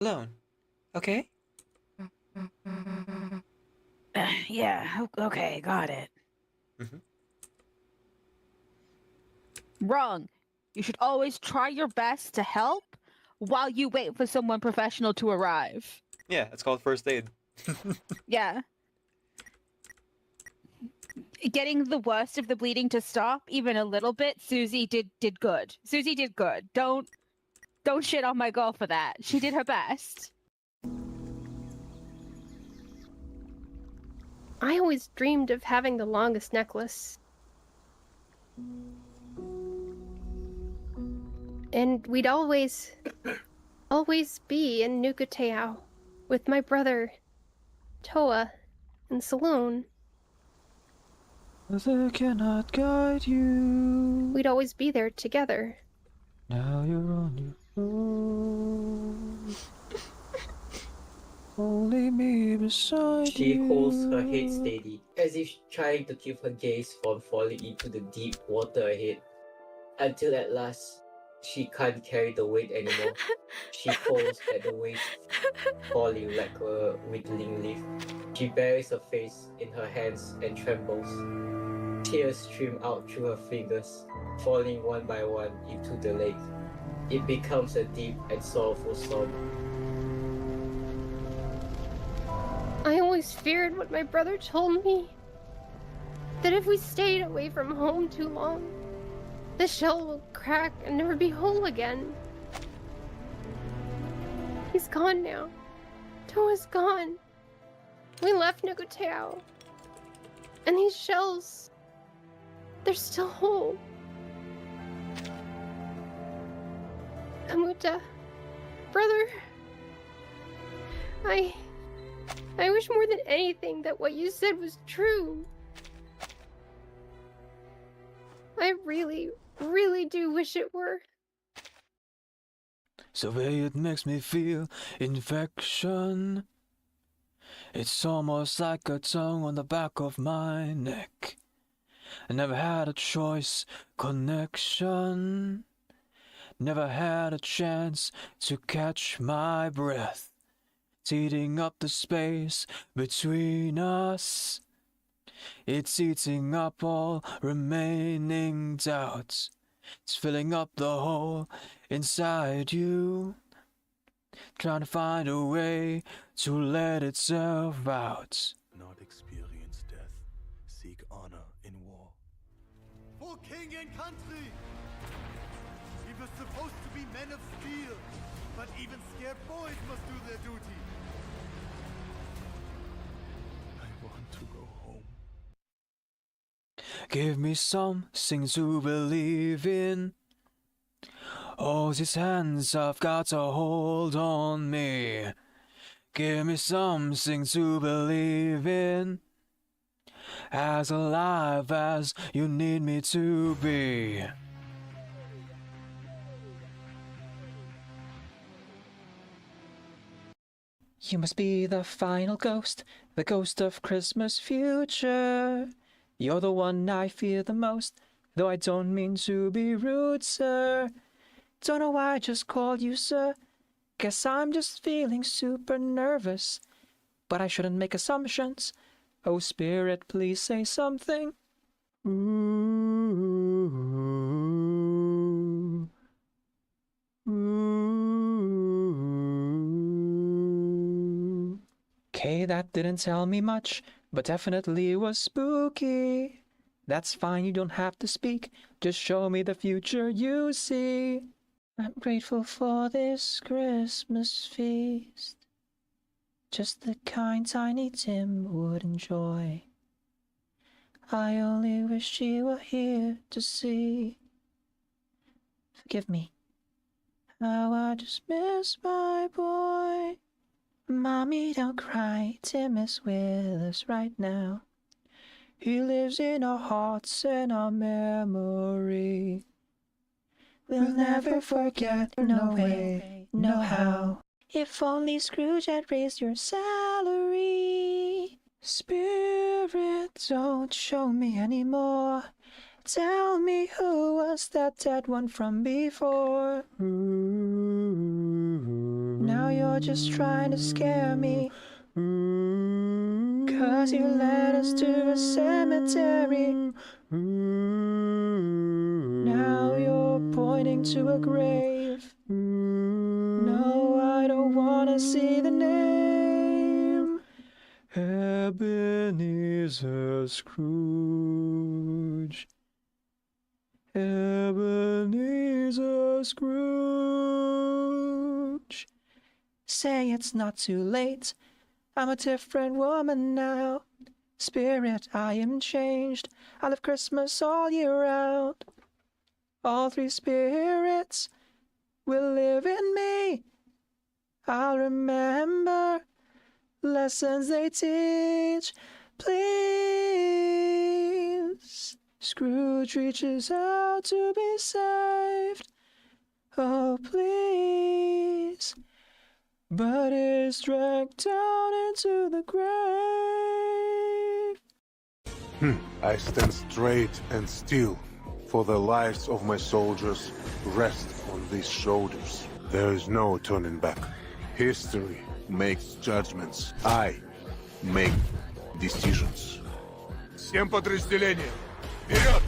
alone. Okay? Yeah, okay, got it. Mm-hmm. Wrong. You should always try your best to help while you wait for someone professional to arrive. Yeah, it's called first aid. Yeah. Getting the worst of the bleeding to stop even a little bit, Susie did good. Susie did good. Don't shit on my girl for that. She did her best. I always dreamed of having the longest necklace. And we'd always be in Nukateo with my brother, Toa, and Saloon. They cannot guide you. We'd always be there together. Now you're on your own. Only me beside She you. holds her head steady, as if trying to keep her gaze from falling into the deep water ahead. Until at last, she can't carry the weight anymore. She falls at the waist, falling like a whittling leaf. She buries her face in her hands and trembles. Tears stream out through her fingers, falling one by one into the lake. It becomes a deep and sorrowful sob. I always feared what my brother told me, that if we stayed away from home too long, the shell will crack and never be whole again. He's gone now. Toa's gone. We left Nukateo. And these shells, they're still whole. Kamuta, brother, I wish more than anything that what you said was true. I really, really do wish it were. So way it makes me feel infection. It's almost like a tongue on the back of my neck. I never had a choice, connection. Never had a chance to catch my breath. It's eating up the space between us. It's eating up all remaining doubts. It's filling up the hole inside you, trying to find a way to let itself out. Not experience death, seek honor in war. For king and country! We were supposed to be men of steel, but even scared boys must do their duty. I want to go home. Give me something to believe in. Oh, these hands have got a hold on me. Give me something to believe in. As alive as you need me to be. You must be the final ghost, the ghost of Christmas future. You're the one I fear the most, though I don't mean to be rude, sir. Don't know why I just called you sir. Guess I'm just feeling super nervous. But I shouldn't make assumptions. Oh, spirit, please say something. Ooh. Ooh. Okay, that didn't tell me much, but definitely was spooky. That's fine, you don't have to speak. Just show me the future you see. I'm grateful for this Christmas feast. Just the kind Tiny Tim would enjoy. I only wish she were here to see. Forgive me. How I just miss my boy. Mommy, don't cry. Tim is with us right now. He lives in our hearts and our memory. We'll never forget, no way, no how. If only Scrooge had raised your salary. Spirit, don't show me anymore. Tell me who was that dead one from before. Now you're you're just trying to scare me. 'Cause you led us to a cemetery. Now you're pointing to a grave. No, I don't wanna see the name. Ebenezer Scrooge. Ebenezer Scrooge. Say it's not too late. I'm a different woman now. Spirit, I am changed. I love Christmas all year round. All three spirits will live in me. I'll remember lessons they teach. Please. Scrooge reaches out to be saved. Oh, please. But is dragged down into the grave. I stand straight and still, for the lives of my soldiers rest on these shoulders. There is no turning back. History makes judgments. I make decisions. Всем подразделениям! Вперед!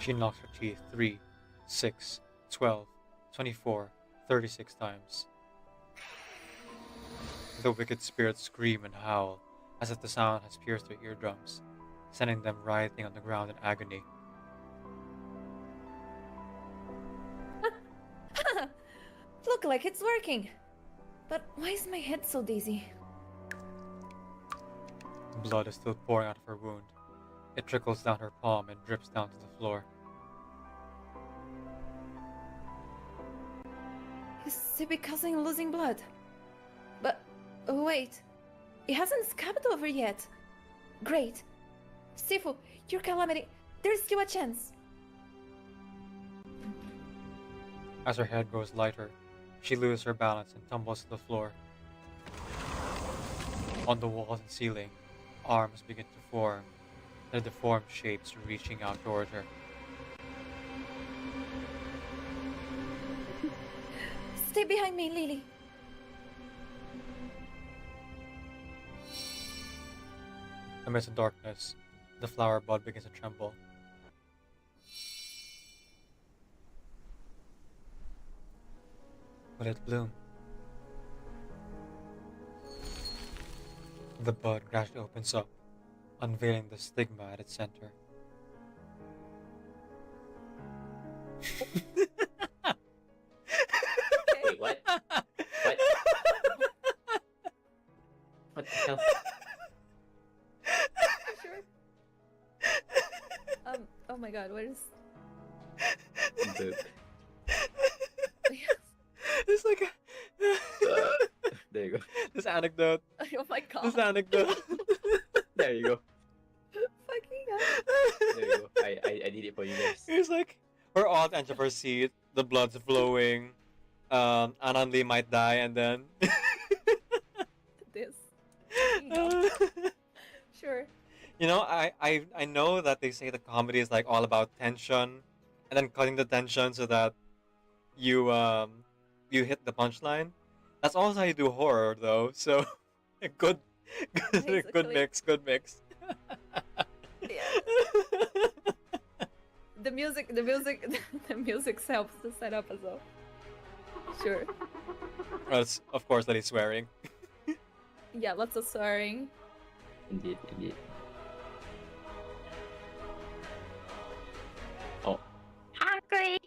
She knocks her teeth 3, 6, 12, 24, 36 times. The wicked spirits scream and howl, as if the sound has pierced their eardrums, sending them writhing on the ground in agony. Look like it's working. But why is my head so dizzy? Blood is still pouring out of her wound. It trickles down her palm and drips down to the floor. Is it because I'm losing blood? But wait, it hasn't scabbed over yet. Great. Sifu, your calamity, there's still a chance. As her head grows lighter, she loses her balance and tumbles to the floor. On the walls and ceiling, arms begin to form, their deformed shapes reaching out toward her. Stay behind me, Lily. Amidst the darkness, the flower bud begins to tremble. Will it bloom? The bud gradually opens up, unveiling the stigma at its center. Wait, what? What? What the hell? Sure. Oh my god, what is... Boop. It's like a... There you go. this anecdote. Oh my god. This anecdote. There you go. Fucking hell. There you go. I did it for you guys. It's like we're all at the edge of our seat. The blood's flowing. Anandi might die, and then. This. You know. Sure. You know, I know that they say the comedy is like all about tension, and then cutting the tension so that you hit the punchline. That's also how you do horror, though. So, good Basically. mix. Yeah. The music helps the setup as well. Sure. That's, of course, that he's swearing. Yeah, lots of swearing. Indeed, indeed. Oh. Hungry!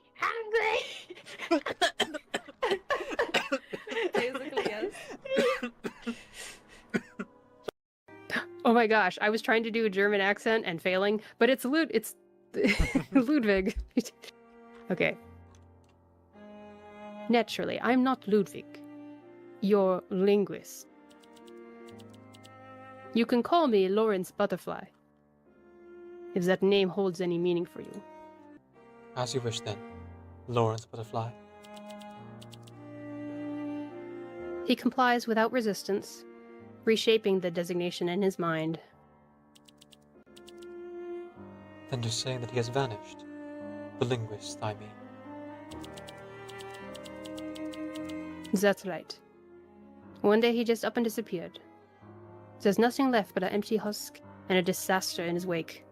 Basically, yes. Oh my gosh, I was trying to do a German accent and failing, but it's Ludwig. Okay. Naturally, I'm not Ludwig. You're linguist. You can call me Lawrence Butterfly, if that name holds any meaning for you. As you wish, then, Lawrence Butterfly. He complies without resistance, reshaping the designation in his mind. Then you're saying that he has vanished? The linguist, I mean. That's right. One day he just up and disappeared. There's nothing left but an empty husk and a disaster in his wake.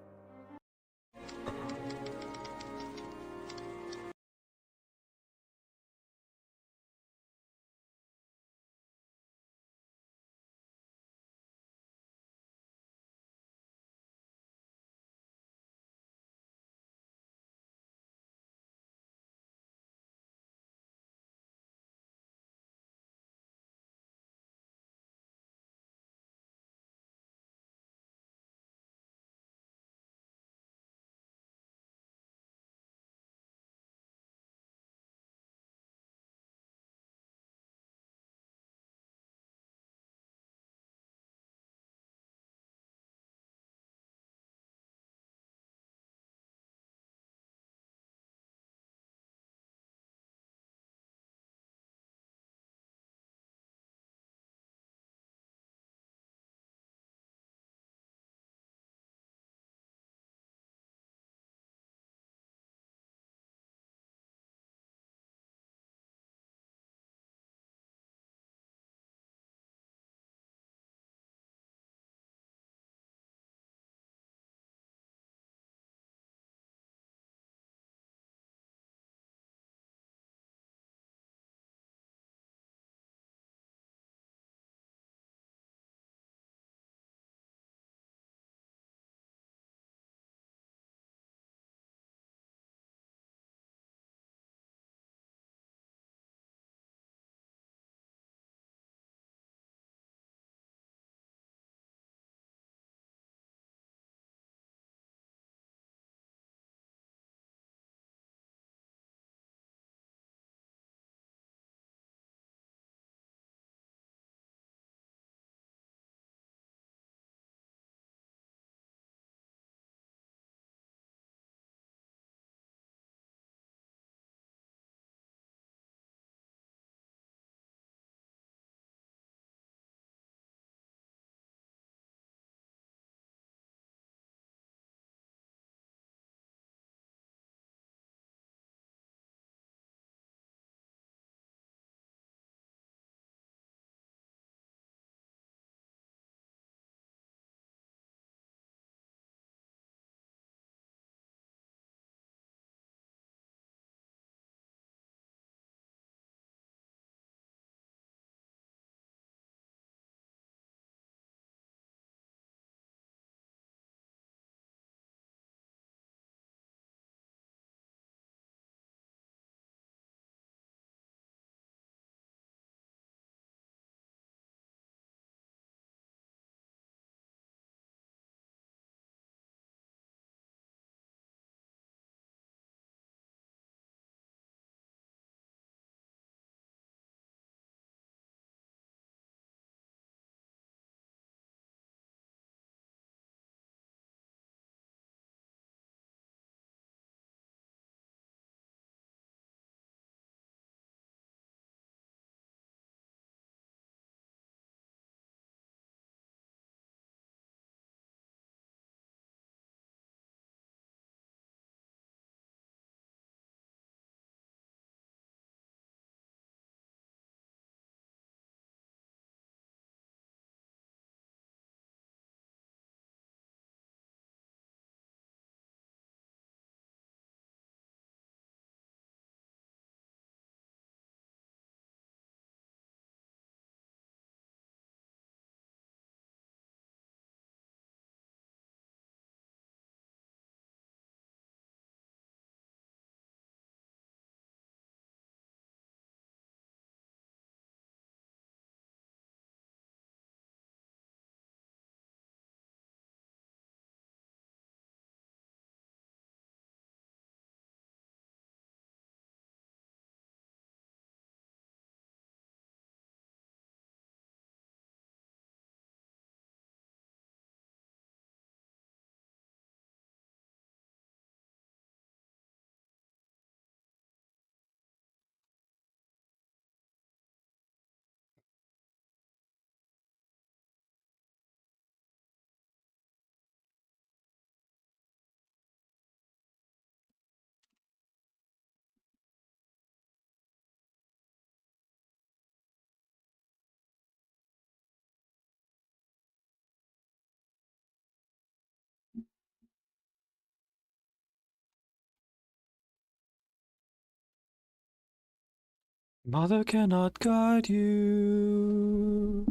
Mother cannot guide you.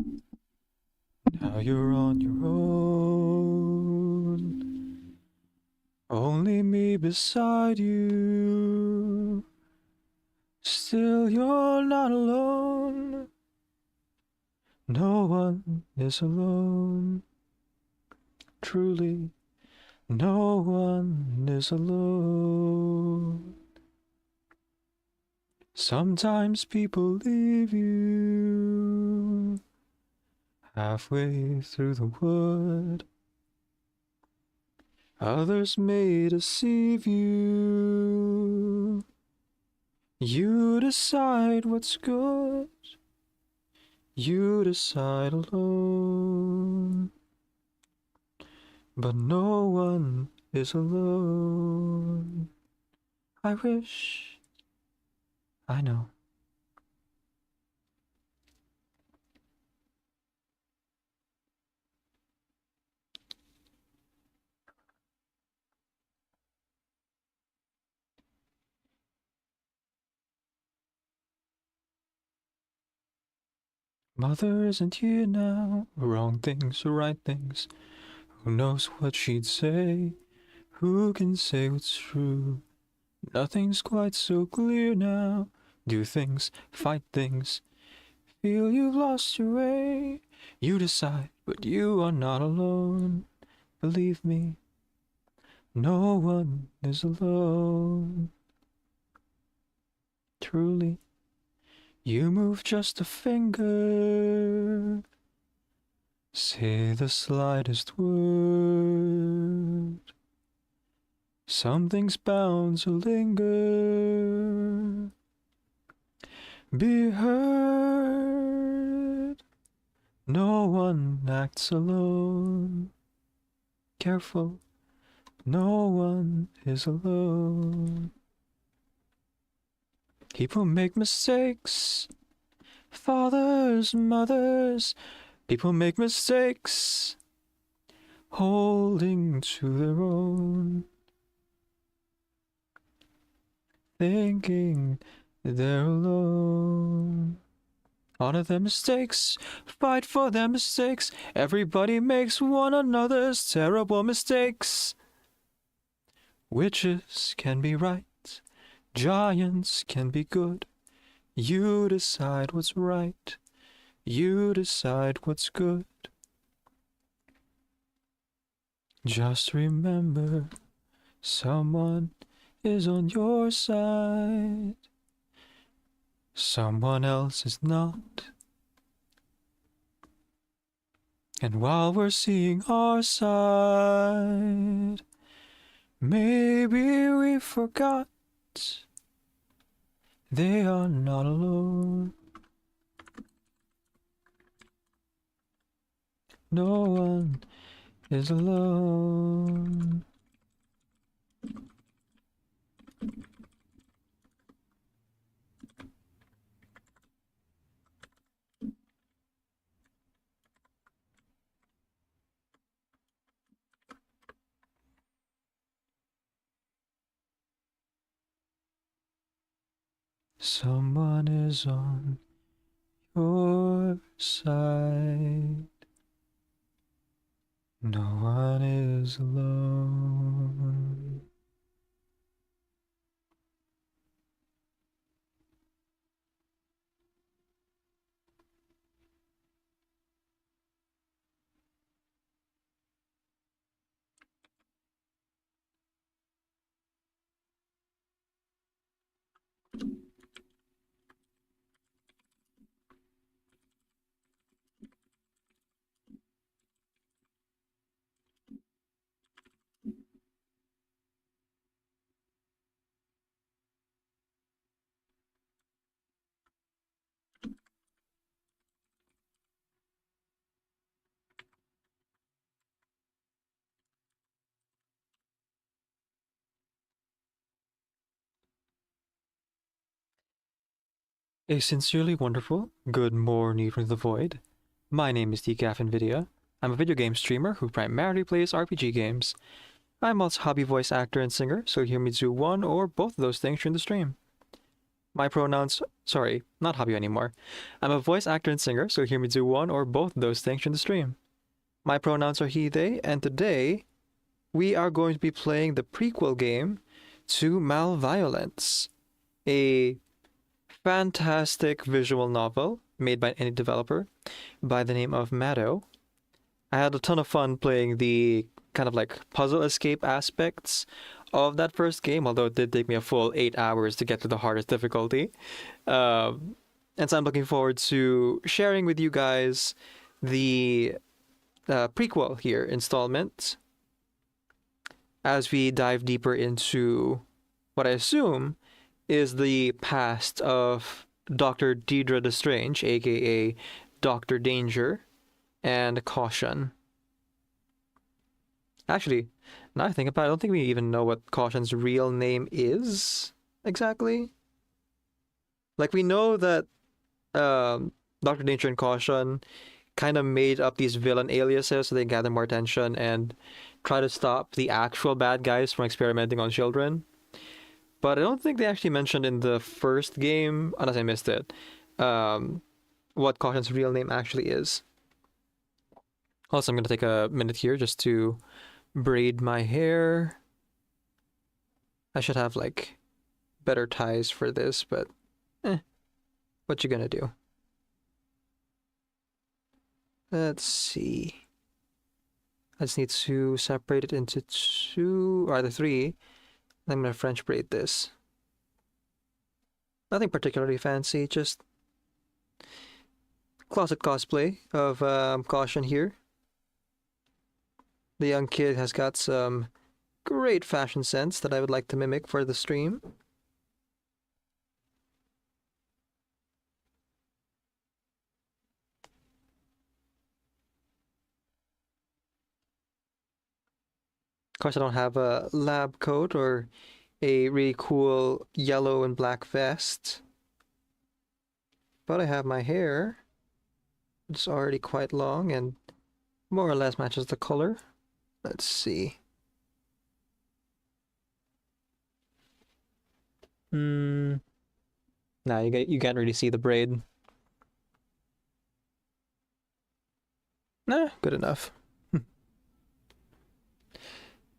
Now you're on your own. Only me beside you. Still, you're not alone. No one is alone. Truly, no one is alone. Sometimes people leave you halfway through the wood. Others may deceive you. You decide what's good. You decide alone. But no one is alone. I wish. I know. Mother isn't here now. Wrong things or right things. Who knows what she'd say? Who can say what's true? Nothing's quite so clear now. Do things, fight things. Feel you've lost your way. You decide, but you are not alone. Believe me, no one is alone. Truly, you move just a finger. Say the slightest word. Something's bound to linger. Be heard. No one acts alone. Careful, no one is alone. People make mistakes. Fathers, mothers, people make mistakes. Holding to their own. Thinking they're alone. Honor their mistakes, fight for their mistakes. Everybody makes one another's terrible mistakes. Witches can be right, giants can be good. You decide what's right, you decide what's good. Just remember, someone is on your side. Someone else is not. And while we're seeing our side, maybe we forgot they are not alone. No one is alone. Someone is on your side. No one is alone. A sincerely wonderful good morning from the void. My name is DCAFNVIDIA. I'm a video game streamer who primarily plays RPG games. I'm also a hobby voice actor and singer, so you hear me do one or both of those things during the stream. My pronouns, sorry, not hobby anymore. I'm a voice actor and singer, so hear me do one or both of those things in the stream. My pronouns are he, they, and today we are going to be playing the prequel game to Malviolence, a fantastic visual novel made by any developer by the name of Maddo. I had a ton of fun playing the kind of like puzzle escape aspects of that first game, although it did take me a full 8 hours to get to the hardest difficulty. And so I'm looking forward to sharing with you guys the prequel here installment as we dive deeper into what I assume is the past of Dr. Deidre Lestrange, aka Dr. Danger, and Caution. Actually, now I think about it, I don't think we even know what Caution's real name is exactly. Like, we know that Dr. Danger and Caution kind of made up these villain aliases so they gather more attention and try to stop the actual bad guys from experimenting on children. But I don't think they actually mentioned in the first game, unless I missed it, what Caution's real name actually is. Also, I'm going to take a minute here just to braid my hair. I should have, like, better ties for this, but what you gonna do? Let's see. I just need to separate it into two, or either three. I'm gonna French braid this. Nothing particularly fancy, just closet cosplay of Caution here. The young kid has got some great fashion sense that I would like to mimic for the stream. Of course, I don't have a lab coat or a really cool yellow and black vest. But I have my hair, which is already quite long and more or less matches the color. Let's see. Nah, you can't really see the braid. Nah, good enough.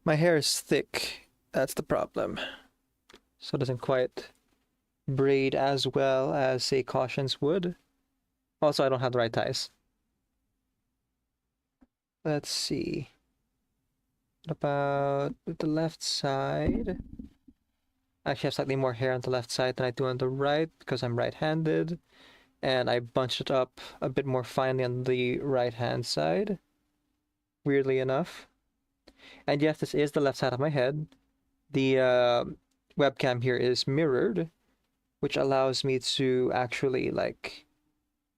My hair is thick, that's the problem. So it doesn't quite braid as well as, say, Caution's would. Also, I don't have the right ties. Let's see. What about the left side? I actually have slightly more hair on the left side than I do on the right because I'm right-handed. And I bunched it up a bit more finely on the right-hand side. Weirdly enough. And yes, this is the left side of my head. The webcam here is mirrored, which allows me to actually, like,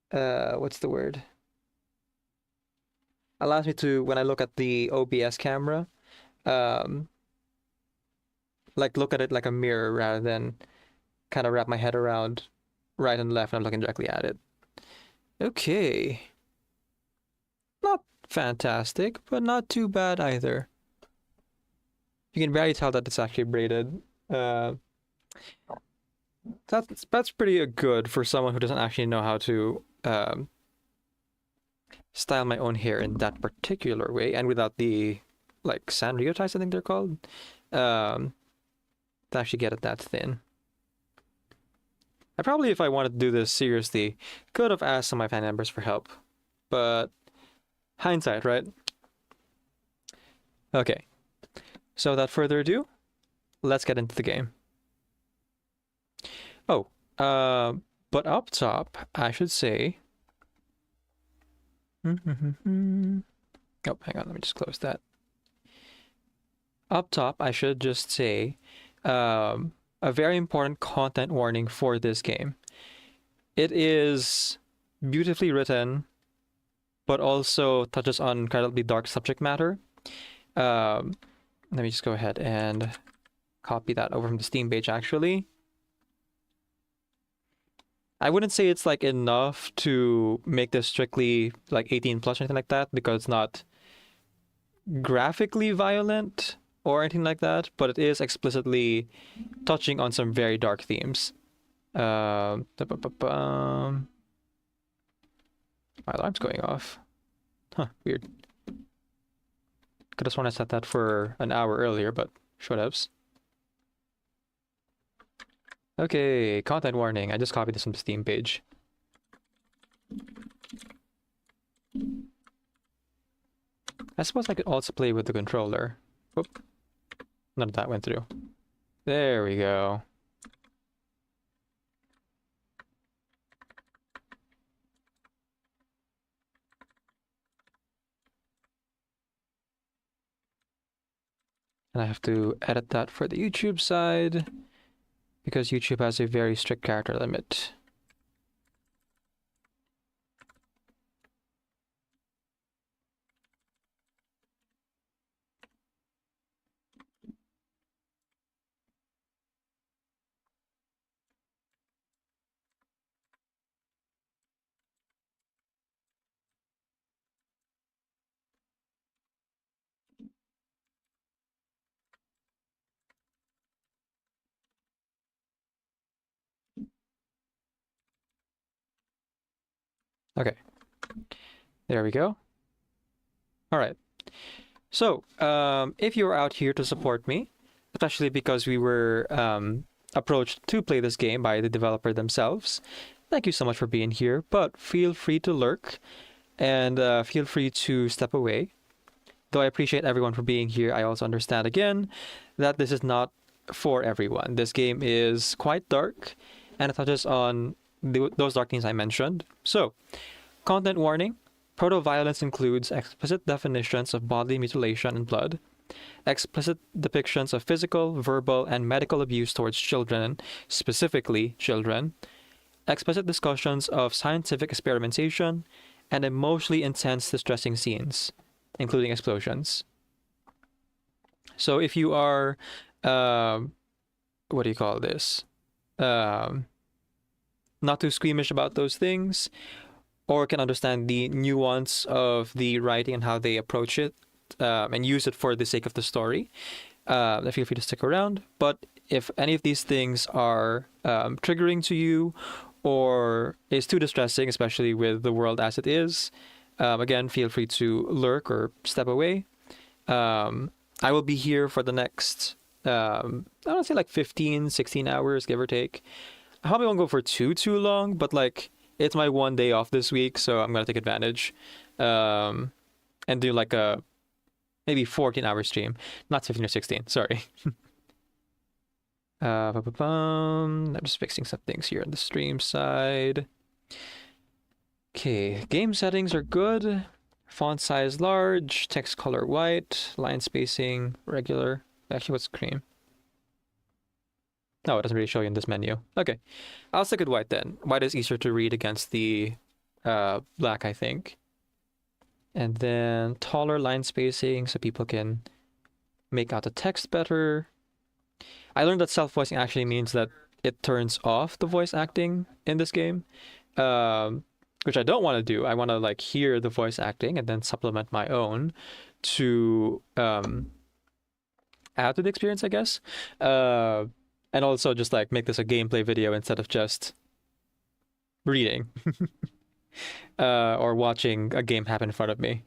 what's the word? Allows me to, when I look at the OBS camera, like, look at it like a mirror rather than kind of wrap my head around right and left and I'm looking directly at it. Okay. Not fantastic, but not too bad either. You can barely tell that it's actually braided. That's pretty good for someone who doesn't actually know how to style my own hair in that particular way, and without the, like, Sanrio ties, I think they're called, to actually get it that thin. I probably, if I wanted to do this seriously, could have asked some of my fan members for help, but hindsight, right? Okay. So without further ado, let's get into the game. Oh, but up top, I should say... Oh, hang on, let me just close that. Up top, I should just say a very important content warning for this game. It is beautifully written, but also touches on incredibly dark subject matter. Let me just go ahead and copy that over from the Steam page, actually. I wouldn't say it's, like, enough to make this strictly, like, 18 plus or anything like that, because it's not graphically violent or anything like that, but it is explicitly touching on some very dark themes. My alarm's going off. Huh, weird. Could have sworn I set that for an hour earlier, but showtipes. Okay, content warning. I just copied this from the Steam page. I suppose I could also play with the controller. Oop. None of that went through. There we go. And I have to edit that for the YouTube side because YouTube has a very strict character limit. Okay. There we go. All right. So, if you're out here to support me, especially because we were approached to play this game by the developer themselves, thank you so much for being here. But feel free to lurk and feel free to step away. Though I appreciate everyone for being here, I also understand again that this is not for everyone. This game is quite dark and it touches on those dark themes I mentioned. So, content warning. Proto-violence includes explicit definitions of bodily mutilation and blood, explicit depictions of physical, verbal, and medical abuse towards children, specifically children, explicit discussions of scientific experimentation, and emotionally intense, distressing scenes, including explosions. So if you are, what do you call this? Not too squeamish about those things, or can understand the nuance of the writing and how they approach it, and use it for the sake of the story, then feel free to stick around. But if any of these things are triggering to you or is too distressing, especially with the world as it is, again, feel free to lurk or step away. I will be here for the next, I don't say like 15, 16 hours, give or take. I probably won't go for too long, but like, it's my one day off this week, so I'm gonna take advantage, and do like a maybe 14-hour stream, not 15 or 16. Sorry. I'm just fixing some things here on the stream side. Okay, game settings are good. Font size large, text color white, line spacing regular. Actually, what's cream? No, it doesn't really show you in this menu. Okay, I'll stick with white then. White is easier to read against the black, I think. And then taller line spacing so people can make out the text better. I learned that self-voicing actually means that it turns off the voice acting in this game, which I don't want to do. I want to like hear the voice acting and then supplement my own to add to the experience, I guess. And also just like make this a gameplay video instead of just reading or watching a game happen in front of me.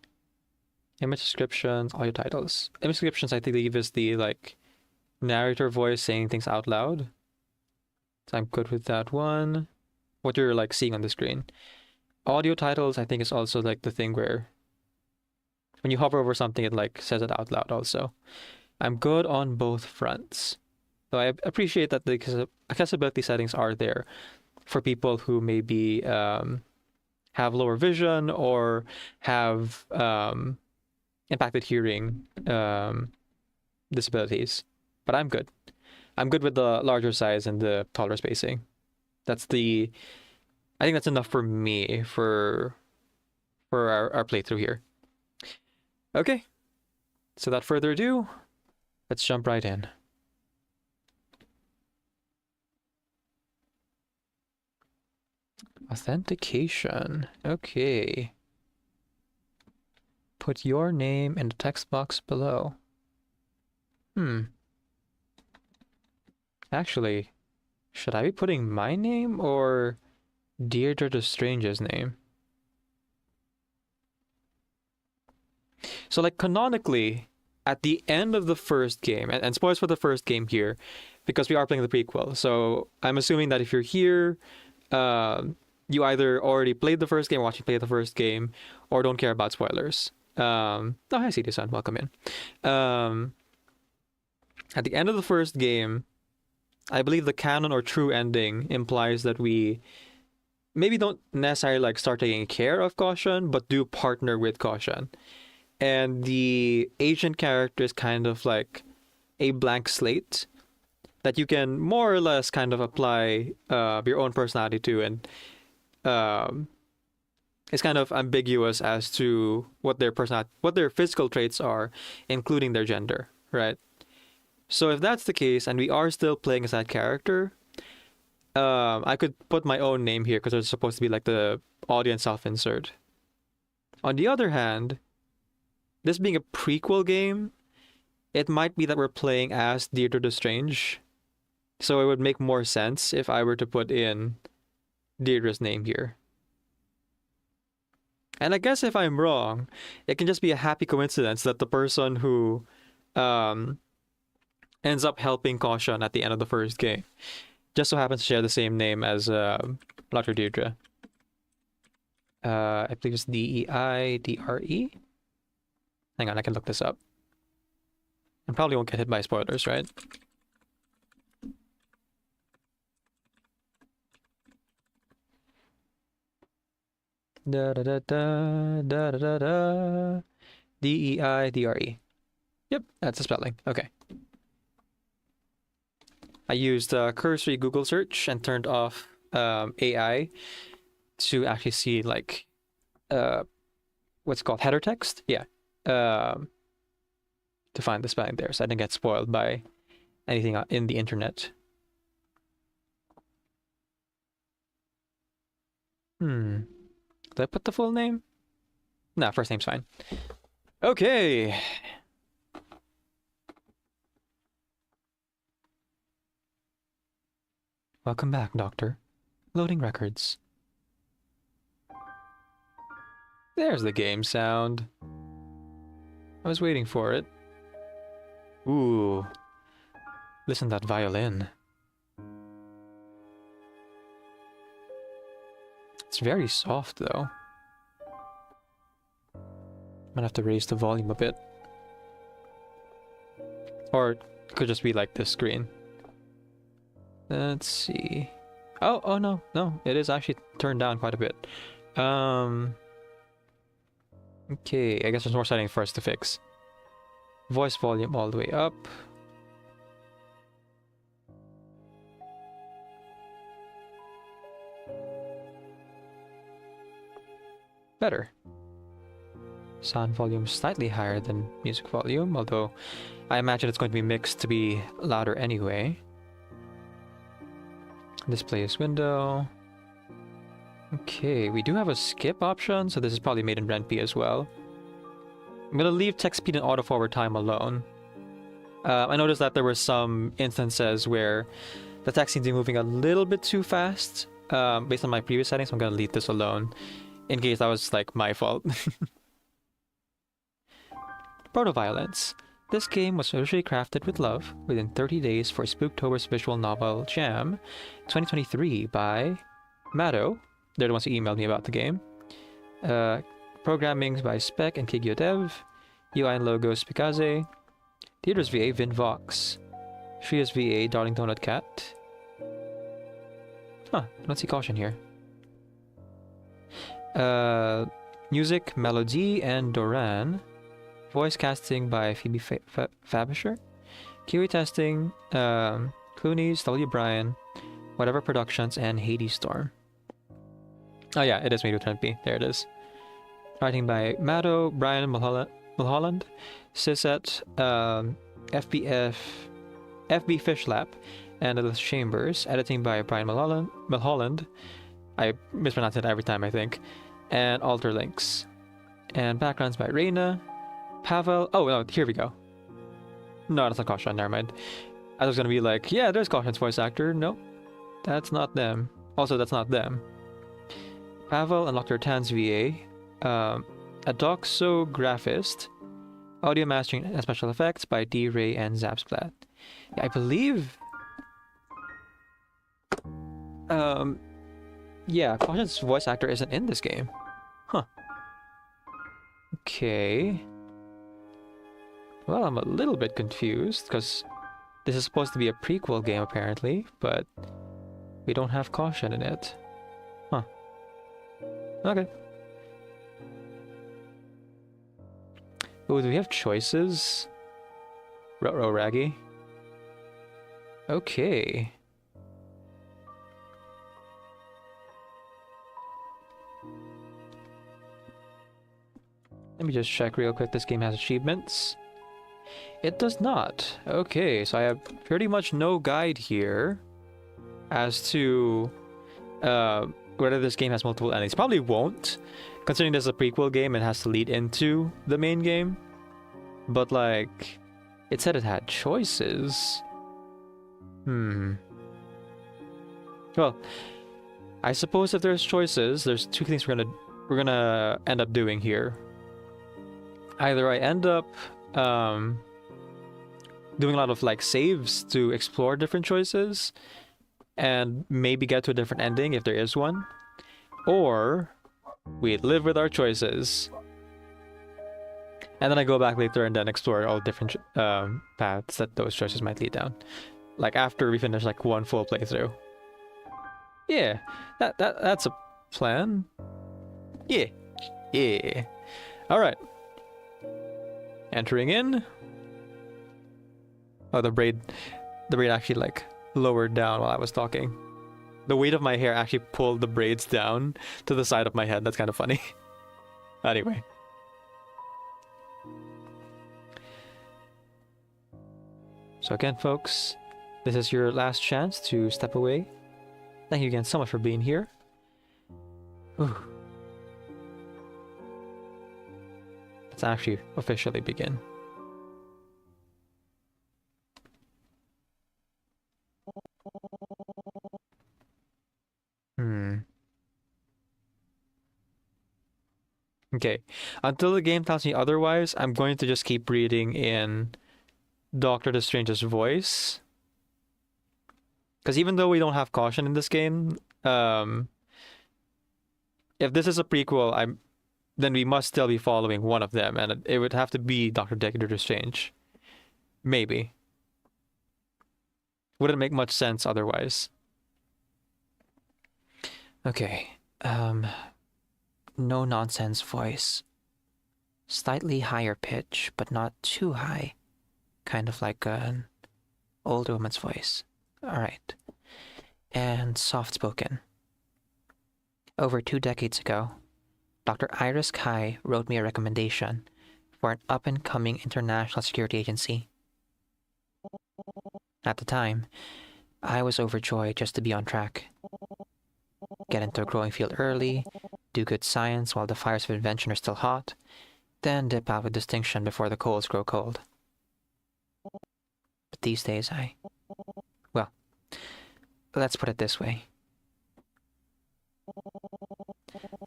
Image descriptions, audio titles. Image descriptions, I believe, is the like narrator voice saying things out loud. So I'm good with that one. What you're like seeing on the screen. Audio titles, I think, is also like the thing where when you hover over something, it like says it out loud also. I'm good on both fronts. So I appreciate that the accessibility settings are there for people who maybe have lower vision or have impacted hearing disabilities. But I'm good. I'm good with the larger size and the taller spacing. I think that's enough for me for our playthrough here. Okay. So without further ado, let's jump right in. Authentication. Okay. Put your name in the text box below. Actually, Should I be putting my name or Deirdre the Strange's name? So, like, canonically, at the end of the first game, and spoilers for the first game here, because we are playing the prequel. So, I'm assuming that if you're here, you either already played the first game, or watching play the first game, or don't care about spoilers. Oh, hi, CD-san. Welcome in. At the end of the first game, I believe the canon or true ending implies that we maybe don't necessarily like start taking care of Caution, but do partner with Caution. And the agent character is kind of like a blank slate that you can more or less kind of apply your own personality to, and it's kind of ambiguous as to what their physical traits are, including their gender, right? So if that's the case, and we are still playing as that character, I could put my own name here because it's supposed to be like the audience self-insert. On the other hand, this being a prequel game, it might be that we're playing as Deirdre the Strange. So it would make more sense if I were to put in Deirdre's name here. And I guess if I'm wrong, it can just be a happy coincidence that the person who ends up helping Caution at the end of the first game just so happens to share the same name as Dr. Deirdre. I believe it's Deidre. Hang on, I can look this up. I probably won't get hit by spoilers, right? Da da da da da da da da. Deidre. Yep, that's the spelling. Okay. I used cursory Google search and turned off AI to actually see like what's called header text. Yeah. To find the spelling there, so I didn't get spoiled by anything in the internet. Did I put the full name? Nah, first name's fine. Okay. Welcome back, Doctor. Loading records. There's the game sound. I was waiting for it. Ooh. Listen to that violin. It's very soft, though. Might have to raise the volume a bit. Or it could just be like this screen. Let's see. Oh no, it is actually turned down quite a bit. Okay, I guess there's more settings for us to fix. Voice volume all the way up. Better. Sound volume slightly higher than music volume, although I imagine it's going to be mixed to be louder anyway. Display is window. Okay, we do have a skip option, so this is probably made in RenP as well. I'm gonna leave text speed and auto forward time alone. I noticed that there were some instances where the text seems to be moving a little bit too fast based on my previous settings, so I'm gonna leave this alone in case that was like my fault. Proto-Violence. This game was originally crafted with love within 30 days for Spooktober's visual novel Jam 2023 by Mado. They're the ones who emailed me about the game. Programming by Spec and Kigyo Dev. UI and logos Pikaze. Deirdre's VA Vin Vox. Shriya's VA Darling Donut Cat. Huh, I don't see Caution here. Music, Melody, and Doran. Voice casting by Phoebe Fabisher. QA testing, Clooney's, W. Bryan, Whatever Productions, and Hades Storm. Oh yeah, it is made with RenP. There it is. Writing by Mado, Brian Mulholland, Sisette, FB Fishlap, and Ellis Chambers. Editing by Brian Mulholland. I mispronounce it every time, I think. And Alter Links. And backgrounds by Reina, Pavel. Oh, no, here we go. No, that's not Caution. Never mind. I was gonna be like, yeah, there's Caution's voice actor. No. That's not them. Also, that's not them. Pavel and Dr. Tan's VA. A doxographist. Audio mastering and special effects by D. Ray and Zapsplat. Yeah, I believe. Yeah, Caution's voice actor isn't in this game. Huh. Okay. Well, I'm a little bit confused because this is supposed to be a prequel game apparently, but we don't have Caution in it. Huh. Okay. Oh, do we have choices? Ruh-roh Raggy. Okay. Let me just check real quick. This game has achievements. It does not. Okay, so I have pretty much no guide here as to whether this game has multiple endings. Probably won't, considering this is a prequel game. It has to lead into the main game. But like, it said it had choices. Well, I suppose if there's choices, there's two things we're gonna end up doing here. Either I end up doing a lot of like saves to explore different choices and maybe get to a different ending if there is one, or we live with our choices and then I go back later and then explore all different paths that those choices might lead down, like after we finish like one full playthrough. Yeah, that's a plan. Yeah. All right. Entering in. Oh, the braid actually like lowered down while I was talking. The weight of my hair actually pulled the braids down to the side of my head. That's kind of funny. Anyway. So again, folks, this is your last chance to step away. Thank you again so much for being here. Ooh. Let's actually officially begin. Okay, until the game tells me otherwise, I'm going to just keep reading in Doctor Strange's voice. Because even though we don't have Caution in this game, if this is a prequel, then we must still be following one of them, and it would have to be Doctor Strange. Maybe. Wouldn't make much sense otherwise. Okay. No nonsense voice. Slightly higher pitch, but not too high. Kind of like an old woman's voice. Alright. And soft-spoken. Over 2 decades ago, Dr. Iris Kai wrote me a recommendation for an up-and-coming international security agency. At the time, I was overjoyed just to be on track. Get into a growing field early, do good science while the fires of invention are still hot, then dip out with distinction before the coals grow cold. But these days well, let's put it this way.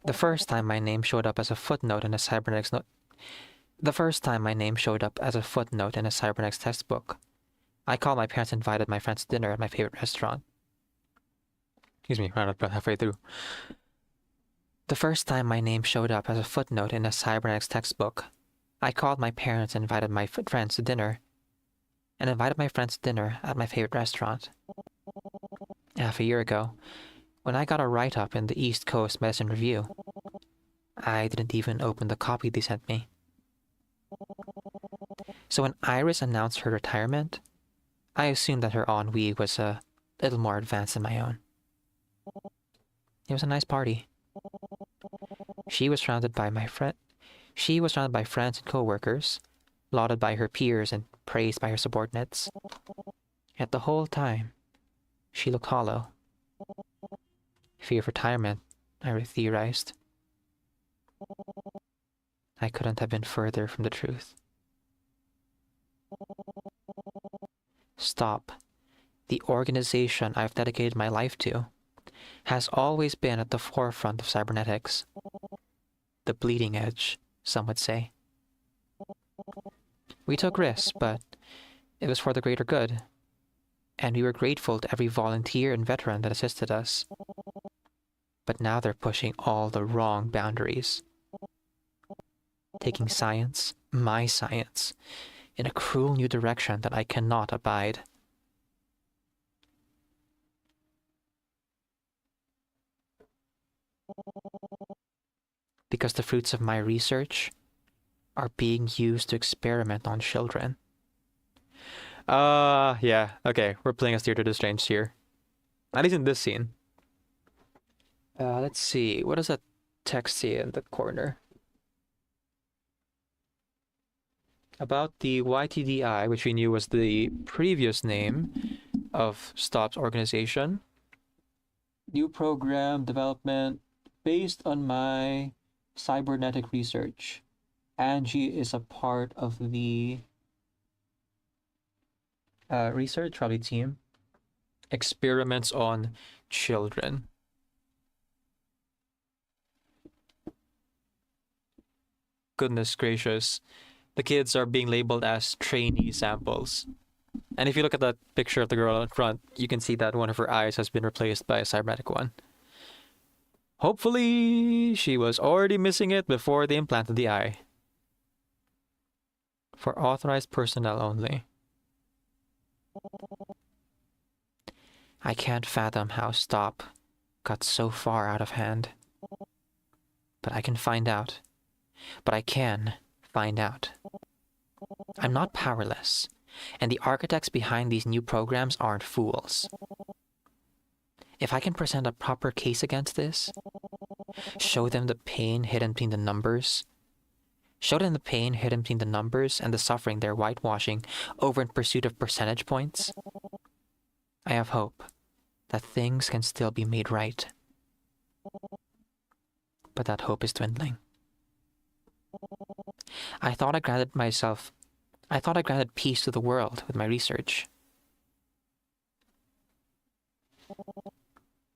The first time my name showed up as a footnote in a cybernetics textbook, I called my parents and invited my friends to dinner at my favorite restaurant. Excuse me, ran out of breath halfway through. The first time my name showed up as a footnote in a cybernetics textbook, I called my parents and invited my friends to dinner. And invited my friends to dinner at my favorite restaurant. Half a year ago, when I got a write-up in the East Coast Medicine Review, I didn't even open the copy they sent me. So when Iris announced her retirement, I assumed that her ennui was a little more advanced than my own. It was a nice party. She was surrounded by friends and co-workers, lauded by her peers and praised by her subordinates. Yet the whole time, she looked hollow. Fear of retirement, I theorized. I couldn't have been further from the truth. Stop. the organization I've dedicated my life to, has always been at the forefront of cybernetics. The bleeding edge, some would say. We took risks, but it was for the greater good, and we were grateful to every volunteer and veteran that assisted us. But now they're pushing all the wrong boundaries, taking science, my science, in a cruel new direction that I cannot abide. Because the fruits of my research are being used to experiment on children. Yeah, okay, we're playing as Theater of the Strange here. At least in this scene. Let's see, what does that text say in the corner? About the YTDI, which we knew was the previous name of STOP's organization. New program development based on my cybernetic research. Angie is a part of the research, probably team. Experiments on children. Goodness gracious. The kids are being labeled as trainee samples. And if you look at that picture of the girl in front, you can see that one of her eyes has been replaced by a cybernetic one. Hopefully, she was already missing it before they implanted the eye. For authorized personnel only. I can't fathom how STOP got so far out of hand. But I can find out. But I can find out. I'm not powerless, and the architects behind these new programs aren't fools. If I can present a proper case against this, show them the pain hidden between the numbers, and the suffering they're whitewashing over in pursuit of percentage points, I have hope that things can still be made right. But that hope is dwindling. I thought I granted peace to the world with my research.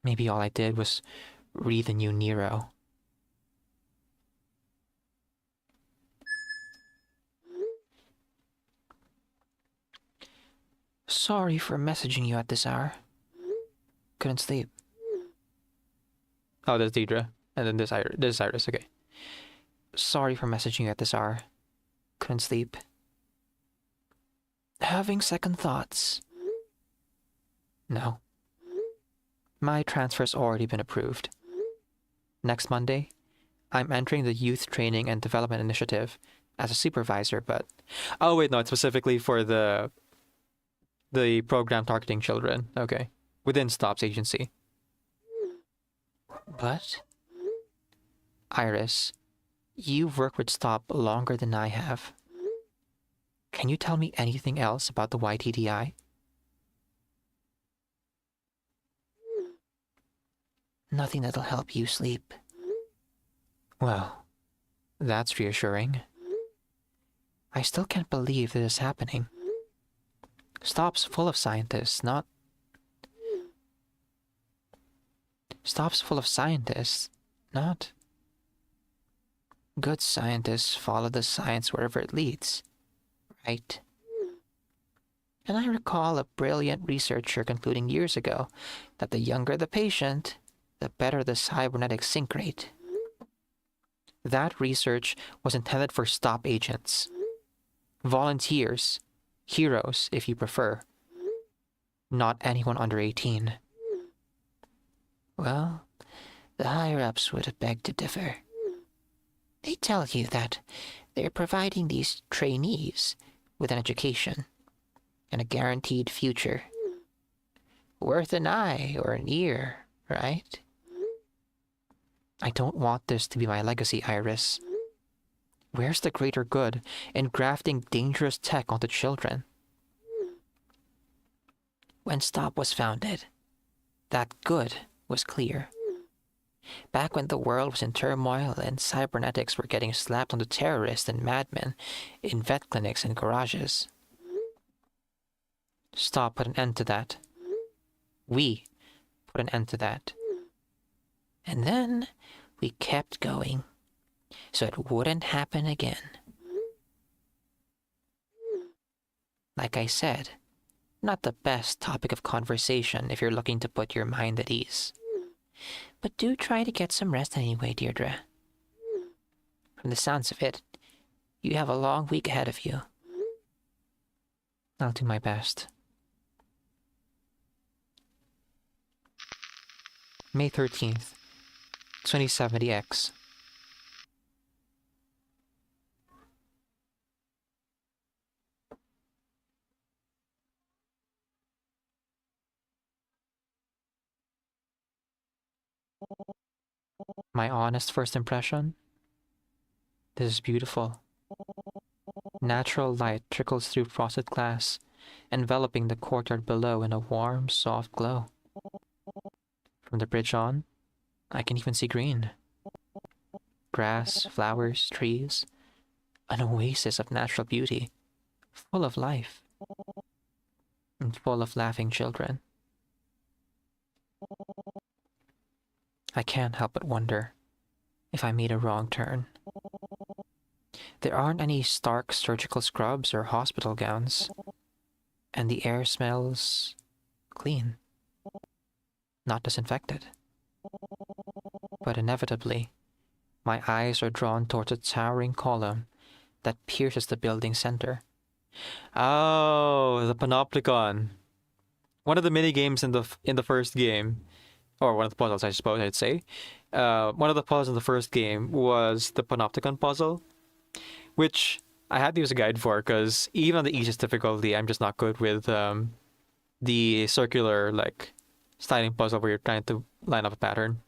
Maybe all I did was read the new Nero. Sorry for messaging you at this hour. Couldn't sleep. Oh, that's Deidre. And then this is Iris, okay. Sorry for messaging you at this hour. Couldn't sleep. Having second thoughts. No. My transfer's already been approved. Next Monday, I'm entering the Youth Training and Development Initiative as a supervisor, but... Oh, wait, no, it's specifically for the program targeting children. Okay. Within STOP's agency. But... Iris, you've worked with STOP longer than I have. Can you tell me anything else about the YTDI? Nothing that'll help you sleep. Well, that's reassuring. I still can't believe this is happening. STOP's full of scientists, not good scientists follow the science wherever it leads, right? And I recall a brilliant researcher concluding years ago that the younger the patient, the better the cybernetic sync rate. That research was intended for STOP agents, volunteers, heroes if you prefer, not anyone under 18. Well, the higher-ups would beg to differ. They tell you that they're providing these trainees with an education and a guaranteed future. Worth an eye or an ear, right? I don't want this to be my legacy, Iris. Where's the greater good in grafting dangerous tech onto children? When STOP was founded, that good was clear. Back when the world was in turmoil and cybernetics were getting slapped onto terrorists and madmen in vet clinics and garages. STOP put an end to that We put an end to that. And then we kept going, so it wouldn't happen again. Like I said, not the best topic of conversation if you're looking to put your mind at ease. But do try to get some rest anyway, Deirdre. From the sounds of it, you have a long week ahead of you. I'll do my best. May 13th, 2070X. My honest first impression? This is beautiful. Natural light trickles through frosted glass, enveloping the courtyard below in a warm, soft glow. From the bridge on, I can even see green. Grass, flowers, trees. An oasis of natural beauty, full of life, and full of laughing children. I can't help but wonder if I made a wrong turn. There aren't any stark surgical scrubs or hospital gowns, and the air smells clean, not disinfected. But inevitably, my eyes are drawn towards a towering column that pierces the building's center. Oh, the panopticon. One of the mini games in the first game, or one of the puzzles, I suppose I'd say. One of the puzzles in the first game was the panopticon puzzle, which I had to use a guide for because even on the easiest difficulty, I'm just not good with the circular, like, sliding puzzle where you're trying to line up a pattern.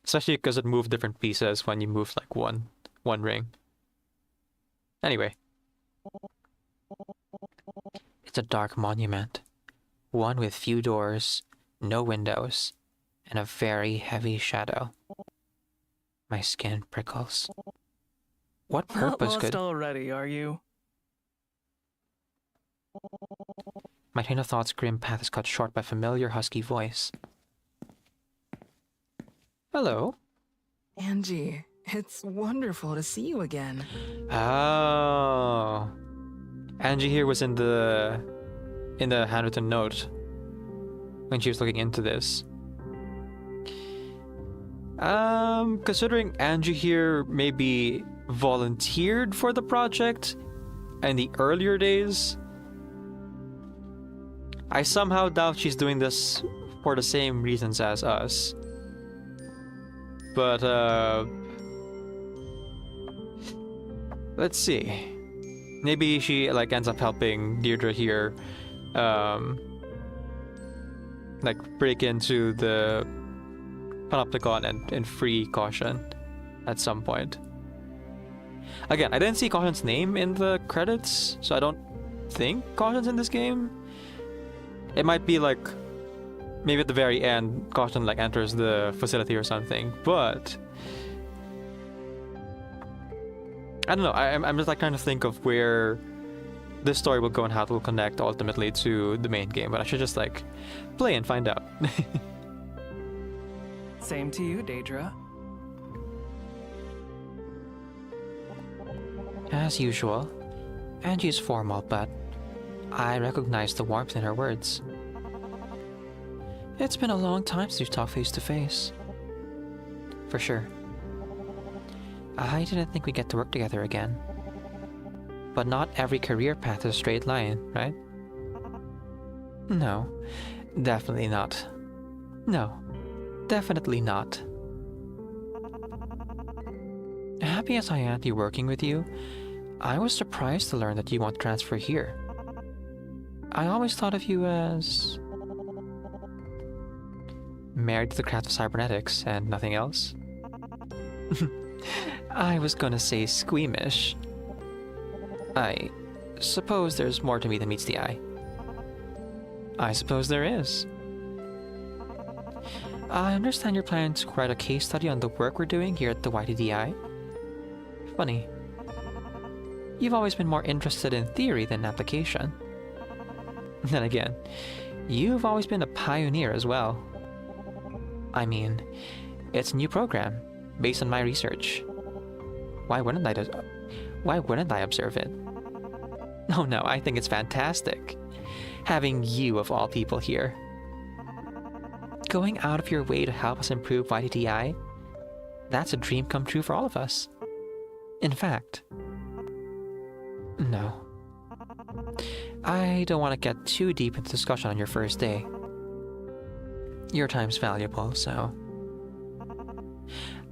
Especially because it moved different pieces when you moved, like, one ring. Anyway. It's a dark monument. One with few doors, no windows, and a very heavy shadow. My skin prickles. What purpose Not could... lost already, are you? My train of thought's grim path is cut short by a familiar husky voice. Hello. Angie, it's wonderful to see you again. Oh. Angie here was in the handwritten note when she was looking into this. Considering Angie here maybe volunteered for the project in the earlier days, I somehow doubt she's doing this for the same reasons as us. But, let's see. Maybe she, like, ends up helping Deirdre here, like, break into the panopticon and free Caution at some point. Again, I didn't see Caution's name in the credits, so I don't think Caution's in this game. It might be, like, maybe at the very end, Caution, like, enters the facility or something, but I don't know. I'm just, like, trying to think of where this story will go and how it will connect ultimately to the main game, but I should just, like, play and find out. Same to you, Daedra. As usual, Angie is formal, but I recognize the warmth in her words. It's been a long time since we've talked face to face. For sure. I didn't think we'd get to work together again. But not every career path is a straight line, right? No, definitely not. No, definitely not. Happy as I am to be working with you, I was surprised to learn that you want to transfer here. I always thought of you as married to the craft of cybernetics and nothing else. I was gonna say squeamish. I suppose there's more to me than meets the eye. I suppose there is. I understand you're planning to write a case study on the work we're doing here at the YTDI. Funny. You've always been more interested in theory than application. Then again, you've always been a pioneer as well. I mean, it's a new program, based on my research. Why wouldn't I observe it? Oh no, I think it's fantastic. Having you of all people here. Going out of your way to help us improve YTTI, that's a dream come true for all of us. In fact, no. I don't want to get too deep into discussion on your first day. Your time's valuable, so...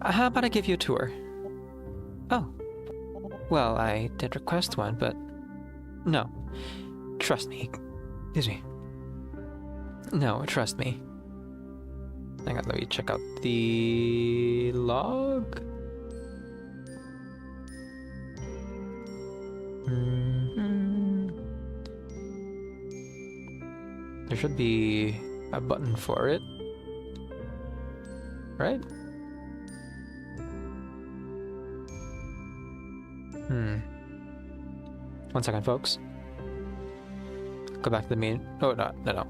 How about I give you a tour? Oh. Well, I did request one, but... No. Trust me. Excuse me. No, trust me. Hang on, let me check out the log. There should be a button for it, right? One second, folks. Go back to the main. Oh, no.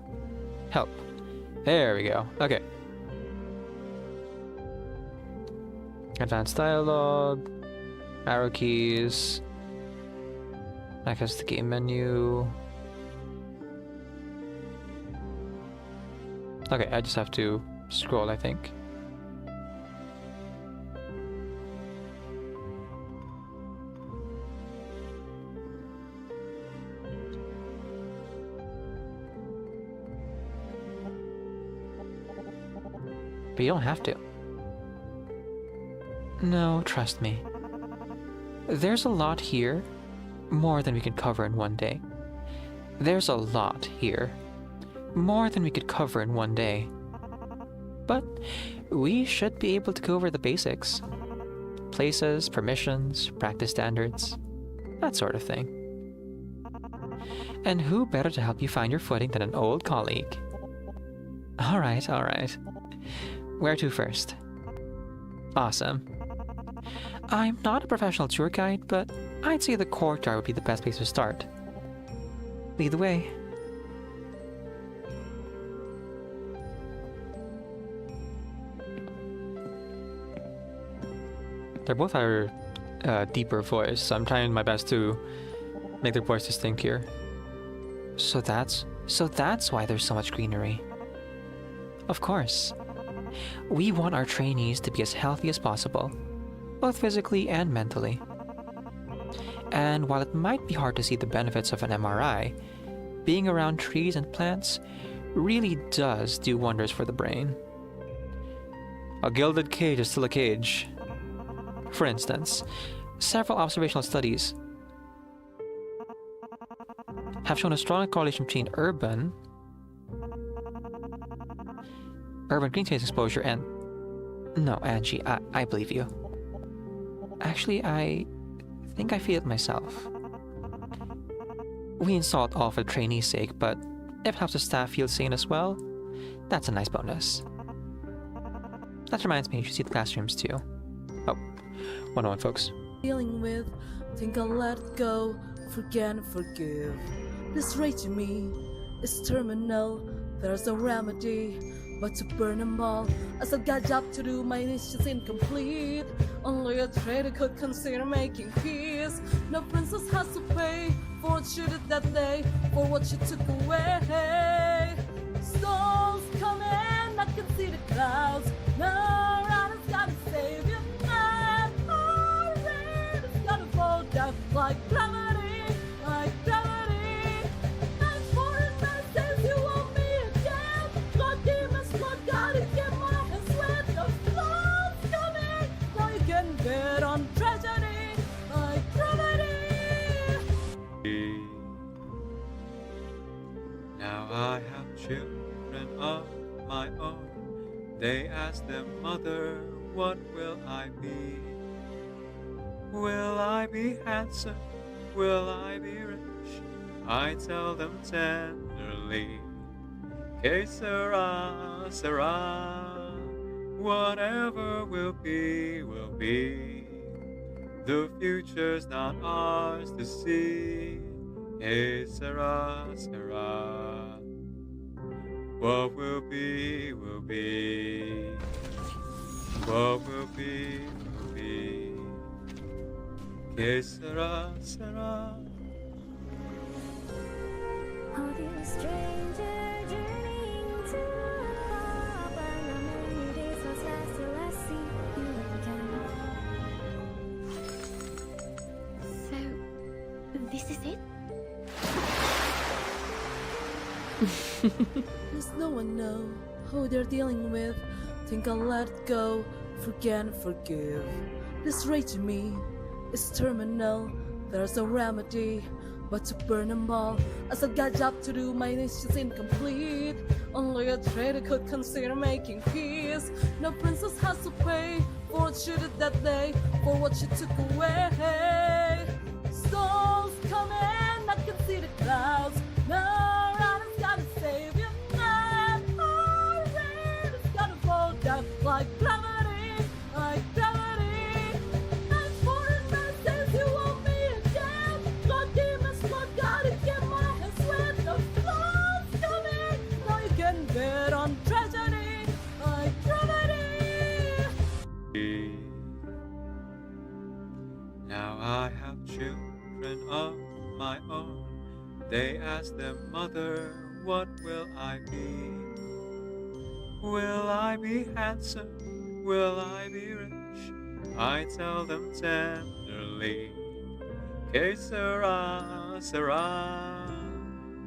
Help. There we go. Okay. Advanced dialogue. Arrow keys. Access the game menu. Okay, I just have to scroll, I think. But you don't have to. No, trust me. There's a lot here, more than we can cover in one day. There's a lot here, more than we could cover in one day. But we should be able to go over the basics. Places, permissions, practice standards, that sort of thing. And who better to help you find your footing than an old colleague? Alright. Where to first? Awesome. I'm not a professional tour guide, but I'd say the courtyard would be the best place to start. Lead the way. They both are deeper voice, so I'm trying my best to make their voice distinct here. So that's why there's so much greenery. Of course. We want our trainees to be as healthy as possible, both physically and mentally. And while it might be hard to see the benefits of an MRI, being around trees and plants really does do wonders for the brain. A gilded cage is still a cage. For instance, several observational studies have shown a strong correlation between urban green space exposure and... No, Angie, I believe you. Actually, I think I feel it myself. We install it all for the trainee's sake, but if it helps the staff feel sane as well, that's a nice bonus. That reminds me, you should see the classrooms too. Oh, 101, folks. Dealing with, think I'll let it go, forget and forgive. This rage to me is terminal, there's no remedy but to burn them all. I still got a job to do, my niche is incomplete. Only a traitor could consider making peace. No princess has to pay for what you did that day, for what you took away. Storms coming, I can see the clouds. No rider's gotta save you now. Oh, rain is gonna fall down like gravity, like gravity. And for it says you want me again. Blood demons, blood God, it came off and sweat. The storm's coming, now you can bet on tragedy, like gravity. Now I have children of my own. They ask their mother, what will I be? Will I be handsome? Will I be rich? I tell them tenderly, que sera, sera. Whatever will be, will be. The future's not ours to see. Que sera, sera. What will be, will be. What will be, will be. Que sera, sera. Oh, dear stranger, journeying to a pub, and the many days was fast till I see you again. So, this is it? Does no one know who they're dealing with? Think I'll let it go, forget and forgive. This rage in me is terminal, there's no remedy but to burn them all. I still got job to do, my niche is incomplete. Only a traitor could consider making peace. No princess has to pay for what she did that day, for what she took away. Storms coming, I can see the clouds. No, Ronan's gotta save you now. Oh, rain is gonna fall down like gravity, like gravity. And for the message you want me again. Lord demons, Lord God, to get my hands wet. The flood's coming. Now you can bet on tragedy, like gravity. Now I have children of my own. They ask their mother, what will I be? Will I be handsome? Will I be rich? I tell them tenderly, que sera, sera.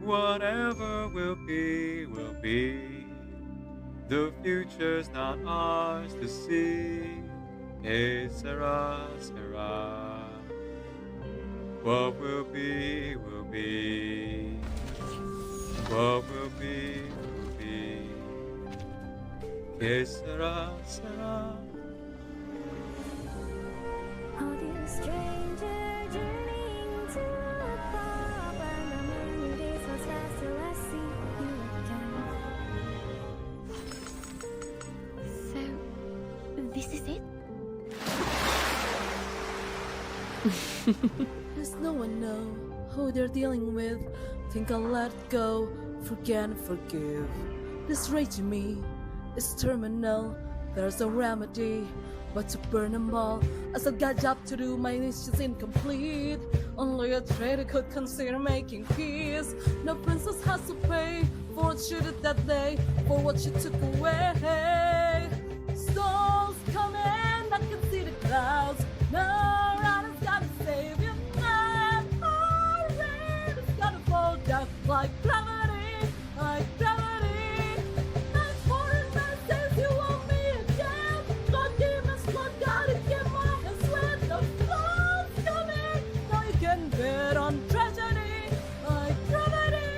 Whatever will be, will be. The future's not ours to see. Que sera, sera. What will be, will be. What will be, will be. Que sera, sera. Oh, dear stranger, journeying to a pub, and the many days was fast till I see you again. So, this is it? Does no one know who they're dealing with? Think I'll let it go, forget and forgive. This rage in me is terminal, there's no remedy but to burn them all. I still got job to do, my niche is incomplete. Only a traitor could consider making peace. No princess has to pay for what she did that day, for what she took away. Storms coming, I can see the clouds. No, Ronan's gotta save you now. Oh, rain is gonna fall down like gravity, like gravity. And for the message you want me again. Lord demons, Lord God, to get my hands wet. The flood's coming. Now you can bet on tragedy, like gravity.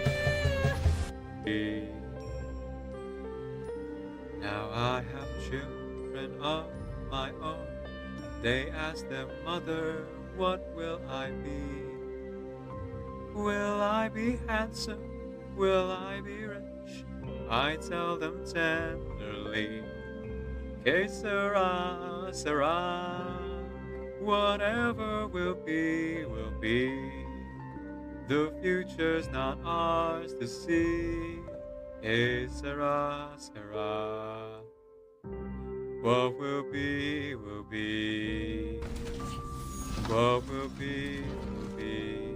Now I have children of my own. They ask their mother, what will I be? Will I be handsome? Will I be rich? I tell them tenderly, que sera, sera. Whatever will be, will be. The future's not ours to see. Que sera, sera. What will be, will be. What will be, will be.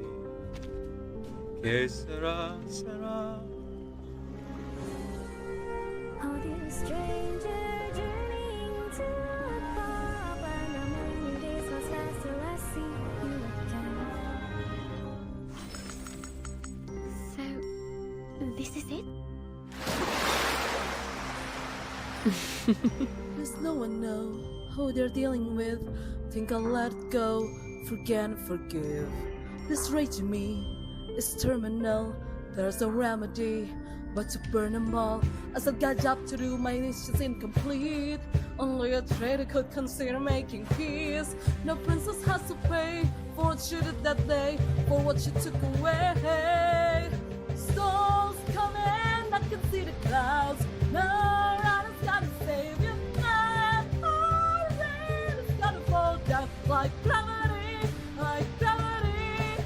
Que sera, sera. Oh, dear stranger, journeying to a pub, and the many days was fast till I see you again. So, this is it? Does no one know who they're dealing with? Think I'll let it go, forget and forgive. This rage in me is terminal, there's no remedy but to burn them all. I still got job to do, my niche is incomplete. Only a traitor could consider making peace. No princess has to pay for what she did that day, for what she took away. Storms coming, I can see the clouds. No, Ronan's gotta save you now. Oh, rain is gonna fall down like gravity, like gravity.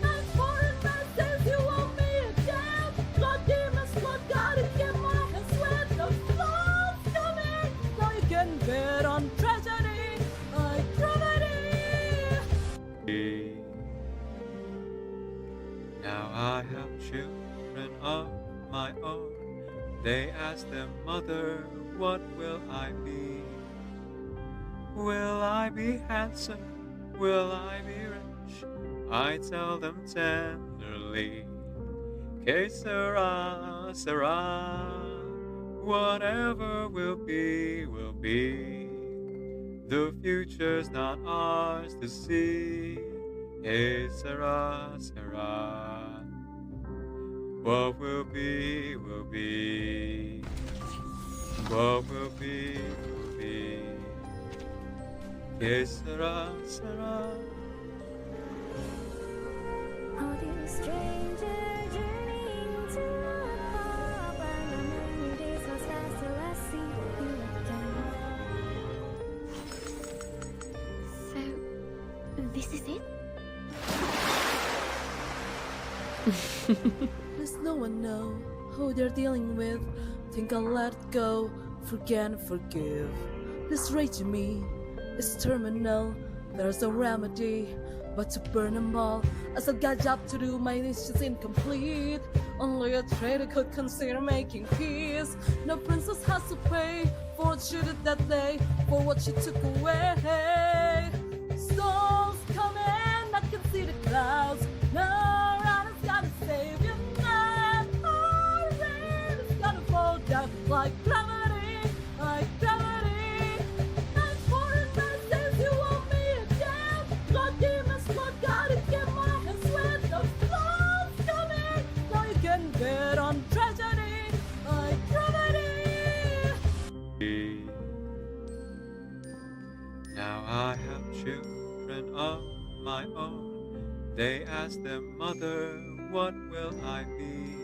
And for the message you want me again. Lord demons, Lord God, to get my They ask their mother, what will I be? Will I be handsome? Will I be rich? I tell them tenderly, que sera, sera. Whatever will be, will be. The future's not ours to see. Que sera, sera. What will be, will be. What will be, will be. Que sera, sera. Oh, dear stranger, journeying to a pub, and the many days pass fast till I see you again. So, this is it? Does no one know who they're dealing with? Think I'll let it go, forget and forgive. This rage in me is terminal. There's no remedy but to burn them all. I still got a job to do, my list is incomplete. Only a traitor could consider making peace. No princess has to pay for what she did that day, for what she took away. Storms coming, I can see the clouds. No rider's gonna save you now. Oh, rain is gonna fall down like gravity, like gravity. And for it, man says you want me again. Blood demons, blood God, it get my hands wet. The storm's coming, now you can bet on tragedy, like gravity. Now I have children of my own. They ask their mother, what will I be?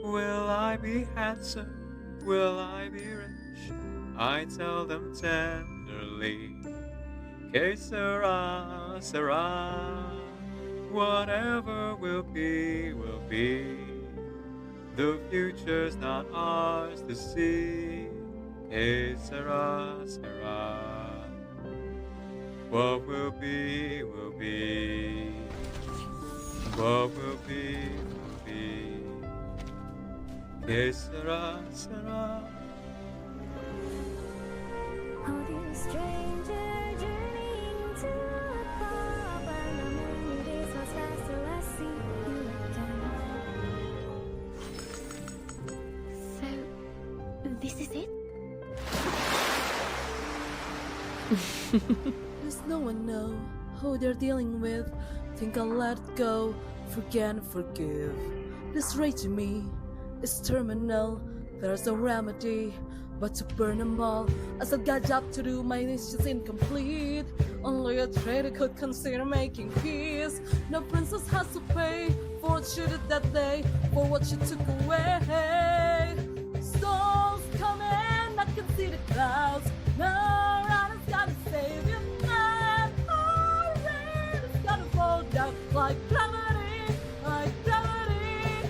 Will I be handsome? Will I be rich? I tell them tenderly, que sera, sera. Whatever will be, will be. The future's not ours to see. Que sera, sera. What will be, will be. What will be, will be. Que sera, sera. Oh, dear stranger, journeying to a pub, and the many days pass fast till I see you again. So, this is it? Does no one know who they're dealing with? Think I'll let it go, forget and forgive. This rage in me is terminal. There's no remedy but to burn them all. I still got a job to do, my list is incomplete. Only a traitor could consider making peace. No princess has to pay for what she did that day, for what she took away. Storms coming, I can see the clouds. No rider's gonna save you now. Oh, rain is gonna fall down like gravity, like gravity.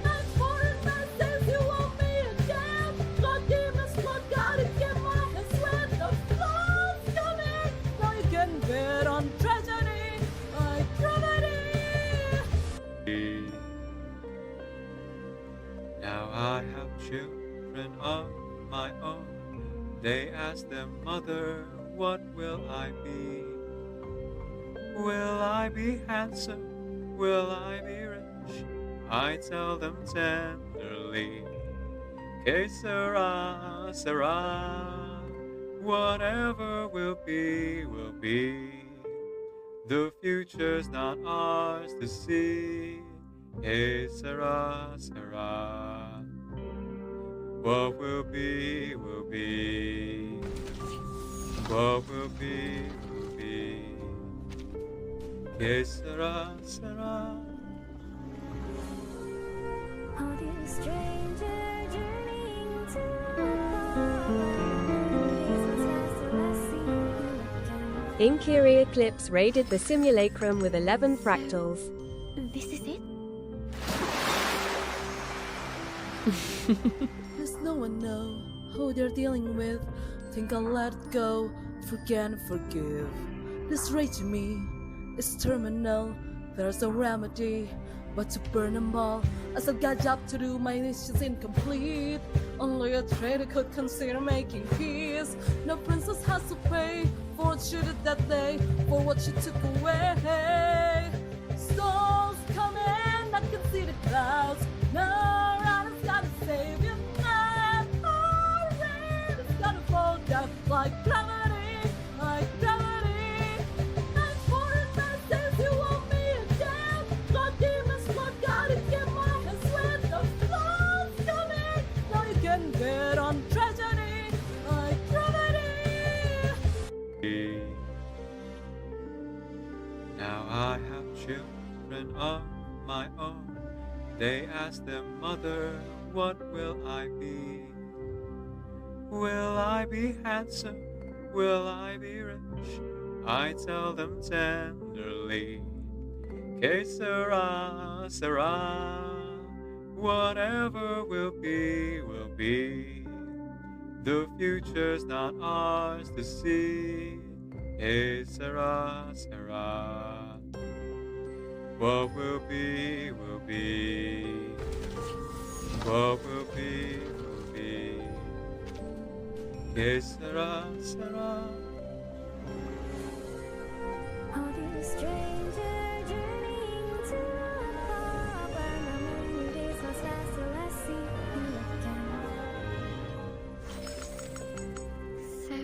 And for it, man says you want me again. Blood demons, blood God, it get my hands wet. The storm's coming, now you can bet on tragedy, like gravity. Now I have children of my own. They ask their mother, what will I be? Will I be handsome? Will I be rich? I tell them tenderly, que sera, sera. Whatever will be, will be. The future's not ours to see. Que sera, sera. What will be, will be. What will be, will be. Que sera, sera. Oh, dear stranger, journeying to a pub, days pass fast till I see you again. Interior Clips raided the simulacrum with 11 fractals. This is it? Does no one know who they're dealing with? Think I'll let it go, forget and forgive. This rage in me is terminal. There's no remedy but to burn them all. I still got job to do, my mission's incomplete. Only a traitor could consider making peace. No princess has to pay for what she did that day, for what she took away. Storms coming, I can see the clouds. No rider's gotta save you now. Oh, rain is gonna fall down like gravity, like gravity. And for it says you want me again. Lord demons, Lord God, it came on his sweat. The flood's coming. Now you can bet on tragedy, like gravity. Now I have children of my own. They ask their mother, what will I be? Will I be handsome? Will I be rich? I tell them tenderly, que sera, sera. Whatever will be, will be. The future's not ours to see. Que sera, sera. What will be, will be. What will be, will be. Que sera, sera. All these strangers journeying to a far, but not many days must last till I see you again. So,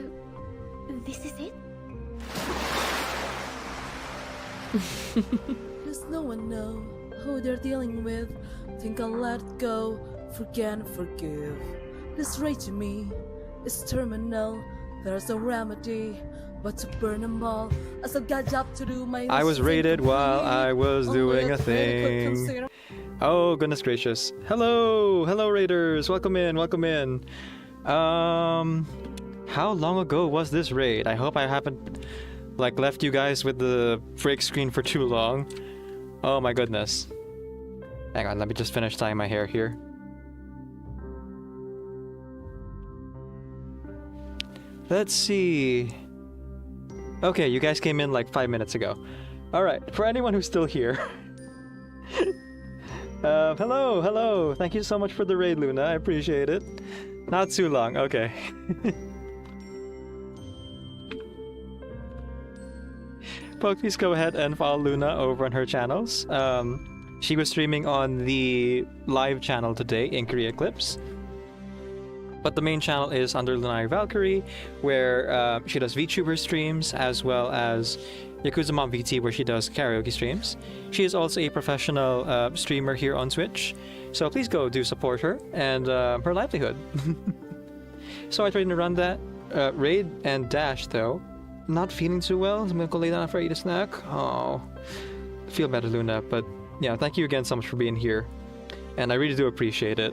this is it? Does no one know who they're dealing with? Think I'll let it go, forget and forgive. This raging me is terminal. There's no remedy but to burn them all. I still got job to do, my I was mission's raided while incomplete. I was Only doing a traitor could thing. consider- Oh, goodness gracious. Hello! Hello, Raiders! Welcome in, welcome in. How long ago was this raid? I hope I haven't, like, left you guys with the break screen for too long. Oh my goodness. Hang on, let me just finish tying my hair here. Let's see. Okay, you guys came in like 5 minutes ago. Alright, for anyone who's still here. Hello, hello. Thank you so much for the raid, Luna. I appreciate it. Not too long, okay. Please go ahead and follow Luna over on her channels. She was streaming on the live channel today, Inquiry Eclipse. But the main channel is under Lunar Valkyrie, where she does VTuber streams, as well as Yakuza Mom VT, where she does karaoke streams. She is also a professional streamer here on Twitch, so please go do support her and her livelihood. So I tried to run that raid and dash, though. Not feeling too well, so I'm gonna go lay down after I eat a snack. Oh, feel better, Luna, but yeah, thank you again so much for being here, and I really do appreciate it.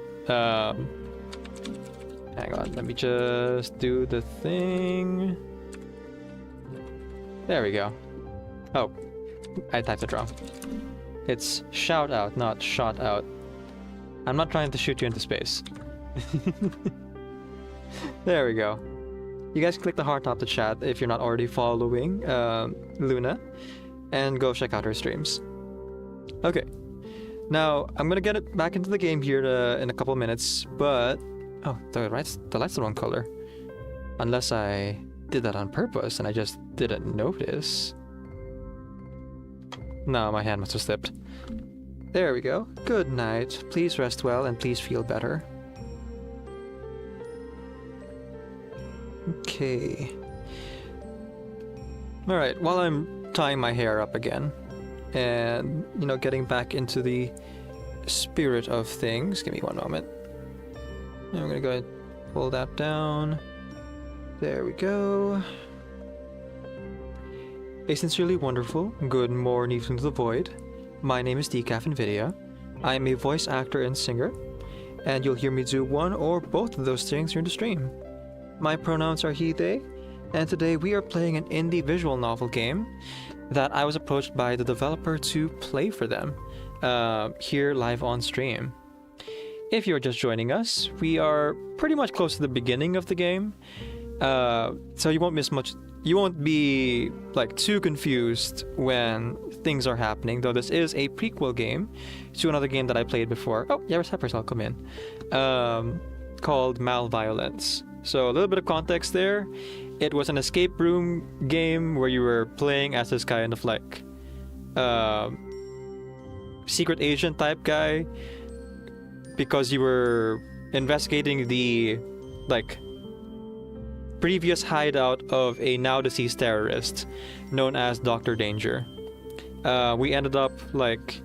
Hang on, let me just do the thing. There we go. Oh, I typed it wrong. It's shout out, not shot out. I'm not trying to shoot you into space. There we go. You guys click the heart top to chat if you're not already following Luna, and go check out her streams. Okay, now I'm gonna get it back into the game here in a couple minutes, but oh, the light's the wrong color. Unless I did that on purpose and I just didn't notice. No, my hand must have slipped. There we go. Good night. Please rest well and please feel better. Okay. Alright, while I'm tying my hair up again and, you know, getting back into the spirit of things, give me one moment. I'm gonna go ahead and pull that down. There we go. A sincerely wonderful good morning to the void. My name is Decaf Nvidia. I am a voice actor and singer, and you'll hear me do one or both of those things during the stream. My pronouns are he, they, and today we are playing an indie visual novel game that I was approached by the developer to play for them, here live on stream. If you're just joining us, we are pretty much close to the beginning of the game, So you won't miss much. You won't be like too confused when things are happening. Though this is a prequel game to another game that I played before. Oh, yeah, Peppers, I'll come in. Called Malviolence. So a little bit of context there. It was an escape room game where you were playing as this kind of like secret agent type guy, because you were investigating the like previous hideout of a now deceased terrorist known as Dr. Danger. We ended up like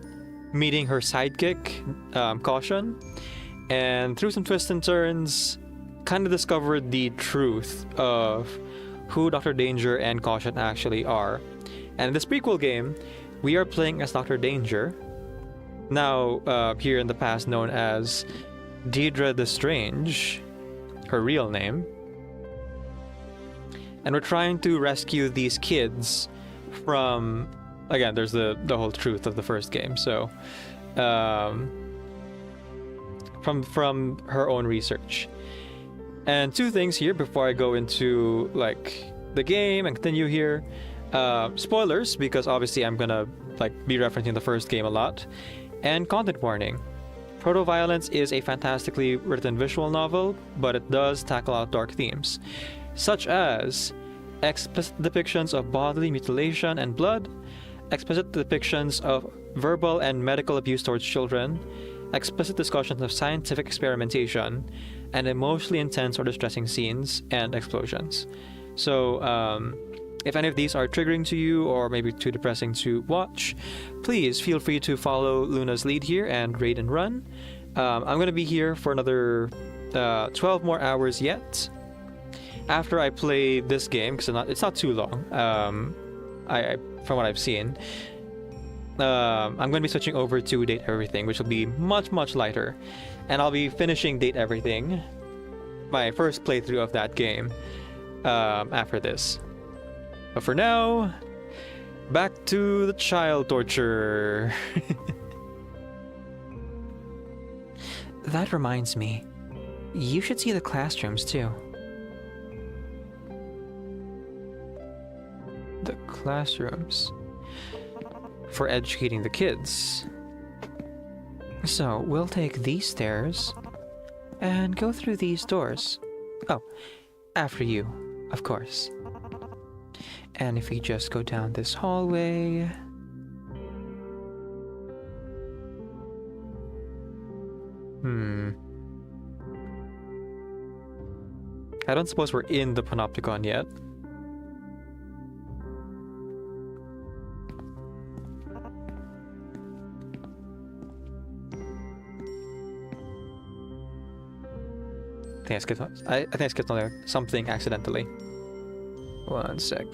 meeting her sidekick, Caution, and through some twists and turns kind of discovered the truth of who Dr. Danger and Caution actually are. And in this prequel game, we are playing as Dr. Danger, now here in the past known as Deidre the Strange, her real name. And we're trying to rescue these kids from, again, there's the whole truth of the first game, so from her own research. And two things here before I go into like the game and continue here. Spoilers, because obviously I'm gonna like be referencing the first game a lot. And content warning. Proto-Violence is a fantastically written visual novel, but it does tackle out dark themes, such as explicit depictions of bodily mutilation and blood, explicit depictions of verbal and medical abuse towards children, explicit discussions of scientific experimentation, and emotionally intense or distressing scenes and explosions. So, if any of these are triggering to you or maybe too depressing to watch, please feel free to follow Luna's lead here and raid and run. I'm going to be here for another 12 more hours yet. After I play this game, because it's not too long, from what I've seen, I'm going to be switching over to Date Everything, which will be much, much lighter. And I'll be finishing Date Everything, my first playthrough of that game, after this. But for now, back to the child torture. That reminds me, you should see the classrooms too. The classrooms for educating the kids. So we'll take these stairs and go through these doors. Oh, after you, of course. And if we just go down this hallway... I don't suppose we're in the Panopticon yet. I think I skipped on something accidentally. One sec.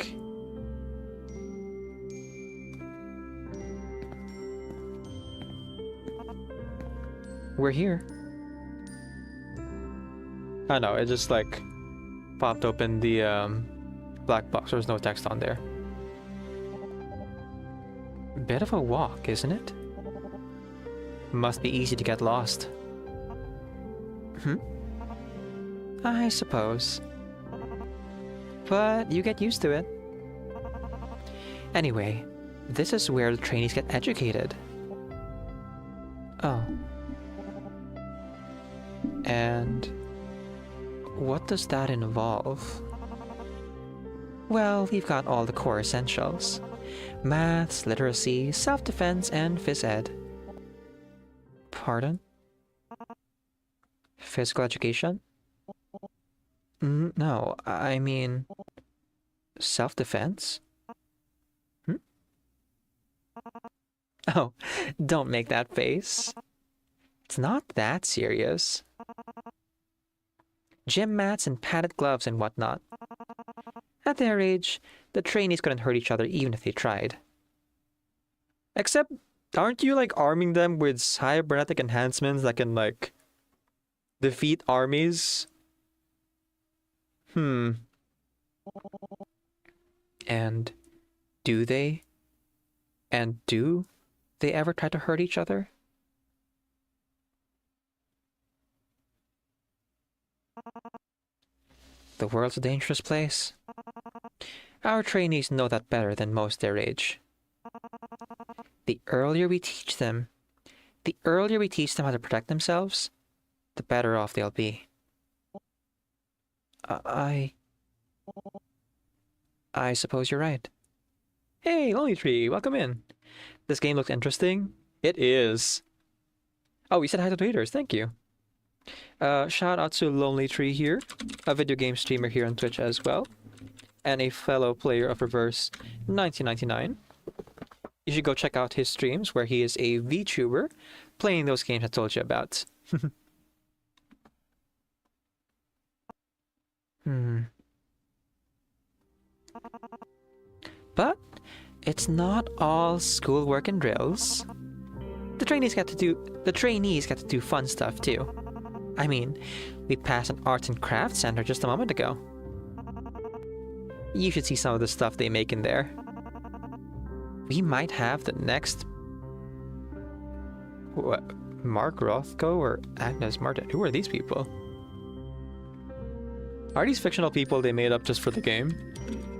We're here. I know, it just like popped open the black box. There's no text on there. Bit of a walk, isn't it? Must be easy to get lost. I suppose. But you get used to it. Anyway, this is where the trainees get educated. Oh. And what does that involve? Well, we've got all the core essentials. Maths, literacy, self-defense, and phys ed. Pardon? Physical education? No, I mean... self-defense? Oh, don't make that face. It's not that serious. Gym mats and padded gloves and whatnot. At their age, the trainees couldn't hurt each other even if they tried. Except, aren't you like arming them with cybernetic enhancements that can like defeat armies? And do they? And do they ever try to hurt each other? The world's a dangerous place. Our trainees know that better than most their age. The earlier we teach them how to protect themselves, the better off they'll be. I suppose you're right. Hey, Lonely Tree, welcome in. This game looks interesting. It is. Oh, you said hi to tweeters. Thank you. Shout out to Lonely Tree here, a video game streamer here on Twitch as well, and a fellow player of Reverse 1999. You should go check out his streams where he is a VTuber playing those games I told you about. But it's not all schoolwork and drills. The trainees get to do fun stuff too. I mean, we passed an arts and crafts center just a moment ago. You should see some of the stuff they make in there. We might have the next... What? Mark Rothko or Agnes Martin? Who are these people? Are these fictional people they made up just for the game?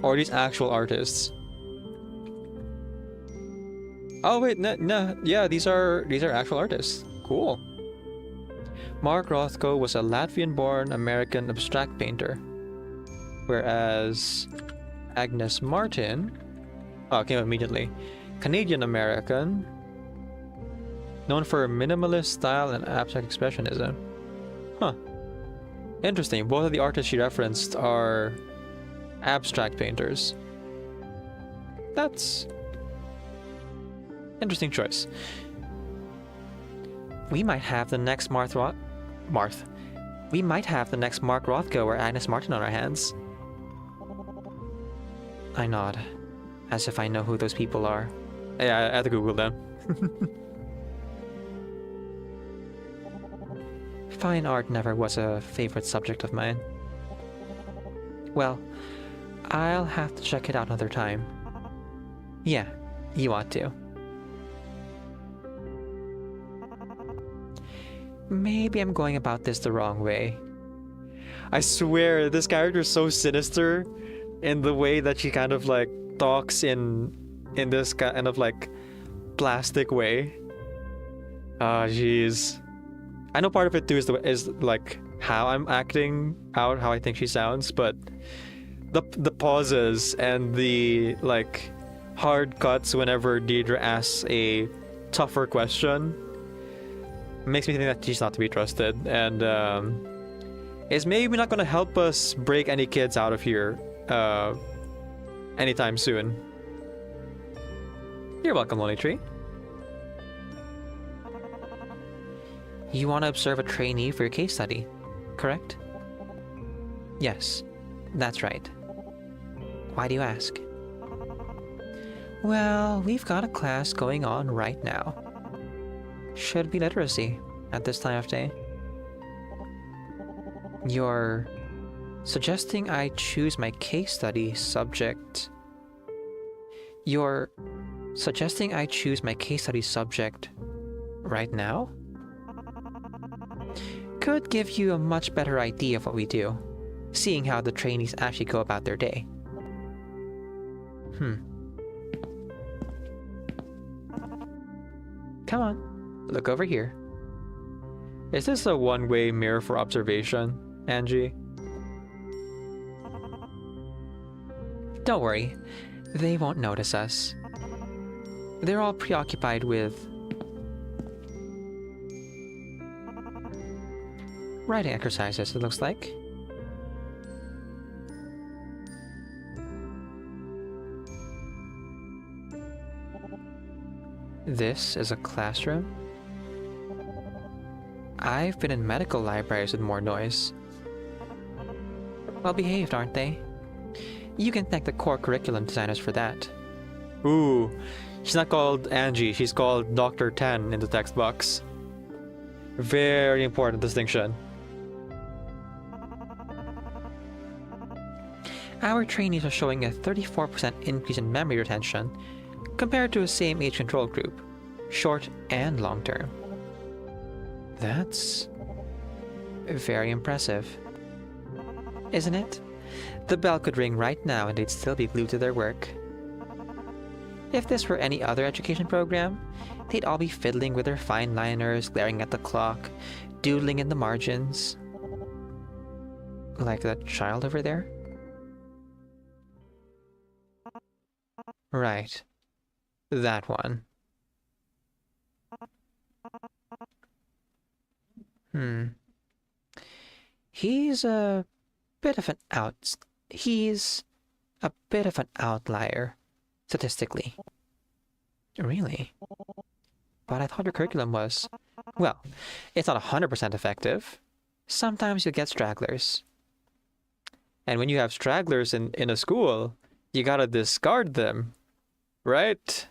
Or are these actual artists? Oh wait, no, yeah, these are actual artists. Cool. Mark Rothko was a Latvian-born American abstract painter, whereas Agnes Martin, came up immediately, Canadian-American, known for minimalist style and abstract expressionism. Huh. Interesting. Both of the artists she referenced are abstract painters. That's interesting choice. We might have the next We might have the next Mark Rothko or Agnes Martin on our hands. I nod, as if I know who those people are. Yeah, I had to Google them. Fine art never was a favorite subject of mine. Well, I'll have to check it out another time. Yeah, you ought to. Maybe I'm going about this the wrong way. I swear, this character is so sinister in the way that she kind of like talks in this kind of like plastic way. Ah, jeez. I know part of it too is like how I'm acting out how I think she sounds, but the pauses and the like hard cuts whenever Deidre asks a tougher question makes me think that she's not to be trusted, and is maybe not going to help us break any kids out of here anytime soon. You're welcome, Lonely Tree. You want to observe a trainee for your case study, correct? Yes, that's right. Why do you ask? Well, we've got a class going on right now. Should be literacy at this time of day. You're suggesting I choose my case study subject. You're suggesting I choose my case study subject right now? Could give you a much better idea of what we do, seeing how the trainees actually go about their day. Come on, look over here. Is this a one-way mirror for observation, Angie? Don't worry, they won't notice us. They're all preoccupied with writing exercises, it looks like. This is a classroom? I've been in medical libraries with more noise. Well behaved, aren't they? You can thank the core curriculum designers for that. Ooh, she's not called Angie, she's called Dr. 10 in the text box. Very important distinction. Our trainees are showing a 34% increase in memory retention compared to a same age control group, short and long term. That's very impressive, isn't it? The bell could ring right now and they'd still be glued to their work. If this were any other education program, they'd all be fiddling with their fine liners, glaring at the clock, doodling in the margins. Like that child over there? Right. That one. He's a bit of an outlier, statistically. Really? But I thought your curriculum was... Well, it's not 100% effective. Sometimes you'll get stragglers. And when you have stragglers in a school, you gotta discard them, right?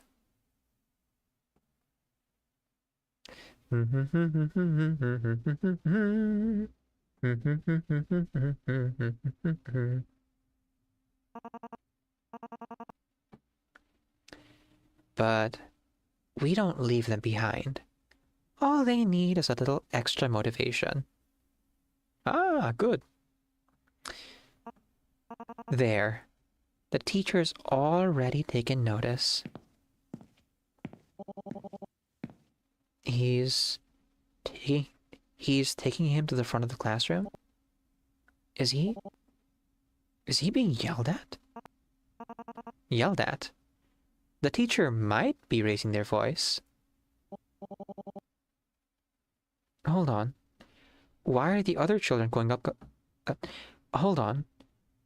But we don't leave them behind. All they need is a little extra motivation. Ah, good. There. The teacher's already taken notice. He's taking him to the front of the classroom? Is he being yelled at? Yelled at? The teacher might be raising their voice. Hold on. Why are the other children going up... hold on.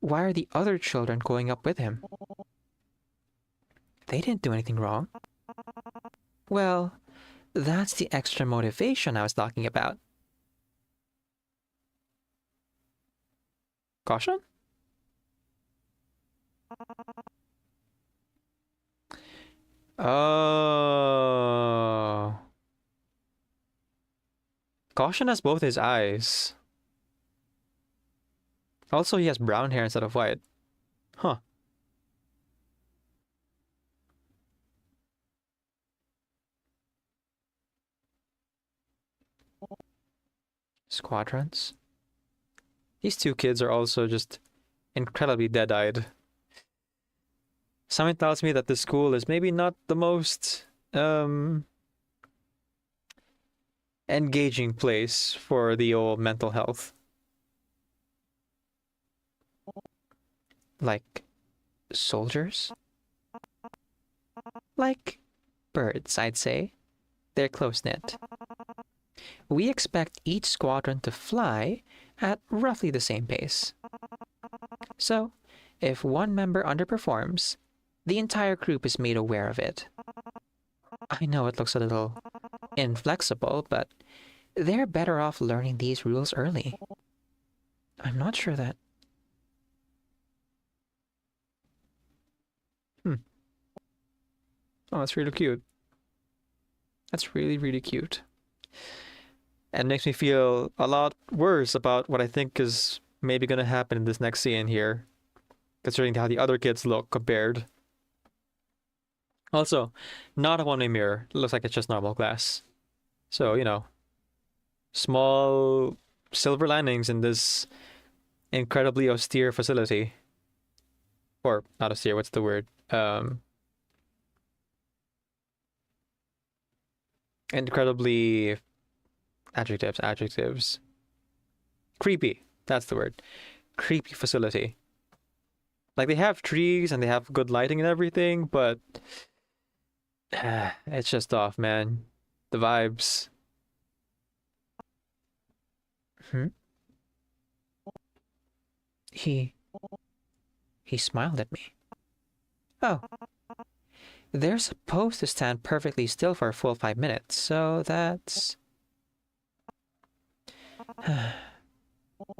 Why are the other children going up with him? They didn't do anything wrong. Well, that's the extra motivation I was talking about. Caution? Oh. Caution has both his eyes. Also, he has brown hair instead of white. Huh. Squadrons? These two kids are also just incredibly dead-eyed. Something tells me that the school is maybe not the most engaging place for the old mental health. Like soldiers? Like birds, I'd say. They're close-knit. We expect each squadron to fly at roughly the same pace. So, if one member underperforms, the entire group is made aware of it. I know it looks a little inflexible, but they're better off learning these rules early. I'm not sure that... Oh, that's really cute. That's really, really cute. And makes me feel a lot worse about what I think is maybe going to happen in this next scene here, considering how the other kids look compared. Also, not a one-way mirror. It looks like it's just normal glass. So, you know, small silver linings in this incredibly austere facility. Or, not austere, what's the word? Incredibly... Adjectives. Creepy. That's the word. Creepy facility. Like, they have trees and they have good lighting and everything, but... it's just off, man. The vibes. He smiled at me. Oh. They're supposed to stand perfectly still for a full 5 minutes, so that's...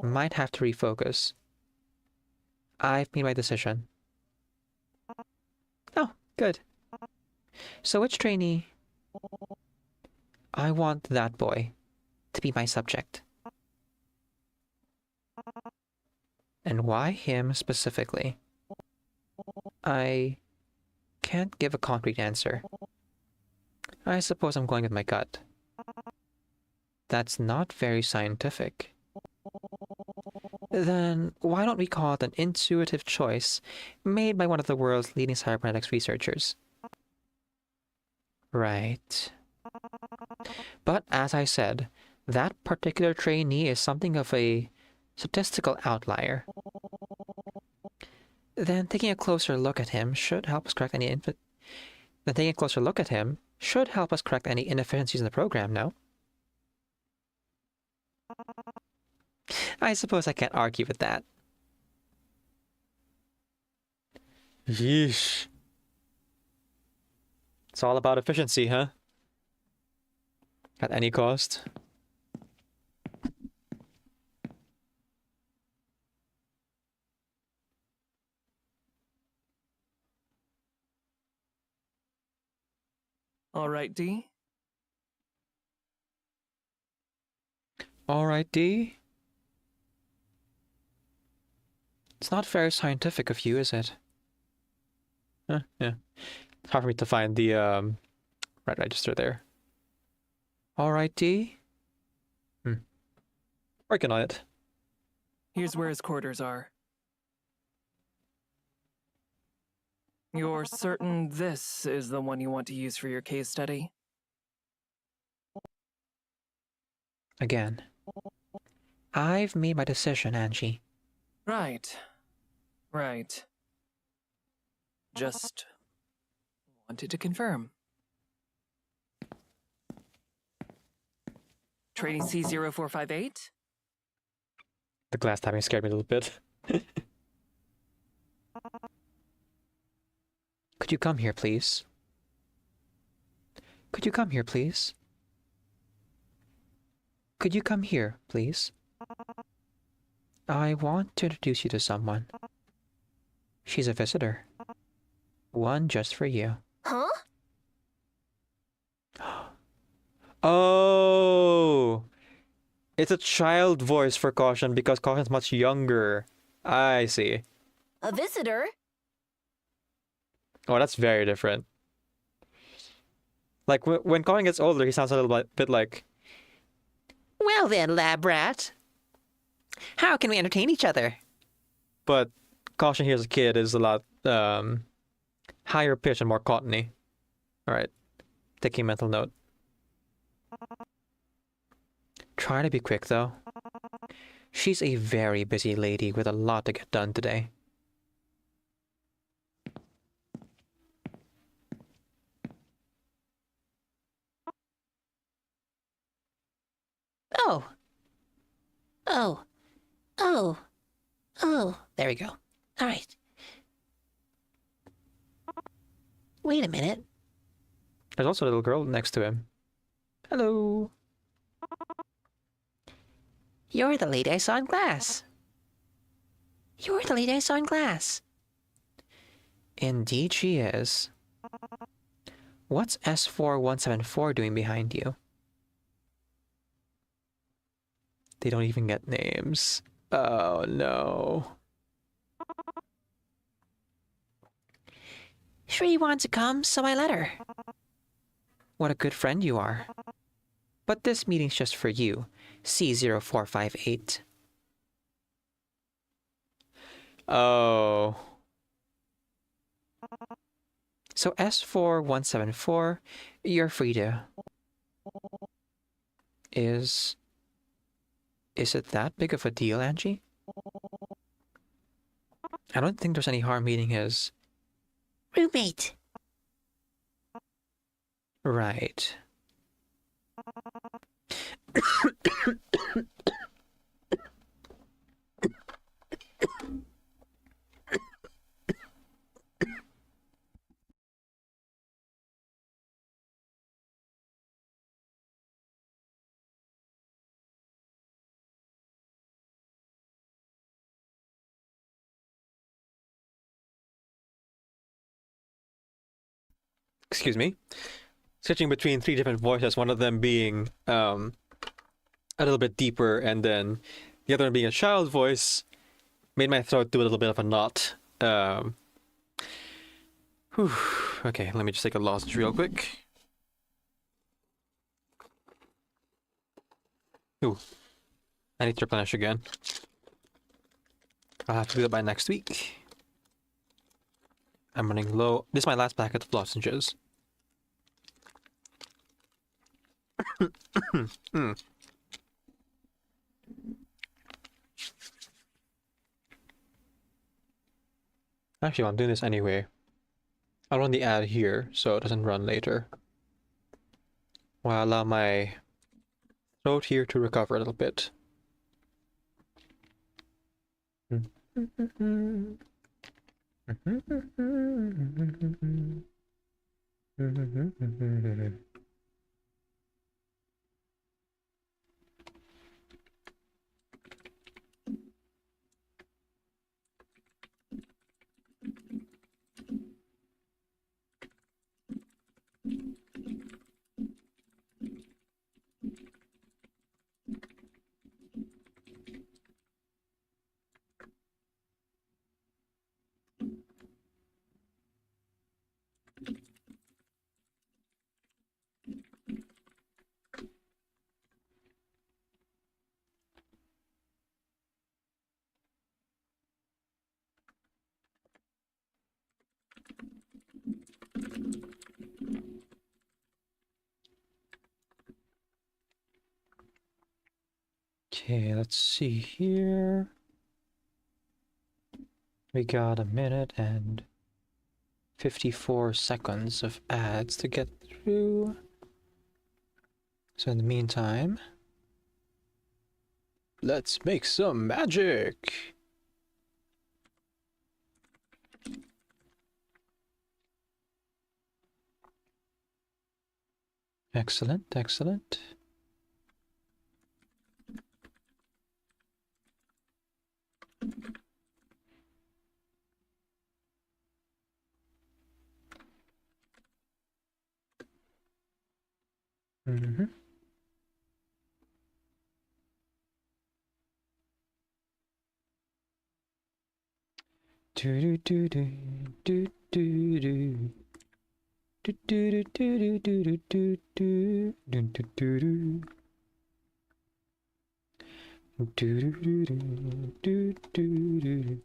Might have to refocus. I've made my decision. Oh, good. So which trainee? I want that boy to be my subject. And why him specifically? I can't give a concrete answer. I suppose I'm going with my gut. That's not very scientific. Then why don't we call it an intuitive choice made by one of the world's leading cybernetics researchers? Right. But as I said, that particular trainee is something of a statistical outlier. Then taking a closer look at him should help us correct any inefficiencies in the program, no? I suppose I can't argue with that. Yeesh. It's all about efficiency, huh? At any cost. All right, D. All right, D. It's not very scientific of you, is it? Huh, yeah. It's hard for me to find the right register there. All right, D. Working on it. Here's where his quarters are. You're certain this is the one you want to use for your case study? Again. I've made my decision, Angie. Right. Right. Just wanted to confirm. Trading C0458? The glass tapping scared me a little bit. Could you come here, please? Could you come here, please? Could you come here, please? I want to introduce you to someone. She's a visitor. One just for you. Huh? Oh! It's a child voice for Caution because Caution's much younger. I see. A visitor? Oh, that's very different. Like, when Caution gets older, he sounds a little bit like... Well then, lab rat. How can we entertain each other? But Caution here as a kid is a lot higher pitch and more cottony. Alright. Taking a mental note. Try to be quick, though. She's a very busy lady with a lot to get done today. Oh. Oh. Oh. Oh. There we go. All right. Wait a minute. There's also a little girl next to him. Hello. You're the lady I saw in class. You're the lady I saw in class. Indeed she is. What's S4174 doing behind you? They don't even get names. Oh no. She wanted to come, so I let her. What a good friend you are. But this meeting's just for you, C0458. Oh. So S4174, you're free to... Is it that big of a deal, Angie? I don't think there's any harm meeting his... roommate. Right. Excuse me. Switching between three different voices, one of them being a little bit deeper, and then the other one being a child voice, made my throat do a little bit of a knot. Okay, let me just take a lozenge real quick. Ooh, I need to replenish again. I'll have to do that by next week. I'm running low. This is my last packet of lozenges. Actually, I'm doing this anyway. I'll run the ad here so it doesn't run later. Well, I'll allow my throat here to recover a little bit. Okay, let's see here. We got a minute and 54 seconds of ads to get through. So in the meantime, let's make some magic. Excellent, excellent. Mm-hmm. Do do do do do do. Do do do do do do do do do do do. Do do do do do do do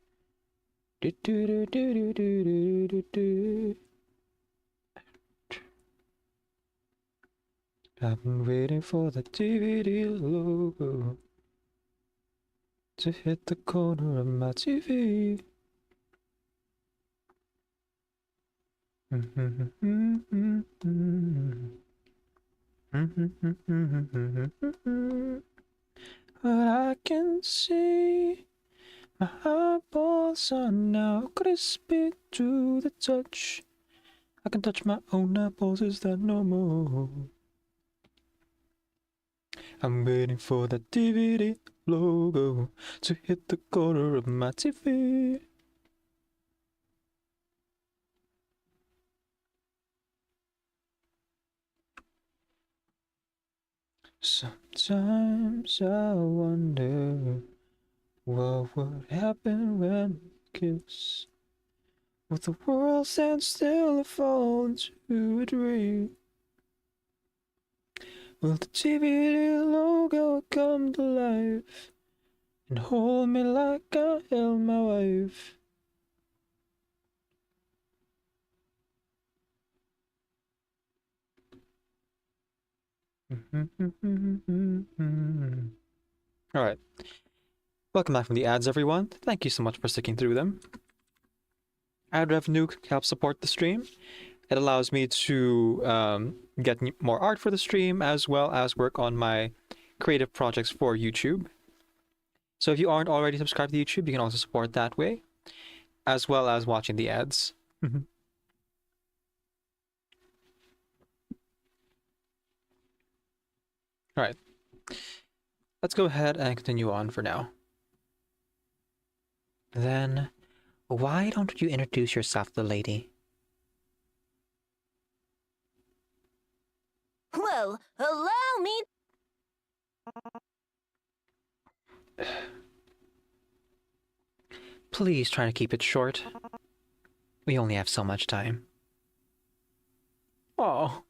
do do do do do do. I've been waiting for the DVD logo to hit the corner of my TV. But I can see my eyeballs are now crispy to the touch. I can touch my own eyeballs, is that normal? I'm waiting for the DVD logo to hit the corner of my TV. Sometimes I wonder what would happen when we kiss. Would the world stand still or fall into a dream? Will the DVD logo come to life and hold me like I held my wife? Alright. Welcome back from the ads, everyone. Thank you so much for sticking through them. Ad revenue helps support the stream. It allows me to get more art for the stream, as well as work on my creative projects for YouTube. So if you aren't already subscribed to YouTube, you can also support that way, as well as watching the ads. Alright. Let's go ahead and continue on for now. Then, why don't you introduce yourself to the lady? Well, allow me. Please try to keep it short. We only have so much time. Oh.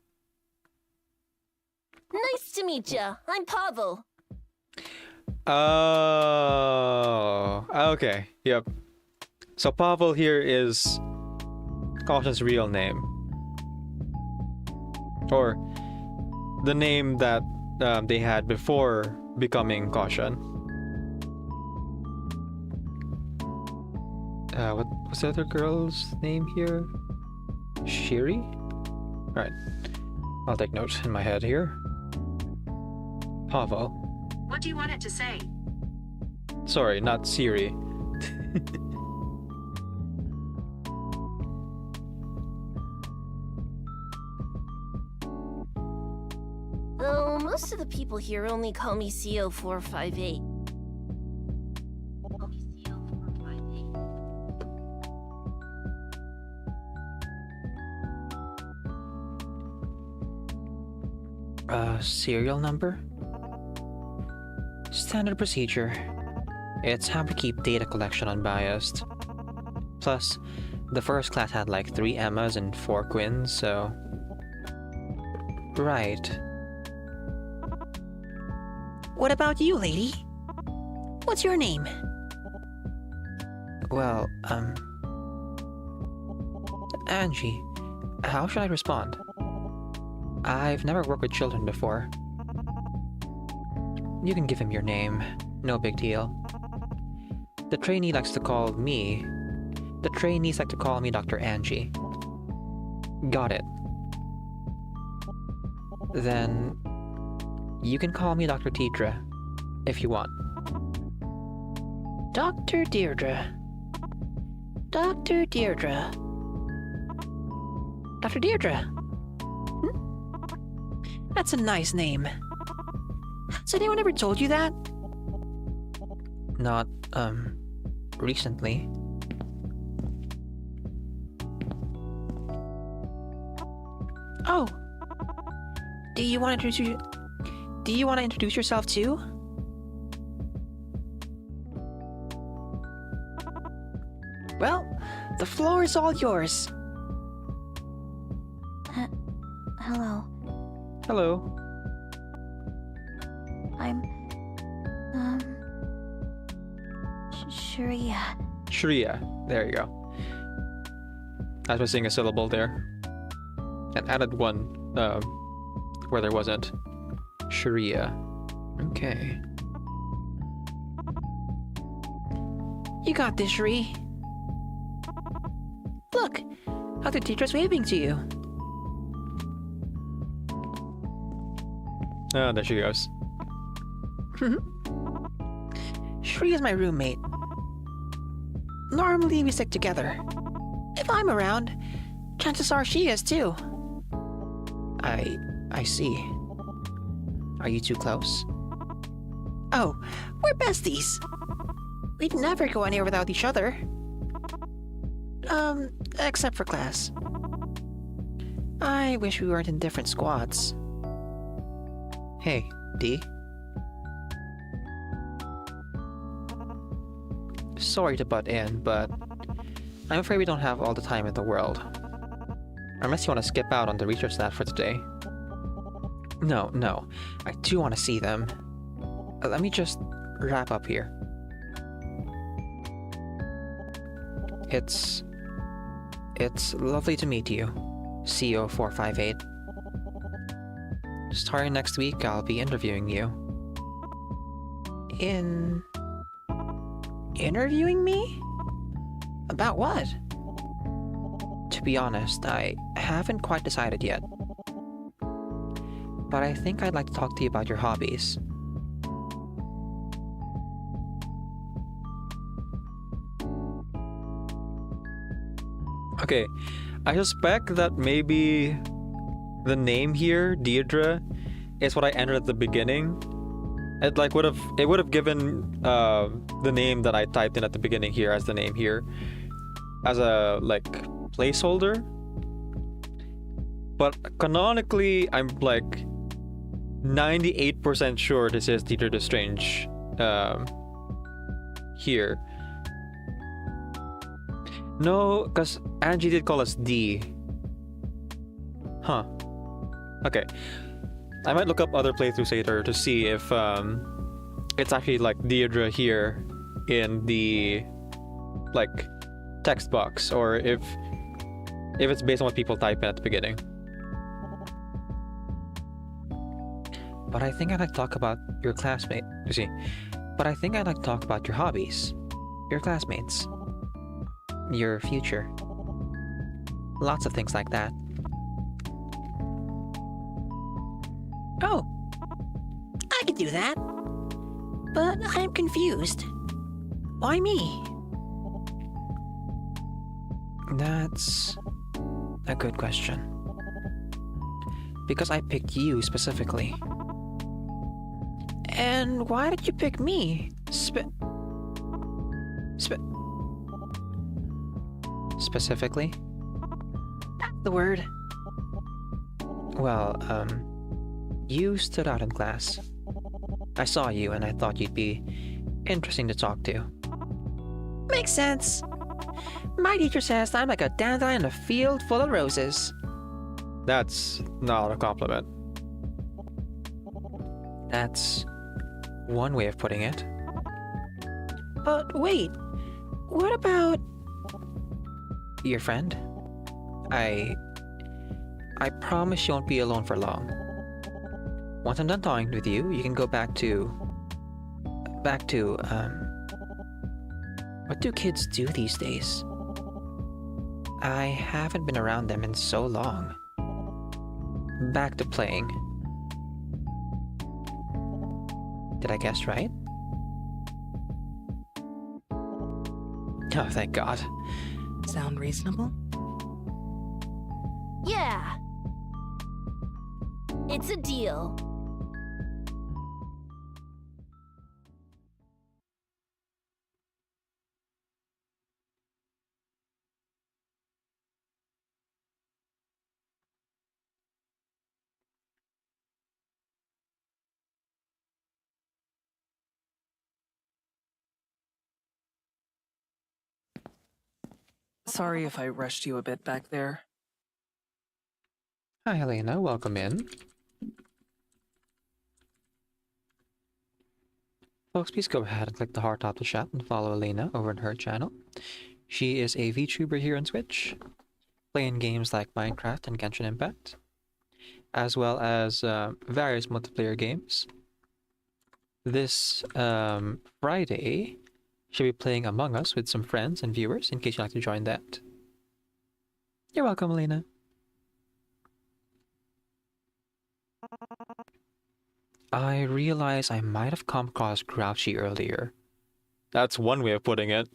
Nice to meet ya. I'm Pavel. Oh. Okay, yep. So Pavel here is Caution's real name. Or the name that they had before becoming Caution. What was the other girl's name here? Shiri? Right. I'll take notes in my head here. Pavel. What do you want it to say? Sorry, not Siri. Though most of the people here only call me CO458. Serial number? Standard procedure. It's how we keep data collection unbiased. Plus, the first class had like 3 Emmas and 4 Quins, so... Right. What about you, lady? What's your name? Well, Angie. How should I respond? I've never worked with children before. You can give him your name. No big deal. The trainees like to call me Dr. Angie. Got it. Then you can call me Dr. Tidra if you want. Dr. Deirdre. Dr. Deirdre. Dr. Deirdre. That's a nice name. Has anyone ever told you that? Not, recently. Oh. Do you want to introduce yourself too? Well, the floor is all yours. Hello. Hello. I'm... Shreya. Shreya. There you go. I was missing a syllable there. And added one, where there wasn't. Shreya. Okay. You got this, Shri. Look, Dr. Tidra's waving to you. Oh, there she goes. Shri is my roommate. Normally we stick together. If I'm around, chances are she is too. I see. Are you too close? Oh, we're besties. We'd never go anywhere without each other. Except for class. I wish we weren't in different squads. Hey, D. Sorry to butt in, but I'm afraid we don't have all the time in the world. Unless you want to skip out on the research lab for today. No, I do want to see them. Let me just wrap up here. It's lovely to meet you, CO458. Starting next week, I'll be interviewing you. Interviewing me? About what? To be honest, I haven't quite decided yet. But I think I'd like to talk to you about your hobbies. Okay, I suspect that maybe the name here, Deirdre, is what I entered at the beginning. It would have given the name that I typed in at the beginning here as the name here as a placeholder. But canonically, I'm 98% sure this is Deirdre the Strange here. No, because Angie did call us D. Huh. Okay. I might look up other playthroughs later to see if it's actually Deirdre here in the like text box, or if it's based on what people type in at the beginning. But I think I'd like to talk about your classmate. You see, but I think I'd like to talk about your hobbies, your classmates, your future. Lots of things like that. Oh, I could do that. But I'm confused. Why me? That's a good question. Because I picked you specifically. And why did you pick me? Specifically? That's the word. Well, you stood out in class. I saw you and I thought you'd be interesting to talk to. Makes sense. My teacher says I'm like a dandelion in a field full of roses. That's not a compliment. That's one way of putting it. But wait, what about your friend? I promise you won't be alone for long. Once I'm done talking with you, you can go back to what do kids do these days? I haven't been around them in so long. Back to playing. Did I guess right? Oh, thank God. Sound reasonable? Yeah. It's a deal. Sorry if I rushed you a bit back there. Hi, Helena. Welcome in. Folks, please go ahead and click the heart top of the chat and follow Elena over on her channel. She is a VTuber here on Twitch, playing games like Minecraft and Genshin Impact, as well as various multiplayer games. This Friday, she'll be playing Among Us with some friends and viewers, in case you'd like to join that. You're welcome, Elena. I realize I might have come across grouchy earlier. That's one way of putting it.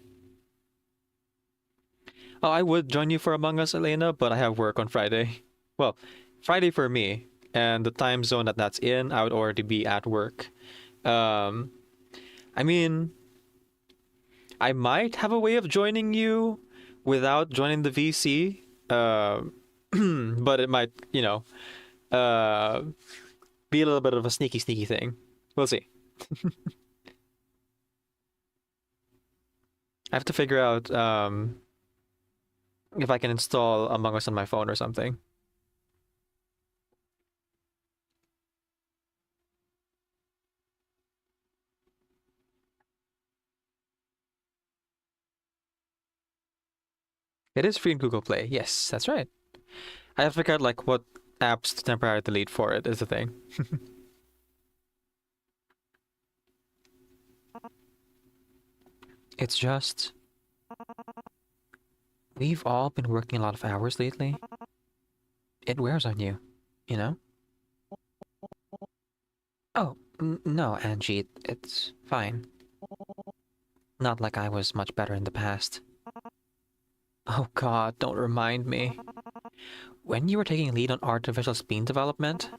Oh, I would join you for Among Us, Elena, but I have work on Friday. Well, Friday for me, and the time zone that's in, I would already be at work. I mean, I might have a way of joining you without joining the VC, but it might, you know, be a little bit of a sneaky thing. We'll see. I have to figure out if I can install Among Us on my phone or something. It is free in Google Play. Yes, that's right. I have to figure out like what apps to temporarily delete for it is the thing. It's just we've all been working a lot of hours lately. It wears on you, you know? Oh, no, Angie, it's fine. Not like I was much better in the past. Oh God, don't remind me. When you were taking lead on artificial spleen development,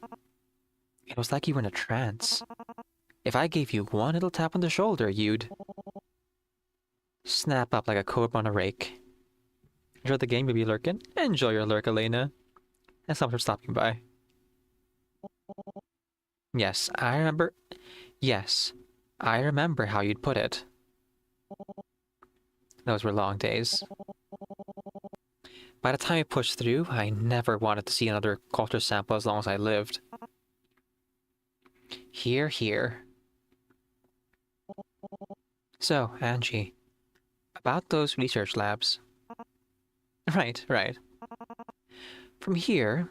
it was like you were in a trance. If I gave you one little tap on the shoulder, you'd snap up like a cobra on a rake. Enjoy the game, baby Lurkin. Enjoy your lurk, Elena. And someone for stopping by. Yes, I remember. Yes, I remember how you'd put it. Those were long days. By the time I pushed through, I never wanted to see another culture sample as long as I lived. Here, here. So, Angie, about those research labs. Right. From here,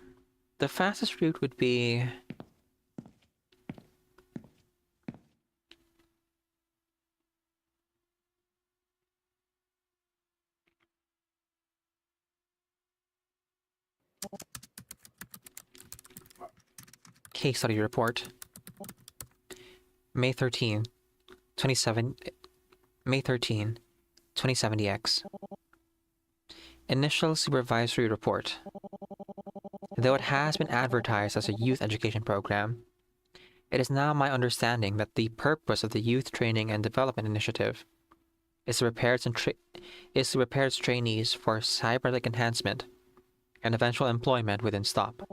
the fastest route would be... Case study report. May 13, 2070X. Initial supervisory report. Though it has been advertised as a youth education program, it is now my understanding that the purpose of the Youth Training and Development Initiative is to prepare its trainees for cybernetic enhancement and eventual employment within STOP.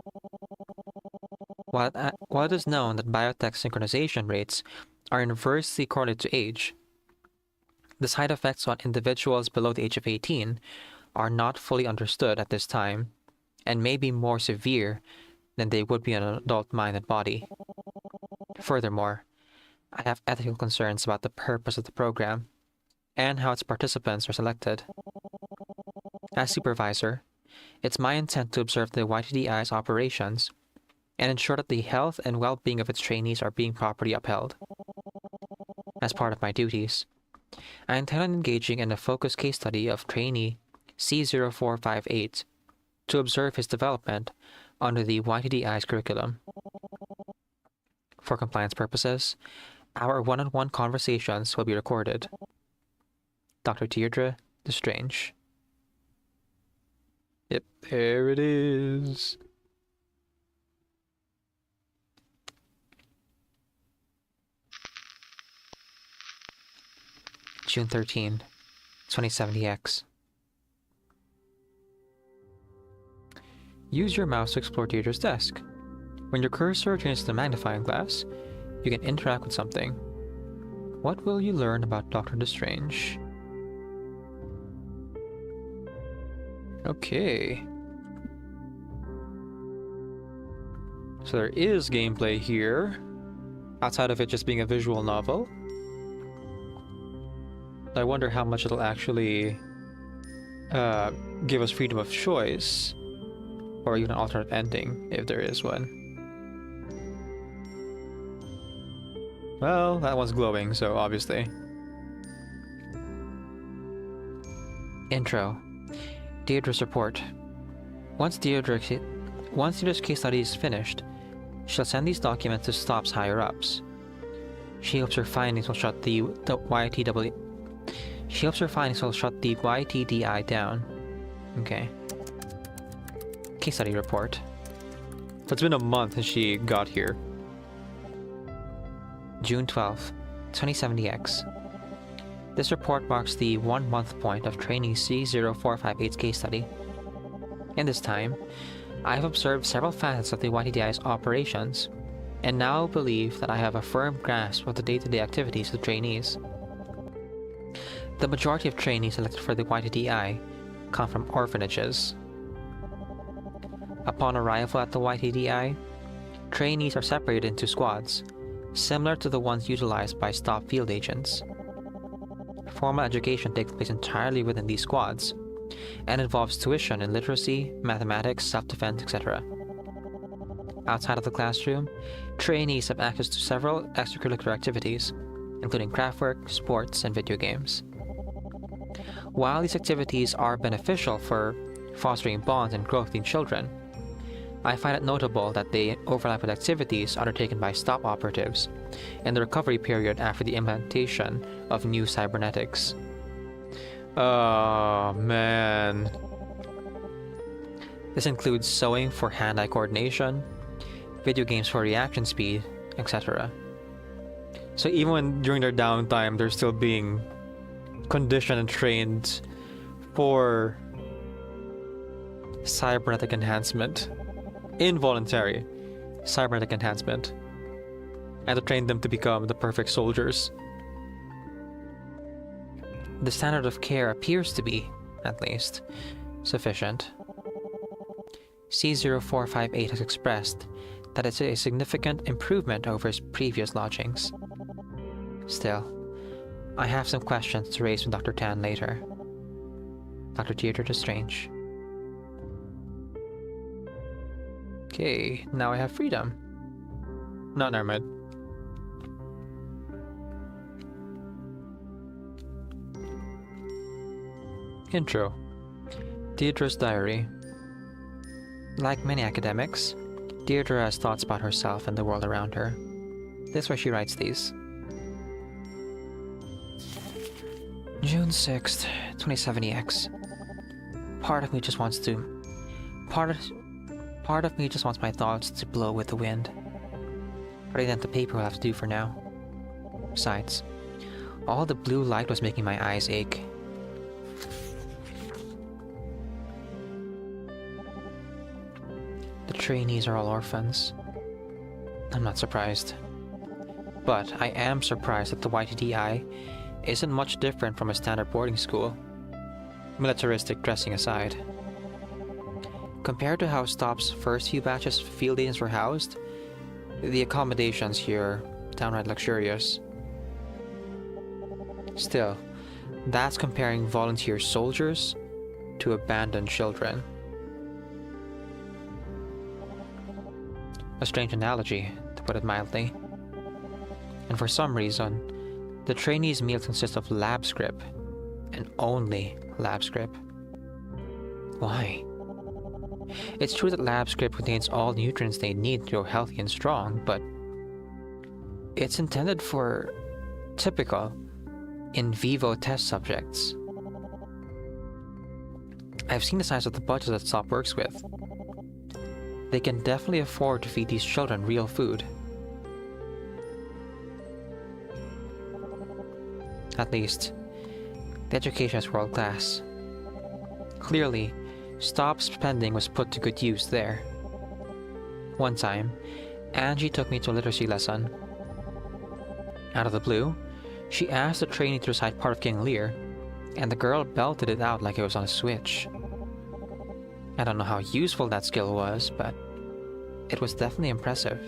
While it is known that biotech synchronization rates are inversely correlated to age, the side effects on individuals below the age of 18 are not fully understood at this time and may be more severe than they would be in an adult-minded body. Furthermore, I have ethical concerns about the purpose of the program and how its participants are selected. As supervisor, it's my intent to observe the YTDI's operations and ensure that the health and well-being of its trainees are being properly upheld. As part of my duties, I intend on engaging in a focused case study of trainee C0458 to observe his development under the YTDI's curriculum. For compliance purposes, our one-on-one conversations will be recorded. Dr. Deirdre Lestrange. Yep, there it is. June 13, 2070X. Use your mouse to explore Deirdre's desk. When your cursor turns to the magnifying glass, you can interact with something. What will you learn about Dr. Lestrange? Okay. So there is gameplay here, outside of it just being a visual novel. I wonder how much it'll actually give us freedom of choice, or even an alternate ending, if there is one. Well, that one's glowing, so obviously. Intro. Deirdre's report. Once Deirdre's case study is finished, she'll send these documents to STOP's higher-ups. She hopes her findings will shut the YTDI down. Okay. Case study report. So it's been a month since she got here. June 12th, 2070X. This report marks the 1 month point of trainee C0458's case study. In this time, I have observed several facets of the YTDI's operations, and now believe that I have a firm grasp of the day-to-day activities of the trainees. The majority of trainees selected for the YTDI come from orphanages. Upon arrival at the YTDI, trainees are separated into squads, similar to the ones utilized by STOP field agents. Formal education takes place entirely within these squads, and involves tuition in literacy, mathematics, self-defense, etc. Outside of the classroom, trainees have access to several extracurricular activities, including craftwork, sports, and video games. While these activities are beneficial for fostering bonds and growth in children, I find it notable that they overlap with activities undertaken by STOP operatives in the recovery period after the implementation of new cybernetics. Oh, man. This includes sewing for hand-eye coordination, video games for reaction speed, etc. So even when during their downtime, they're still being conditioned and trained for cybernetic enhancement. Involuntary cybernetic enhancement. And to train them to become the perfect soldiers. The standard of care appears to be, at least, sufficient. C0458 has expressed that it's a significant improvement over his previous lodgings. Still, I have some questions to raise with Dr. Tan later. Dr. Deirdre Lestrange. Okay, now I have freedom. No, never mind. Intro. Deirdre's diary. Like many academics, Deirdre has thoughts about herself and the world around her. This is where she writes these. June 6th, 2070X. Part of me just wants my thoughts to blow with the wind. Writing down the paper will have to do for now. Besides, all the blue light was making my eyes ache. The trainees are all orphans. I'm not surprised. But I am surprised that the YTDI isn't much different from a standard boarding school, militaristic dressing aside. Compared to how Stop's first few batches of field agents were housed, the accommodations here are downright luxurious. Still, that's comparing volunteer soldiers to abandoned children. A strange analogy, to put it mildly. And for some reason, the trainees' meals consist of lab script, and only lab script. Why? It's true that lab script contains all nutrients they need to grow healthy and strong, but it's intended for typical in vivo test subjects. I've seen the size of the budget that Stop works with. They can definitely afford to feed these children real food. At least, the education is world class. Clearly, Stop's spending was put to good use there. One time, Angie took me to a literacy lesson. Out of the blue, she asked the trainee to recite part of King Lear, and the girl belted it out like it was on a switch. I don't know how useful that skill was, but it was definitely impressive.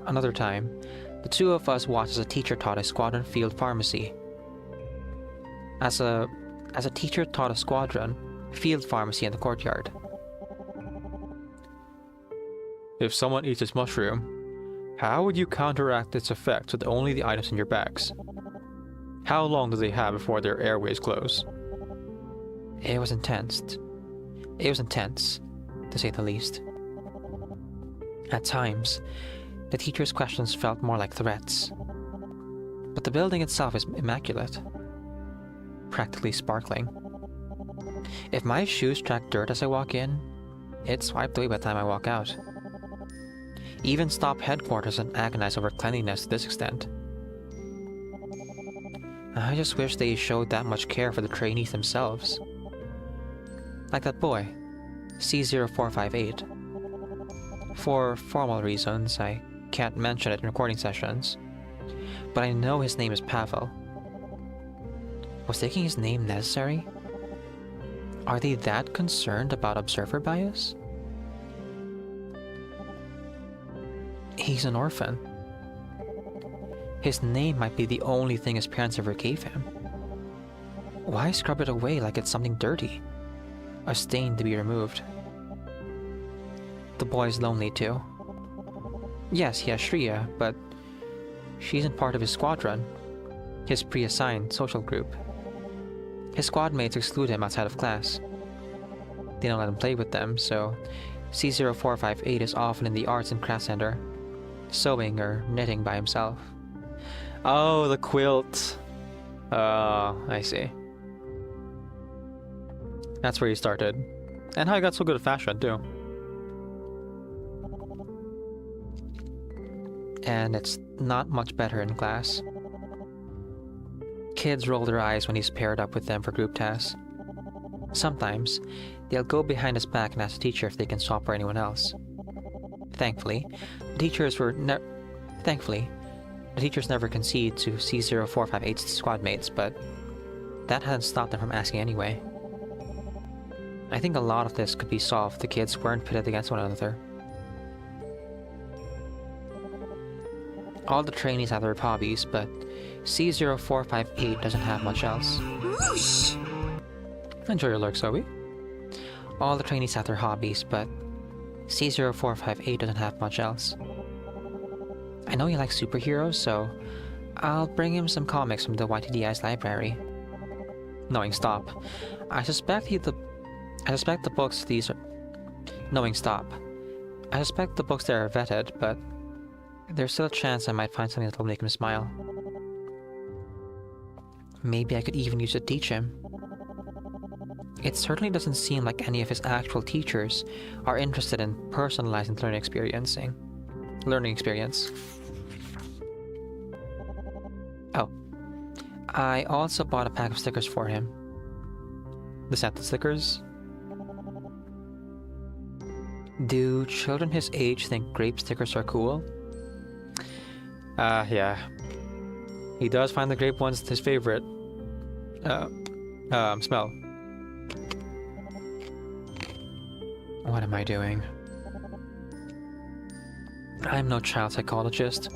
Another time, the two of us watched as a teacher taught a squadron field pharmacy. As a teacher taught a squadron field pharmacy in the courtyard. If someone eats this mushroom, how would you counteract its effects with only the items in your bags? How long do they have before their airways close? It was intense. It was intense, to say the least. At times, the teacher's questions felt more like threats. But the building itself is immaculate. Practically sparkling. If my shoes track dirt as I walk in, it's wiped away by the time I walk out. Even Stop headquarters and agonize over cleanliness to this extent. I just wish they showed that much care for the trainees themselves. Like that boy, C0458. For formal reasons, I can't mention it in recording sessions, but I know his name is Pavel. Was taking his name necessary? Are they that concerned about observer bias? He's an orphan. His name might be the only thing his parents ever gave him. Why scrub it away like it's something dirty? A stain to be removed. The boy's lonely too. Yes, he has Shreya, but she isn't part of his squadron, his pre-assigned social group. His squad mates exclude him outside of class. They don't let him play with them, so C0458 is often in the Arts and Crafts Center, sewing or knitting by himself. Oh, the quilt! I see. That's where he started. And how he got so good at fashion, too. And it's not much better in class. Kids roll their eyes when he's paired up with them for group tasks. Sometimes, they'll go behind his back and ask the teacher if they can swap for anyone else. Thankfully, the teachers never concede to C0458's squad mates, but that hasn't stopped them from asking anyway. I think a lot of this could be solved if the kids weren't pitted against one another. All the trainees have their hobbies, but C0458 doesn't have much else. Whoosh! Enjoy your lurk, Zoe. All the trainees have their hobbies, but C0458 doesn't have much else. I know he likes superheroes, so I'll bring him some comics from the YTDI's library. Knowing stop. I suspect the books these are... Knowing stop. I suspect the books there are vetted, but there's still a chance I might find something that'll make him smile. Maybe I could even use it to teach him. It certainly doesn't seem like any of his actual teachers are interested in personalizing learning experience. Oh. I also bought a pack of stickers for him. The scented stickers? Do children his age think grape stickers are cool? Yeah. He does find the grape ones his favorite. Smell. What am I doing? I'm no child psychologist.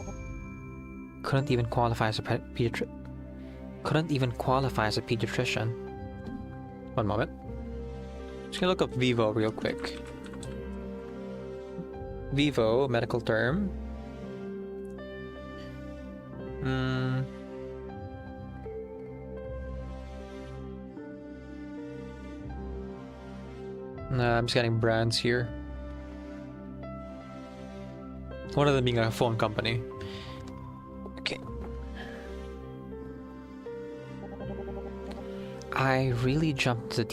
Couldn't even qualify as a pediatrician. One moment. Just gonna look up Vivo real quick. Vivo, medical term. I'm just getting brands here. One of them being a phone company. Okay. I really jumped into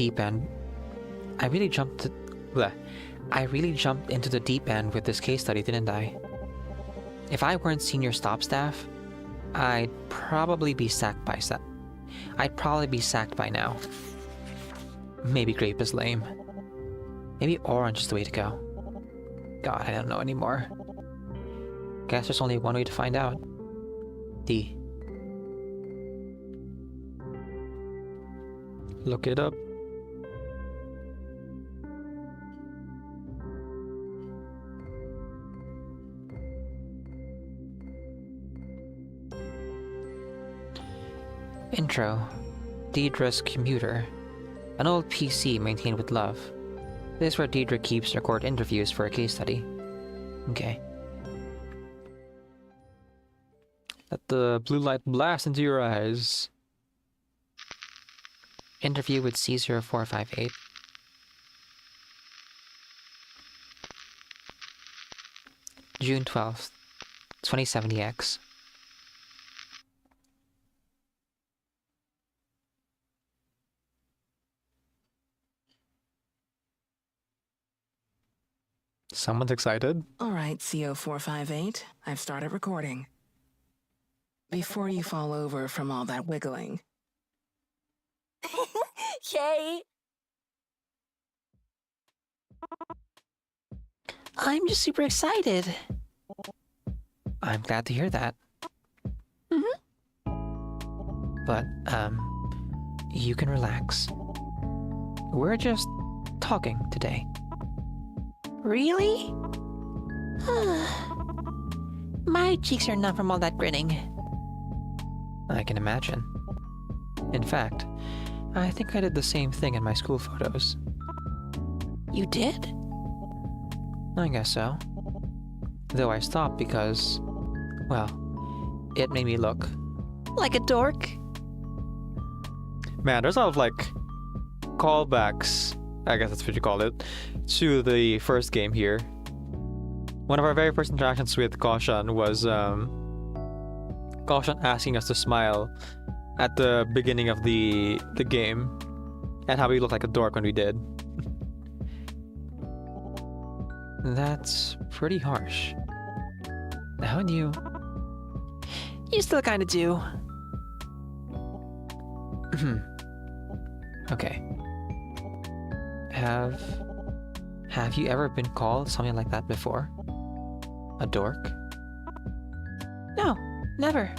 the deep end with this case study, didn't I? If I weren't senior stop staff, I'd probably be sacked by now. Maybe grape is lame. Maybe orange is the way to go. God, I don't know anymore. Guess there's only one way to find out. D. Look it up. Intro. Deidre's computer. An old PC maintained with love. This is where Deidre keeps record interviews for a case study. Okay. Let the blue light blast into your eyes. Interview with C0458. June 12th, 2070X. Someone's excited? All right, CO458. I've started recording. Before you fall over from all that wiggling. Yay! I'm just super excited. I'm glad to hear that. But, you can relax. We're just talking today. Really? My cheeks are numb from all that grinning. I can imagine. In fact, I think I did the same thing in my school photos. You did? I guess so. Though I stopped because, well, it made me look like a dork. Man, there's a lot of like callbacks, I guess that's what you call it, to the first game here. One of our very first interactions with Kaushan was Kaushan asking us to smile at the beginning of the game, and how we looked like a dork when we did. That's pretty harsh. How do you... You still kinda do. Okay. Have you ever been called something like that before? A dork? No, never.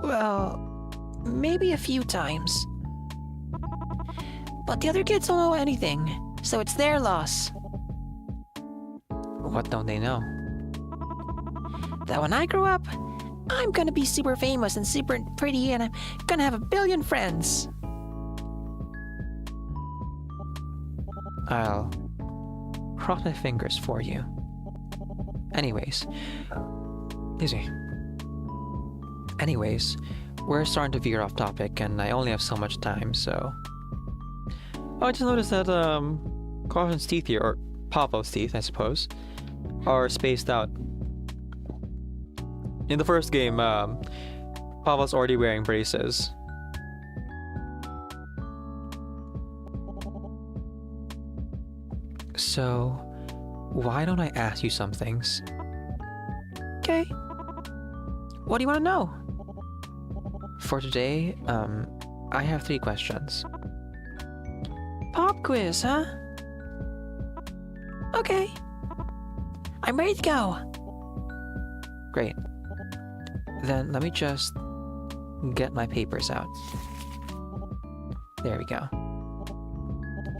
Well, maybe a few times. But the other kids don't know anything, so it's their loss. What don't they know? That when I grow up, I'm gonna be super famous and super pretty and I'm gonna have a billion friends. I'll cross my fingers for you. Anyways, easy. Anyways, we're starting to veer off topic and I only have so much time, so... Oh, I just noticed that, Caution's teeth here, or Pavlov's teeth, I suppose, are spaced out. In the first game, Pavlov's already wearing braces. So, why don't I ask you some things? Okay. What do you want to know? For today, I have 3 questions. Pop quiz, huh? Okay. I'm ready to go. Great. Then let me just get my papers out. There we go.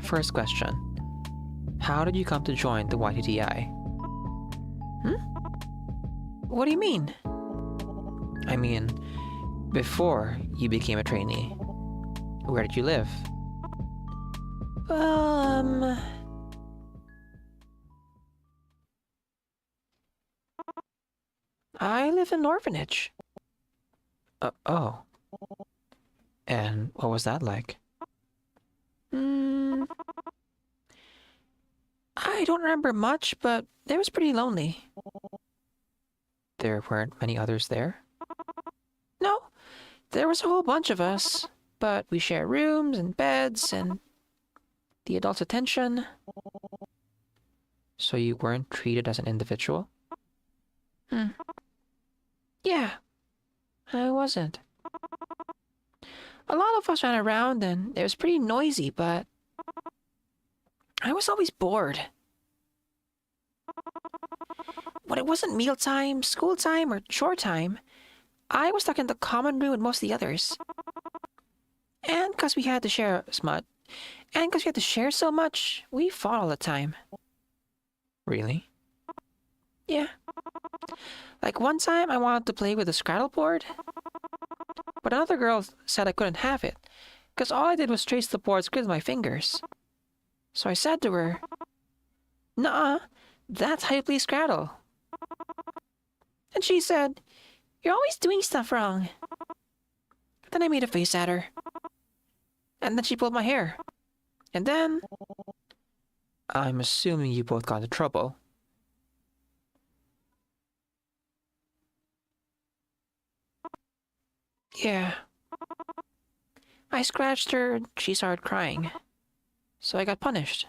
First question. How did you come to join the YTTI? What do you mean? I mean, before you became a trainee, where did you live? I live in an orphanage. Oh. And what was that like? I don't remember much, but it was pretty lonely. There weren't many others there? No, there was a whole bunch of us, but we shared rooms and beds and the adults' attention. So you weren't treated as an individual? Yeah, I wasn't. A lot of us ran around and it was pretty noisy, but I was always bored. When it wasn't mealtime, school time, or chore time, I was stuck in the common room with most of the others. And because we had to share so much, we fought all the time. Really? Yeah. Like one time I wanted to play with a straddle board, but another girl said I couldn't have it, because all I did was trace the board's grid with my fingers. So I said to her, "Nuh-uh, that's how you play straddle." And she said, "You're always doing stuff wrong." Then I made a face at her. And then she pulled my hair. And then... I'm assuming you both got into trouble. Yeah. I scratched her and she started crying. So I got punished.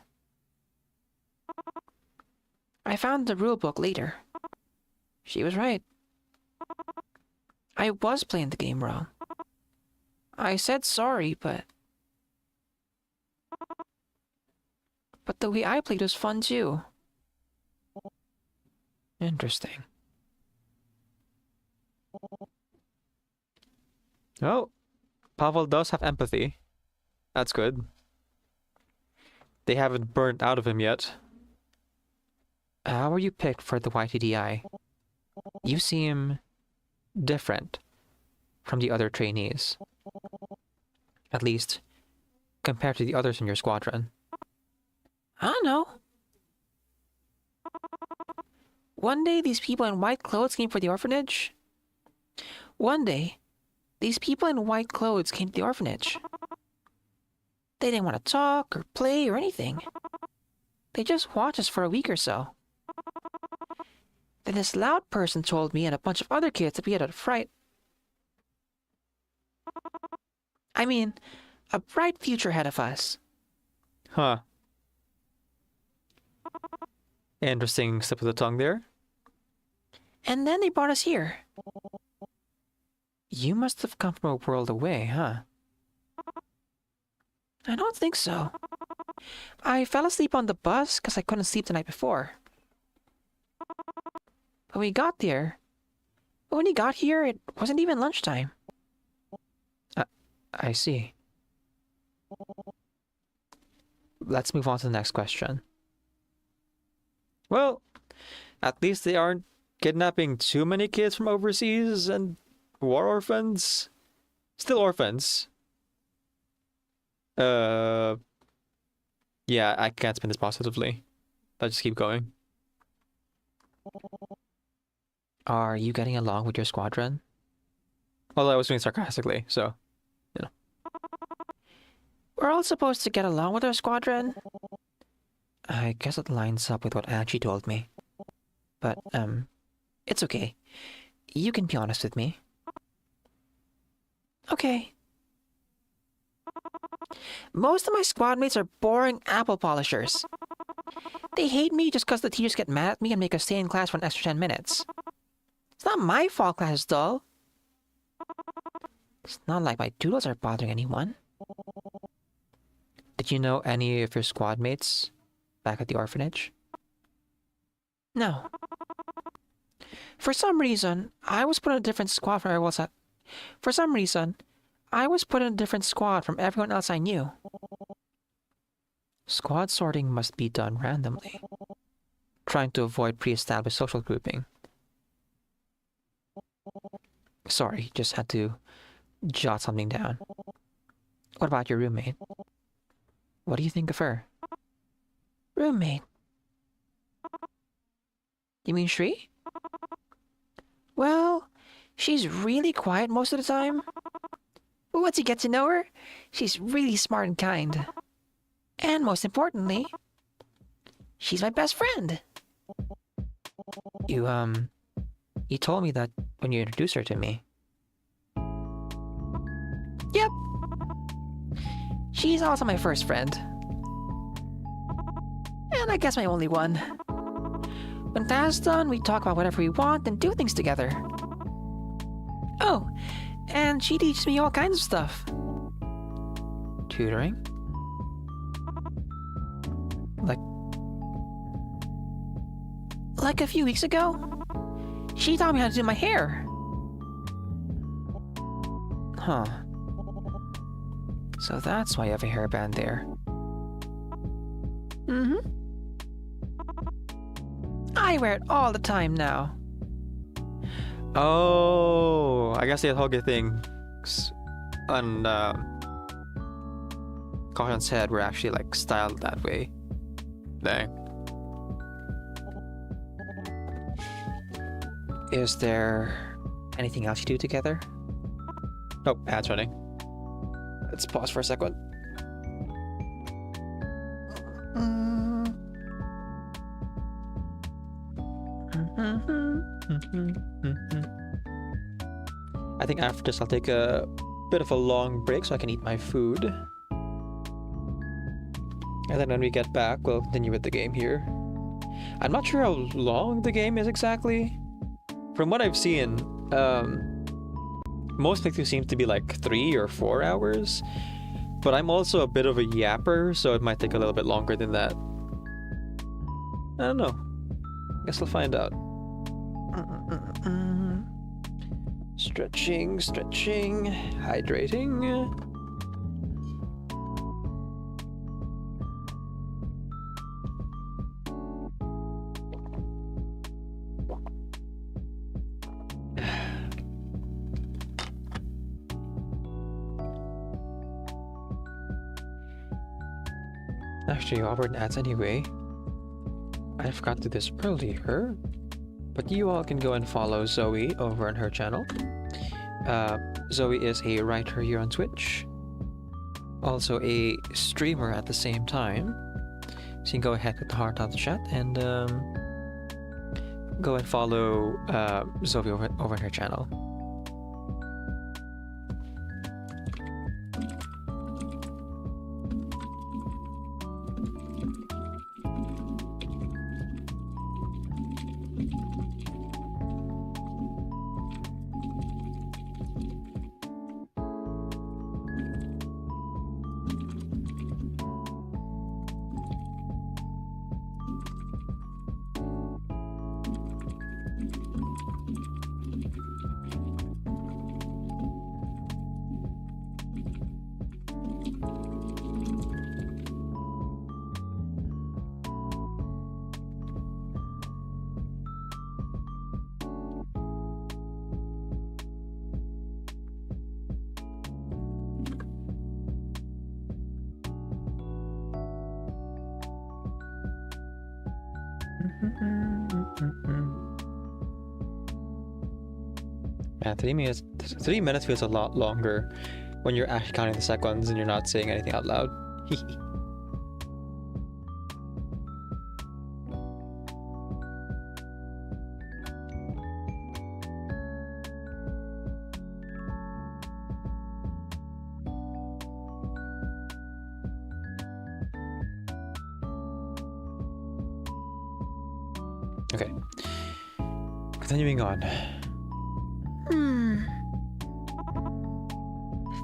I found the rule book later. She was right. I was playing the game wrong. I said sorry, but the way I played was fun too. Interesting. Oh, Pavel does have empathy. That's good. They haven't burnt out of him yet. How were you picked for the YTDI? You seem different from the other trainees. At least, compared to the others in your squadron. I don't know. One day, these people in white clothes came for the orphanage. They didn't want to talk or play or anything. They just watched us for a week or so. Then this loud person told me and a bunch of other kids that we had a bright future ahead of us. Huh. Interesting slip of the tongue there. And then they brought us here. You must have come from a world away, huh? I don't think so. I fell asleep on the bus because I couldn't sleep the night before. But when you got here, it wasn't even lunchtime. I see. Let's move on to the next question. Well, At least they aren't kidnapping too many kids from overseas and war orphans. Still orphans. Yeah, I can't spin this positively. Let's just keep going. Are you getting along with your squadron? Well, I was doing sarcastically, so, you know. We're all supposed to get along with our squadron. I guess it lines up with what Angie told me. But, it's okay. You can be honest with me. Okay. Most of my squad mates are boring apple polishers. They hate me just because the teachers get mad at me and make us stay in class for an extra 10 minutes. It's not my fault class is dull. It's not like my doodles are bothering anyone. Did you know any of your squad mates back at the orphanage? No. For some reason, I was put in a different squad from everyone else. For some reason, I was put in a different squad from everyone else I knew. Squad sorting must be done randomly, trying to avoid pre-established social grouping. Sorry, just had to jot something down. What about your roommate? What do you think of her? Roommate? You mean Shri? Well, she's really quiet most of the time. But once you get to know her, she's really smart and kind. And most importantly, she's my best friend. You told me that when you introduced her to me. Yep. She's also my first friend. And I guess my only one. When class is done, we talk about whatever we want and do things together. Oh, and she teaches me all kinds of stuff. Tutoring? Like a few weeks ago, she taught me how to do my hair. Huh. So that's why you have a hairband there. Mm-hmm. I wear it all the time now. Oh, I guess the Hoge thing on Caution's head were actually like styled that way. Dang. Is there anything else you do together? Oh, ad's running. Let's pause for a second. I think after this I'll take a bit of a long break so I can eat my food. And then when we get back, we'll continue with the game here. I'm not sure how long the game is exactly. From what I've seen, most playthroughs seem to be like 3 or 4 hours. But I'm also a bit of a yapper, so it might take a little bit longer than that. I don't know. Guess we'll find out. Stretching, stretching, hydrating. Actually, Robert ads anyway. I forgot to do this earlier, but you all can go and follow Zoe over on her channel. Zoe is a writer here on Twitch, also a streamer at the same time. So you can go ahead with the heart on the chat and go and follow Zoe over on her channel. Man, 3 minutes. 3 minutes feels a lot longer when you're actually counting the seconds and you're not saying anything out loud. Okay. Continuing on.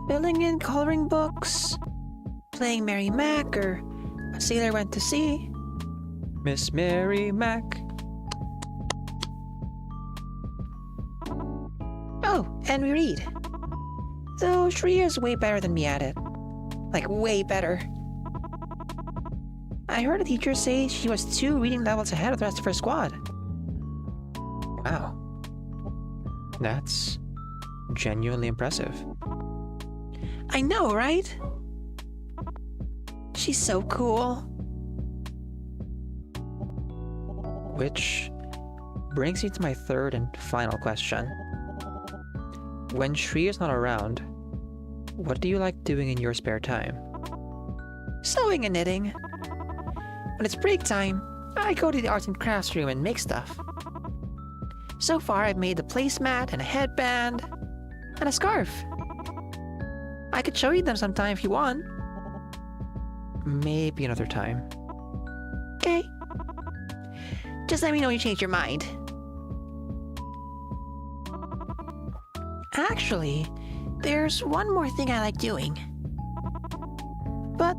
Filling in coloring books, playing Mary Mac, or A Sailor Went to Sea. Miss Mary Mac. Oh, and we read. Though Shreya's way better than me at it. Like, way better. I heard a teacher say she was 2 reading levels ahead of the rest of her squad. Wow. That's genuinely impressive. I know, right? She's so cool. Which brings me to my third and final question. When Shreya's not around, what do you like doing in your spare time? Sewing and knitting. When it's break time, I go to the arts and crafts room and make stuff. So far, I've made a placemat and a headband and a scarf. I could show you them sometime if you want. Maybe another time. Okay. Just let me know when you change your mind. Actually, there's one more thing I like doing. But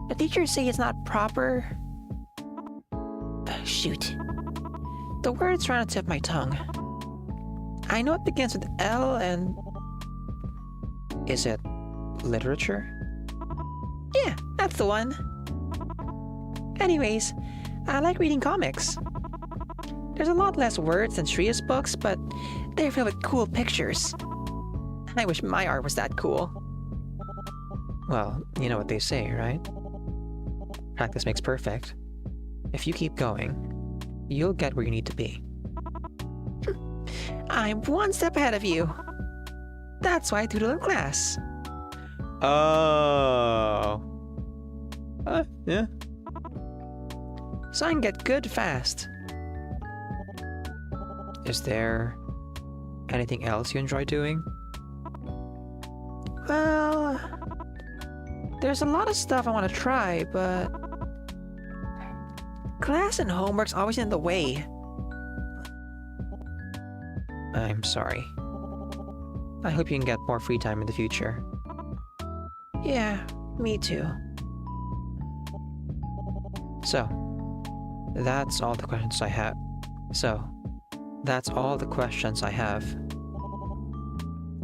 the teachers say it's not proper. Shoot. The words run on the tip of my tongue. I know it begins with L and... Is it literature? Yeah, that's the one. Anyways, I like reading comics. There's a lot less words than Shreya's books, but they're filled with cool pictures. I wish my art was that cool. Well, you know what they say, right? Practice makes perfect. If you keep going, you'll get where you need to be. I'm one step ahead of you. That's why I doodle in class. Oh. Yeah. So I can get good fast. Is there anything else you enjoy doing? Well, there's a lot of stuff I want to try, but class and homework's always in the way. I'm sorry. I hope you can get more free time in the future. Yeah, me too. So, that's all the questions I have.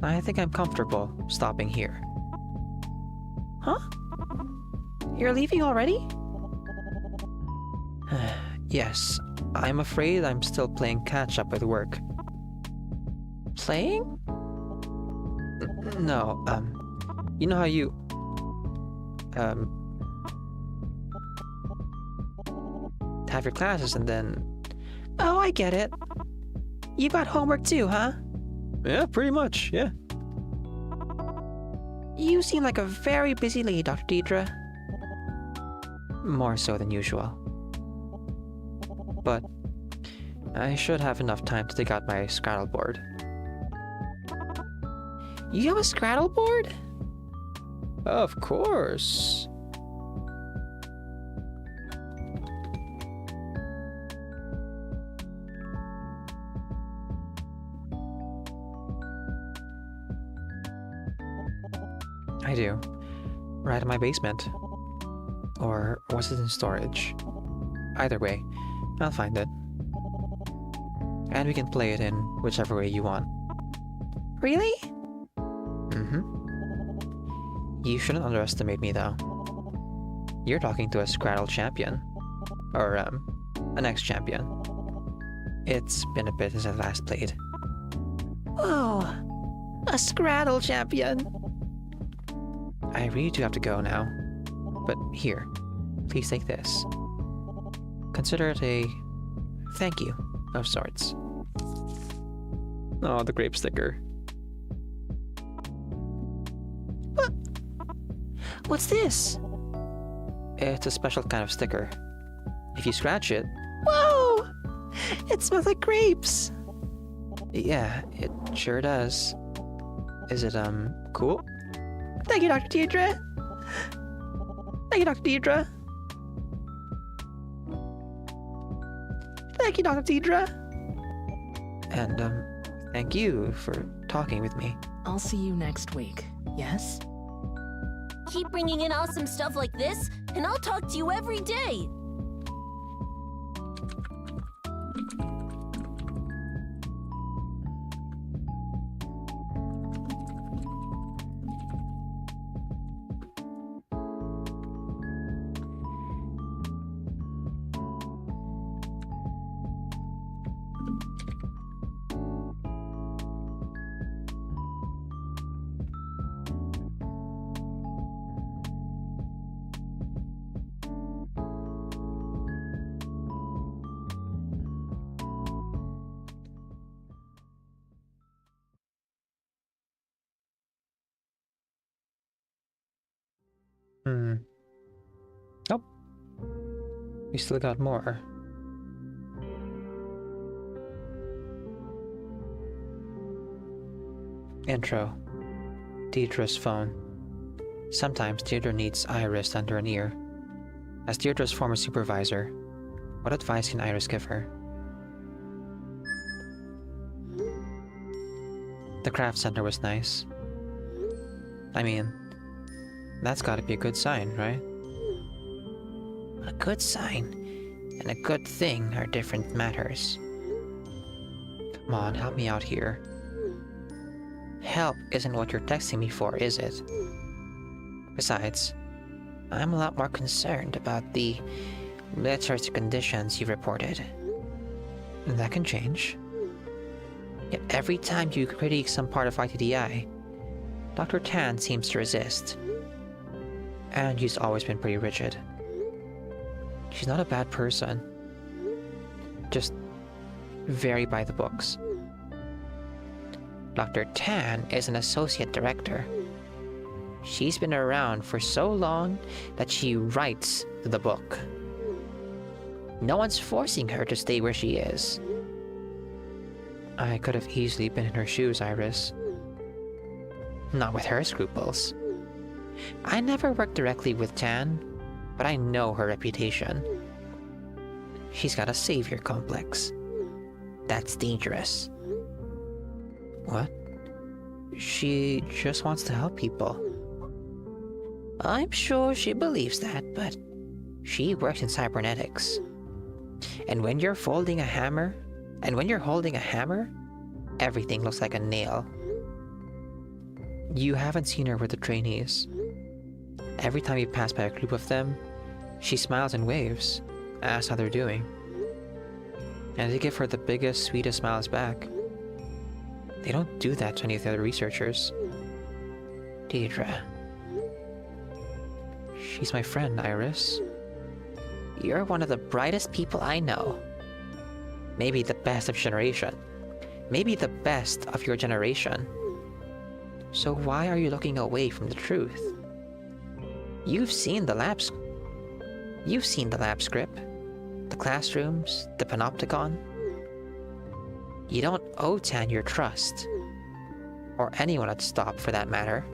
I think I'm comfortable stopping here. Huh? You're leaving already? Yes, I'm afraid I'm still playing catch-up with work. Playing? No, you know how you... have your classes and then... Oh, I get it. You got homework too, huh? Yeah, pretty much, yeah. You seem like a very busy lady, Dr. Deidre. More so than usual. But I should have enough time to take out my Scrabble board. You have a Scrabble board? Of course. I do. Right in my basement. Or was it in storage? Either way, I'll find it. And we can play it in whichever way you want. Really? Mm-hmm. You shouldn't underestimate me, though. You're talking to a Scrabble champion. Or, an ex-champion. It's been a bit since I last played. Oh, a Scrabble champion. I really do have to go now. But here, please take this. Consider it a thank you of sorts. Oh, the grape sticker. What's this? It's a special kind of sticker. If you scratch it, Whoa! It smells like grapes. yeah, it sure does. Is it, cool? Thank you, Dr. Deidre. Thank you, Dr. Deidre. Thank you, Dr. Deidre. And, thank you for talking with me. I'll see you next week, yes? Keep bringing in awesome stuff like this, and I'll talk to you every day. Oh. We still got more. Intro. Deidre's phone. Sometimes Deidre needs Iris under an ear. As Deirdre's former supervisor, what advice can Iris give her? The craft center was nice. I mean, that's gotta be a good sign, right? A good sign and a good thing are different matters. Come on, help me out here. Help isn't what you're texting me for, is it? Besides, I'm a lot more concerned about the literacy conditions you reported. that can change. Yet every time you critique some part of ITDI, Dr. Tan seems to resist. And she's always been pretty rigid. She's not a bad person. Just very by the books. Dr. Tan is an associate director. She's been around for so long that she writes the book. No one's forcing her to stay where she is. I could have easily been in her shoes, Iris. Not with her scruples. I never worked directly with Tan, but I know her reputation. She's got a savior complex. That's dangerous. What? She just wants to help people. I'm sure she believes that, but she works in cybernetics. And when you're holding a hammer, everything looks like a nail. You haven't seen her with the trainees. Every time you pass by a group of them, she smiles and waves, asks how they're doing. And they give her the biggest, sweetest smiles back. They don't do that to any of the other researchers. Deidre. She's my friend, Iris. You're one of the brightest people I know. Maybe the best of generation. Maybe the best of your generation. So why are you looking away from the truth? You've seen the lab script, the classrooms, the panopticon. You don't owe Tan your trust. Or anyone at Stop, for that matter.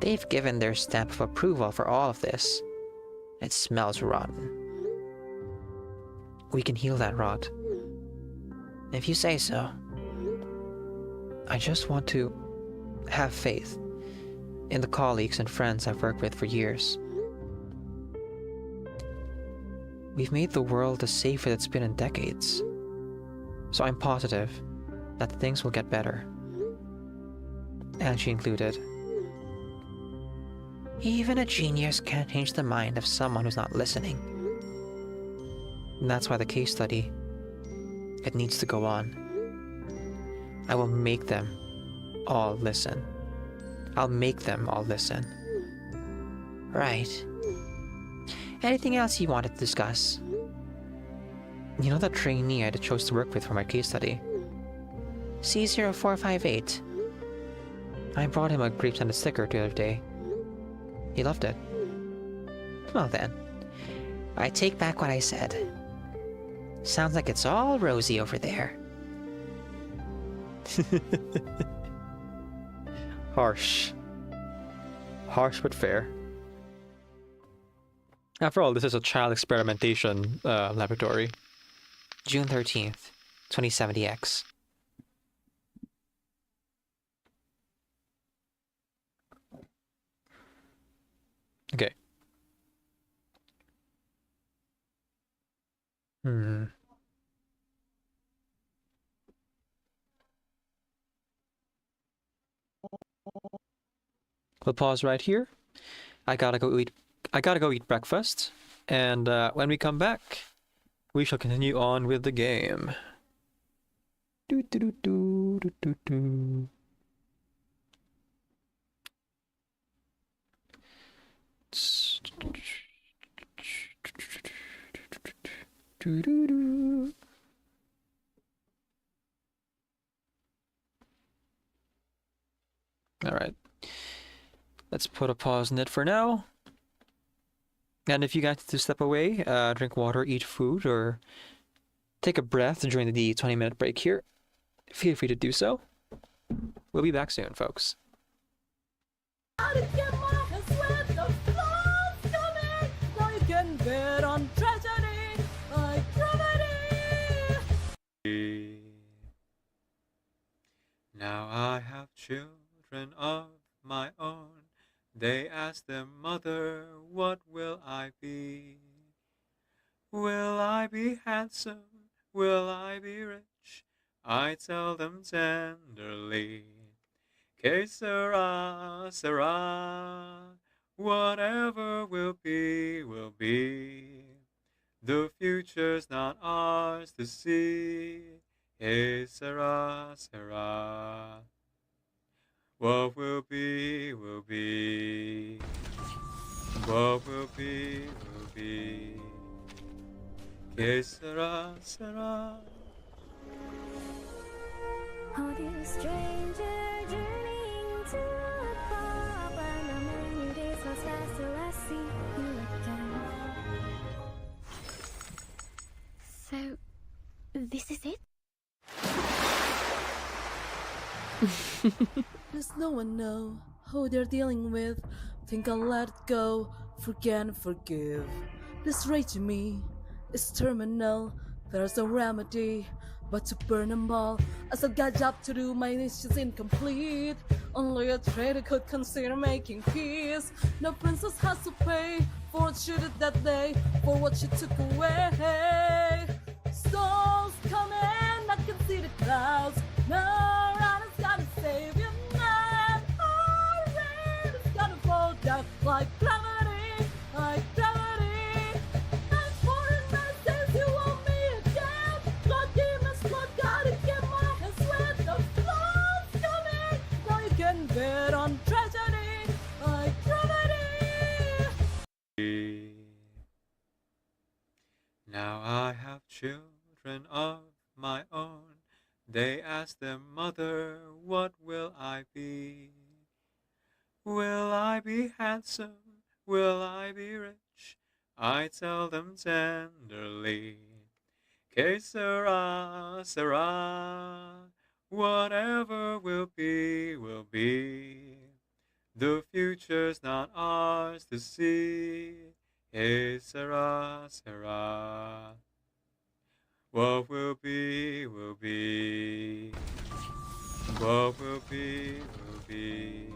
They've given their stamp of approval for all of this. It smells rotten. We can heal that rot. If you say so. I just want to have faith in the colleagues and friends I've worked with for years. We've made the world the safer it's been in decades. So I'm positive that things will get better. And she included. Even a genius can't change the mind of someone who's not listening. And that's why the case study, it needs to go on. I will make them all listen. I'll make them all listen. Right. Anything else you wanted to discuss? You know that trainee I chose to work with for my case study? C0458. I brought him a grape scented sticker the other day. He loved it. Well then, I take back what I said. Sounds like it's all rosy over there. Harsh. Harsh but fair. After all, this is a child experimentation laboratory. June 13th, 2070X. Okay. We'll pause right here. I gotta go eat breakfast, and when we come back, we shall continue on with the game. Do do do do do do do. Do do do. All right. Let's put a pause in it for now. And if you guys need to step away, drink water, eat food, or take a breath during the 20-minute break here, feel free to do so. We'll be back soon, folks. Now I have children of my own. They ask their mother, what will I be? Will I be handsome? Will I be rich? I tell them tenderly, que sera, sera. Whatever will be, will be. The future's not ours to see. Que sera, sera. What will be, will be. What will be, will be. Que sera, sera. Oh, dear stranger, journeying to a pub, and the many days pass fast till I see you again. So, this is it? Does no one know who they're dealing with? Think I'll let it go, forget and forgive. This rage to me is terminal. There's no remedy but to burn them all. I still got job to do, my niche is incomplete. Only a traitor could consider making peace. No princess has to pay for what she did that day, for what she took away. Storms coming, I can see the clouds. No rider's gonna save you now. Our rain is gonna fall down like gravity, like gravity. And for the says you want me again. God demons, God gotta get my hands wet. The floods coming, now you can bet on tragedy, like gravity. Now I have children of my own. They ask their mother, what will I be? Will I be handsome? Will I be rich? I tell them tenderly, que sera, sera. Whatever will be, will be. The future's not ours to see. Que sera, sera. What will be, will be. What will be, will be.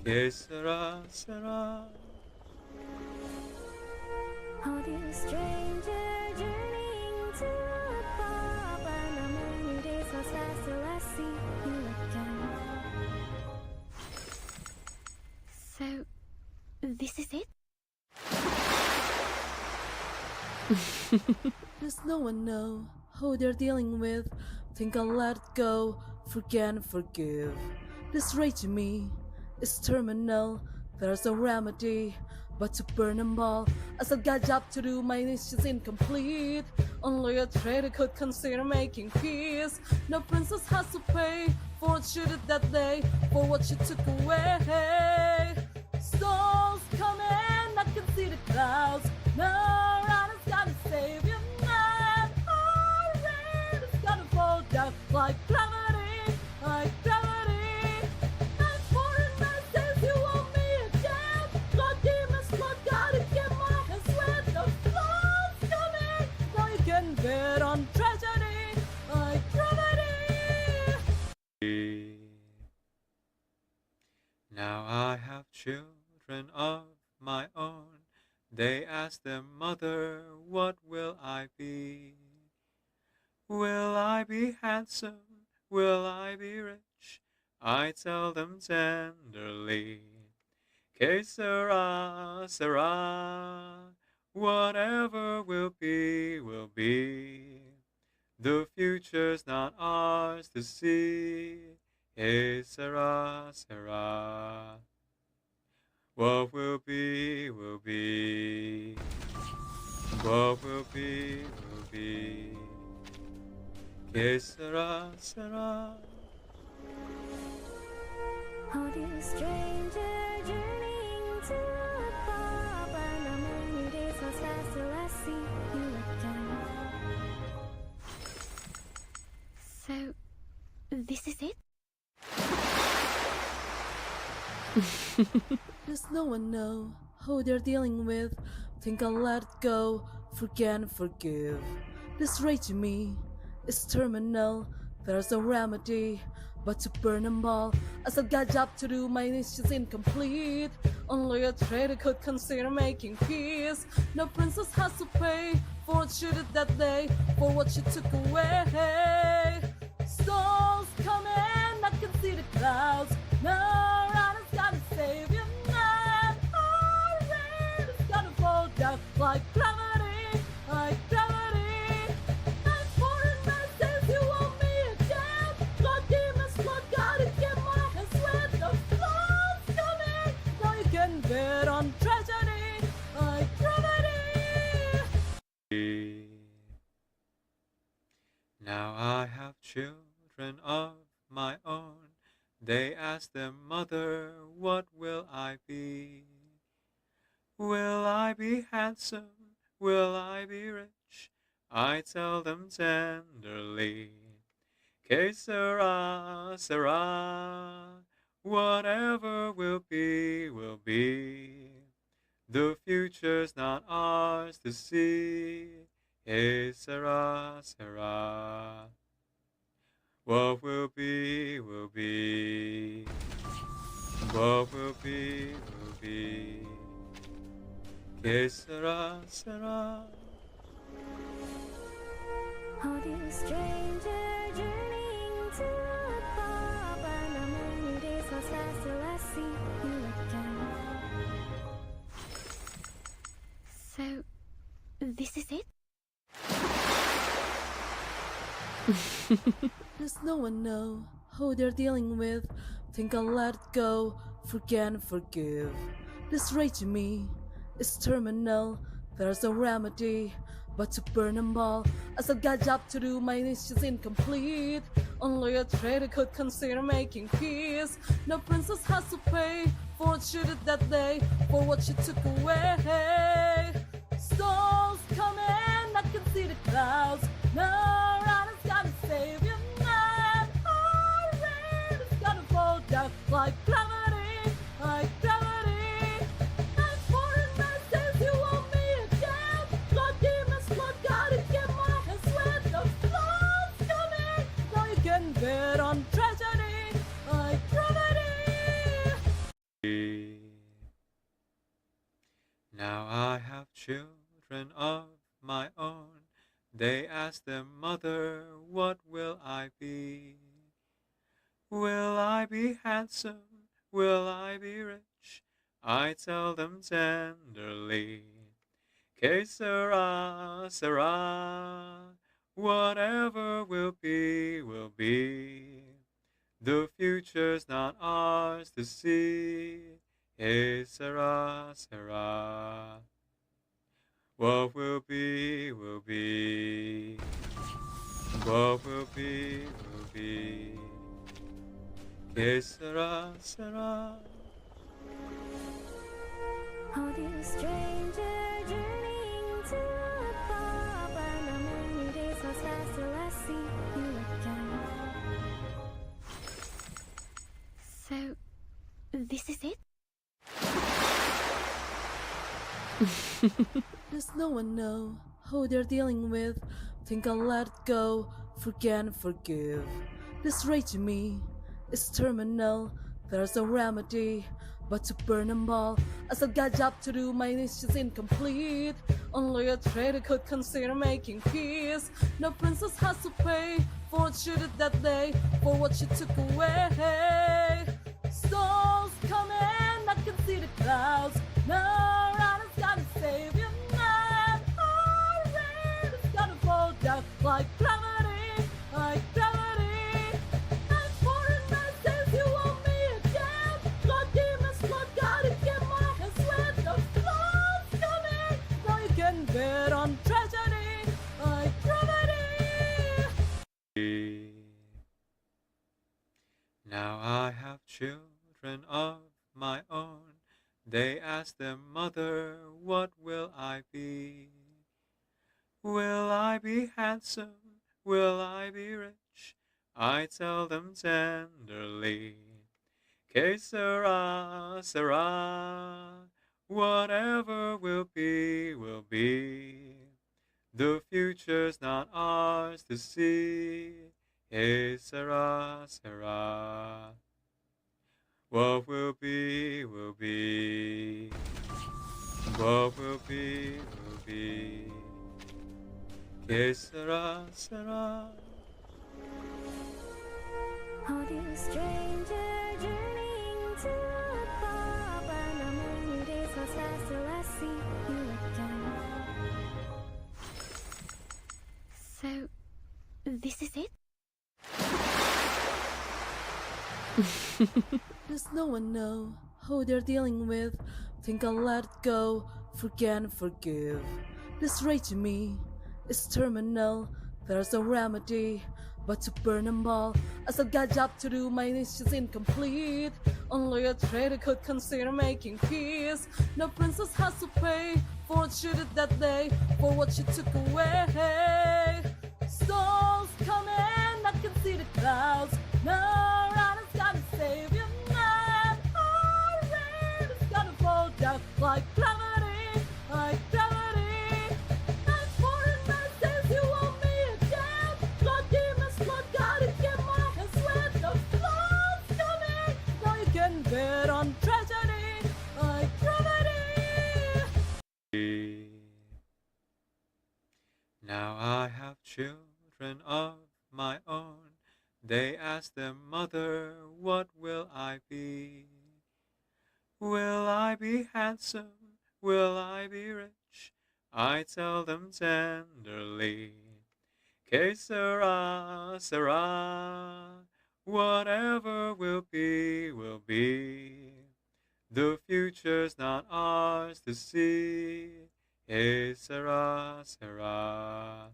Que sera, sera. Oh, dear stranger, journeying to a pub, and the many days pass fast till I see you again. So, this is it? Does no one know who they're dealing with? Think I'll let it go, forget and forgive. This rage to me is terminal. there's a remedy. But to burn them all, I still got job to do, my niche is incomplete. Only a traitor could consider making peace. No princess has to pay for what she did that day, for what she took away. Storms coming, I can see the clouds. No rider's gonna save you now. Our rain is gonna fall down like gravity, like gravity. And foreign man says you want me again. Blood demons, blood gotta get my hands wet. The floods coming, now you can bet on tragedy, like gravity. Now I have children of my own. They ask their mother, what will I be? Will I be handsome? Will I be rich? I tell them tenderly, que sera, sera. Whatever will be, will be. The future's not ours to see. Que sera, sera. What will be, will be. What will be, will be. Que sera, sera. Oh, dear stranger, journeying to a far, but not many days must pass till I see you again. So, this is it? Does no one know who they're dealing with? Think I'll let it go, forget and forgive. This rage in me is terminal, there's no remedy but to burn them all. I still got job to do, my niche is incomplete. Only a traitor could consider making peace. No princess has to pay for what she did that day, for what she took away. Storms coming, I can see the clouds. No rider's gonna save you now. Our rain is gonna fall down like gravity, like gravity. And foreign man says you want me again. Blood demons, blood gotta get my hands wet. The floods coming, now you can bet on tragedy, like gravity. Now I have children of my own. They ask their mother, what will I be? Will I be handsome? Will I be rich? I tell them tenderly, que sera, sera. Whatever will be, will be. The future's not ours to see. Que sera, sera. What will be, will be. What will be, will be. Que sera, sera. Oh, dear stranger, journeying to a far, but not many days must pass till I see you again. So, this is it? Does no one know who they're dealing with? Think I'll let it go, forget and forgive. This rage in me is terminal, there's no remedy but to burn them all. I still got job to do, my niche is incomplete. Only a traitor could consider making peace. No princess has to pay for what she did that day, for what she took away. Storms coming, I can see the clouds. No rider's gonna save you now. Our rain is gonna fall down like gravity, like gravity. And foreign man says you want me again. Blood demons, blood gotta get my hands wet. The floods coming, now you can bet on tragedy, like gravity. Now I have children of my own. They ask their mother, what will I be? Will I be handsome? Will I be rich? I tell them tenderly, que sera, sera. Whatever will be, will be. The future's not ours to see. Hey, Sarah, Sarah. What will be, will be. What will be, will be. Que sera, sera. Oh, dear stranger, journeying to a bar, but not many days must pass till I see you again. So, this is it? Does no one know who they're dealing with? Think I'll let it go, forget and forgive. This rage in me is terminal, there's no remedy but to burn them all. I still got job to do, my niche is incomplete. Only a traitor could consider making peace. No princess has to pay for what she did that day, for what she took away. Storms coming, I can see the clouds. No rider's gonna save you now. Our rain is gonna fall down like gravity, like gravity. And foreign man says you want me again. Blood demons, blood gotta get my hands wet. The flood's coming, now you can bet on tragedy, like gravity. Now I have children of my own. They ask their mother, what will I be? Will I be handsome? Will I be rich? I tell them tenderly, que sera, sera. Whatever will be, will be. The future's not ours to see. Hey, sera, sera. What will be, will be. What will be, will be. Que sera, sera. Oh, dear stranger, journeying to a bar, but not many days must pass till I see you again. So, this is it? Does no one know who they're dealing with? Think I'll let it go, forget and forgive. This rage in me is terminal, there's no remedy but to burn them all. I still got job to do, my niche is incomplete. Only a traitor could consider making peace. No princess has to pay for what she did that day, for what she took away. Storms coming, I can see the clouds. No rider's gonna save you now. Our rain is gonna fall down like gravity, like gravity. And foreign man says you want me again. Blood demons, blood gotta get my hands wet. The flood's coming, now you can bet on tragedy, like gravity. Now I have children of my own. They ask their mother, what will I be? Will I be handsome? Will I be rich? I tell them tenderly, que sera, sera. Whatever will be, will be. The future's not ours to see. Hey, sera, sera.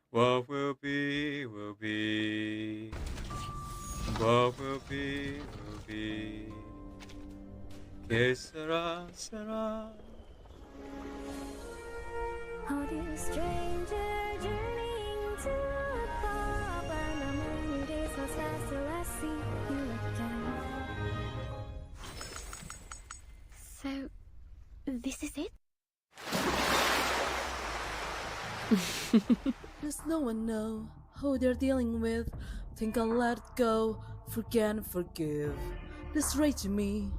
What will be, will be. What will be, will be. Que sera, sera. Oh, dear stranger, journeying to a bar, but not many days must pass till I see you again. So, this is it? Does no one know who they're dealing with? Think I'll let it go, forget and forgive. This rage in me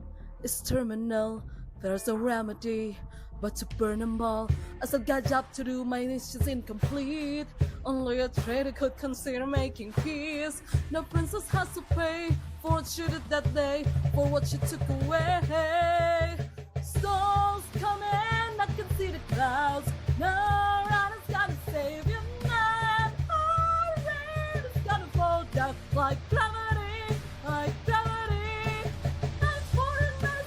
is terminal, there's no remedy but to burn them all. I still got job to do, my niche is incomplete. Only a traitor could consider making peace. No princess has to pay for what she did that day, for what she took away. Storms coming, I can see the clouds. No rider's gonna save you now. Our rain is gonna fall down like gravity, like gravity. And foreign man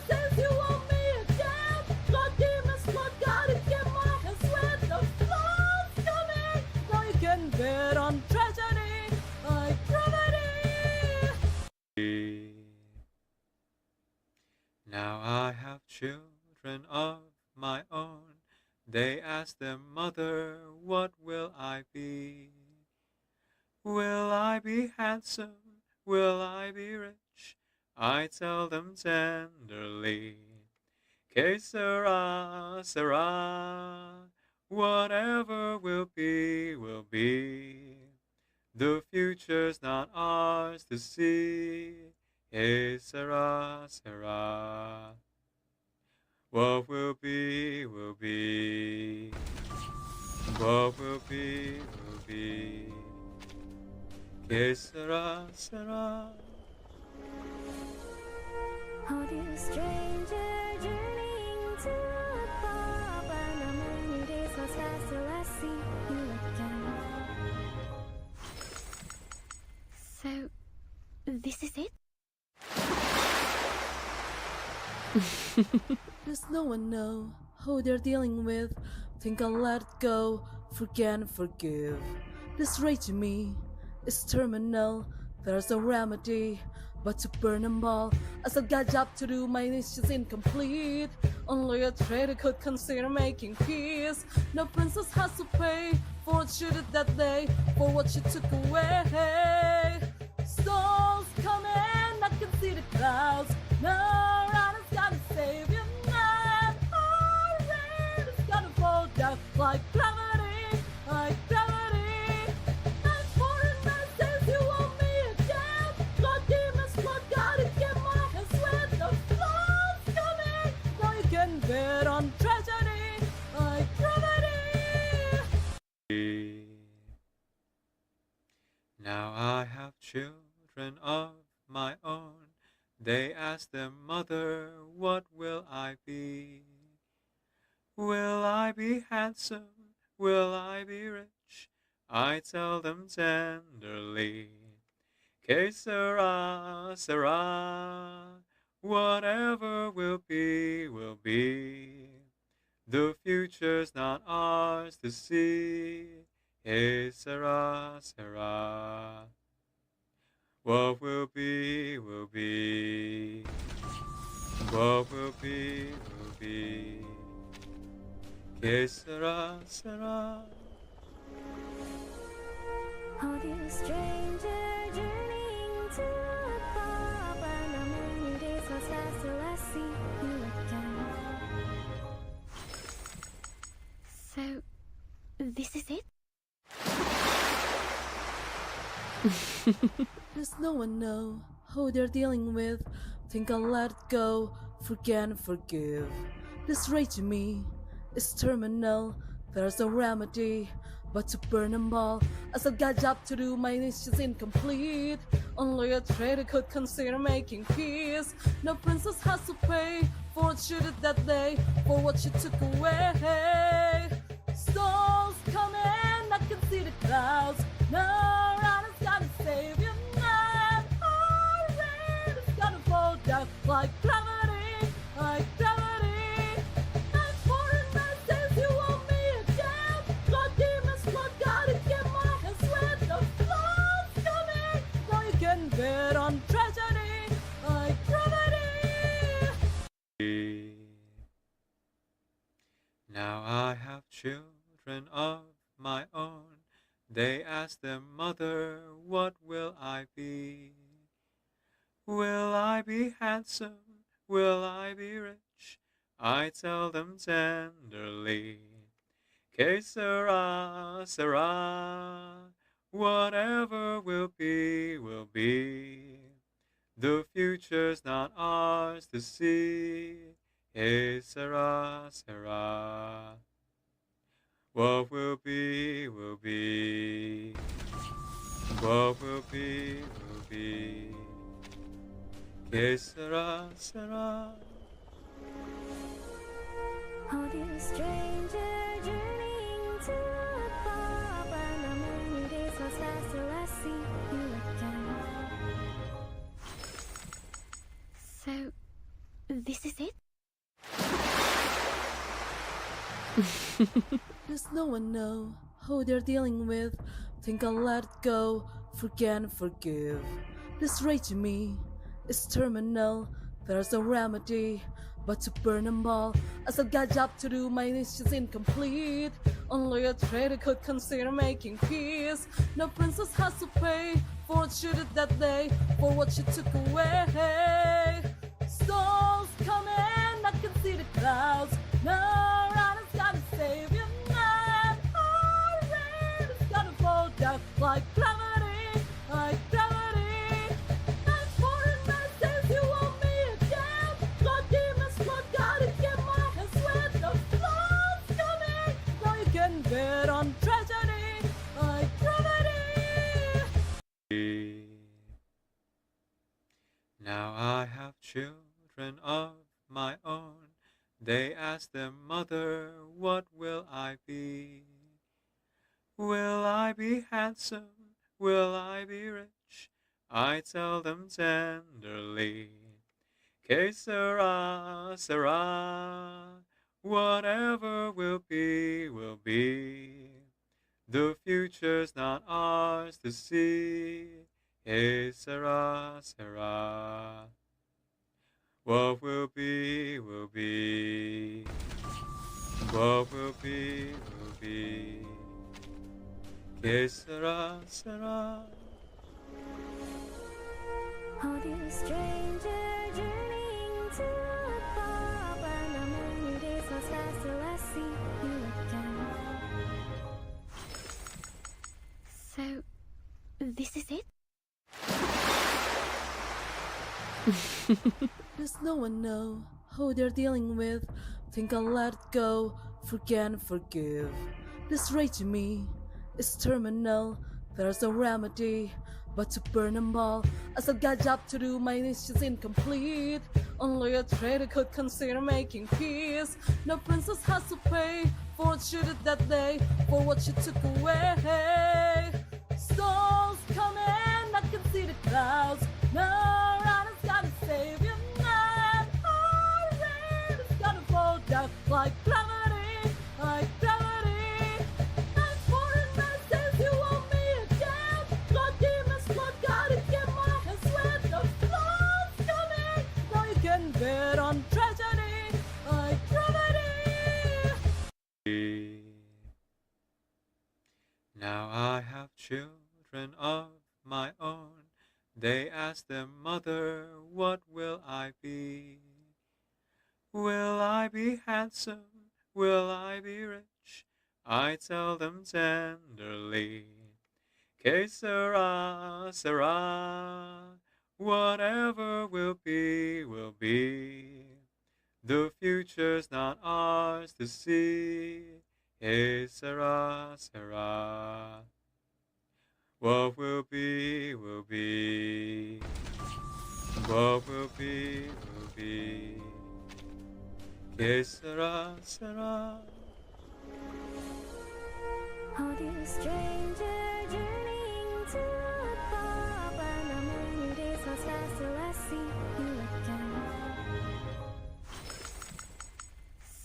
Now I have children of my own. They ask their mother, what will I be? Will I be handsome? Will I be rich? I tell them tenderly, que sera, sera. Whatever will be, will be. The future's not ours to see. Que sera, sera. What will be, will be. What will be, will be. Que sera, sera. Oh, dear stranger, journeying to a pub, and how many days must pass till I see you again? So, this is it? Does no one know who they're dealing with? Think I'll let it go, forget and forgive. This rage to me is terminal. There's no remedy but to burn them all. I still got job to do, my niche is incomplete. Only a traitor could consider making peace. No princess has to pay for what she did that day, for what she took away. Storms coming, I can see the clouds. No rider's gonna save you now. Our rain is gonna fall down like gravity, like gravity. And for the says you want me again. Blood demons, blood gotta get my hands wet. The floods coming, now you can bet on tragedy, like gravity. Now I have children of my own. They ask their mother, what will I be? Will I be handsome? Will I be rich? I tell them tenderly, que sera, sera. Whatever will be, will be. The future's not ours to see. Que sera, sera. What will be, will be. What will be, will be. Que sera, sera. Oh, dear stranger, journeying to a pub, and how many days must pass till I see you again? So, this is it? Does no one know who they're dealing with? Think I'll let it go, forget and forgive. This rage to me is terminal. There's no remedy but to burn them all. I still got job to do, my niche is incomplete. Only a traitor could consider making peace. No princess has to pay for what she did that day, for what she took away. Storms coming, I can see the clouds. No rider's gonna save you now. Our rain is gonna fall down like gravity, like gravity. And for the says you want me again. Blood demons, blood gotta get my hands wet. The floods coming, now you can bet on tragedy, like gravity. Now I have children of my own. They ask their mother, what will I be? Will I be handsome? Will I be rich? I tell them tenderly, que sera, sera. Whatever will be, will be. The future's not ours to see. Que sera, sera. What will be, will be. What will be, will be. Que sera, sera. Oh, dear stranger, journeying to a pub, and how many days must pass till I see you again? So, this is it? Does no one know who they're dealing with? Think I'll let it go, forget and forgive. This rage to me is terminal. there's a remedy. But to burn them all, I still got job to do, my list is incomplete. Only a traitor could consider making peace. No princess has to pay for what she did that day, for what she took away. Storms coming, I can see the clouds. No rider's gonna save you, man. Oh, rain is gonna fall down like gravity, like gravity. Not foreign man says you want me again. God demons, God gotta get my hands wet. The flow's coming, now you can bet on tragedy, like gravity. Now I have children of my own. They ask their mother, what will I be? Will I be handsome? Will I be rich? I tell them tenderly, que sera, sera. Whatever will be, will be. The future's not ours to see. Que sera, sera. What will be, will be. What will be, will be. Que sera, sera. All these stranger journeying to a far, but no many days must pass till I see you again. So, this is it? Does no one know who they're dealing with? Think I'll let it go, forget and forgive. This rage to me is terminal, there's no remedy but to burn them all. I still got job to do, my list is incomplete. Only a traitor could consider making peace. No princess has to pay for what she did that day, for what she took away. Storms coming, I can see the clouds. No rider's gonna save you, man. Oh, rain is gonna fall down like gravity, like gravity. Not foreign man says you want me again. God demons, God gotta get my hands wet. The flow's coming, now you can bet on tragedy, like gravity. Now I have children of my own. They ask their mother, what will I be? Will I be handsome? Will I be rich? I tell them tenderly, que sera, sera. Whatever will be, will be. The future's not ours to see. Que sera, sera. What will be, will be. What will be, will be. Que sera, sera. All these stranger journeying to a far, but no many days must pass till I see you again.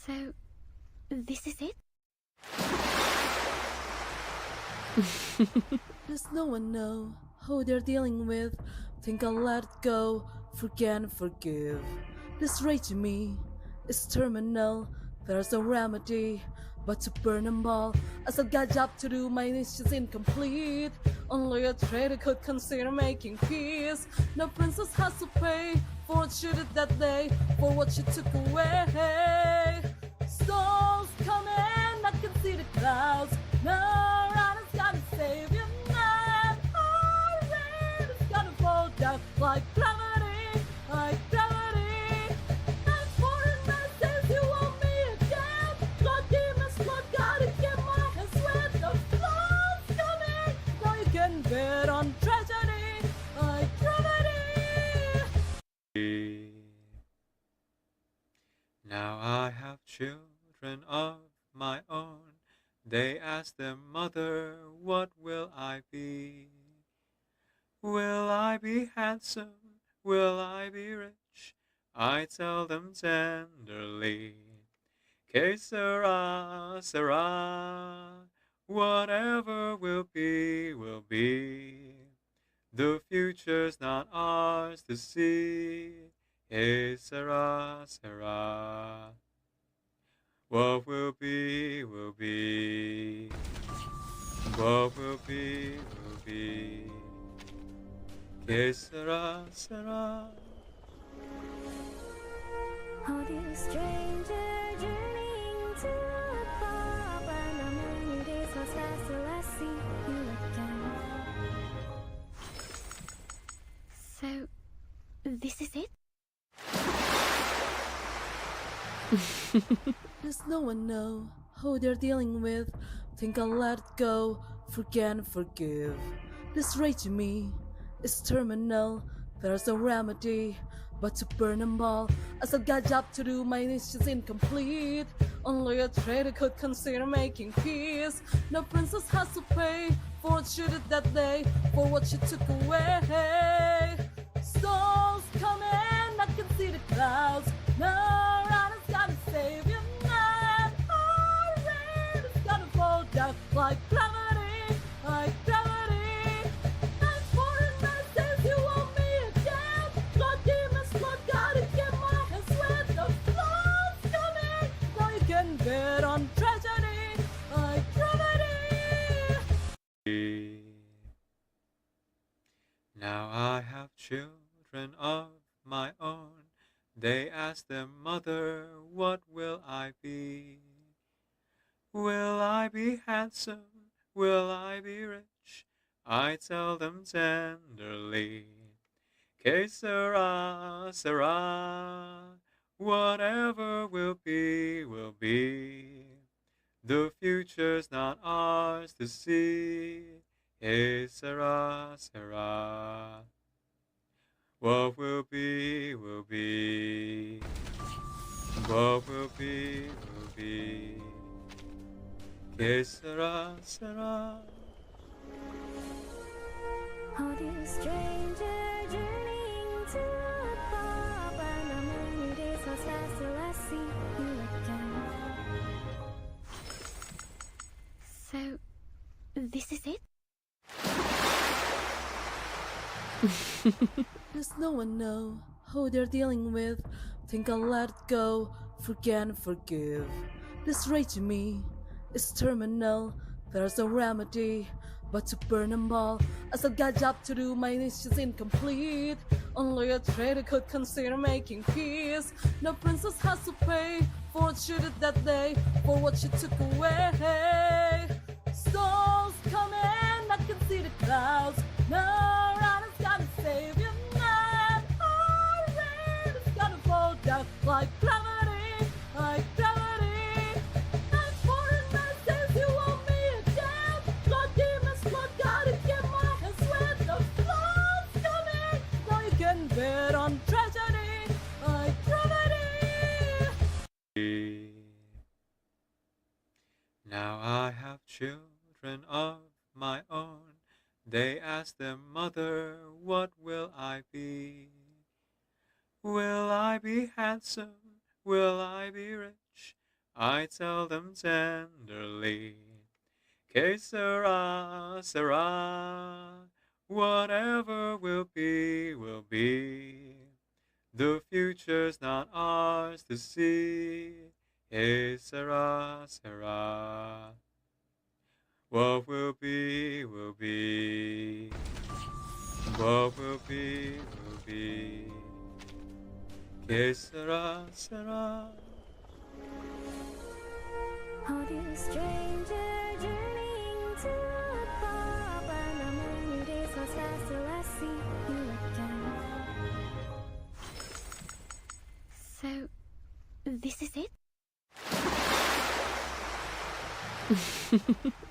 So, this is it? Does no one know who they're dealing with? Think I'll let it go, forget and forgive. This rage to me is terminal, there's no remedy but to burn them all. I still got job to do, my list is incomplete. Only a traitor could consider making peace. No princess has to pay for what she did that day, for what she took away. Storms coming, I can see the clouds. No rider's gonna save you, man. Oh, rain is gonna fall down like gravity, like gravity. Not foreign man says you want me again. God demons, God gotta get my hands wet. The flow's coming, now you can bet on tragedy, like gravity. Now I have children of my own. They ask their mother, what will I be? Will I be handsome? Will I be rich? I tell them tenderly, que sera, sera. Whatever will be, will be. The future's not ours to see. Que sera, sera. What will be, will be. What will be, will be. Que sera, sera. Oh, dear stranger, journeying to a far but not many days must pass till I see you again. So, this is it? Does no one know who they're dealing with? Think I'll let it go, forget and forgive. This rage in me is terminal, there's no remedy but to burn them all. I still got job to do, my niche is incomplete. Only a traitor could consider making peace. No princess has to pay for what she did that day, for what she took away. Storms coming, I can see the clouds. No rider's gonna save you now. Our rain is gonna fall down like gravity, like gravity. And for says you want me again. Blood demons, blood gotta get my hands wet. The floods coming, now you can bet on tragedy, like gravity. Now I have children of my own. They ask their mother, what will I be? Will I be handsome? Will I be rich? I tell them tenderly, que sera, sera. Whatever will be, will be. The future's not ours to see. Que sera, sera. What will be, will be. What will be, will be. Que sera, sera. Oh, dear stranger, journeying to a far but not many days must pass till I see you again. So, this is it? Does no one know who they're dealing with? Think I'll let it go, forget and forgive. This rage in me is terminal, there's no remedy but to burn them all. I still got job to do, my niche is incomplete. Only a traitor could consider making peace. No princess has to pay for what she did that day, for what she took away. Storms coming, I can see the clouds. No rider's gonna save you now. Our rain is gonna fall down like gravity, like gravity. And foreign says you want me again. Blood demons, blood gotta get my hands wet. The floods coming, now you can bet on tragedy, like gravity. Now I have children of my own. They ask their mother, what will I be? Will I be handsome? Will I be rich? I tell them tenderly, que sera, sera. Whatever will be, will be. The future's not ours to see. Que sera, sera. What will be, will be. What will be, will be. Que sera, sera. Oh, dear stranger, journeying to a far but not many days must pass till I see you again. So, this is it?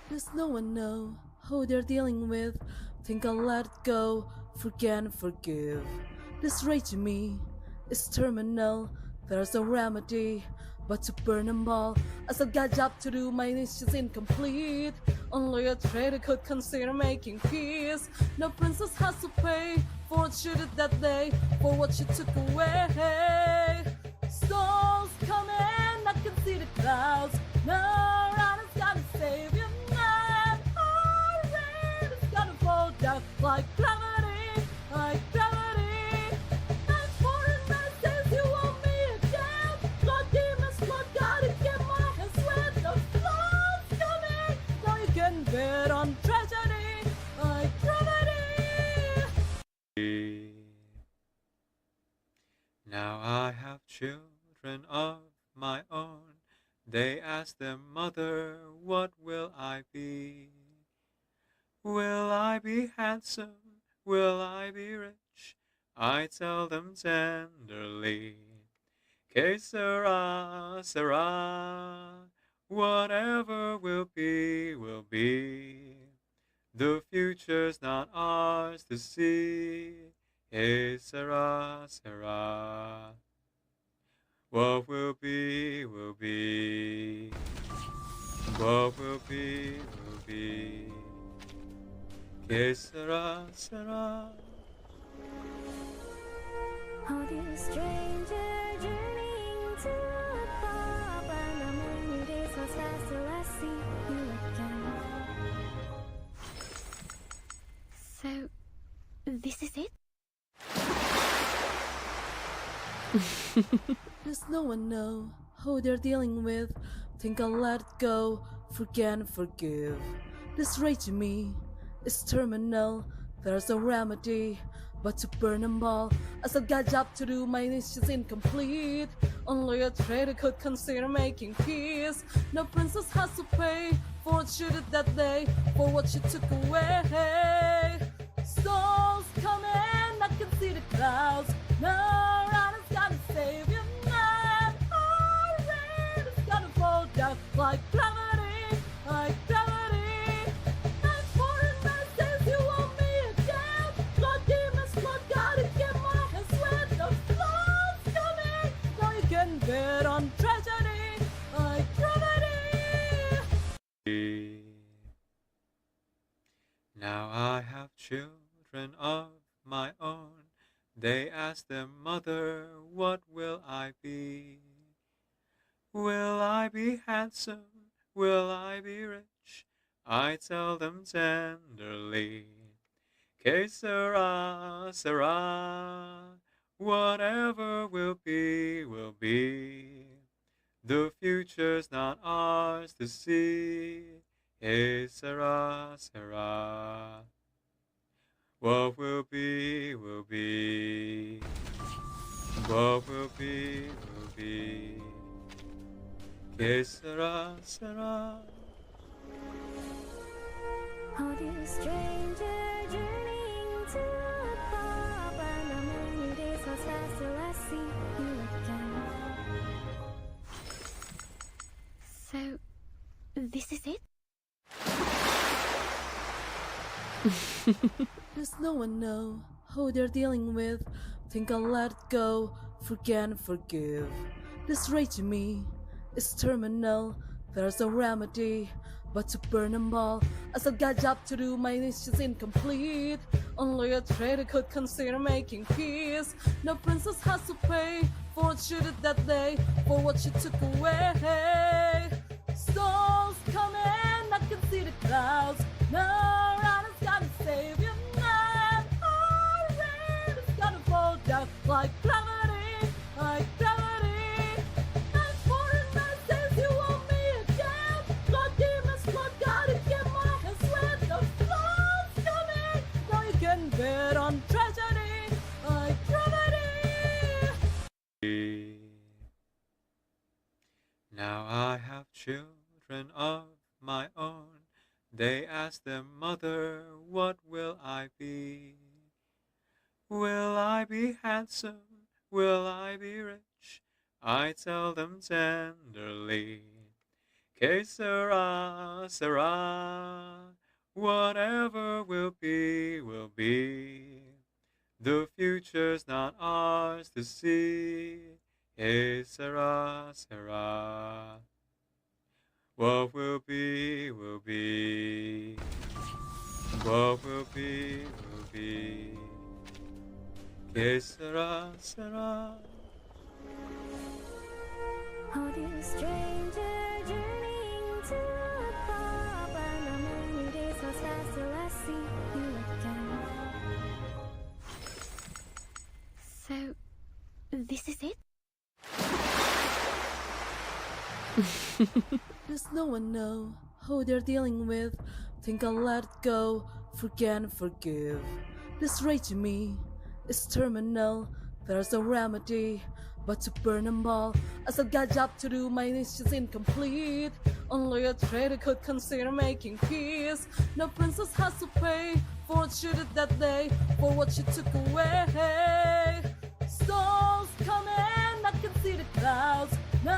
Does no one know who they're dealing with? Think I'll let it go, forget and forgive. This rage in me is terminal, there's no remedy but to burn them all. I still got job to do, my niche is incomplete. Only a traitor could consider making peace. No princess has to pay for what she did that day, for what she took away. Storms coming, I can see the clouds. No rider's gonna save you now. Our rain is gonna fall down like gravity, like gravity. And foreign says I have children of my own. They ask their mother, what will I be? Will I be handsome? Will I be rich? I tell them tenderly, que sera, sera. Whatever will be, will be. The future's not ours to see. Que sera, sera. What will be, will be. What will be, will be. Que sera, sera. Oh, dear stranger, journeying to a far but not many days pass fast till I see you again. So, this is it? Does no one know who they're dealing with? Think I'll let it go, forget and forgive. This rage in me is terminal, there's no remedy but to burn them all. I still got job to do, my niche is incomplete. Only a traitor could consider making peace. No princess has to pay for what she did that day, for what she took away. Storms coming, I can see the clouds. No rider's gonna save you now. Our rain is gonna fall down like gravity, like gravity. And foreign man says you want me again. Blood demons, blood gotta get my hands wet. The flood's coming, now you can bet on tragedy, like gravity. Now I have children of my own. They ask their mother, what will I be? Will I be handsome? Will I be rich? I tell them tenderly, que sera, sera. Whatever will be, will be. The future's not ours to see. Que sera, sera. What will be, will be. What will be, will be. Que sera, sera. Oh, dear stranger, journeying to a far but not many days pass fast till I see you again. So, this is it? Does no one know who they're dealing with? Think I'll let it go, forget and forgive. This rage in me is terminal, there's no remedy but to burn them all. I still got job to do, my niche is incomplete. Only a traitor could consider making peace. No princess has to pay for what she did that day, for what she took away. Storms coming, I can see the clouds. No rider's gonna save you now. Our rain is gonna fall down like gravity, like gravity. And foreign man says you want me again. Blood demons, blood gotta get my hands wet. The flood's coming, now you can bet on tragedy, like gravity. Now I have children of my own. They ask their mother, what will I be? Will I be handsome? Will I be rich? I tell them tenderly, que sera, sera. Whatever will be, will be. The future's not ours to see. Que sera, sera. What will be, will be. What will be, will be. Que sera, sera. Oh, dear stranger, journeying to a far but not many days pass fast till I see you again. So, this is it? Does no one know who they're dealing with? Think I'll let it go, forget and forgive. This rage in me is terminal, there's no remedy but to burn them all. I still got job to do, my list is incomplete. Only a traitor could consider making peace. No princess has to pay for what she did that day, for what she took away. Storms coming, I can see the clouds. No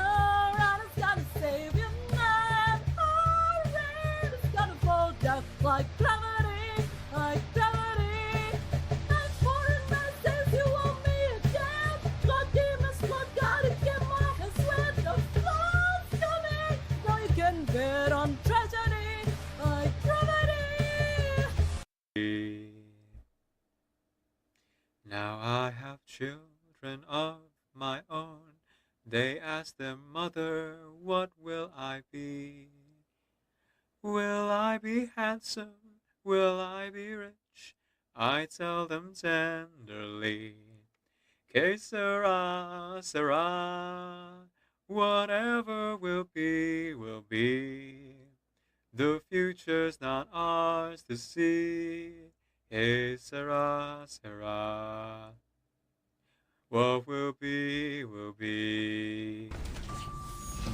rider's gonna save you now. Our rain is gonna fall down like gravity, like gravity. And foreign man says you want me again. Blood demons, blood gotta get my hands wet. The flood's coming. Now you can bet on tragedy, like gravity. Now I have children of my own. They ask their mother, what will I be? Will I be handsome? Will I be rich? I tell them tenderly, que sera, sera. Whatever will be, will be. The future's not ours to see. Que sera, sera. What will be, will be.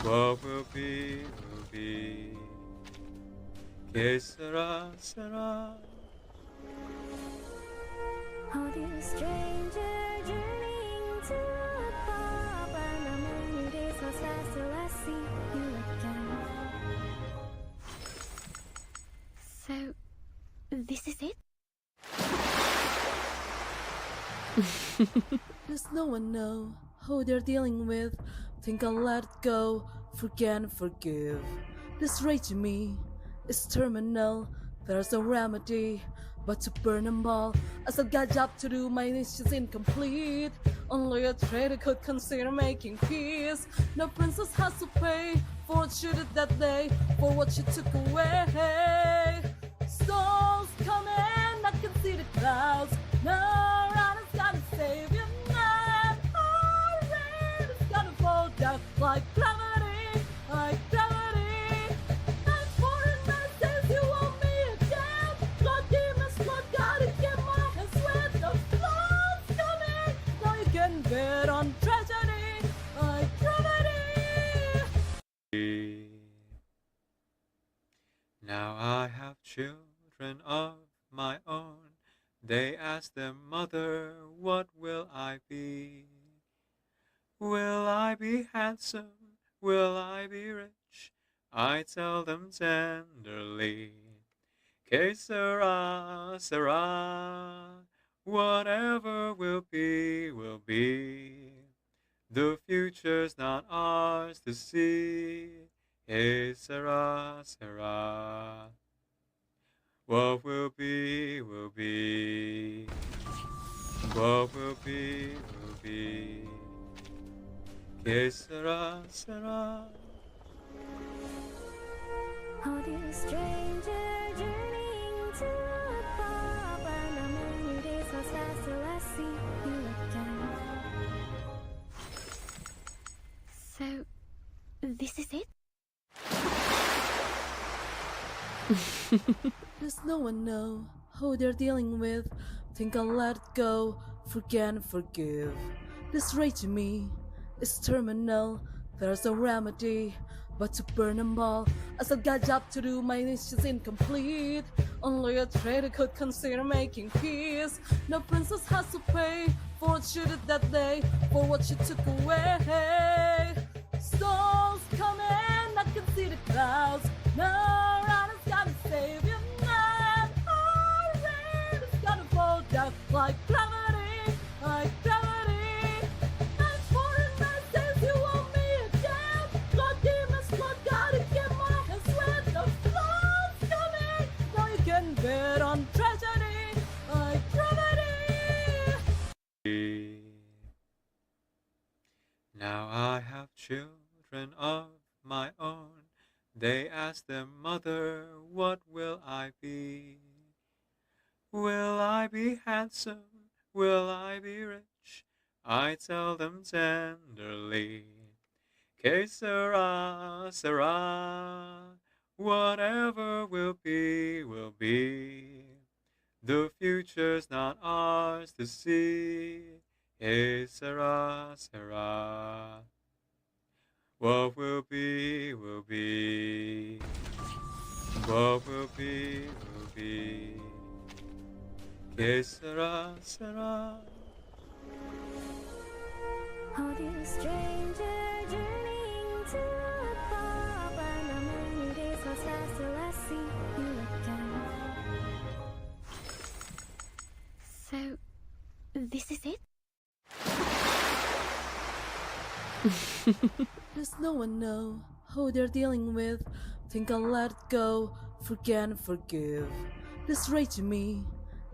What will be, will be. Que sera, sera. Oh, dear stranger, journeying to a pub, and the many days pass fast till I see you again. So, this is it? Does no one know who they're dealing with? Think I'll let it go, forget and forgive. This rage in me is terminal, there's no remedy but to burn them all. I still got job to do, my list is incomplete. Only a traitor could consider making peace. No princess has to pay for what she did that day, for what she took away. Storms coming, I can see the clouds. No rider's gonna save you now. Our rain is gonna fall down like gravity, like gravity. And foreign man says you want me again. Blood demons, blood gotta get my hands wet. The flood's coming. Now you can bet on tragedy, like gravity. Now I have children of my own. They ask their mother, what will I be? Will I be handsome? Will I be rich? I tell them tenderly, que sera, sera. Whatever will be, will be. The future's not ours to see. Que sera, sera. What will be, will be. What will be, will be. Que sera, sera. Oh, dear stranger, journeying to a pub, and the many days pass fast till I see you again. So, this is it? Does no one know who they're dealing with? Think I'll let it go, forget and forgive. This rage in me is terminal, there's no remedy but to burn them all. I still got job to do, my list is incomplete. Only a traitor could consider making peace. No princess has to pay for what she did that day, for what she took away. Storms coming, I can see the clouds. No rider's gonna save you now. Our rain is gonna fall down like gravity, like gravity. And foreign man says you want me again. Blood demons, blood gotta get my hands wet. The flood's coming. Now you can bet on tragedy, like gravity. Now I have children of my own. They ask their mother, what will I be? Will I be handsome? Will I be rich? I tell them tenderly, que sera, sera. Whatever will be, will be. The future's not ours to see. Hey, Sarah, Sarah. What will be, will be. What will be, will be. Que sera, sera. Oh, dear stranger, journeying to a far, but not many days must pass till I see you again. So, this is it? Does no one know how they're dealing with? Think I'll let it go, forget and forgive. This rage in me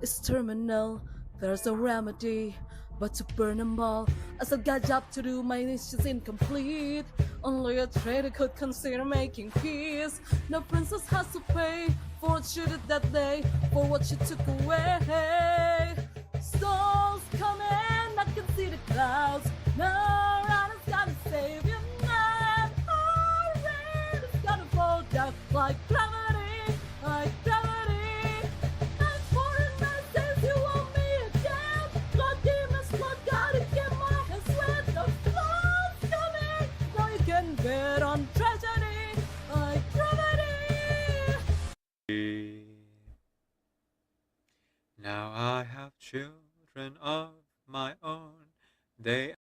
is terminal, there's no remedy but to burn them all. I still got job to do, my mission's incomplete. Only a traitor could consider making peace. No princess has to pay for what she did that day, for what she took away. Storms coming, I can see the clouds. No rider's gonna save you now. Our rain is gonna fall down like gravity, like gravity. And for the says you want me again. Blood demons, blood gotta get my hands wet. The flood's coming. Now you can bet on tragedy, like gravity. Now I have children of my own. They.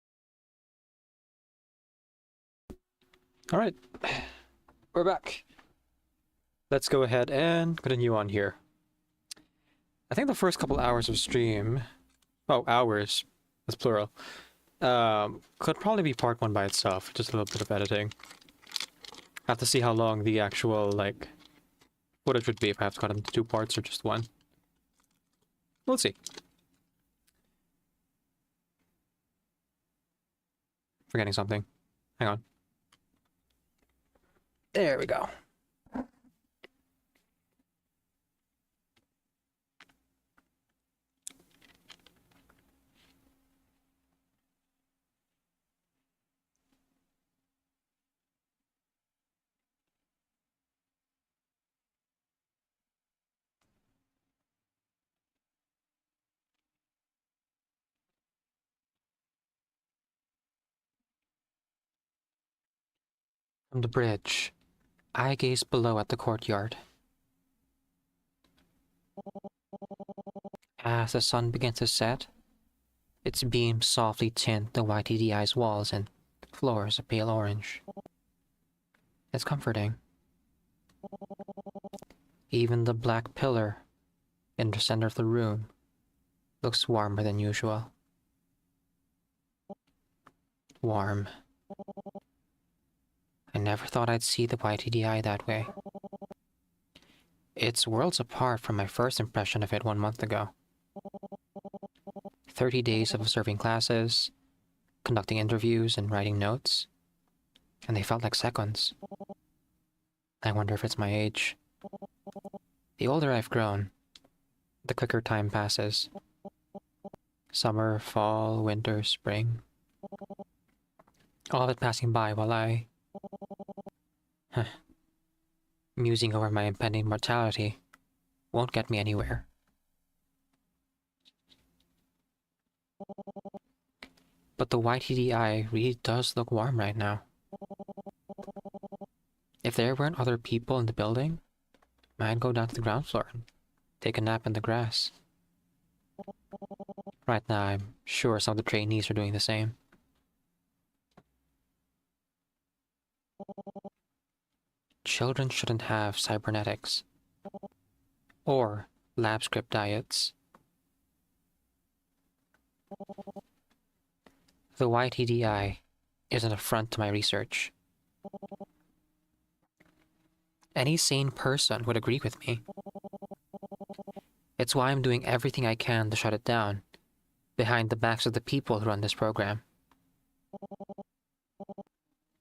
All right, we're back. Let's go ahead and continue on here. I think the first couple hours of stream, hours, that's plural, could probably be part 1 by itself, just a little bit of editing. I have to see how long the actual, like, footage would be if I have to cut it into 2 parts or just 1. We'll see. Forgetting something. Hang on. There we go. From the bridge, I gaze below at the courtyard. As the sun begins to set, its beams softly tint the YTDI's walls and floors a pale orange. It's comforting. Even the black pillar in the center of the room looks warmer than usual. Warm. I never thought I'd see the YTDI that way. It's worlds apart from my first impression of it 1 month ago. 30 days of observing classes, conducting interviews and writing notes, and they felt like seconds. I wonder if it's my age. The older I've grown, the quicker time passes. Summer, fall, winter, spring. All of it passing by while I... musing over my impending mortality won't get me anywhere. But the YTDI really does look warm right now. If there weren't other people in the building, I'd go down to the ground floor and take a nap in the grass. Right now, I'm sure some of the trainees are doing the same. Children shouldn't have cybernetics or lab script diets. The YTDI is an affront to my research. Any sane person would agree with me. It's why I'm doing everything I can to shut it down, behind the backs of the people who run this program.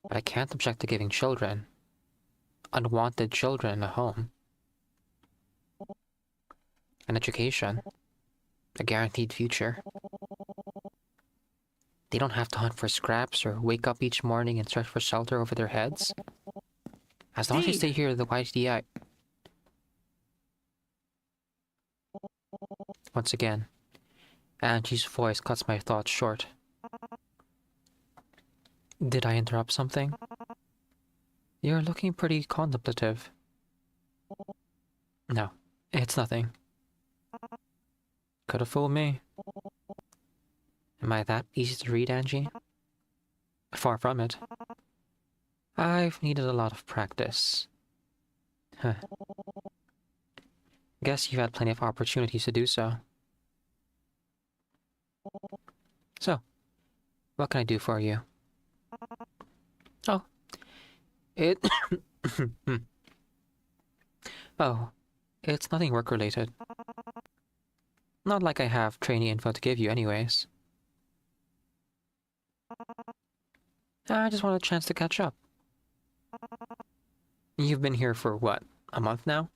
But I can't object to giving children, unwanted children, a home, an education, a guaranteed future. They don't have to hunt for scraps or wake up each morning and search for shelter over their heads. As long as they stay here at the YTDI. Once again, Angie's voice cuts my thoughts short. Did I interrupt something? You're looking pretty contemplative. No, it's nothing. Could have fooled me. Am I that easy to read, Angie? Far from it. I've needed a lot of practice. Huh. Guess you've had plenty of opportunities to do so. So, what can I do for you? Oh. Oh, it's nothing work-related. Not like I have trainee info to give you anyways. I just want a chance to catch up. You've been here for what, a month now?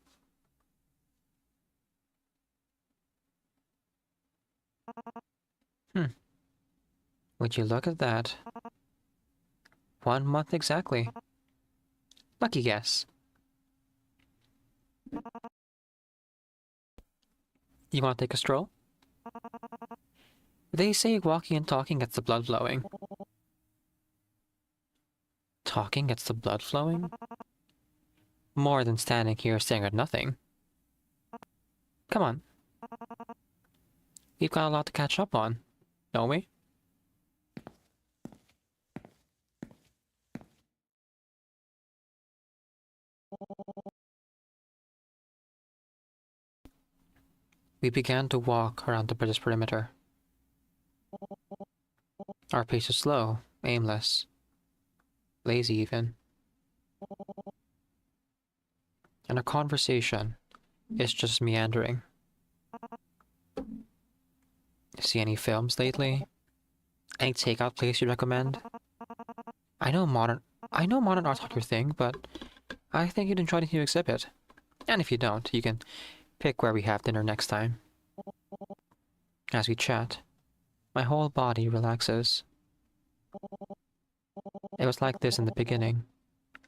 Would you look at that? 1 month exactly. Lucky guess. You want to take a stroll? They say walking and talking gets the blood flowing. Talking gets the blood flowing? More than standing here staring at nothing. Come on. We've got a lot to catch up on, don't we? We began to walk around the British perimeter. Our pace was slow, aimless, lazy even. And our conversation is just meandering. See any films lately? Any takeout place you recommend? I know modern art's not your thing, but I think you'd enjoy the new exhibit. And if you don't, you can pick where we have dinner next time. As we chat, my whole body relaxes. It was like this in the beginning,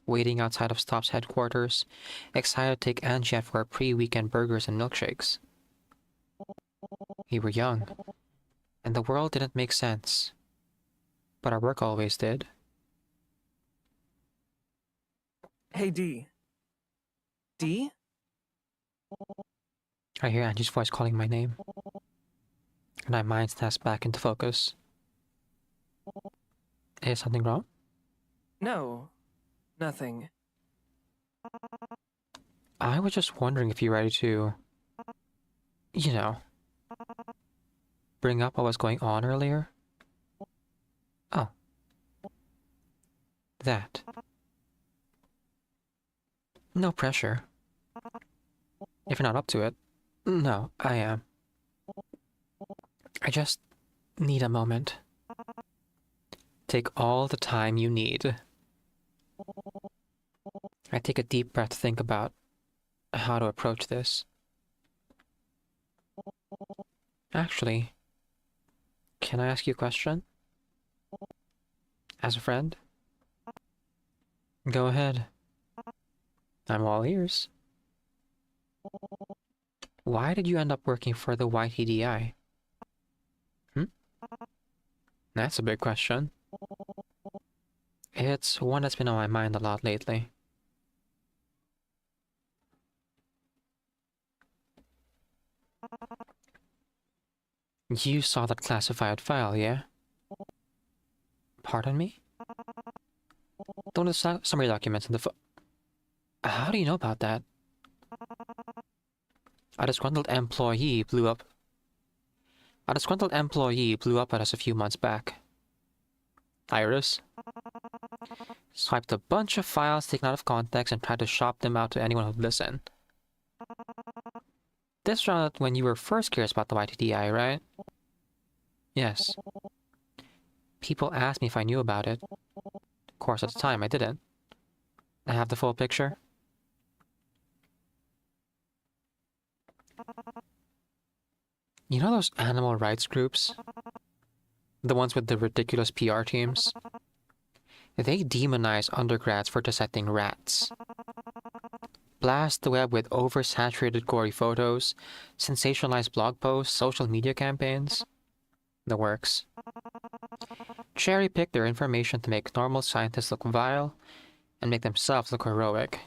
waiting outside of Stop's headquarters, excited to take Angie out for our pre-weekend burgers and milkshakes. We were young, and the world didn't make sense, but our work always did. Hey, D. D? I hear Angie's voice calling my name, and my mind snaps back into focus. Is something wrong? No, nothing. I was just wondering if you're ready to, you know, bring up what was going on earlier. Oh. That. No pressure. If you're not up to it. No, I am. I just need a moment. Take all the time you need. I take a deep breath to think about how to approach this. Actually, can I ask you a question? As a friend? Go ahead. I'm all ears. Why did you end up working for the YTDI? That's a big question. It's one that's been on my mind a lot lately. You saw that classified file, yeah? Pardon me? Don't the summary documents in the How do you know about that? A disgruntled employee blew up at us a few months back. Iris swiped a bunch of files taken out of context and tried to shop them out to anyone who'd listen. This round when you were first curious about the YTDI, right? Yes. People asked me if I knew about it. Of course, at the time, I didn't. I have the full picture. You know those animal rights groups? The ones with the ridiculous PR teams? They demonize undergrads for dissecting rats. Blast the web with oversaturated gory photos, sensationalized blog posts, social media campaigns. the works. Cherry-pick their information to make normal scientists look vile and make themselves look heroic.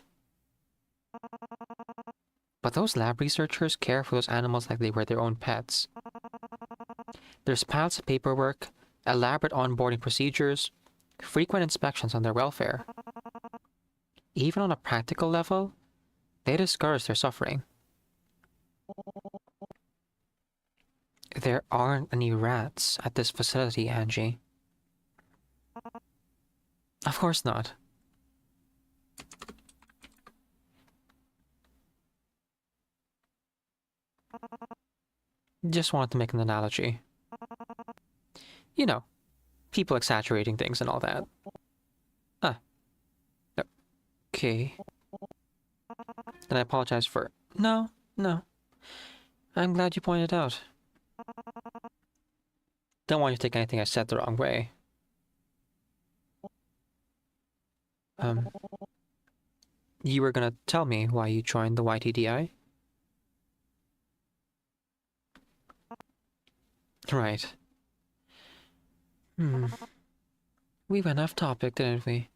But those lab researchers care for those animals like they were their own pets. There's piles of paperwork, elaborate onboarding procedures, frequent inspections on their welfare. Even on a practical level, they discourage their suffering. There aren't any rats at this facility, Angie. Of course not. Just wanted to make an analogy. You know, people exaggerating things and all that. Ah. Okay. And I apologize for... No. I'm glad you pointed out. Don't want you to take anything I said the wrong way. You were gonna tell me why you joined the YTDI? Right. We went off topic, didn't we?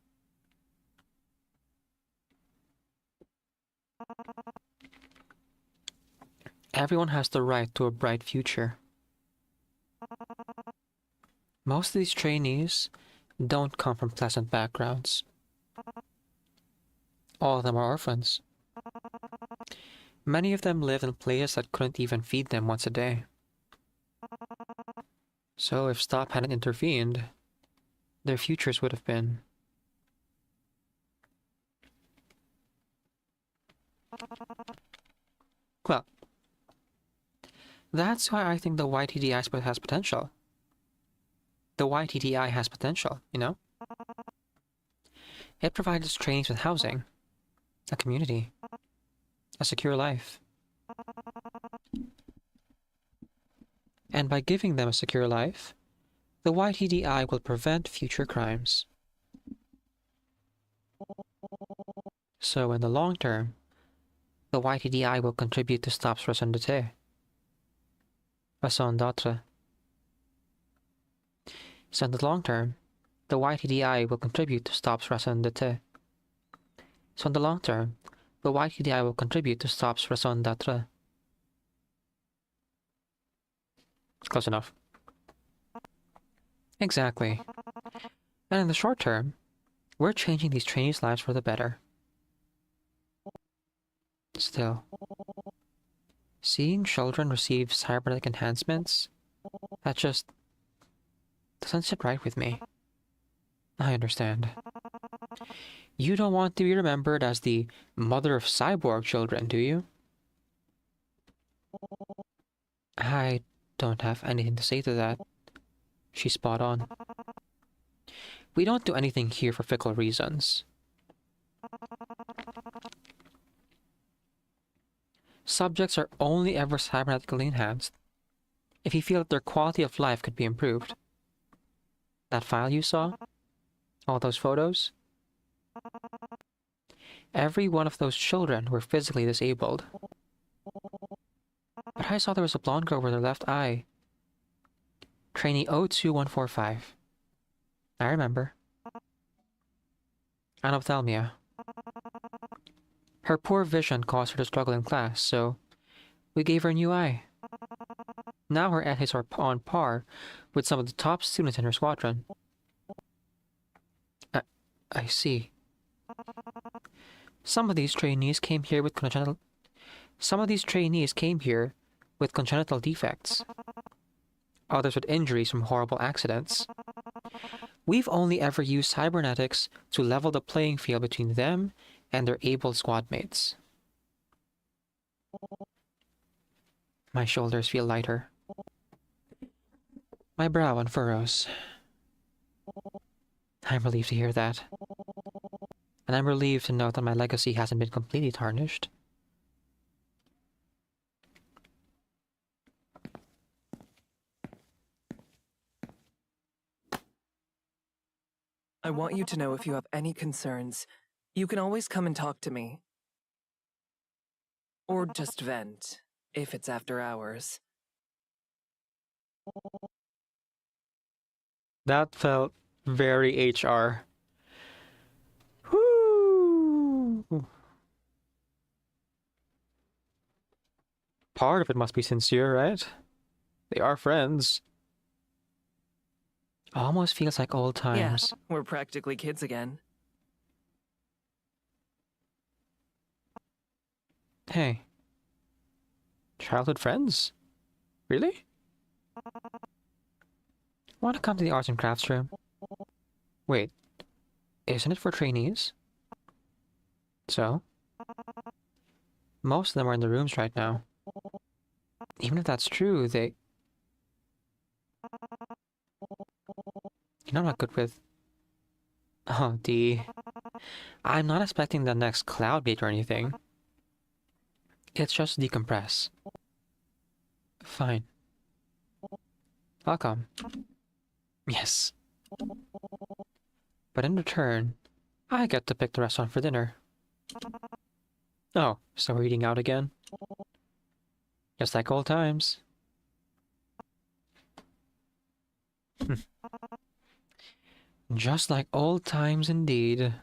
Everyone has the right to a bright future. Most of these trainees don't come from pleasant backgrounds. All of them are orphans. Many of them lived in places that couldn't even feed them once a day. So if Stop hadn't intervened, their futures would have been... Well, that's why I think the YTDI has potential. The YTDI has potential, you know? It provides trainees with housing, a community, a secure life. And by giving them a secure life, the YTDI will prevent future crimes. So in the long term, the YTDI will contribute to Stop's raison d'être. Raison d'être. So in the long term, the YTDI will contribute to Stop's raison d'être. So in the long term, the YTDI will contribute to Stop's raison d'être. Close enough. Exactly. And in the short term, we're changing these trainees' lives for the better. Still, seeing children receive cybernetic enhancements, that just doesn't sit right with me. I understand. You don't want to be remembered as the mother of cyborg children, do you? I don't have anything to say to that. She's spot on. We don't do anything here for fickle reasons. Subjects are only ever cybernetically enhanced if you feel that their quality of life could be improved. That file you saw? All those photos? Every one of those children were physically disabled. But I saw there was a blonde girl with her left eye. Trainee 02145. I remember. Anophthalmia. Her poor vision caused her to struggle in class, so we gave her a new eye. Now her essays are on par with some of the top students in her squadron. I see. Some of these trainees came here with congenital defects. Others with injuries from horrible accidents. We've only ever used cybernetics to level the playing field between them and their able squad mates. My shoulders feel lighter. My brow unfurrows. I'm relieved to hear that. And I'm relieved to know that my legacy hasn't been completely tarnished. I want you to know if you have any concerns, you can always come and talk to me. Or just vent, if it's after hours. That felt very HR. Whoo! Part of it must be sincere, right? They are friends. Almost feels like old times. Yeah, we're practically kids again. Hey. Childhood friends? Really? Want to come to the arts and crafts room? Wait, isn't it for trainees? So? Most of them are in the rooms right now. Even if that's true, they... You know I'm not good with... Oh, D. I'm not expecting the next cloud beat or anything. It's just decompress. Fine. I'll come. Yes. But in return, I get to pick the restaurant for dinner. Oh, so we're eating out again? Just like old times. Just like old times indeed.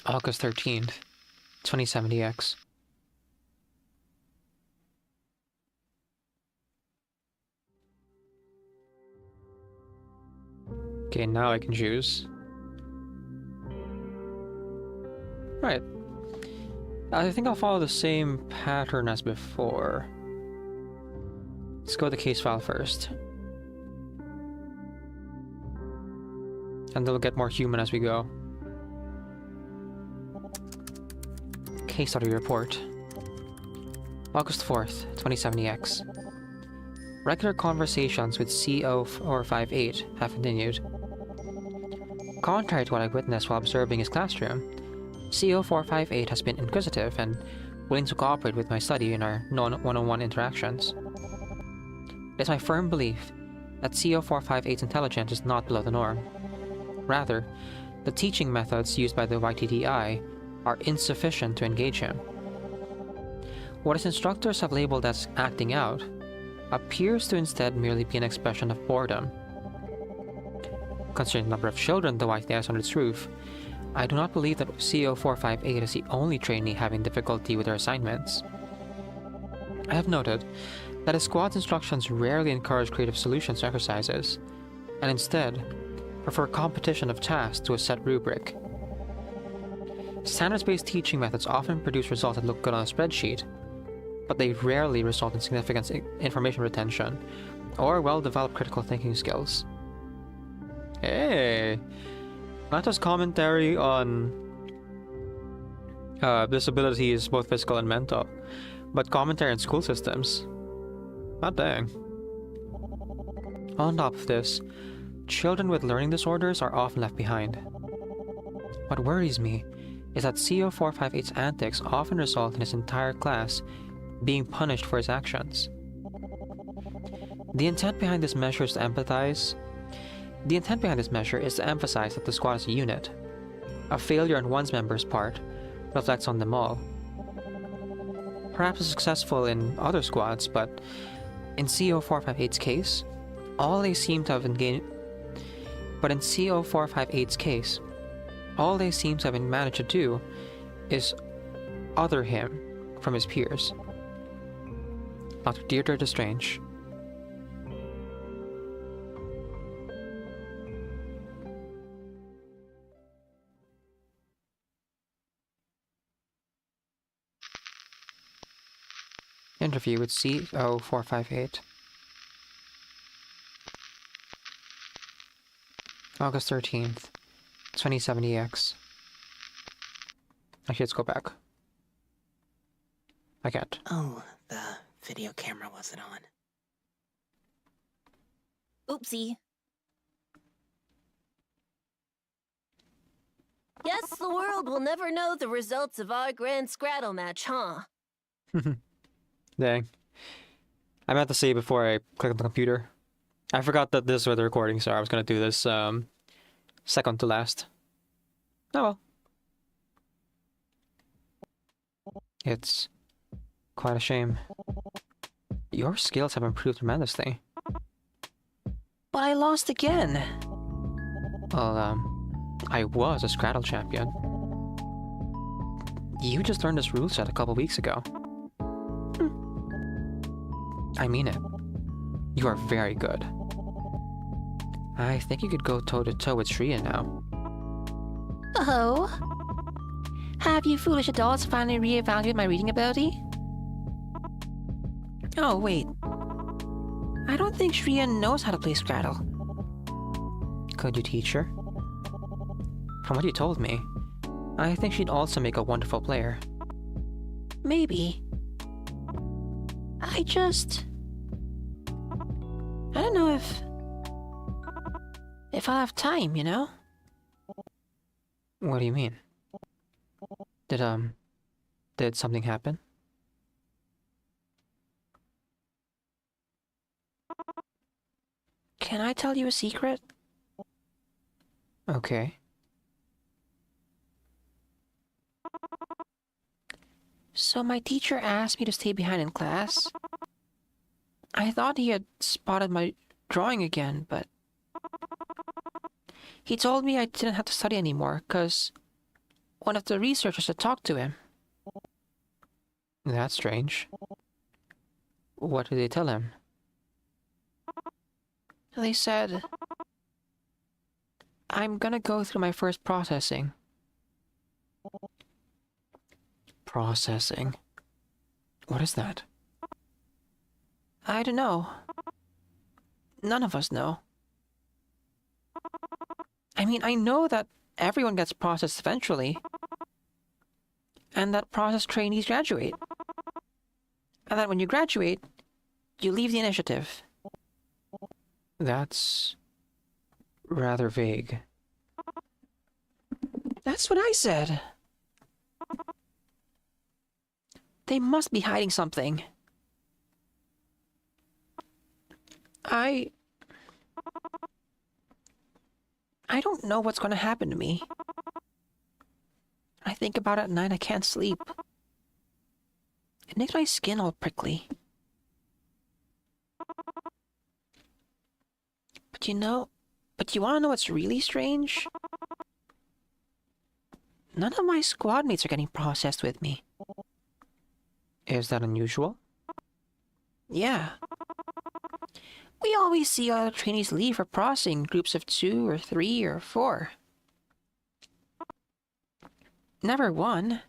August 13th, 2070X. Okay, now I can choose. Right. I think I'll follow the same pattern as before. Let's go to the case file first. And they'll get more human as we go. Case study report. August 4th, 2070X. Regular conversations with CO458 have continued. Contrary to what I witnessed while observing his classroom, CO458 has been inquisitive and willing to cooperate with my study in our non-one-on-one interactions. It is my firm belief that CO458's intelligence is not below the norm. Rather, the teaching methods used by the YTDI are insufficient to engage him. What his instructors have labeled as acting out appears to instead merely be an expression of boredom. Considering the number of children the YTDI has under its roof, I do not believe that CO458 is the only trainee having difficulty with their assignments. I have noted that his squad's instructions rarely encourage creative solutions to exercises, and instead prefer competition of tasks to a set rubric. Standards-based teaching methods often produce results that look good on a spreadsheet, but they rarely result in significant information retention or well-developed critical thinking skills. Hey! Not just commentary on disabilities, both physical and mental, but commentary on school systems. Not dang. On top of this, children with learning disorders are often left behind. What worries me is that CO458's antics often result in his entire class being punished for his actions. The intent behind this measure is to emphasize that the squad is a unit. A failure on one member's part reflects on them all. Perhaps it's successful in other squads, but in CO458's case, all they seem to have managed to do is other him from his peers. Dr. Deirdre Destrange. Interview with CO458. August 13th, 2070X. Actually, let's go back. I can't. Oh, the video camera wasn't on. Oopsie. Guess the world will never know the results of our grand Scrattle match, huh? Dang. I meant to say before I click on the computer. I forgot that this was the recording, so I was gonna do this second to last. Oh well. It's quite a shame. Your skills have improved tremendously. But I lost again. Well, I was a Scrattle champion. You just learned this rule set a couple weeks ago. I mean it. You are very good. I think you could go toe-to-toe with Shreya now. Oh? Have you foolish adults finally reevaluated my reading ability? Oh, wait. I don't think Shreya knows how to play Scrattle. Could you teach her? From what you told me, I think she'd also make a wonderful player. Maybe. I don't know if I'll have time, you know? What do you mean? Did something happen? Can I tell you a secret? Okay. So my teacher asked me to stay behind in class. I thought he had spotted my drawing again, but he told me I didn't have to study anymore, 'cause one of the researchers had talked to him. That's strange. What did they tell him? They said, I'm gonna go through my first processing. Processing? What is that? I don't know. None of us know. I mean, I know that everyone gets processed eventually, and that process trainees graduate. And that when you graduate, you leave the initiative. That's rather vague. That's what I said. They must be hiding something. I don't know what's going to happen to me. I think about it at night, I can't sleep. It makes my skin all prickly. But you want to know what's really strange? None of my squad mates are getting processed with me. Is that unusual? Yeah. We always see other trainees leave for processing in groups of 2 or 3 or 4. Never one.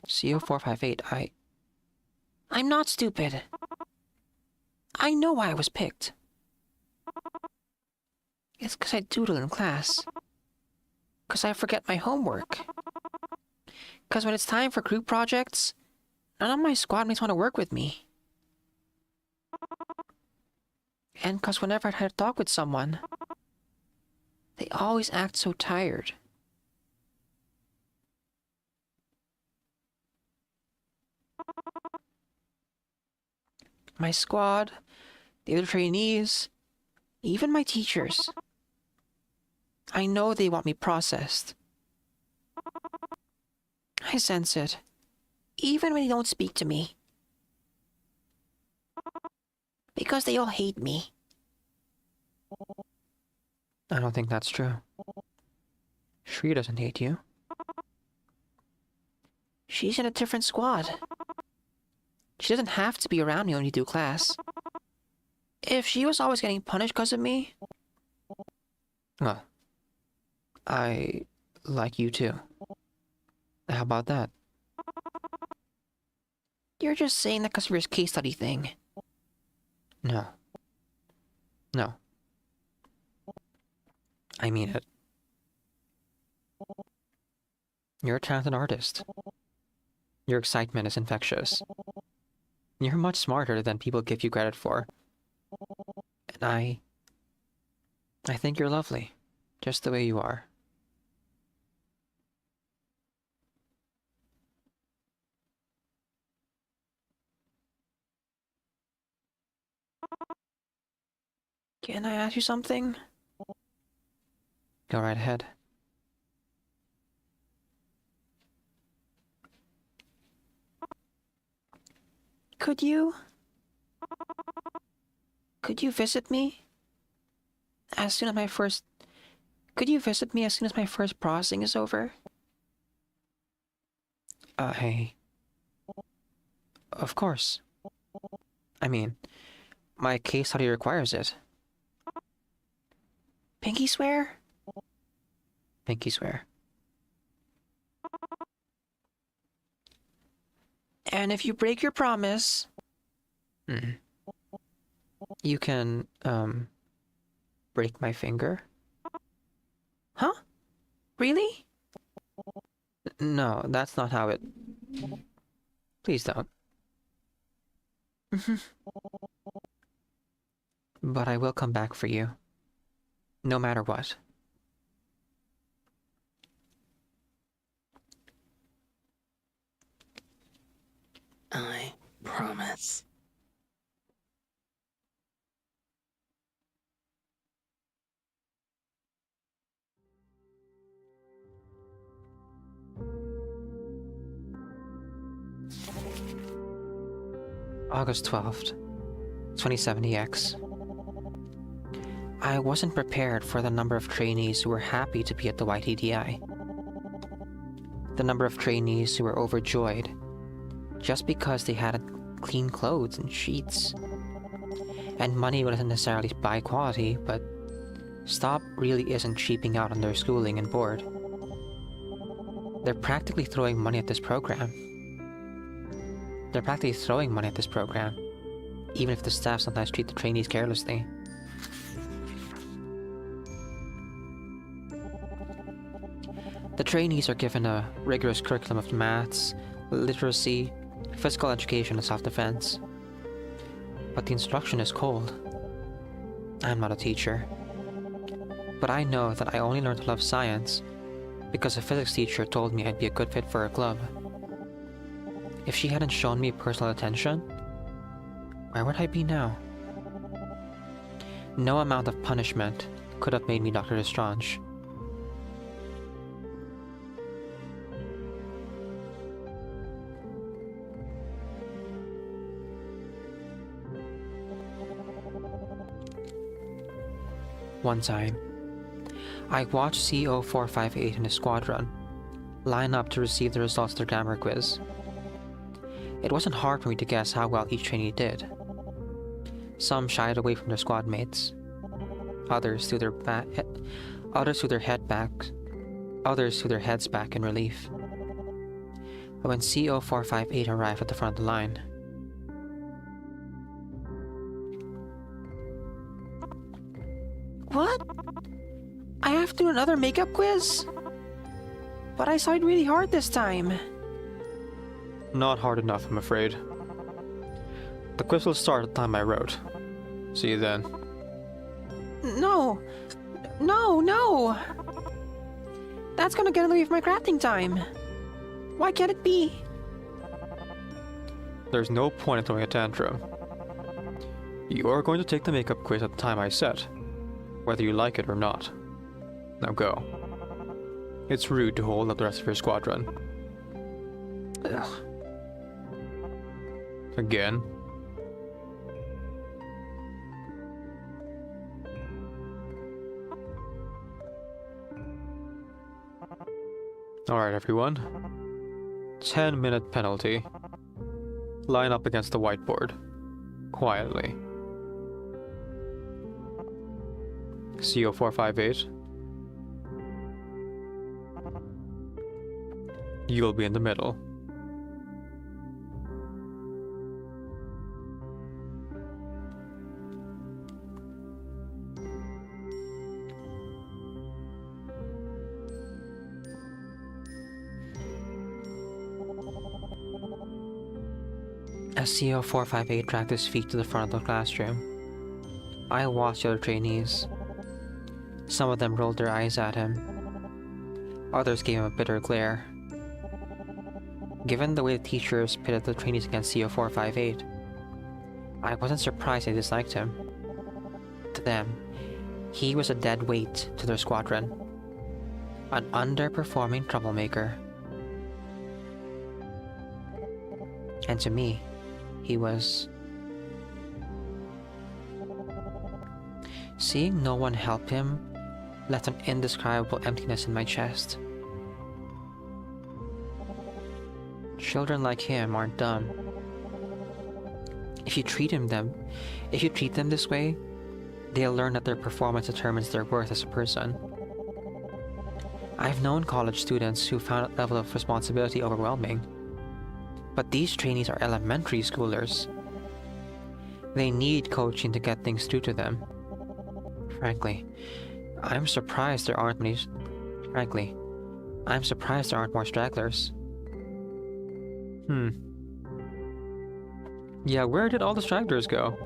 CO458, I'm not stupid. I know why I was picked. It's 'cause I doodle in class. 'Cause I forget my homework. 'Cause when it's time for group projects, none of my squad mates want to work with me. And 'cause whenever I try to talk with someone, they always act so tired. My squad, the other trainees, even my teachers. I know they want me processed. I sense it, even when they don't speak to me. Because they all hate me. I don't think that's true. Shri doesn't hate you. She's in a different squad. She doesn't have to be around me when we do class. If she was always getting punished because of me... Well, I like you too. How about that? You're just saying that because of your case study thing. No. No. I mean it. You're a talented artist. Your excitement is infectious. You're much smarter than people give you credit for. And I think you're lovely, just the way you are. Can I ask you something? Go right ahead. Could you visit me? As soon as my first... Could you visit me as soon as my first processing is over? Hey. Of course. I mean, my case study requires it. Pinky swear? Pinky swear. And if you break your promise... You can, break my finger? Huh? Really? No, that's not how it... Please don't. But I will come back for you. No matter what. I promise. August 12th, 2070X. I wasn't prepared for the number of trainees who were happy to be at the YTDI. The number of trainees who were overjoyed just because they had clean clothes and sheets. And money doesn't necessarily buy quality, but Stop really isn't cheaping out on their schooling and board. They're practically throwing money at this program. Even if the staff sometimes treat the trainees carelessly. The trainees are given a rigorous curriculum of maths, literacy, physical education, and self-defense. But the instruction is cold. I'm not a teacher. But I know that I only learned to love science because a physics teacher told me I'd be a good fit for her club. If she hadn't shown me personal attention, where would I be now? No amount of punishment could have made me Dr. Lestrange. One time, I watched CO458 and his squadron line up to receive the results of their grammar quiz. It wasn't hard for me to guess how well each trainee did. Some shied away from their squad mates. Others threw their heads back in relief. But when CO458 arrived at the front of the line, what? I have to do another makeup quiz? But I sighed really hard this time. Not hard enough, I'm afraid. The quiz will start at the time I wrote. See you then. No! That's gonna get in the way of my crafting time. Why can't it be? There's no point in throwing a tantrum. You are going to take the makeup quiz at the time I set, whether you like it or not. Now go. It's rude to hold up the rest of your squadron. Ugh. Again. Alright everyone. 10-minute penalty. Line up against the whiteboard. Quietly. CO458. You'll be in the middle. As CO458 dragged his feet to the front of the classroom, I watched the other trainees. Some of them rolled their eyes at him. Others gave him a bitter glare. Given the way the teachers pitted the trainees against CO458, I wasn't surprised they disliked him. To them, he was a dead weight to their squadron. An underperforming troublemaker. And to me, he was. Seeing no one help him left an indescribable emptiness in my chest. Children like him aren't dumb. If you treat them this way, they'll learn that their performance determines their worth as a person. I've known college students who found that level of responsibility overwhelming. But these trainees are elementary schoolers. They need coaching to get things through to them. Frankly, I'm surprised there aren't more stragglers. Yeah, where did all the stragglers go?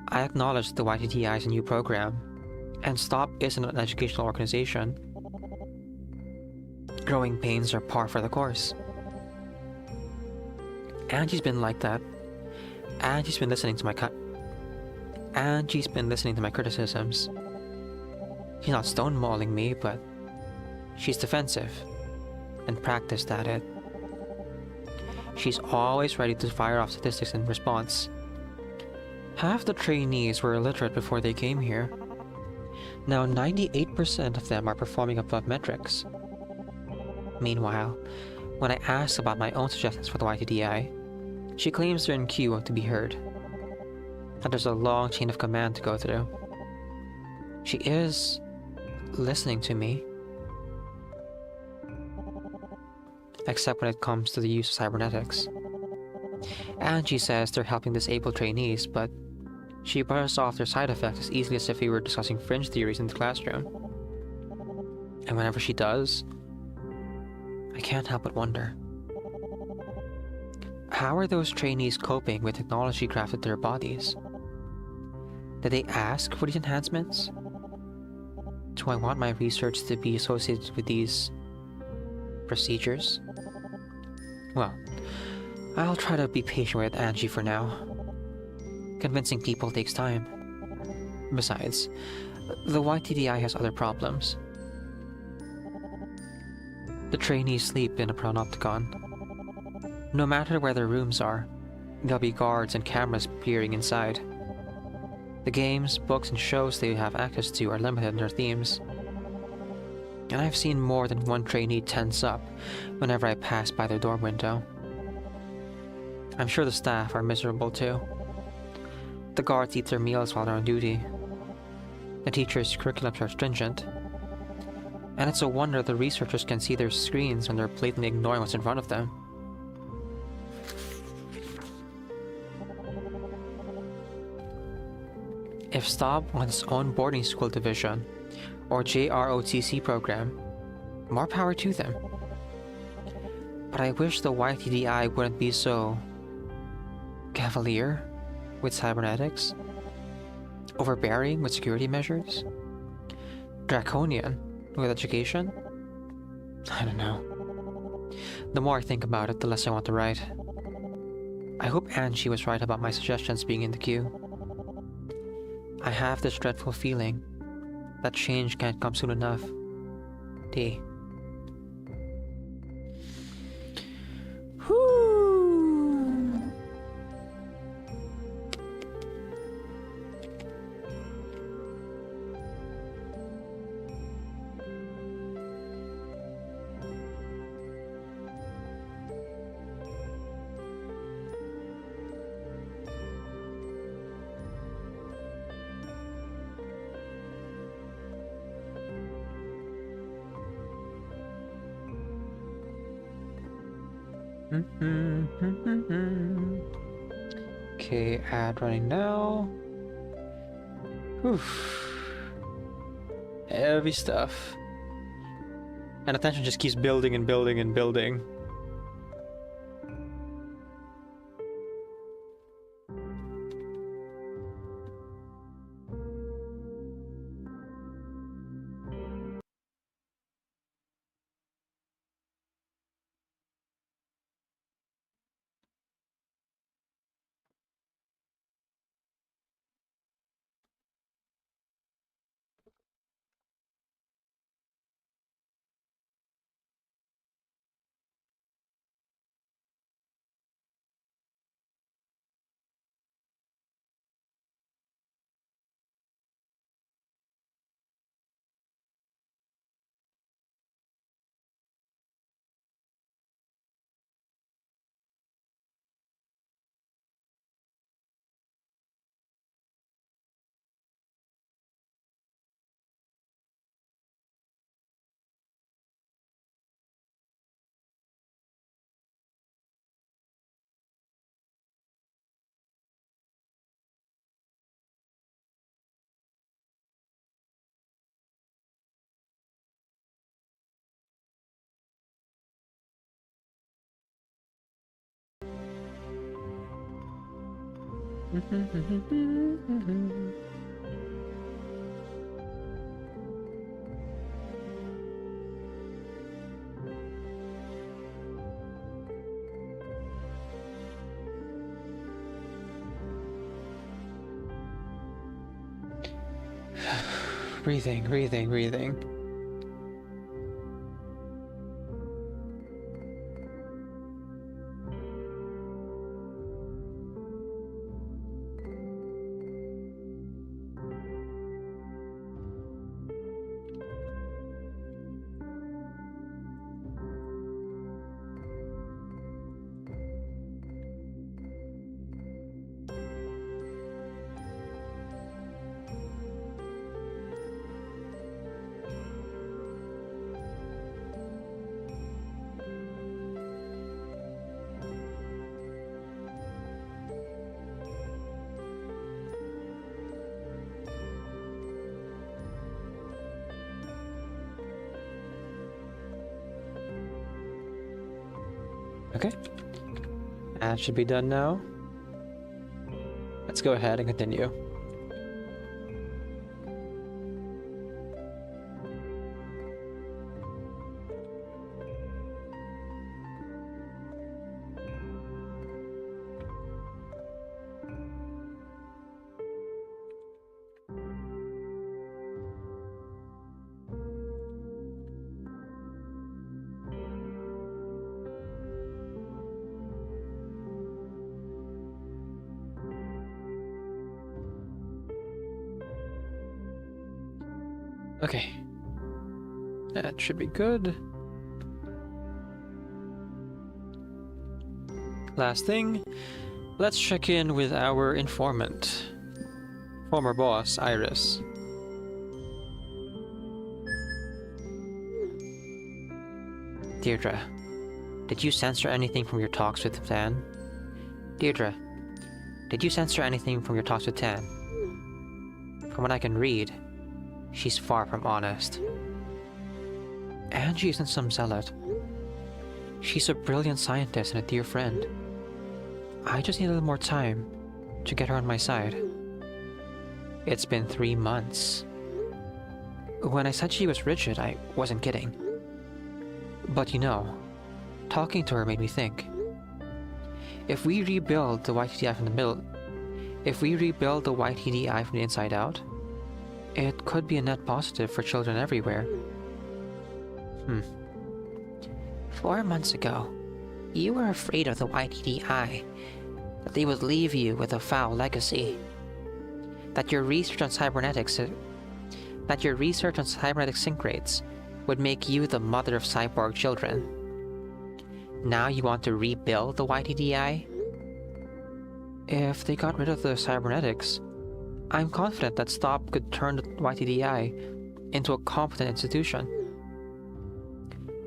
I acknowledge the YTTI is a new program, and STOP isn't an educational organization. Growing pains are par for the course. Angie's been like that. Angie's been listening to my criticisms. She's not stonewalling me, but she's defensive and practiced at it. She's always ready to fire off statistics in response. Half the trainees were illiterate before they came here. Now 98% of them are performing above metrics. Meanwhile, when I ask about my own suggestions for the YTDI, she claims they're in queue to be heard. That there's a long chain of command to go through. She is listening to me. Except when it comes to the use of cybernetics. Angie says they're helping disabled trainees, but she brushes off their side effects as easily as if we were discussing fringe theories in the classroom. And whenever she does, I can't help but wonder. How are those trainees coping with technology crafted to their bodies? Did they ask for these enhancements? Do I want my research to be associated with these procedures? Well, I'll try to be patient with Angie for now. Convincing people takes time. Besides, the YTDI has other problems. The trainees sleep in a panopticon. No matter where their rooms are, there'll be guards and cameras peering inside. The games, books, and shows they have access to are limited in their themes. And I've seen more than one trainee tense up whenever I pass by their dorm window. I'm sure the staff are miserable too. The guards eat their meals while they're on duty. The teachers' curriculums are stringent. And it's a wonder the researchers can see their screens when they're blatantly ignoring what's in front of them. If STOP wants its own boarding school division, or JROTC program, more power to them. But I wish the YTDI wouldn't be so cavalier with cybernetics, overbearing with security measures, draconian with education. I don't know. The more I think about it, the less I want to write. I hope Angie was right about my suggestions being in the queue. I have this dreadful feeling that change can't come soon enough. D. Okay, ad running now. Oof. Heavy stuff. And attention just keeps building and building and building. Breathing, breathing, breathing. Okay. That should be done now. Let's go ahead and continue. Okay. That should be good. Last thing, let's check in with our informant. Former boss, Iris. Deirdre, did you censor anything from your talks with Tan? Deirdre, did you censor anything from your talks with Tan? From what I can read, she's far from honest. And she isn't some zealot. She's a brilliant scientist and a dear friend. I just need a little more time to get her on my side. It's been 3 months. When I said she was rigid, I wasn't kidding. But you know, talking to her made me think. If we rebuild the YTDI from the middle, if we rebuild the YTDI from the inside out, it could be a net positive for children everywhere. 4 months ago, you were afraid of the YTDI, that they would leave you with a foul legacy. That your research on cybernetic sync rates would make you the mother of cyborg children. Now you want to rebuild the YTDI? If they got rid of the cybernetics, I'm confident that STOP could turn the YTDI into a competent institution.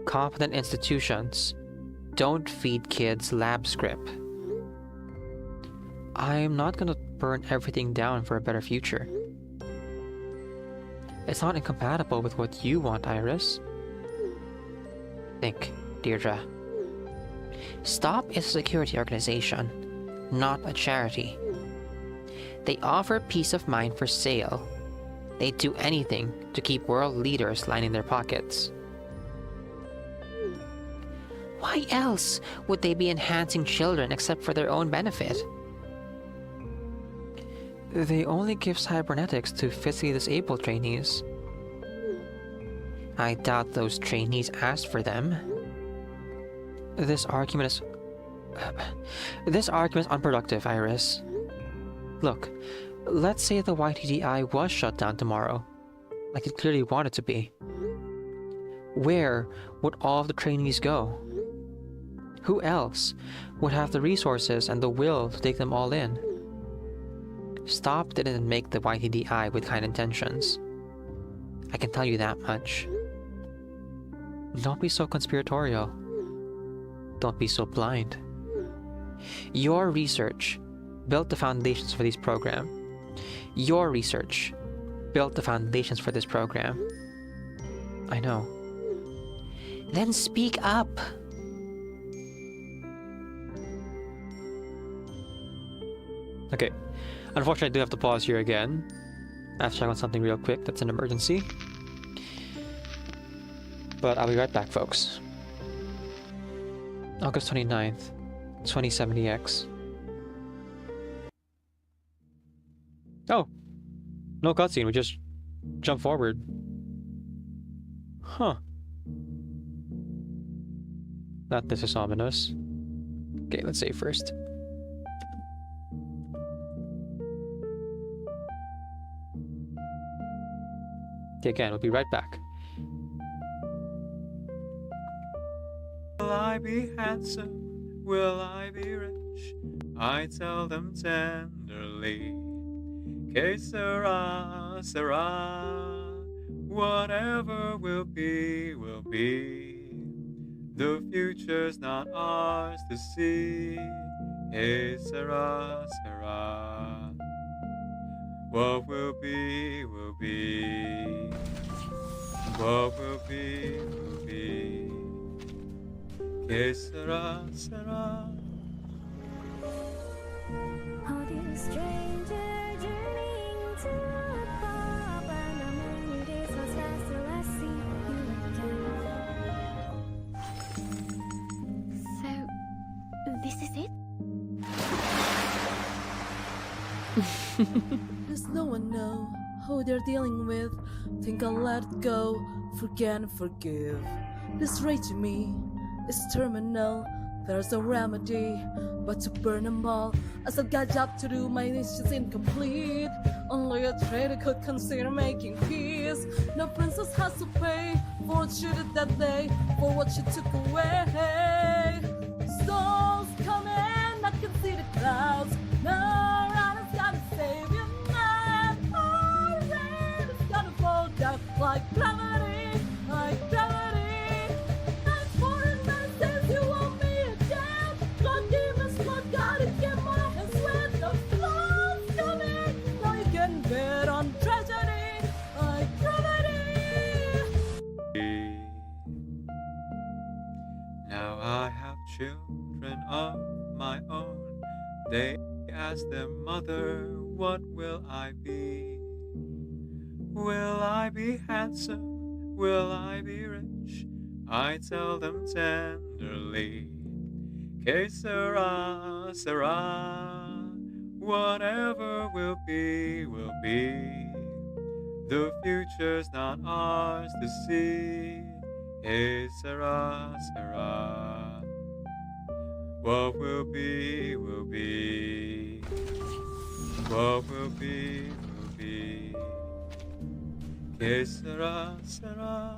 Competent institutions don't feed kids lab script. I'm not gonna burn everything down for a better future. It's not incompatible with what you want, Iris. Think, Deirdre. STOP is a security organization, not a charity. They offer peace of mind for sale. They'd do anything to keep world leaders lining their pockets. Why else would they be enhancing children except for their own benefit? They only give cybernetics to physically disabled trainees. I doubt those trainees asked for them. This argument is unproductive, Iris. Look, let's say the YTDI was shut down tomorrow, like it clearly wanted to be. Where would all of the trainees go? Who else would have the resources and the will to take them all in? STOP didn't make the YTDI with kind intentions. I can tell you that much. Don't be so conspiratorial. Don't be so blind. Your research built the foundations for this program. Your research built the foundations for this program. I know. Then speak up. Okay, Unfortunately, I do have to pause here again. I have to check on something real quick. That's an emergency. But I'll be right back, folks. August 29th, 2070X. Oh! No cutscene, we just jump forward. Huh. That this is ominous. Okay, let's save first. Okay, again, we'll be right back. Will I be handsome? Will I be rich? I tell them tenderly. Que sera, sera. Whatever will be, will be. The future's not ours to see. Que sera, sera. What will be, will be. What will be, will be. Que sera, sera. How do you stranger journeying to a pub, and how many days was last till I see you again? So, this is it? Does no one know who they're dealing with? Think I'll let it go, forget and forgive. This rage in me is terminal. There's a remedy, but to burn them all. As a got job to do, my niche is incomplete. Only a traitor could consider making peace. No princess has to pay for what she did that day, for what she took away. Storms coming, I can see the clouds. No rider's gonna save you now. Oh, rain is gonna fall down like gravity, like gravity. Now I have children of my own. They ask their mother, what will I be? Will I be handsome? Will I be rich? I tell them tenderly. Que sera, sera. Whatever will be, will be. The future's not ours to see. Que sera, sera. What will be, will be. What will be, will be. Que sera, sera.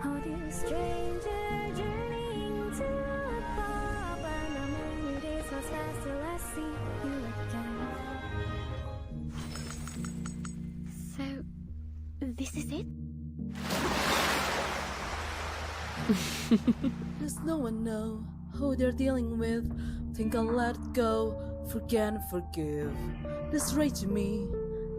How do you stranger journeying to a pub, and how many days was last till I see you again? So, this is it? Does no one know who they're dealing with? Think I'll let it go, forget and forgive. This rage in me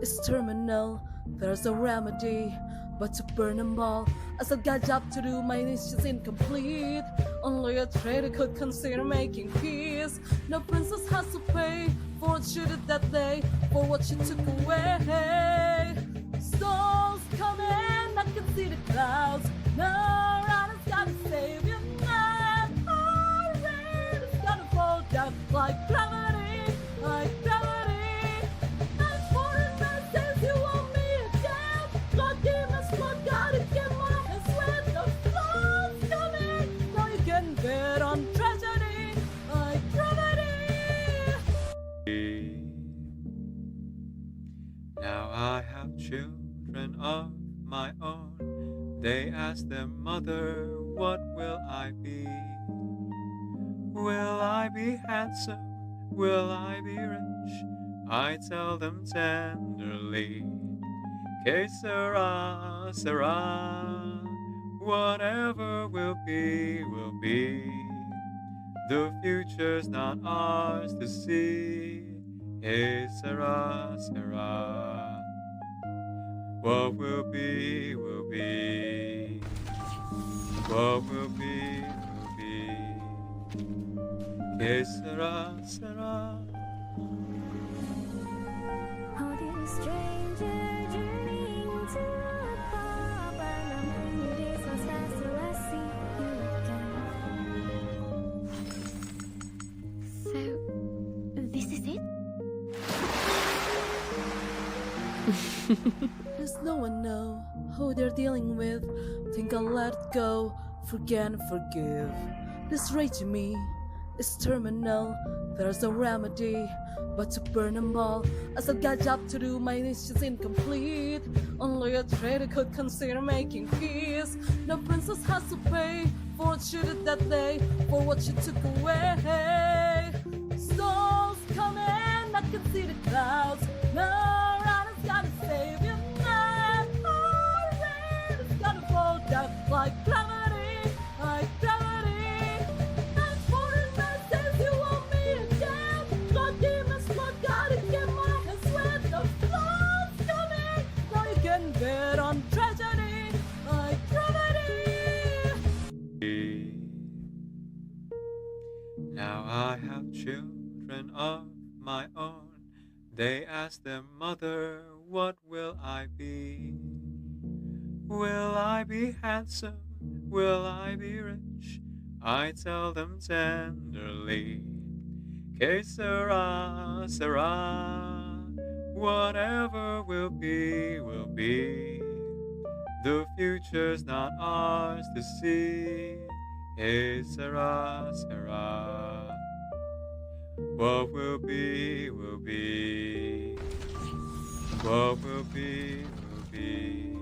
is terminal. There's a remedy, but to burn them all. As a got job to do, my niche is incomplete. Only a traitor could consider making peace. No princess has to pay for what she did that day, for what she took away. Storms coming, I can see the clouds. No rider's gonna save you now. Oh, rain is gonna fall down like gravity, like gravity. And for the says you want me again. God give us what God to give my hands when the flow's coming. Now you can bet on tragedy, like gravity. Now I have children of my own. They ask their mother, what will I be? Will I be handsome? Will I be rich? I tell them tenderly. Que sera, sera. Whatever will be, will be. The future's not ours to see. Que sera, sera. What will be, will be. What will be, will be. Que sera, sera. Oh, dear stranger, journeying to a bar, but not many days pass fast till I see you again. So, this is it? Does no one know who they're dealing with? Think I'll let it go, forget and forgive. This rage in me is terminal. There's no remedy but to burn them all. I still got job to do, my niche is incomplete. Only a traitor could consider making peace. No princess has to pay for what she did that day, for what she took away. Storms coming, I can see the clouds. No, Rana's gotta save you now. Oh, rain is gonna fall down like gravity, like gravity. And for the message you want me to down. God demons, God gotta get my hands wet. The flood's coming. Now you can bet on tragedy, like gravity. Now I have children of my own. They ask their mother, what will I be? Will I be handsome? Will I be rich? I tell them tenderly, que sera, sera. Whatever will be, will be. The future's not ours to see. Que sera, sera. What will be, will be. What will be, will be.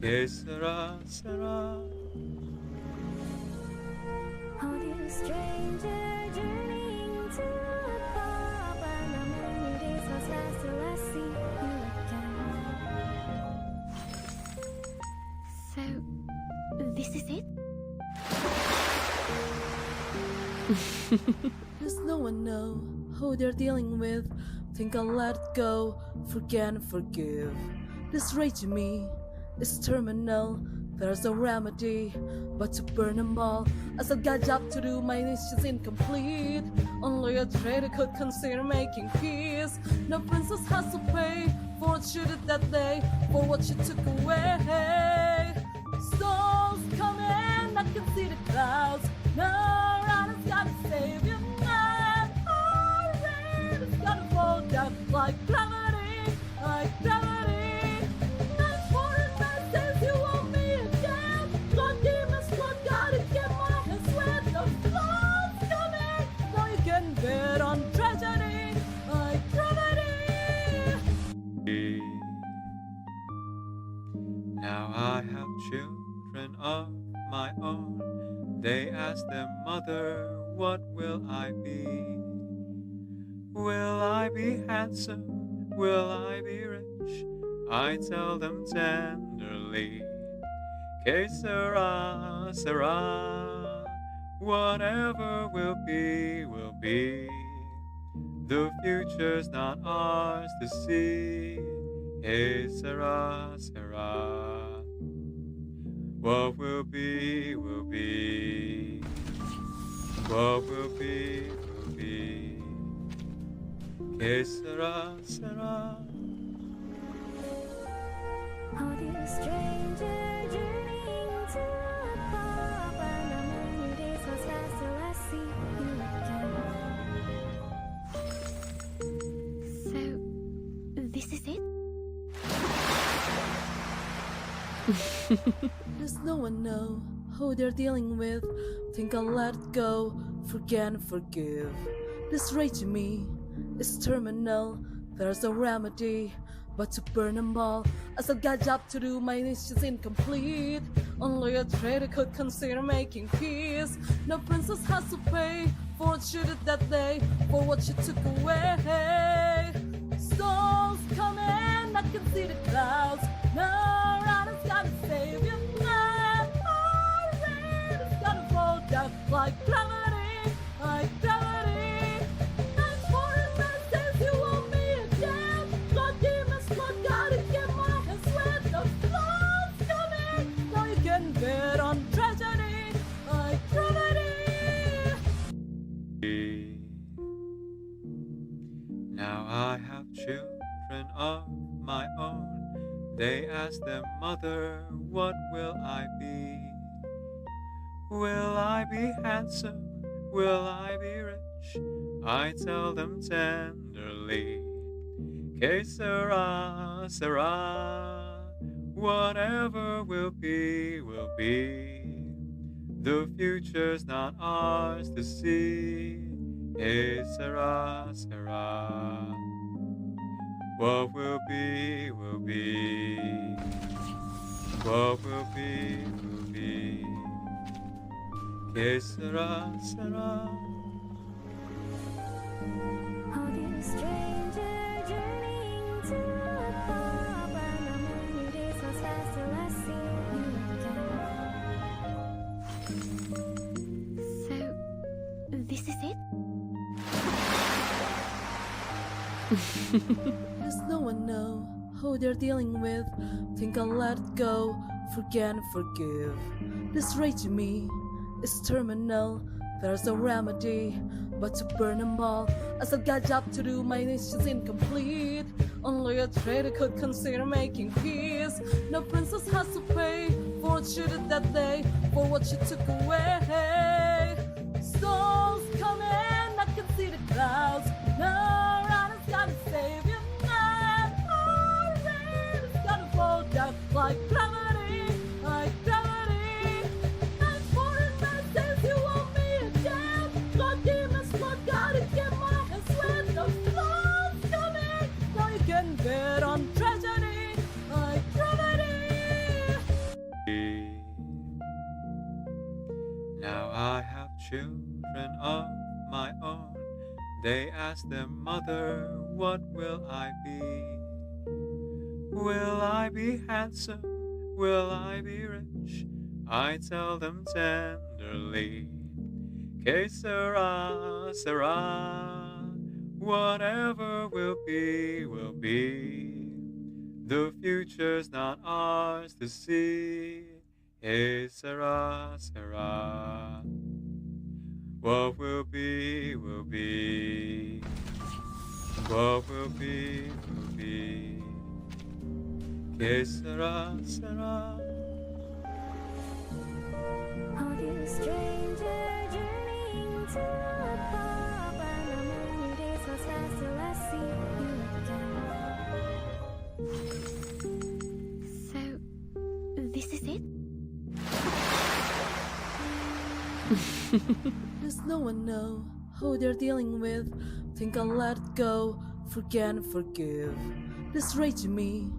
Que sera, sera. Oh, dear stranger, journeying to a bar, but not many days pass fast till I see you again. So, this is it? Does no one know who they're dealing with? Think I'll let it go, forget and forgive. This rage in me is terminal. There's no remedy but to burn them all. I still got job to do, my niche is incomplete. Only a traitor could consider making peace. No princess has to pay for what she did that day, for what she took away. Storms coming, I can see the clouds. No, Rana's gotta save you now. Oh, rain is gonna fall down like gravity, like gravity. And for the message you want me to down. God demons, God gotta get my hands wet. The flood's coming. Now you can bet on tragedy, like gravity. Now I have children of my own. They ask their mother, what will I be? Will I be handsome? Will I be rich? I tell them tenderly, que sera, sera. Whatever will be, will be. The future's not ours to see. Que sera, sera. What will be, will be. What will be, will be. Que sera, sera. Oh, dear stranger, journeying to a bar, but not many days pass fast till I see you again. So, this is it? Does no one know who they're dealing with? Think I'll let it go, forget and forgive. This rage in me is terminal. There's no remedy but to burn them all. I still got job to do, my niche is incomplete. Only a traitor could consider making peace. No princess has to pay for what she did that day, for what she took away. Storms coming, I can see the clouds. No, Rana's gotta save you now. Oh, rain is gonna fall down like gravity, like gravity. And for the message you want me to down. God demons, God gotta get my hands wet. The flood's coming. Now you can bet on tragedy, like gravity. asked them, Mother, what will I be? Will I be handsome? Will I be rich? I tell them tenderly, Que sera, sera. Whatever will be, will be. The future's not ours to see. Que sera, sera. What will be, will be. What will be, will be. Que sera, sera. How dear stranger journeying to a pub, and how many days must pass till I see you again. So, this is it? Does no one know who they're dealing with? Think I'll let it go, forget and forgive. This rage in me is terminal. There's no remedy but to burn them all. I still got a job to do, my mission's incomplete. Only a traitor could consider making peace. No princess has to pay for what she did that day, for what she took away. Storms coming, I can see the clouds. No runner's gonna save you now. Oh, rain is gonna fall down like gravity, like gravity. And foreign man says you want me again. Blood demons, blood gotta get my hands wet. The flood's coming, now you can bet on tragedy, like gravity. Now I have children of my own. They ask their mother, what will I be? Will I be handsome? Will I be rich? I tell them tenderly, Que sera, sera. Whatever will be, will be. The future's not ours to see. Que sera, sera. What will be, will be. What will be, will be. Que sera, sera. How dear stranger journeying to a pub, and how many days must pass till I see you again. So, this is it? Does no one know who they're dealing with? Think I'll let it go, forget and forgive. This rage in me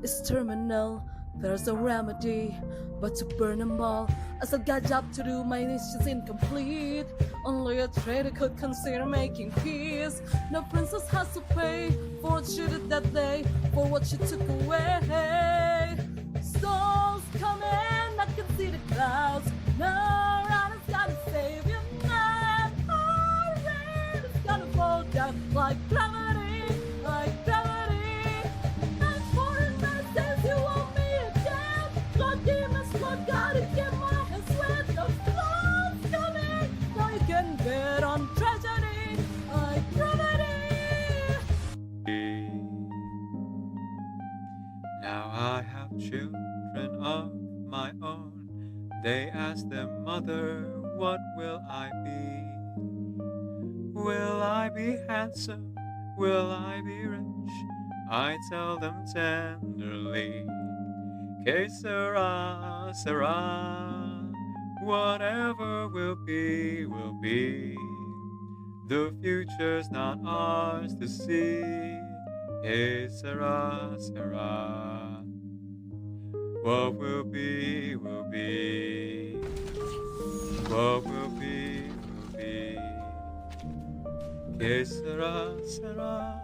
is terminal. There's no remedy but to burn them all. I still got a job to do, my mission's incomplete. Only a traitor could consider making peace. No princess has to pay for what she did that day, for what she took away. Storms coming, I can see the clouds. No runner's gonna save you now. Oh, rain is gonna fall down like gravity, like gravity. And foreign man says you want me again. Blood demons, blood gotta get my hands wet. The flood's coming, now you can bet on tragedy, like gravity. Now I have children of my own. They ask their mother, what will I be? Will I be handsome? Will I be rich? I tell them tenderly, Que sera, sera. Whatever will be, will be. The future's not ours to see. Que sera, sera. What will be, will be. What will be, will be. Que sera, sera.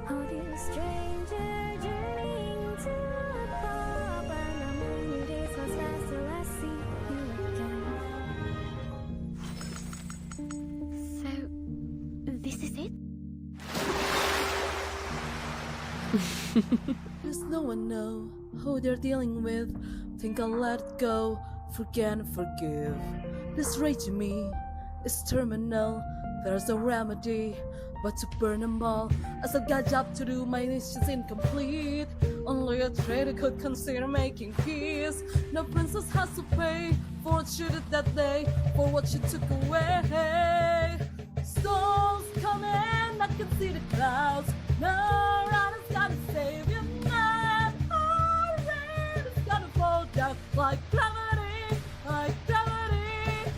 How dear stranger journeying to a pub, and how many days must pass till I see you again. So, this is it? Does no one know who they're dealing with? Think I'll let it go, forget and forgive. This rage in me is terminal. There's no remedy but to burn them all. I still got job to do, my mission's incomplete. Only a traitor could consider making peace. No princess has to pay for what she did that day, for what she took away. Storms coming, I can see the clouds. No rider's gotta save you now. Our rain is gonna fall down like gravity, like gravity.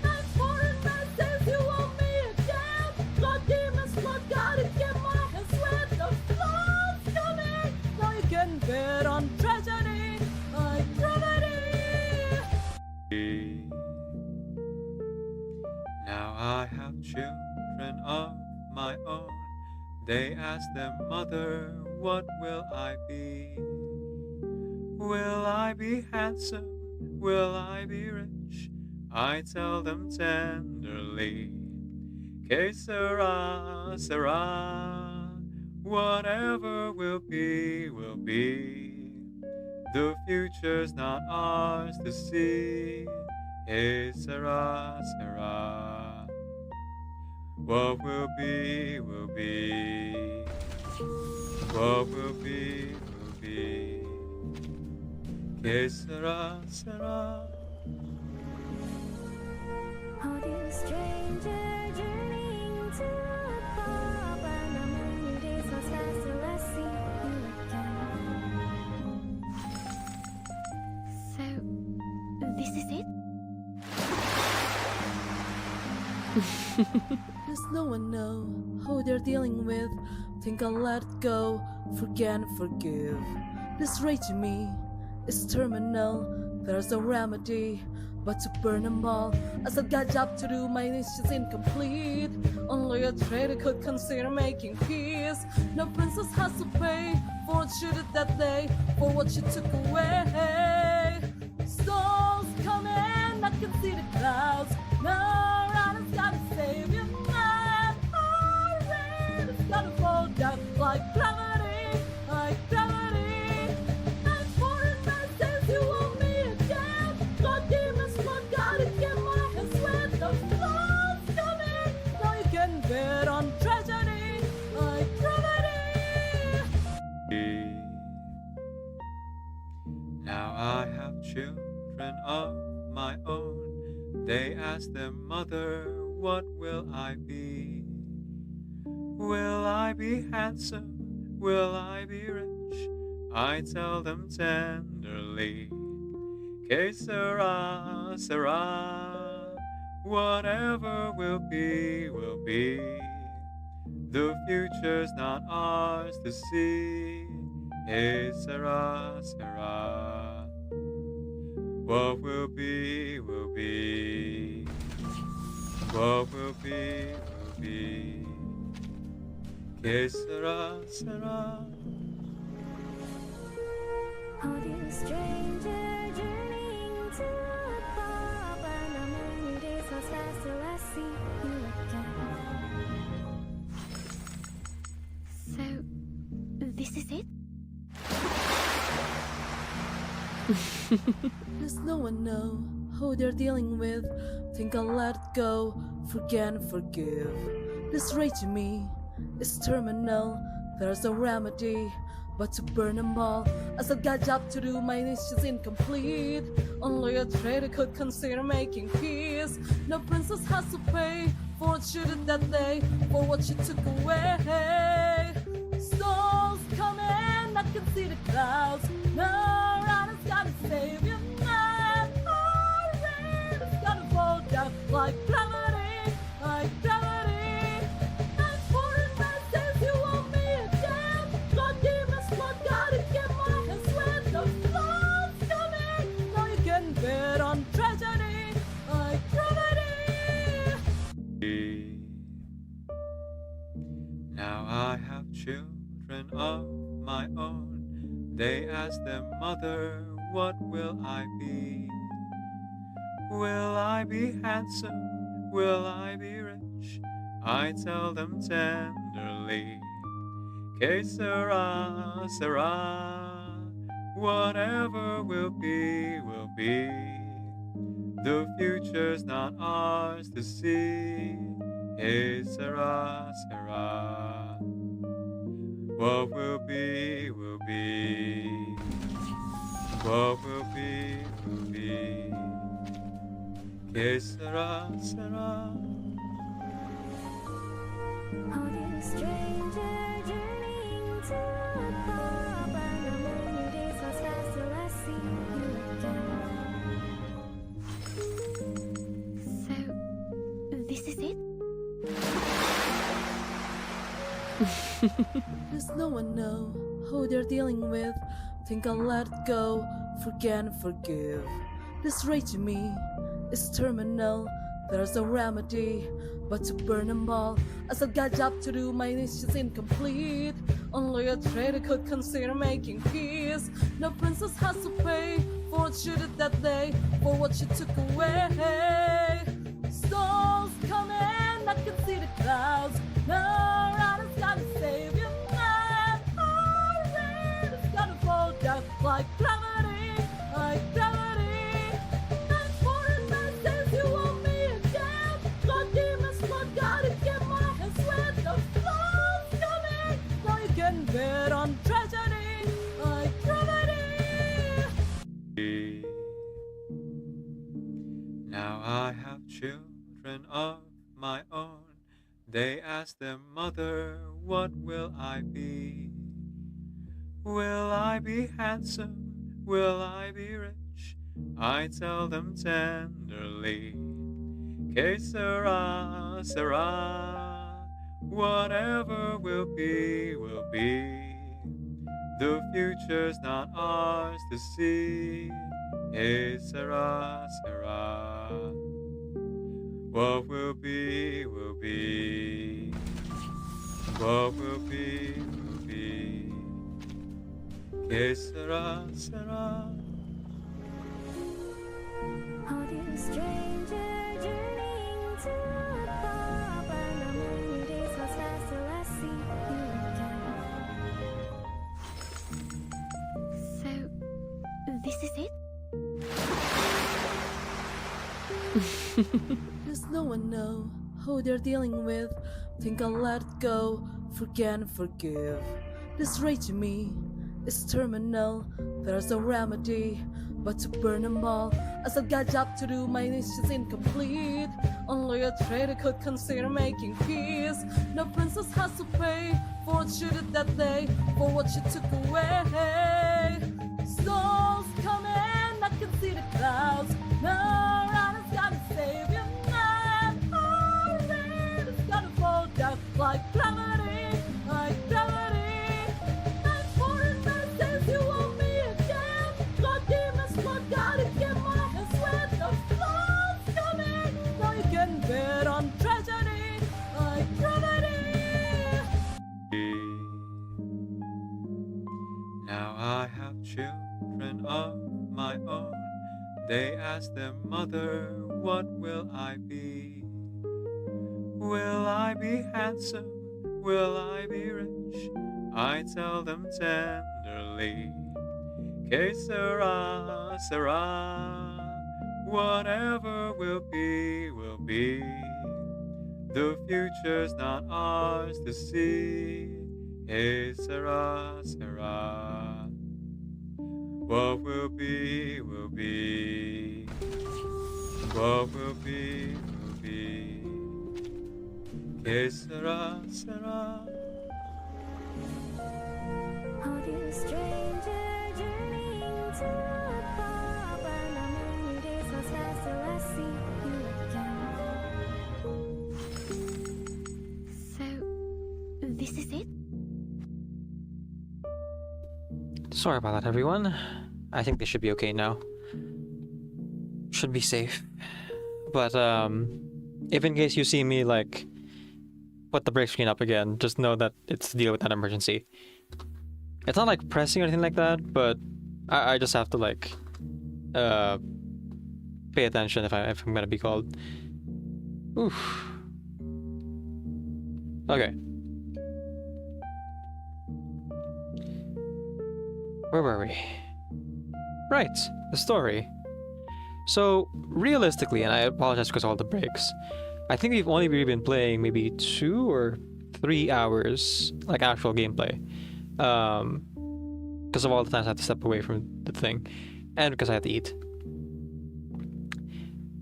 And foreign man says you want me again. Blood demons, blood gotta get my hands wet. The flood's coming. Now you can bet on tragedy, like gravity. Now I have children of my own. They ask their mother, what will I be? Will I be handsome? Will I be rich? I tell them tenderly, que sera, sera. Whatever will be, will be. The future's not ours to see. Que sera, sera. What will be, will be. What will be, will be. Que sera, sera. How do you stranger journeying to a pub, and the many days pass fast till I see you again. So, this is it? Does no one know who they're dealing with? Think I'll let it go, forget and forgive. This rage in me is terminal, there's no remedy but to burn them all. I still got job to do, my mission's incomplete. Only a traitor could consider making peace. No princess has to pay for what she did that day, for what she took away. Storms coming, I can see the clouds. No rider's gotta save you now. Our rain is gonna fall down like gravity, like gravity. And foreign man says you want me again. Blood demons, blood gotta get my hands wet. The flood's coming. Now you can bet on tragedy, like gravity. Now I have children of my own. They ask their mother, what will I be? Will I be handsome? Will I be rich? I tell them tenderly, que sera, sera. Whatever will be, will be. The future's not ours to see. Que sera, sera. What will be, will be. What will be, will be. Que sera, sera. How do you stranger journeying to a pub, and the many days pass fast till I see you again. So, this is it? Does no one know who they're dealing with? Think I'll let it go, forget and forgive. This rage in me is terminal, there's no remedy but to burn them all. I still got job to do, my mission's incomplete. Only a traitor could consider making peace. No princess has to pay for what she did that day, for what she took away. Storms coming, I can see the clouds. No rider's gotta save you now. Our rain is gonna fall down like gravity, like gravity. And foreign man says you want me again. Blood demons, blood gotta get my hands wet. The flood's coming. Now you can bet on tragedy, like gravity. Now I have children of my own. They ask their mother, what will I be? Will I be handsome? Will I be rich? I tell them tenderly, que sera, sera. Whatever will be, will be. The future's not ours to see. Que sera, sera. What will be, will be. What will be, will be. Que sera, sera. Oh, dear stranger, journeying to a pub, and the many days pass fast till I see you again. So, this is it? Does no one know who they're dealing with? Think I'll let it go, forget and forgive. This rage in me is terminal. There's no remedy but to burn them all. As a guy job to do, my niche is incomplete. Only a traitor could consider making peace. No princess has to pay for what she did that day, for what she took away. Storms coming, I can see the clouds. No rider's gotta save you, man. Oh, rain is gonna fall down like gravity, like gravity. Not for the nonsense you want me again. God demons, Lord, gotta get my hands wet. The flow's coming, now you can bet on tragedy, like gravity. Now I have children of my own. They ask their mother, what will I be? Will I be handsome? Will I be rich? I tell them tenderly, que sera, sera. Whatever will be, will be. The future's not ours to see. Que sera, sera. What will be, will be. What will be, will be. Que sera, sera. Oh, dear stranger, journeying to a pub, and the many days pass fast till I see you again. So, this is it? Does no one know who they're dealing with? Think I'll let it go, forget and forgive. This rage in me is terminal. There's no remedy but to burn them all. As a guy job to do, my niche is incomplete. Only a traitor could consider making peace. No princess has to pay for what she did that day, for what she took away. Storms coming, I can see the clouds. No rider's gotta save you, man. Oh, rain is gonna fall down like gravity, like gravity. Not for the nonsense you want me again. God demons, Lord, gotta get my hands wet. The flow's coming, now you can bet on tragedy, like gravity. Now I have children of my own. They ask their mother, what will I be? Will I be handsome? Will I be rich? I tell them tenderly, que sera, sera. Whatever will be, will be. The future's not ours to see. Que sera, sera. What will be, will be. What will be, will be. Que sera, sera. Oh, dear stranger, journeying to a pub, and the many days pass fast till I see you again. So, this is it? Sorry about that, everyone. I think they should be okay now. Should be safe. But, if in case you see me, like, put the brake screen up again, just know that it's to deal with that emergency. It's not, like, pressing or anything like that, but I just have to, like, pay attention if I'm gonna be called. Oof. Okay. Where were we? Right, the story. So, realistically, and I apologize because of all the breaks, I think we've only really been playing maybe 2 or 3 hours, like actual gameplay. Because of all the times I have to step away from the thing, and because I have to eat.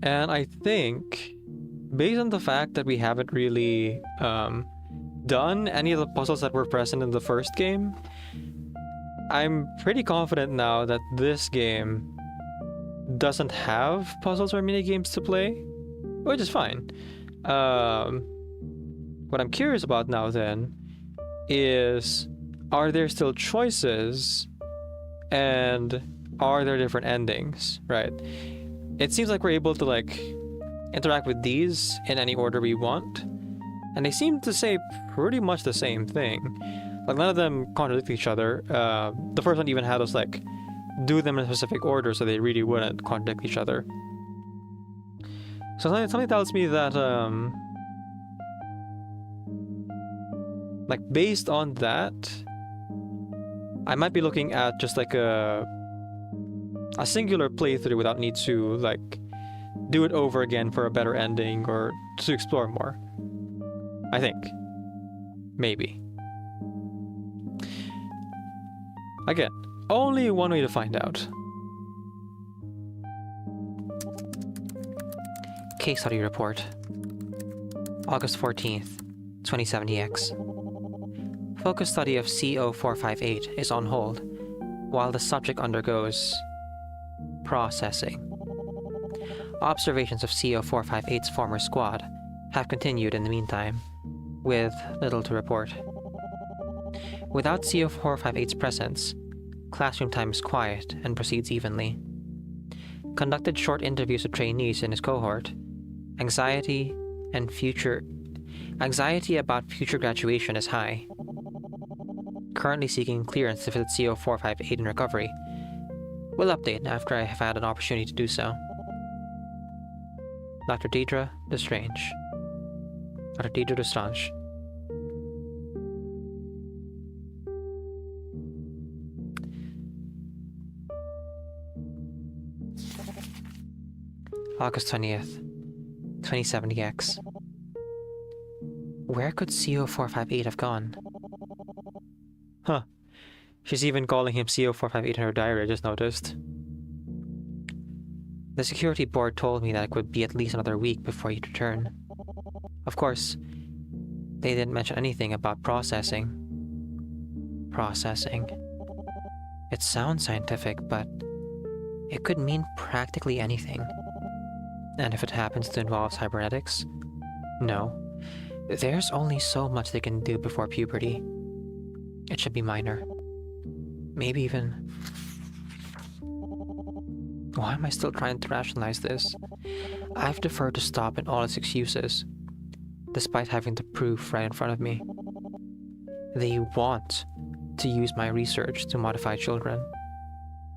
And I think, based on the fact that we haven't really done any of the puzzles that were present in the first game, I'm pretty confident now that this game doesn't have puzzles or mini games to play, which is fine. What I'm curious about now then is, are there still choices and are there different endings, right? It seems like we're able to like interact with these in any order we want, and they seem to say pretty much the same thing. Like none of them contradict each other. The first one even had us like do them in a specific order so they really wouldn't contradict each other. So something tells me that like based on that, I might be looking at just like a singular playthrough without need to like do it over again for a better ending or to explore more. I think. Maybe. Again, only one way to find out. Case study report. August 14th, 2070X. Focus study of CO458 is on hold while the subject undergoes processing. Observations of CO458's former squad have continued in the meantime, with little to report. Without CO458's presence, classroom time is quiet and proceeds evenly. Conducted short interviews with trainees in his cohort. Anxiety about future graduation is high. Currently seeking clearance to visit CO458 in recovery. Will update after I have had an opportunity to do so. Dr. Deidre Lestrange. Dr. Deidre Lestrange. August 20th, 2070X. Where could CO458 have gone? Huh. She's even calling him CO458 in her diary, I just noticed. The security board told me that it would be at least another week before he'd return. Of course, they didn't mention anything about processing. Processing. It sounds scientific, but it could mean practically anything. And if it happens to involve cybernetics? No. There's only so much they can do before puberty. It should be minor. Maybe even... Why am I still trying to rationalize this? I've deferred to stop in all its excuses, despite having the proof right in front of me. They want to use my research to modify children.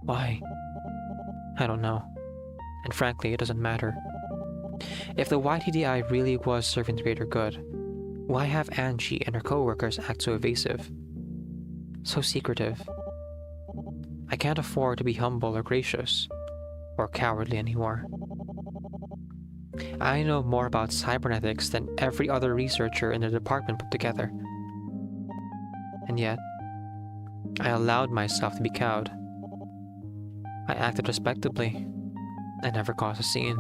Why? I don't know. And frankly, it doesn't matter. If the YTDI really was serving the greater good, why have Angie and her co-workers act so evasive? So secretive? I can't afford to be humble or gracious, or cowardly anymore. I know more about cybernetics than every other researcher in the department put together. And yet, I allowed myself to be cowed. I acted respectably. I never caused a scene,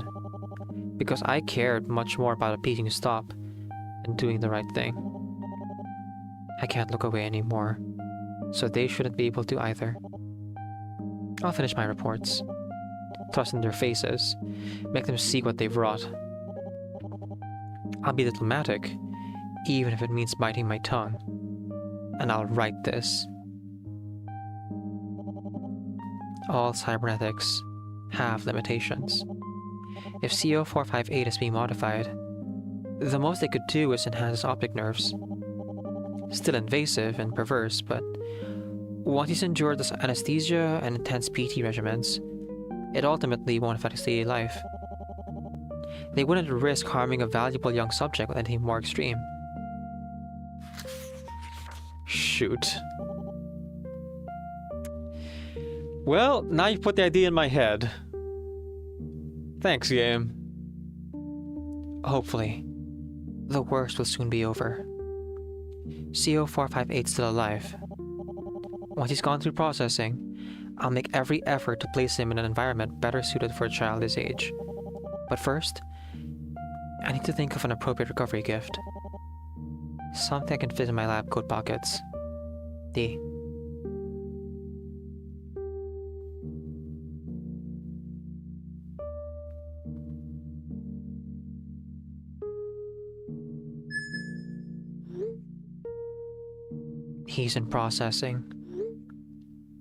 because I cared much more about appeasing to stop and doing the right thing. I can't look away anymore, so they shouldn't be able to either. I'll finish my reports, thrust in their faces, make them see what they've wrought. I'll be diplomatic, even if it means biting my tongue, and I'll write this. All cybernetics have limitations. If CO458 is being modified, the most they could do is enhance its optic nerves. Still invasive and perverse, but once he's endured this anesthesia and intense PT regimens, it ultimately won't affect his daily life. They wouldn't risk harming a valuable young subject with anything more extreme. Shoot. Well, now you've put the idea in my head. Thanks, game. Hopefully, the worst will soon be over. CO458's still alive. Once he's gone through processing, I'll make every effort to place him in an environment better suited for a child his age. But first, I need to think of an appropriate recovery gift. Something I can fit in my lab coat pockets. D. He's in processing.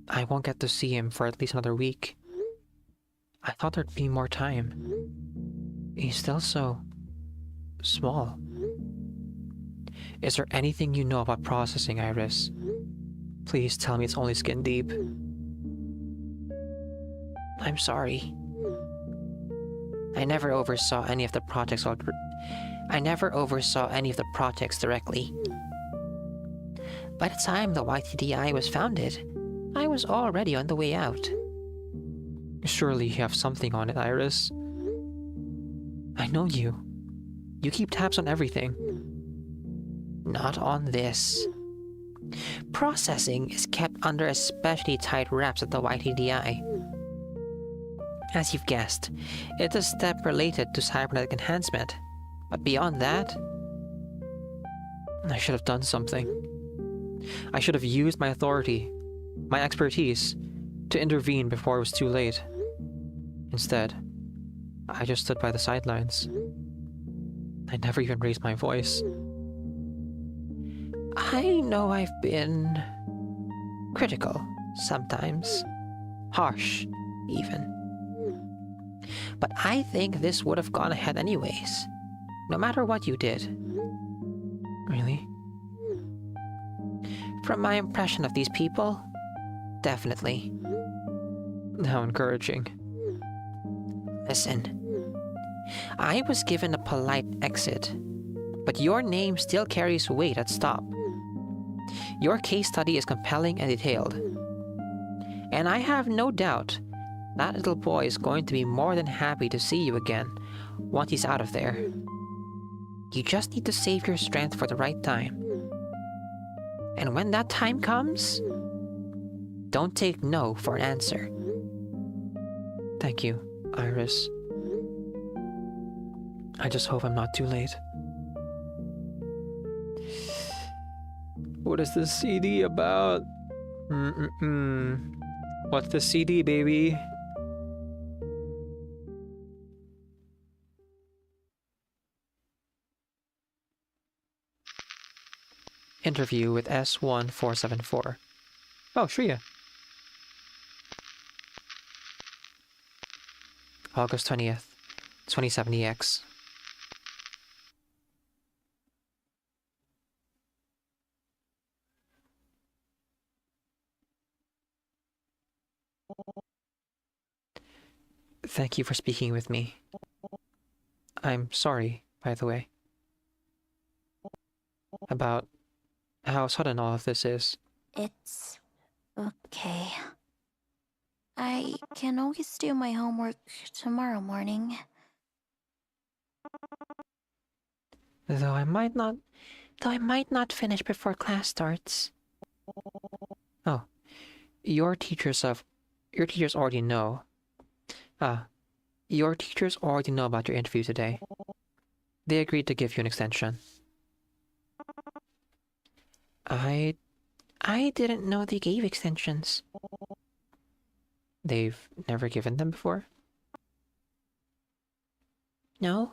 I won't get to see him for at least another week. I thought there'd be more time. He's still so small. Is there anything you know about processing, Iris? Please tell me it's only skin deep. I'm sorry. I never oversaw any of the projects directly. By the time the YTDI was founded, I was already on the way out. Surely you have something on it, Iris. I know you. You keep tabs on everything. Not on this. Processing is kept under especially tight wraps at the YTDI. As you've guessed, it's a step related to cybernetic enhancement. But beyond that, I should have done something. I should have used my authority, my expertise, to intervene before it was too late. Instead, I just stood by the sidelines. I never even raised my voice. I know I've been critical sometimes, harsh even. But I think this would have gone ahead anyways, no matter what you did. Really? From my impression of these people, definitely. How encouraging. Listen, I was given a polite exit, but your name still carries weight at stop. Your case study is compelling and detailed. And I have no doubt that little boy is going to be more than happy to see you again once he's out of there. You just need to save your strength for the right time. And when that time comes, don't take no for an answer. Thank you, Iris. I just hope I'm not too late. What is this CD about? What's the CD, baby? Interview with S1474. Oh, Shreya. August 20th, 2070X. Thank you for speaking with me. I'm sorry, by the way, about how sudden all of this is. It's okay. I can always do my homework tomorrow morning. Though I might not finish before class starts. Oh, your teachers already know. Your teachers already know about your interview today. They agreed to give you an extension. I didn't know they gave extensions. They've never given them before? No.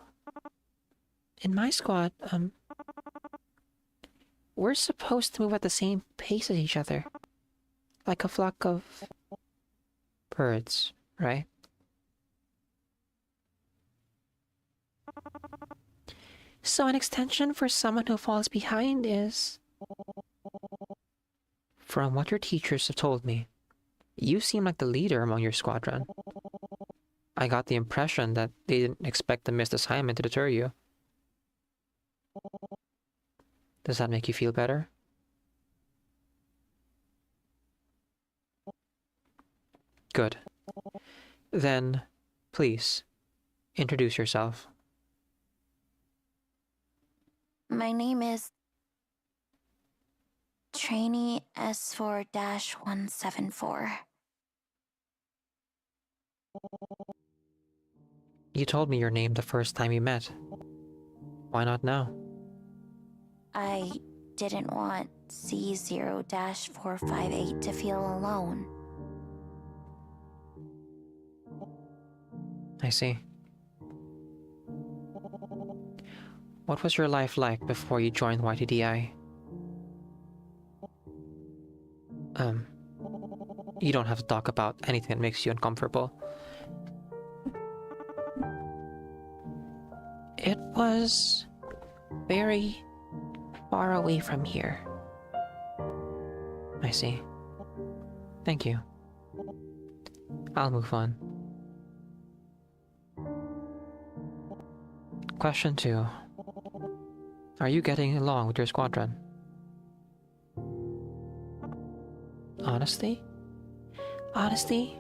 In my squad, we're supposed to move at the same pace as each other. Like a flock of birds, right? So an extension for someone who falls behind is... From what your teachers have told me, you seem like the leader among your squadron. I got the impression that they didn't expect the missed assignment to deter you. Does that make you feel better? Good. Then, please, introduce yourself. My name is Trainee S4-174. You told me your name the first time we met. Why not now? I didn't want C0-458 to feel alone. I see. What was your life like before you joined YTDI? You don't have to talk about anything that makes you uncomfortable. It was very far away from here. I see. Thank you. I'll move on. Question 2. Are you getting along with your squadron? Honesty? Honesty?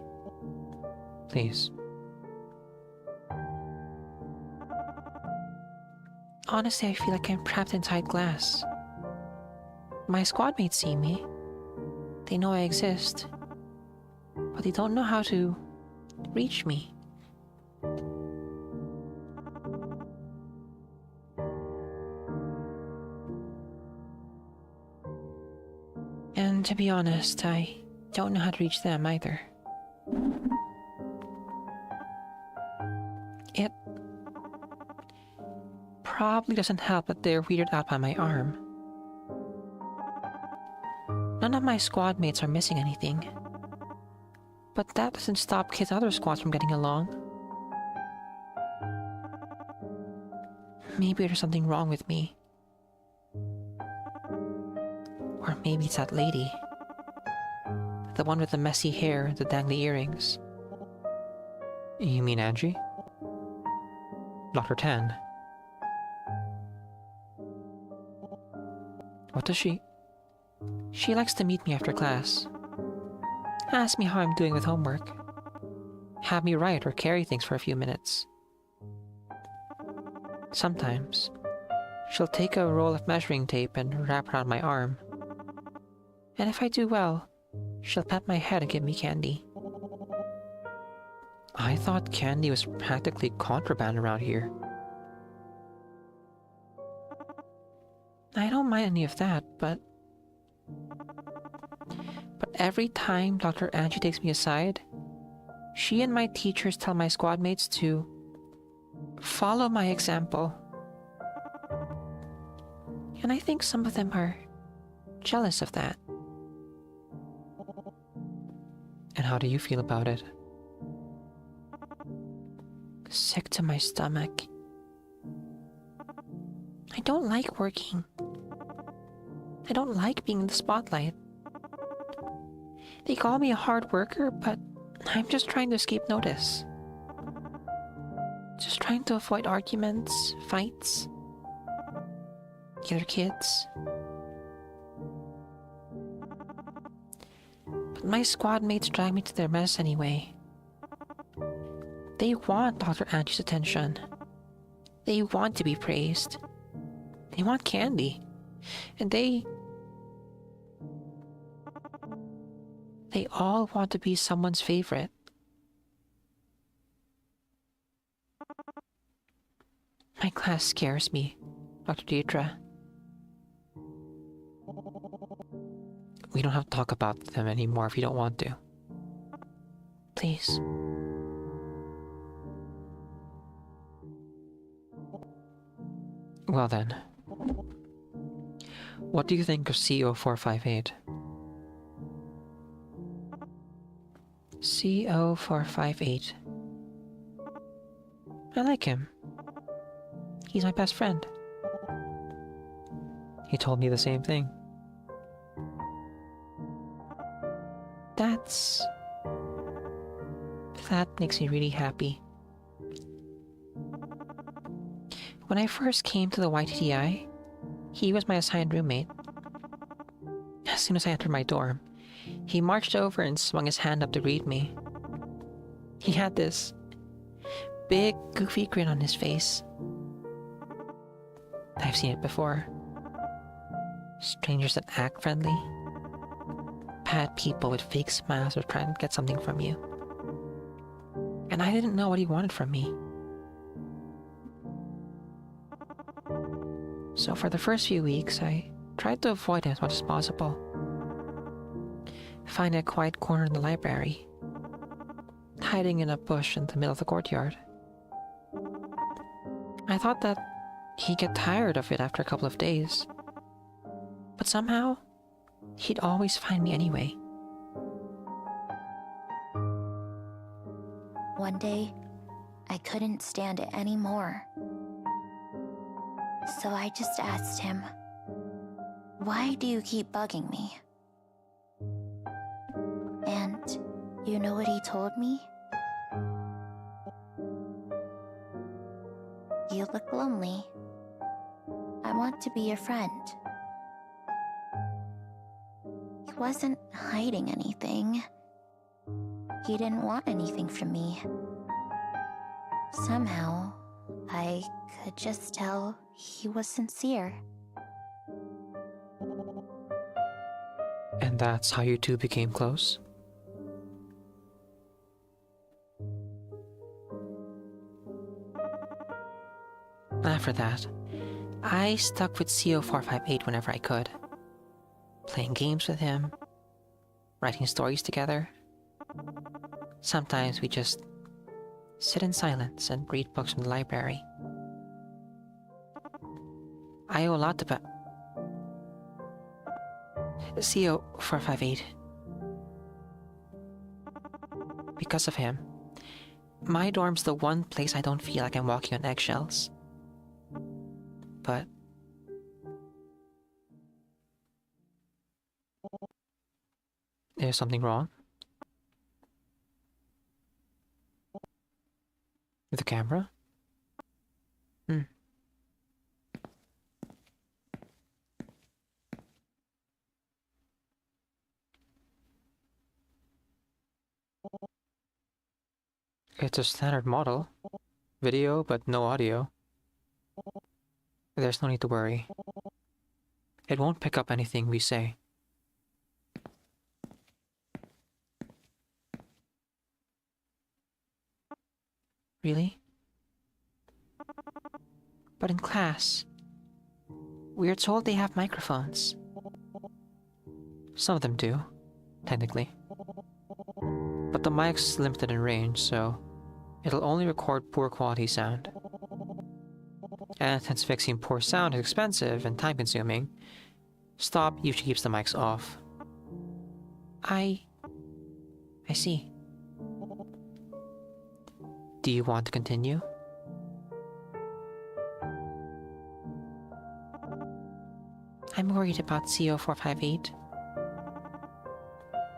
Please. Honestly, I feel like I'm trapped inside glass. My squad mates see me. They know I exist. But they don't know how to reach me. And to be honest, I don't know how to reach them either. It probably doesn't help that they're weirded out by my arm. None of my squad mates are missing anything. But that doesn't stop kids' other squads from getting along. Maybe there's something wrong with me. Or maybe it's that lady. The one with the messy hair and the dangly earrings. You mean Angie? Dr. Tan. What does she... She likes to meet me after class. Ask me how I'm doing with homework. Have me write or carry things for a few minutes. Sometimes, she'll take a roll of measuring tape and wrap around my arm. And if I do well, she'll pat my head and give me candy. I thought candy was practically contraband around here. I don't mind any of that, but every time Dr. Angie takes me aside, she and my teachers tell my squad mates to follow my example. And I think some of them are jealous of that. And how do you feel about it? Sick to my stomach. I don't like working. I don't like being in the spotlight. They call me a hard worker, but I'm just trying to escape notice. Just trying to avoid arguments, fights, other kids. But my squad mates drag me to their mess anyway. They want Dr. Angie's attention. They want to be praised. They want candy. And they all want to be someone's favorite. My class scares me, Dr. Deidre. We don't have to talk about them anymore if you don't want to. Please. Well then. What do you think of CO458? CO458. I like him. He's my best friend. He told me the same thing. That makes me really happy. When I first came to the YTDI, he was my assigned roommate. As soon as I entered my dorm, he marched over and swung his hand up to greet me. He had this big, goofy grin on his face. I've seen it before. Strangers that act friendly. Bad people with fake smiles are trying to get something from you. And I didn't know what he wanted from me. So for the first few weeks, I tried to avoid him as much as possible. Find a quiet corner in the library, hiding in a bush in the middle of the courtyard. I thought that he'd get tired of it after a couple of days, but somehow, he'd always find me anyway. One day, I couldn't stand it anymore. So I just asked him, "Why do you keep bugging me?" And you know what he told me? "You look lonely. I want to be your friend." He wasn't hiding anything. He didn't want anything from me. Somehow, I could just tell he was sincere. And that's how you two became close? After that, I stuck with CO458 whenever I could. Playing games with him, writing stories together. Sometimes we just sit in silence and read books from the library. I owe a lot to CO458. Because of him, my dorm's the one place I don't feel like I'm walking on eggshells. But there's something wrong with the camera? It's a standard model. Video, but no audio. There's no need to worry. It won't pick up anything we say. Really? But in class, we are told they have microphones. Some of them do, technically. But the mic's limited in range, so it'll only record poor quality sound. And since fixing poor sound is expensive and time-consuming, Stop usually keeps the mics off. I see. Do you want to continue? I'm worried about CO458.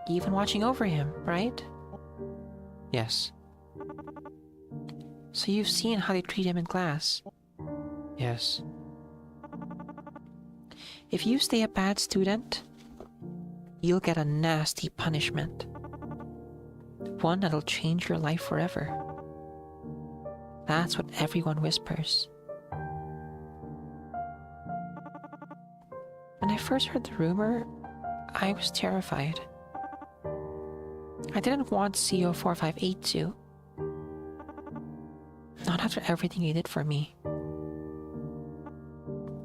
You've been watching over him, right? Yes. So you've seen how they treat him in class? Yes. If you stay a bad student, you'll get a nasty punishment. One that'll change your life forever. That's what everyone whispers. When I first heard the rumor, I was terrified. I didn't want CO458 to. Not after everything he did for me.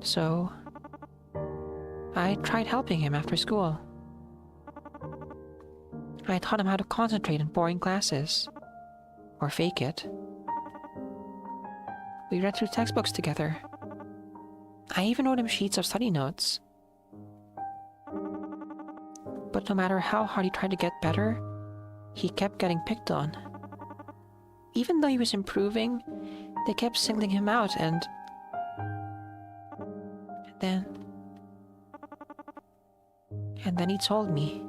So, I tried helping him after school. I taught him how to concentrate in boring classes. Or fake it. We read through textbooks together. I even wrote him sheets of study notes. But no matter how hard he tried to get better, he kept getting picked on. Even though he was improving, they kept singling him out and then he told me.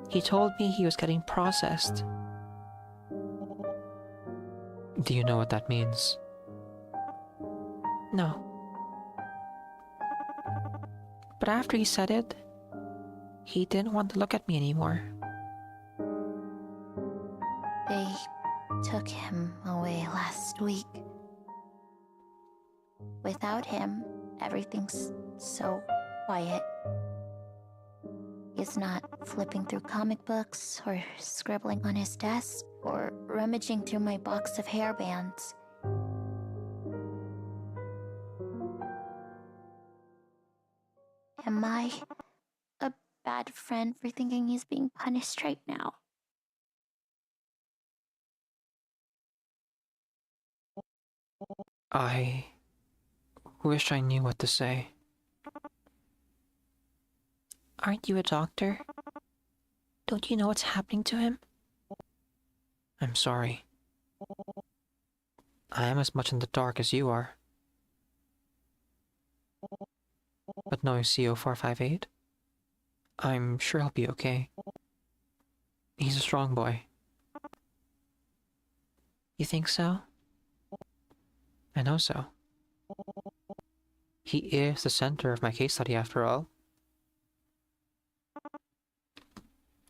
He told me he was getting processed. Do you know what that means? No. But after he said it, he didn't want to look at me anymore. They took him away last week. Without him, everything's so quiet. He's not flipping through comic books, or scribbling on his desk, or rummaging through my box of hairbands. Am I a bad friend for thinking he's being punished right now? I wish I knew what to say. Aren't you a doctor? Don't you know what's happening to him? I'm sorry. I am as much in the dark as you are. But knowing CO458, I'm sure he'll be okay. He's a strong boy. You think so? I know so. He is the center of my case study after all.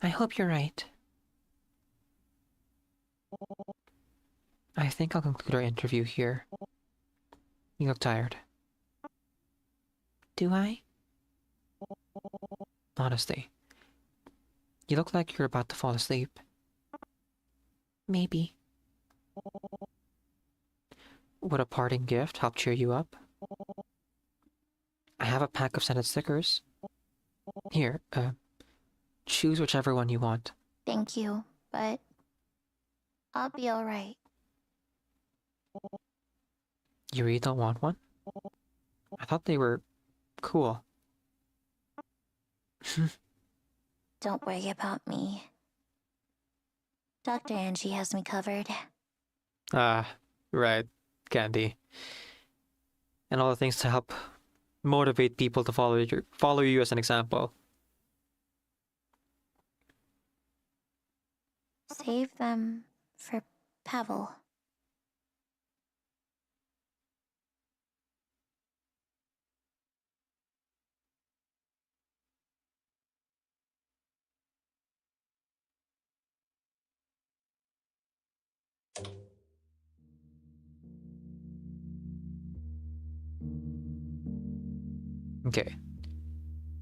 I hope you're right. I think I'll conclude our interview here. You look tired. Do I? Honestly. You look like you're about to fall asleep. Maybe. Would a parting gift help cheer you up? I have a pack of scented stickers. Here, choose whichever one you want. Thank you, but I'll be alright. You really don't want one? I thought they were cool. Don't worry about me. Dr. Angie has me covered. Ah, right, Candy. And all the things to help motivate people to follow you as an example. Save them for Pavel. Okay.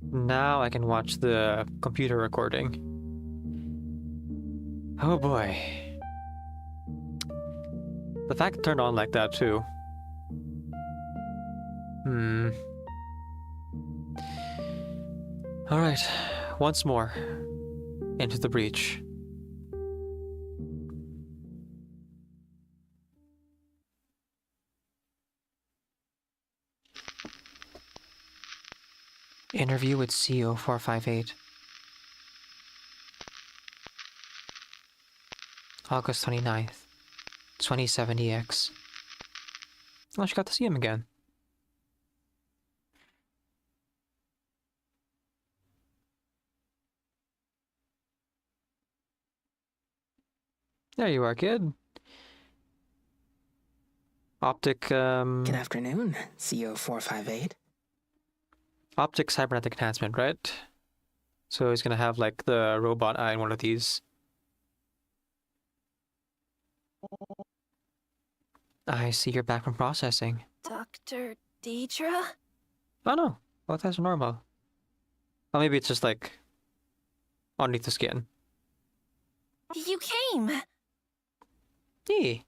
Now I can watch the computer recording. Oh boy. The fact it turned on like that too. Alright, once more. Into the breach. Interview with CO458. August 29th, 2070X. Oh, she got to see him again. There you are, kid. Optic, Good afternoon, CO458. Optic cybernetic enhancement, right? So he's gonna have like the robot eye in one of these. I see you're back from processing. Dr. Deidre? Oh no, well that's normal. Well, maybe it's just like underneath the skin. You came! Hey.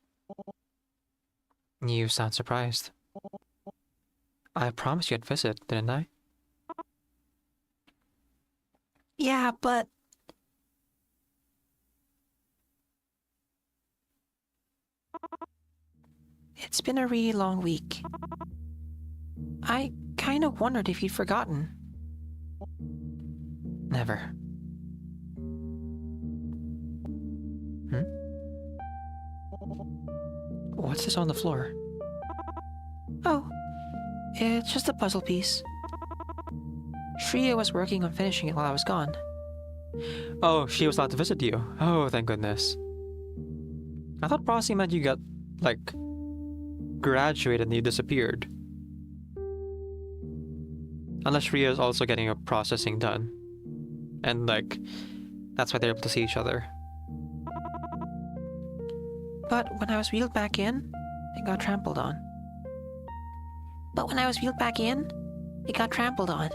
You sound surprised. I promised you'd visit, didn't I? Yeah, but... It's been a really long week. I kind of wondered if you'd forgotten. Never. What's this on the floor? Oh, it's just a puzzle piece. Shreya was working on finishing it while I was gone. Oh, she was allowed to visit you. Oh, thank goodness. I thought processing meant you got, like, graduated and you disappeared. Unless Shreya is also getting her processing done. And, like, that's why they're able to see each other. But when I was wheeled back in, it got trampled on. But when I was wheeled back in, it got trampled on.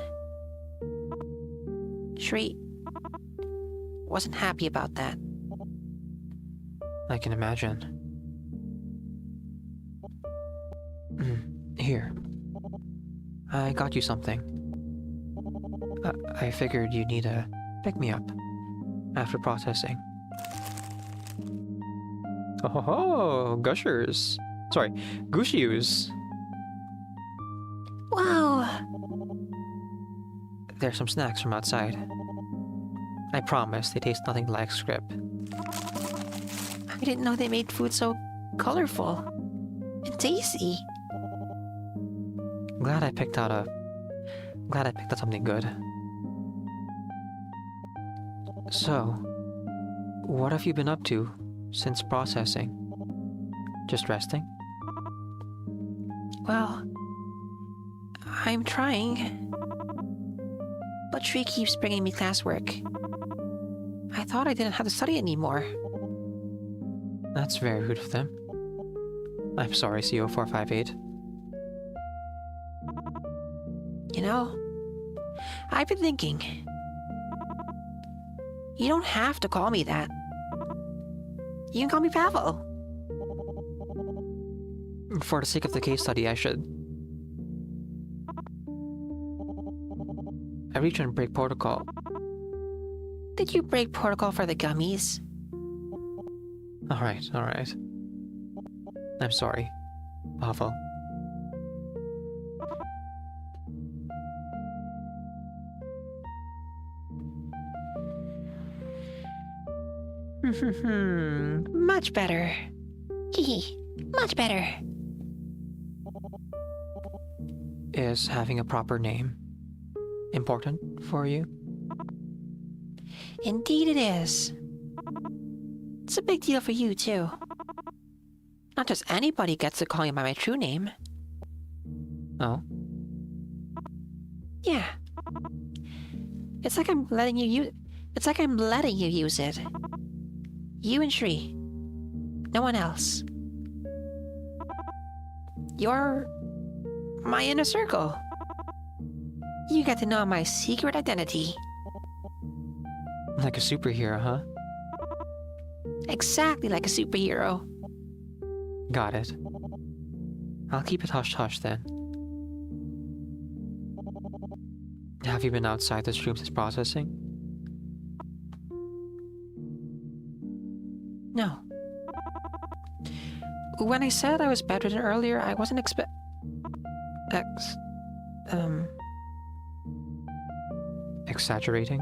Shri wasn't happy about that. I can imagine. Here. I got you something. I figured you'd need a pick-me-up after processing. Oh, gushers. Sorry, Gushius. Wow! There's some snacks from outside. I promise they taste nothing like script. I didn't know they made food so colorful and tasty. Glad I picked out something good. So, what have you been up to since processing? Just resting? Well, I'm trying. But Shri keeps bringing me classwork. I thought I didn't have to study anymore. That's very rude of them. I'm sorry, CO458. You know, I've been thinking. You don't have to call me that. You can call me Pavel. For the sake of the case study, I should. I reached and break protocol. Did you break protocol for the gummies? Alright. I'm sorry, Pavel. Much better. Hee much better. Is having a proper name important for you? Indeed it is. It's a big deal for you, too. Not just anybody gets to call you by my true name. Oh? Yeah. It's like I'm letting you use it. You and Shri. No one else. You're my inner circle. You get to know my secret identity. Like a superhero, huh? Exactly like a superhero. Got it. I'll keep it hush-hush then. Have you been outside this room since processing? No. When I said I was bedridden earlier, I wasn't exaggerating?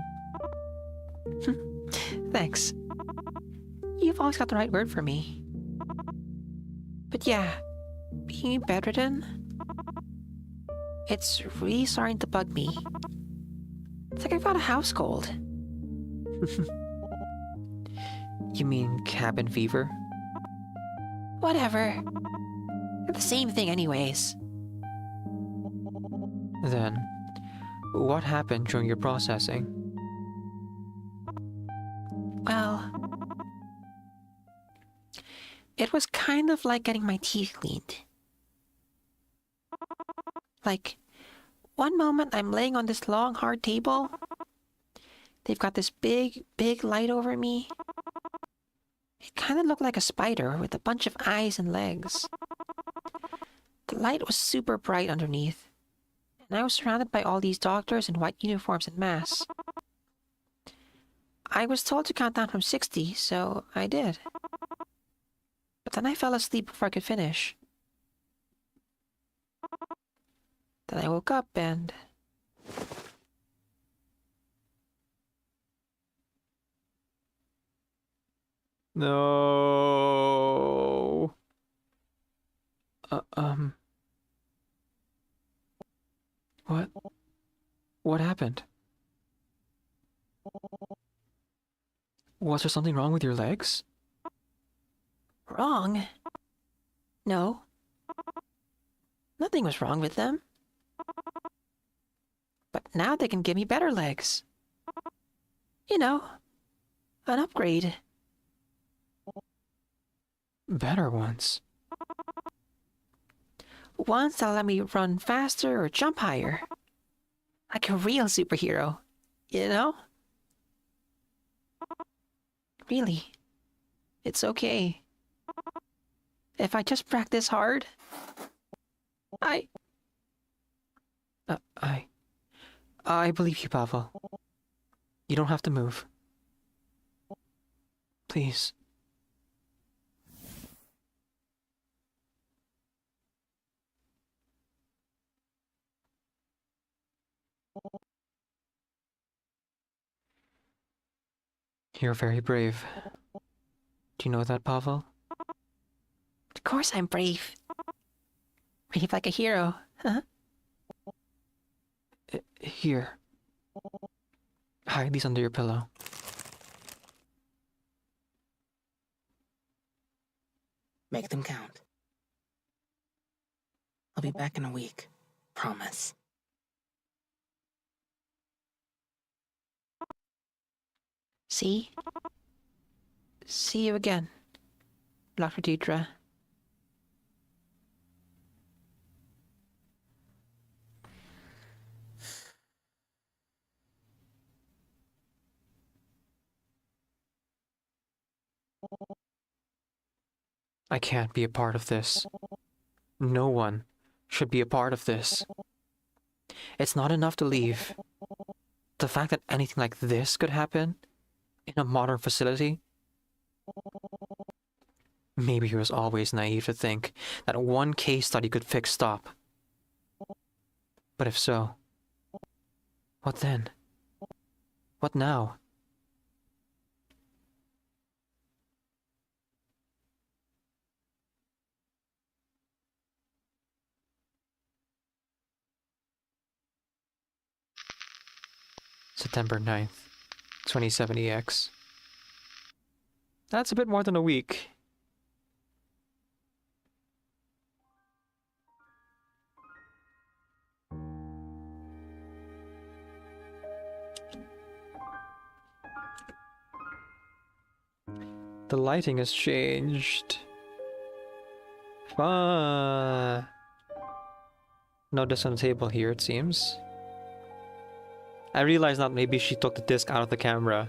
Thanks. You've always got the right word for me. But yeah, being bedridden, it's really starting to bug me. It's like I've got a house cold. You mean cabin fever? Whatever. They're the same thing anyways. Then, what happened during your processing? Well, it was kind of like getting my teeth cleaned. Like, one moment I'm laying on this long, hard table. They've got this big, big light over me. It kind of looked like a spider with a bunch of eyes and legs. The light was super bright underneath, and I was surrounded by all these doctors in white uniforms and masks. I was told to count down from 60, so I did. But then I fell asleep before I could finish. Then I woke up and... No. What happened? Was there something wrong with your legs? Wrong? No. Nothing was wrong with them. But now they can give me better legs. You know, an upgrade. Better ones? ones that let me run faster or jump higher. Like a real superhero, you know? Really, it's okay. If I just practice hard, I believe you, Pavel. You don't have to move. Please. You're very brave. Do you know that, Pavel? Of course I'm brave. Brave like a hero, huh? Here. Hide these under your pillow. Make them count. I'll be back in a week. Promise. See? See you again, Dr. Deidre. I can't be a part of this. No one should be a part of this. It's not enough to leave. The fact that anything like this could happen in a modern facility? Maybe he was always naive to think that one case study could fix stop. But if so, what then? What now? September 9th, 2070X. That's a bit more than a week. The lighting has changed. Fun. No disc on the table here, it seems. I realized that maybe she took the disc out of the camera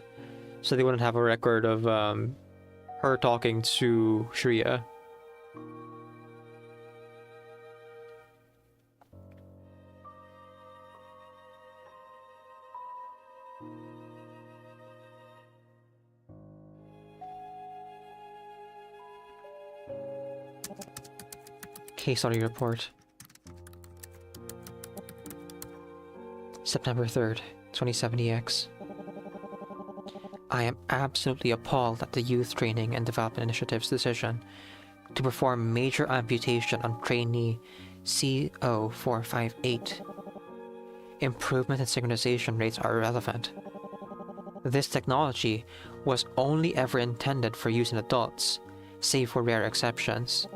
so they wouldn't have a record of her talking to Shreya. Case study report. September 3rd, 2070X. I am absolutely appalled at the Youth Training and Development Initiative's decision to perform major amputation on trainee CO458. Improvement in synchronization rates are irrelevant. This technology was only ever intended for use in adults, save for rare exceptions.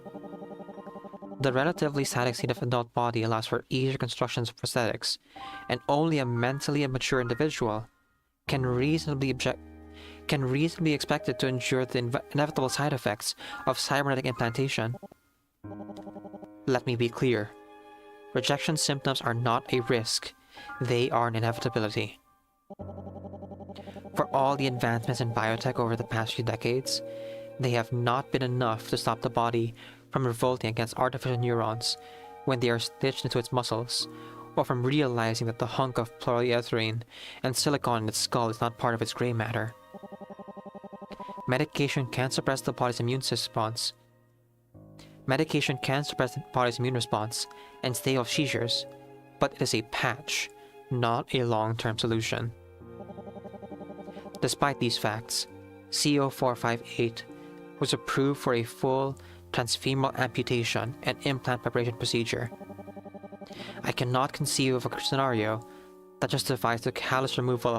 The relatively static state of the adult body allows for easier constructions of prosthetics, and only a mentally immature individual can reasonably be expected to endure the inevitable side effects of cybernetic implantation. Let me be clear. Rejection symptoms are not a risk, they are an inevitability. For all the advancements in biotech over the past few decades, they have not been enough to stop the body from revolting against artificial neurons when they are stitched into its muscles, or from realizing that the hunk of polyethylene and silicon in its skull is not part of its gray matter. Medication can suppress the body's immune response. Medication can suppress the body's immune response and stave off seizures, but it is a patch, not a long-term solution. Despite these facts, CO458 was approved for a full transfemoral amputation and implant preparation procedure. I cannot conceive of a scenario that justifies the callous removal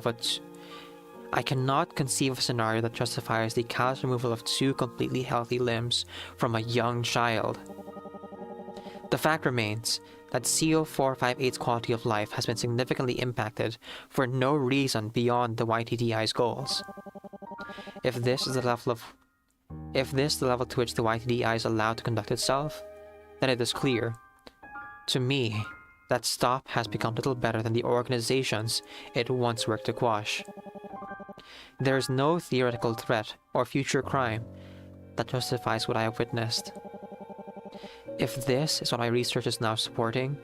of two completely healthy limbs from a young child. The fact remains that CO458's quality of life has been significantly impacted for no reason beyond the YTDI's goals. If this is the level to which the YTDI is allowed to conduct itself, then it is clear To me, that stop has become little better than the organizations it once worked to quash. There is no theoretical threat or future crime that justifies what I have witnessed. If this is what my research is now supporting,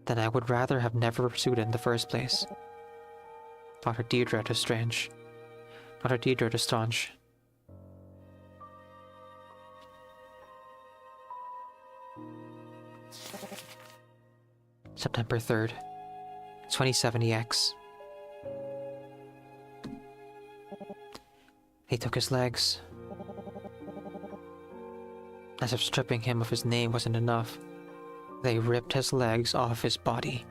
then I would rather have never pursued it in the first place. Dr. Deirdre Destrange. Dr. Deirdre Destrange. September 3rd, 2070X. They took his legs. As if stripping him of his name wasn't enough, they ripped his legs off his body.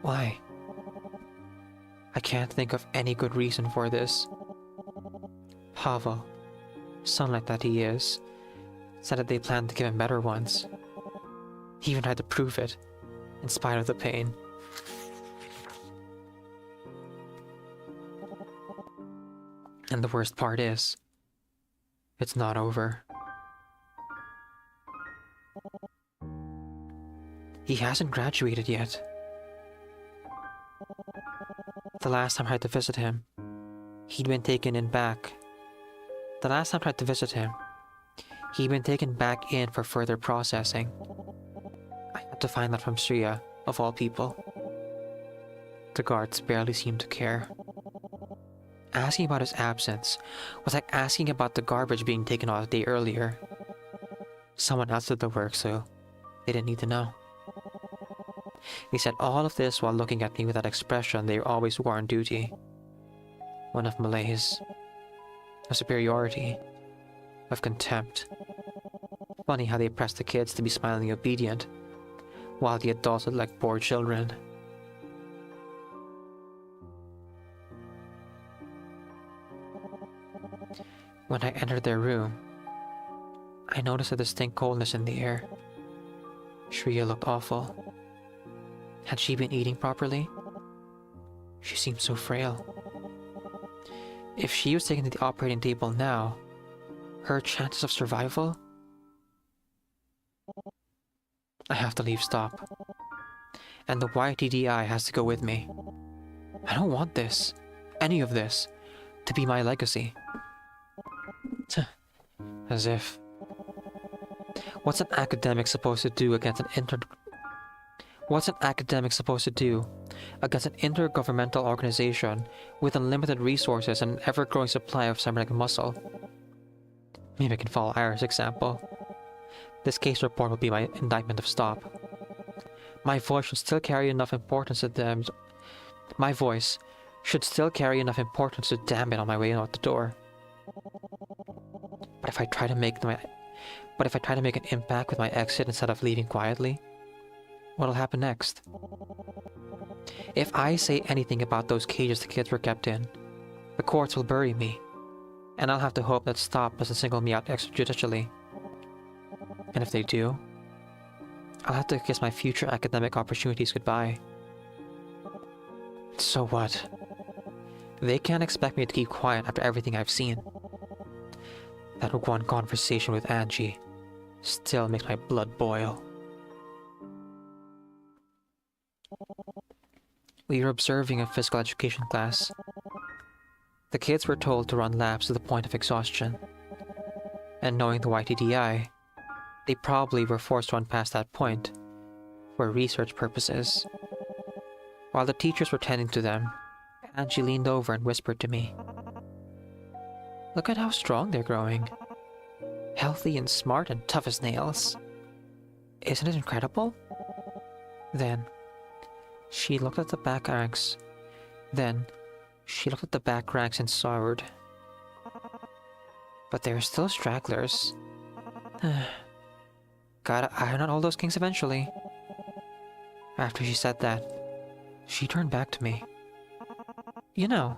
Why? I can't think of any good reason for this. Pavel, sunlight that he is, said that they planned to give him better ones. He even tried to prove it, in spite of the pain. And the worst part is, it's not over. He hasn't graduated yet. The last time I tried to visit him, he'd been taken in back. The last time I tried to visit him, he'd been taken back in for further processing. I had to find that from Shreya, of all people. The guards barely seemed to care. Asking about his absence was like asking about the garbage being taken out a day earlier. Someone else did the work, so they didn't need to know. He said all of this while looking at me with that expression they always wore on duty. One of malaise, of superiority, of contempt. Funny how they pressed the kids to be smilingly obedient, while the adults looked like bored children. When I entered their room, I noticed a distinct coldness in the air. Shreya looked awful. Had she been eating properly? She seemed so frail. If she was taken to the operating table now, her chances of survival? I have to leave stop. And the YTDI has to go with me. I don't want this, any of this, to be my legacy. As if. What's an academic supposed to do against an intergovernmental organization with unlimited resources and an ever-growing supply of cybernetic muscle? Maybe I can follow Ira's example. This case report will be my indictment of stop. My voice should still carry enough importance to them. My voice should still carry enough importance to damn it on my way out the door. But if I try to make an impact with my exit instead of leaving quietly, what'll happen next? If I say anything about those cages the kids were kept in, the courts will bury me, and I'll have to hope that stop doesn't single me out extrajudicially. And if they do, I'll have to kiss my future academic opportunities goodbye. So what? They can't expect me to keep quiet after everything I've seen. That one conversation with Angie still makes my blood boil. We were observing a physical education class. The kids were told to run laps to the point of exhaustion. And knowing the YTDI, they probably were forced to run past that point for research purposes. While the teachers were tending to them, Angie leaned over and whispered to me, "Look at how strong they're growing. Healthy and smart and tough as nails. Isn't it incredible?" Then she looked at the back ranks. And sorrowed. But there are still stragglers. Gotta iron out all those kinks eventually. After she said that, she turned back to me. You know,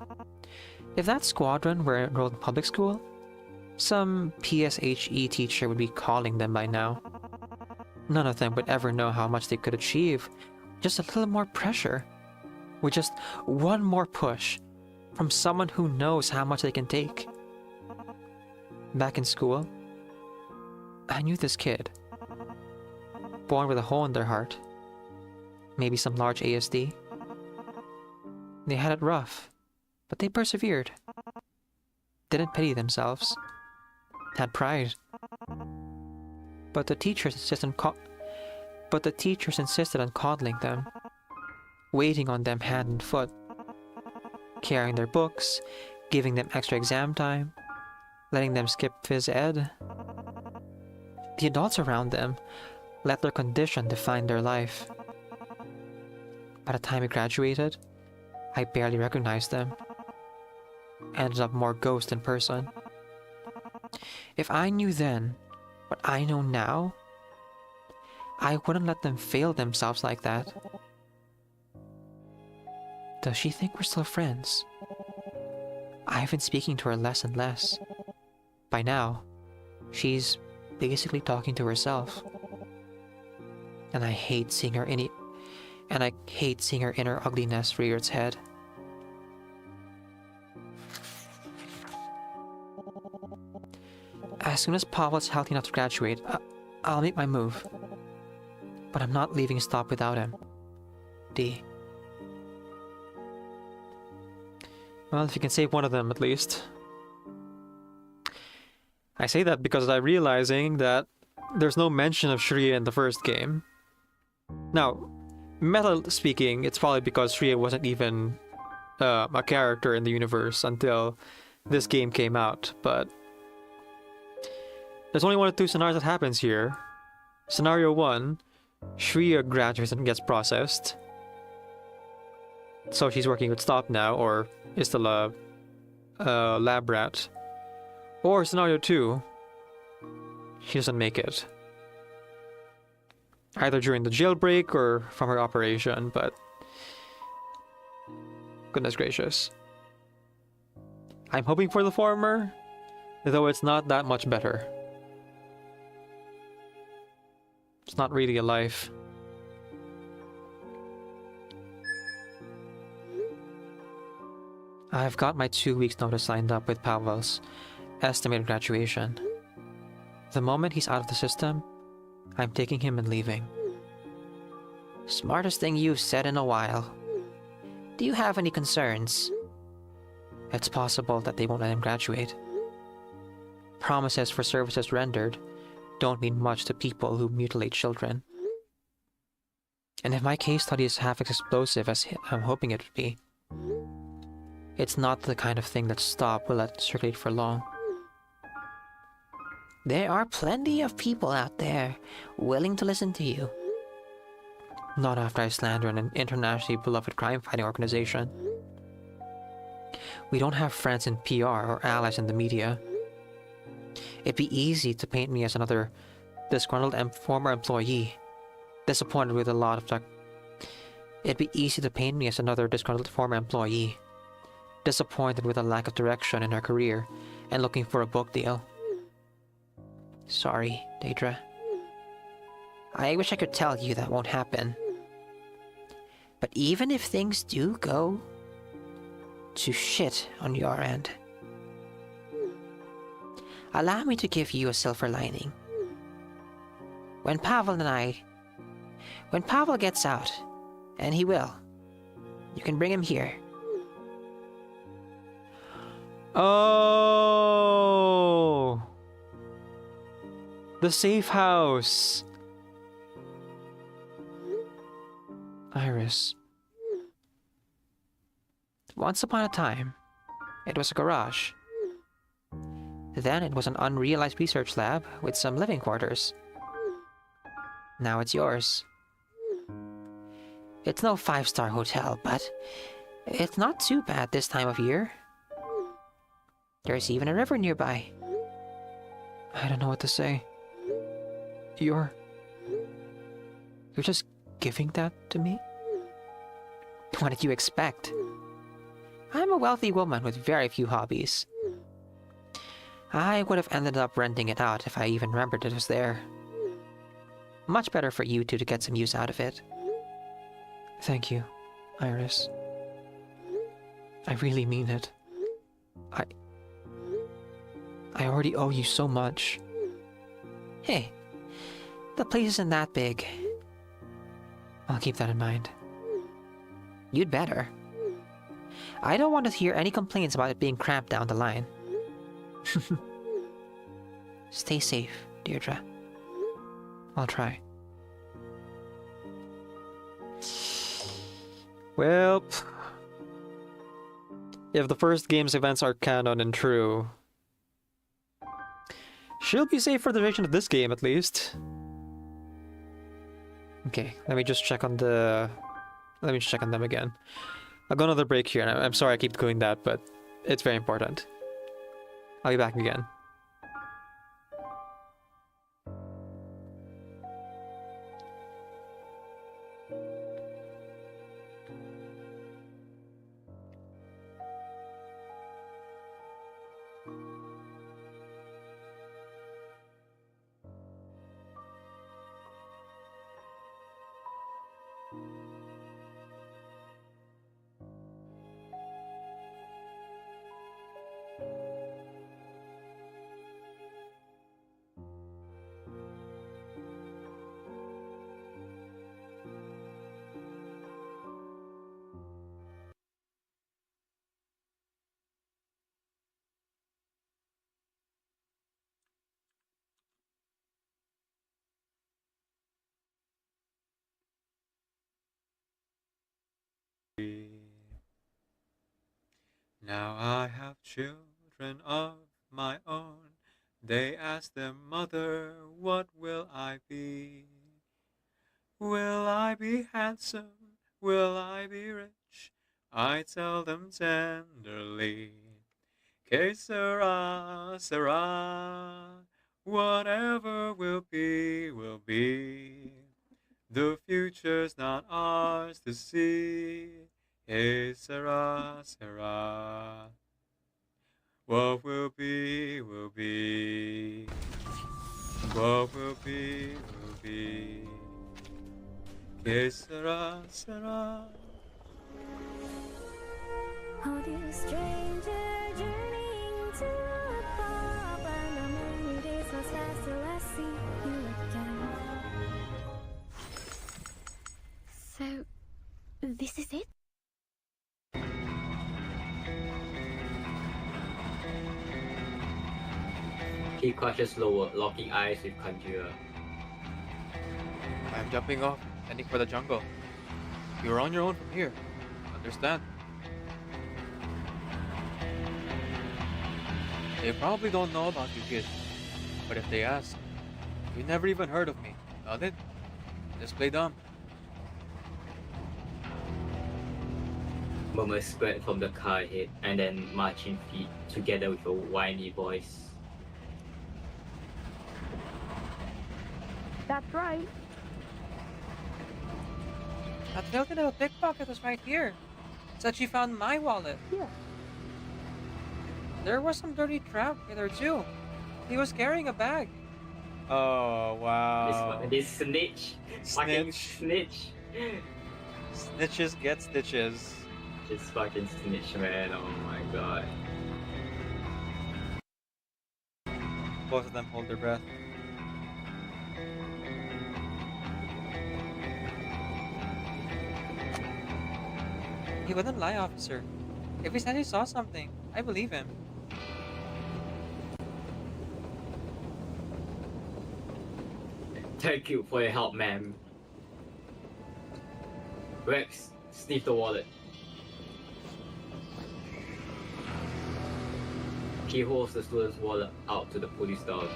if that squadron were enrolled in public school, some PSHE teacher would be calling them by now. None of them would ever know how much they could achieve. Just a little more pressure. With just one more push from someone who knows how much they can take. Back in school, I knew this kid. born with a hole in their heart. Maybe some large ASD. They had it rough, but they persevered. Didn't pity themselves. Had pride. But the teachers insisted on coddling them, waiting on them hand and foot, carrying their books, giving them extra exam time, letting them skip phys ed. The adults around them let their condition define their life. By the time we graduated, I barely recognized them. Ended up more ghost than person. If I knew then what I know now, I wouldn't let them fail themselves like that. Does she think we're still friends? I've been speaking to her less and less. By now, she's basically talking to herself. And I hate seeing her inner ugliness rear its head. As soon as Pavel's healthy enough to graduate, I'll make my move. But I'm not leaving Stop without him. D. Well, if you can save one of them at least. I say that because I'm realizing that there's no mention of Shreya in the first game. Now, meta speaking, it's probably because Shreya wasn't even a character in the universe until this game came out, but there's only one of two scenarios that happens here. Scenario 1, Shreya graduates and gets processed. So she's working with Stop now, or is still a lab rat. Or scenario 2, she doesn't make it. Either during the jailbreak or from her operation, but goodness gracious. I'm hoping for the former, though it's not that much better. It's not really a life. I've got my 2 weeks notice signed up with Pavel's estimated graduation. The moment he's out of the system, I'm taking him and leaving. Smartest thing you've said in a while. Do you have any concerns? It's possible that they won't let him graduate. Promises for services rendered don't mean much to people who mutilate children. And if my case study is half as explosive as I'm hoping it would be, it's not the kind of thing that Stop will let circulate for long. There are plenty of people out there willing to listen to you. Not after I slander an internationally beloved crime-fighting organization. We don't have friends in PR or allies in the media. It'd be easy to paint me as another disgruntled former employee, disappointed with a lot of It'd be easy to paint me as another disgruntled former employee, disappointed with a lack of direction in her career and looking for a book deal. Sorry, Daedra. I wish I could tell you that won't happen. But even if things do go to shit on your end, allow me to give you a silver lining. When Pavel gets out, and he will, you can bring him here. Oh! The safe house! Iris. Once upon a time, it was a garage. Then it was an unrealized research lab with some living quarters. Now it's yours. It's no 5-star hotel, but it's not too bad this time of year. There's even a river nearby. I don't know what to say. You're just giving that to me? What did you expect? I'm a wealthy woman with very few hobbies. I would have ended up renting it out if I even remembered it was there. Much better for you two to get some use out of it. Thank you, Iris. I really mean it. I already owe you so much. Hey, The place isn't that big. I'll keep that in mind. You'd better. I don't want to hear any complaints about it being cramped down the line. Stay safe, Deirdre. I'll try. Well, if the first game's events are canon and true, she'll be safe for the duration of this game, at least. Okay, let me just check on the... Let me check on them again. I'll go another break here, and I'm sorry I keep doing that, but it's very important. I'll be back again. Now I have children of my own. They ask their mother, what will I be? Will I be handsome? Will I be rich? I tell them tenderly, que sera, sera. Whatever will be, will be. The future's not ours to see. Que sera, sera. What will be, will be. What will be, will be. Que sera, sera. Oh, dear stranger, journeying to a far land. How many days must pass till I see you again? So, this is it? He crouches lower, locking eyes with Conjurer. I'm jumping off, heading for the jungle. You're on your own from here. Understand? They probably don't know about you, kid. But if they ask, you never even heard of me. Got it? Just play dumb. Murmurs spread from the car ahead, and then marching feet together with a whiny voice. That's right. That filthy little pickpocket was right here. Said she found my wallet. Yeah. There was some dirty tramp with her too. He was carrying a bag. Oh, wow. This snitch. Fucking snitch. Snitches get stitches. Just fucking snitch, man. Oh my god. Both of them hold their breath. He wouldn't lie, officer. If he said he saw something, I believe him. Thank you for your help, ma'am. Rex, sniff the wallet. He holds the student's wallet out to the police dog.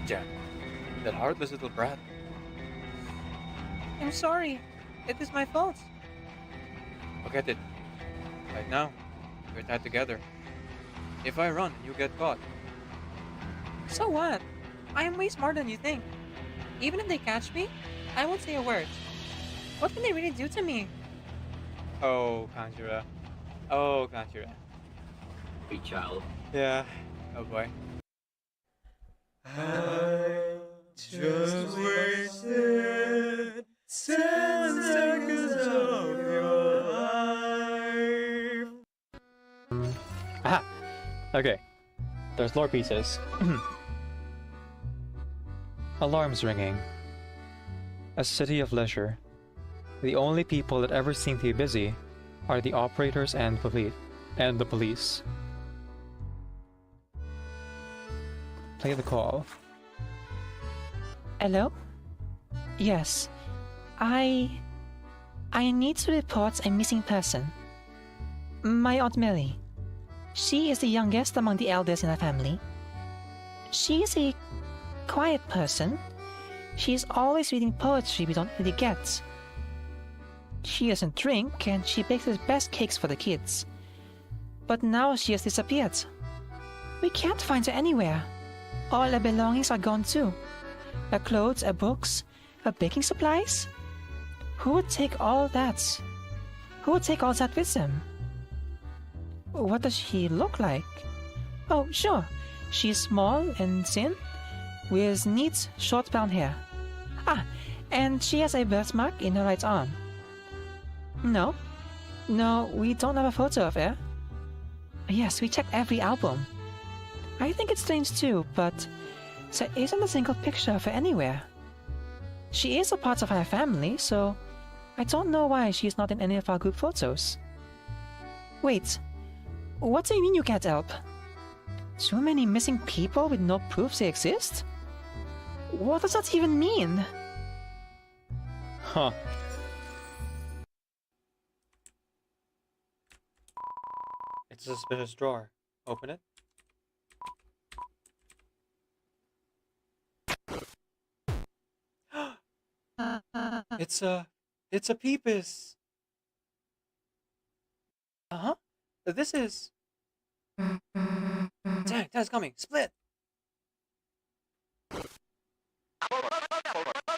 Jack, that heartless little brat. I'm sorry. It is my fault. Forget it. Right now, we're tied together. If I run, you get caught. So what? I am way smarter than you think. Even if they catch me, I won't say a word. What can they really do to me? Oh, Kanjura. Oh, Kanjura. Sweet child. Yeah. Oh boy. I'm Just wasted 10 seconds of your life. Aha! Okay. There's lore pieces. Alarms ringing. A city of leisure. The only people that ever seem to be busy are the operators and the police. Play the call. Hello? Yes. I need to report a missing person. My Aunt Millie. She is the youngest among the elders in our family. She is a quiet person. She is always reading poetry we don't really get. She doesn't drink, and she bakes the best cakes for the kids. But now she has disappeared. We can't find her anywhere. All her belongings are gone too. Her clothes, her books, her baking supplies. Who would take all that? Who would take all that with them? What does she look like? Oh, sure. She is small and thin, with neat, short brown hair. Ah, and she has a birthmark in her right arm. No, we don't have a photo of her. Yes, we checked every album. I think it's strange too, but there isn't a single picture of her anywhere. She is a part of our family, so I don't know why she is not in any of our group photos. Wait, what do you mean you can't help? Too many missing people with no proof they exist? What does that even mean? Huh. It's a suspicious drawer. Open it. It's a peepus. Uh-huh. This is... Dang, that's coming. Split!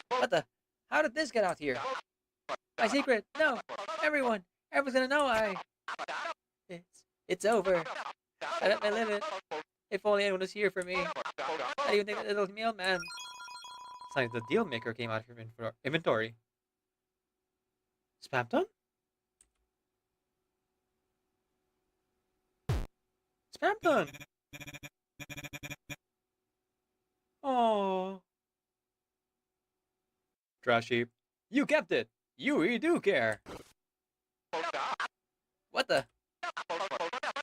What the? How did this get out here? My secret! No! Everyone's gonna know It's over. I let me live it. If only anyone was here for me. I even think that little mailman. It's like the deal maker came out of your inventory. Spamton? Spamton! Oh. Trash heap. You kept it! You really do care! What the?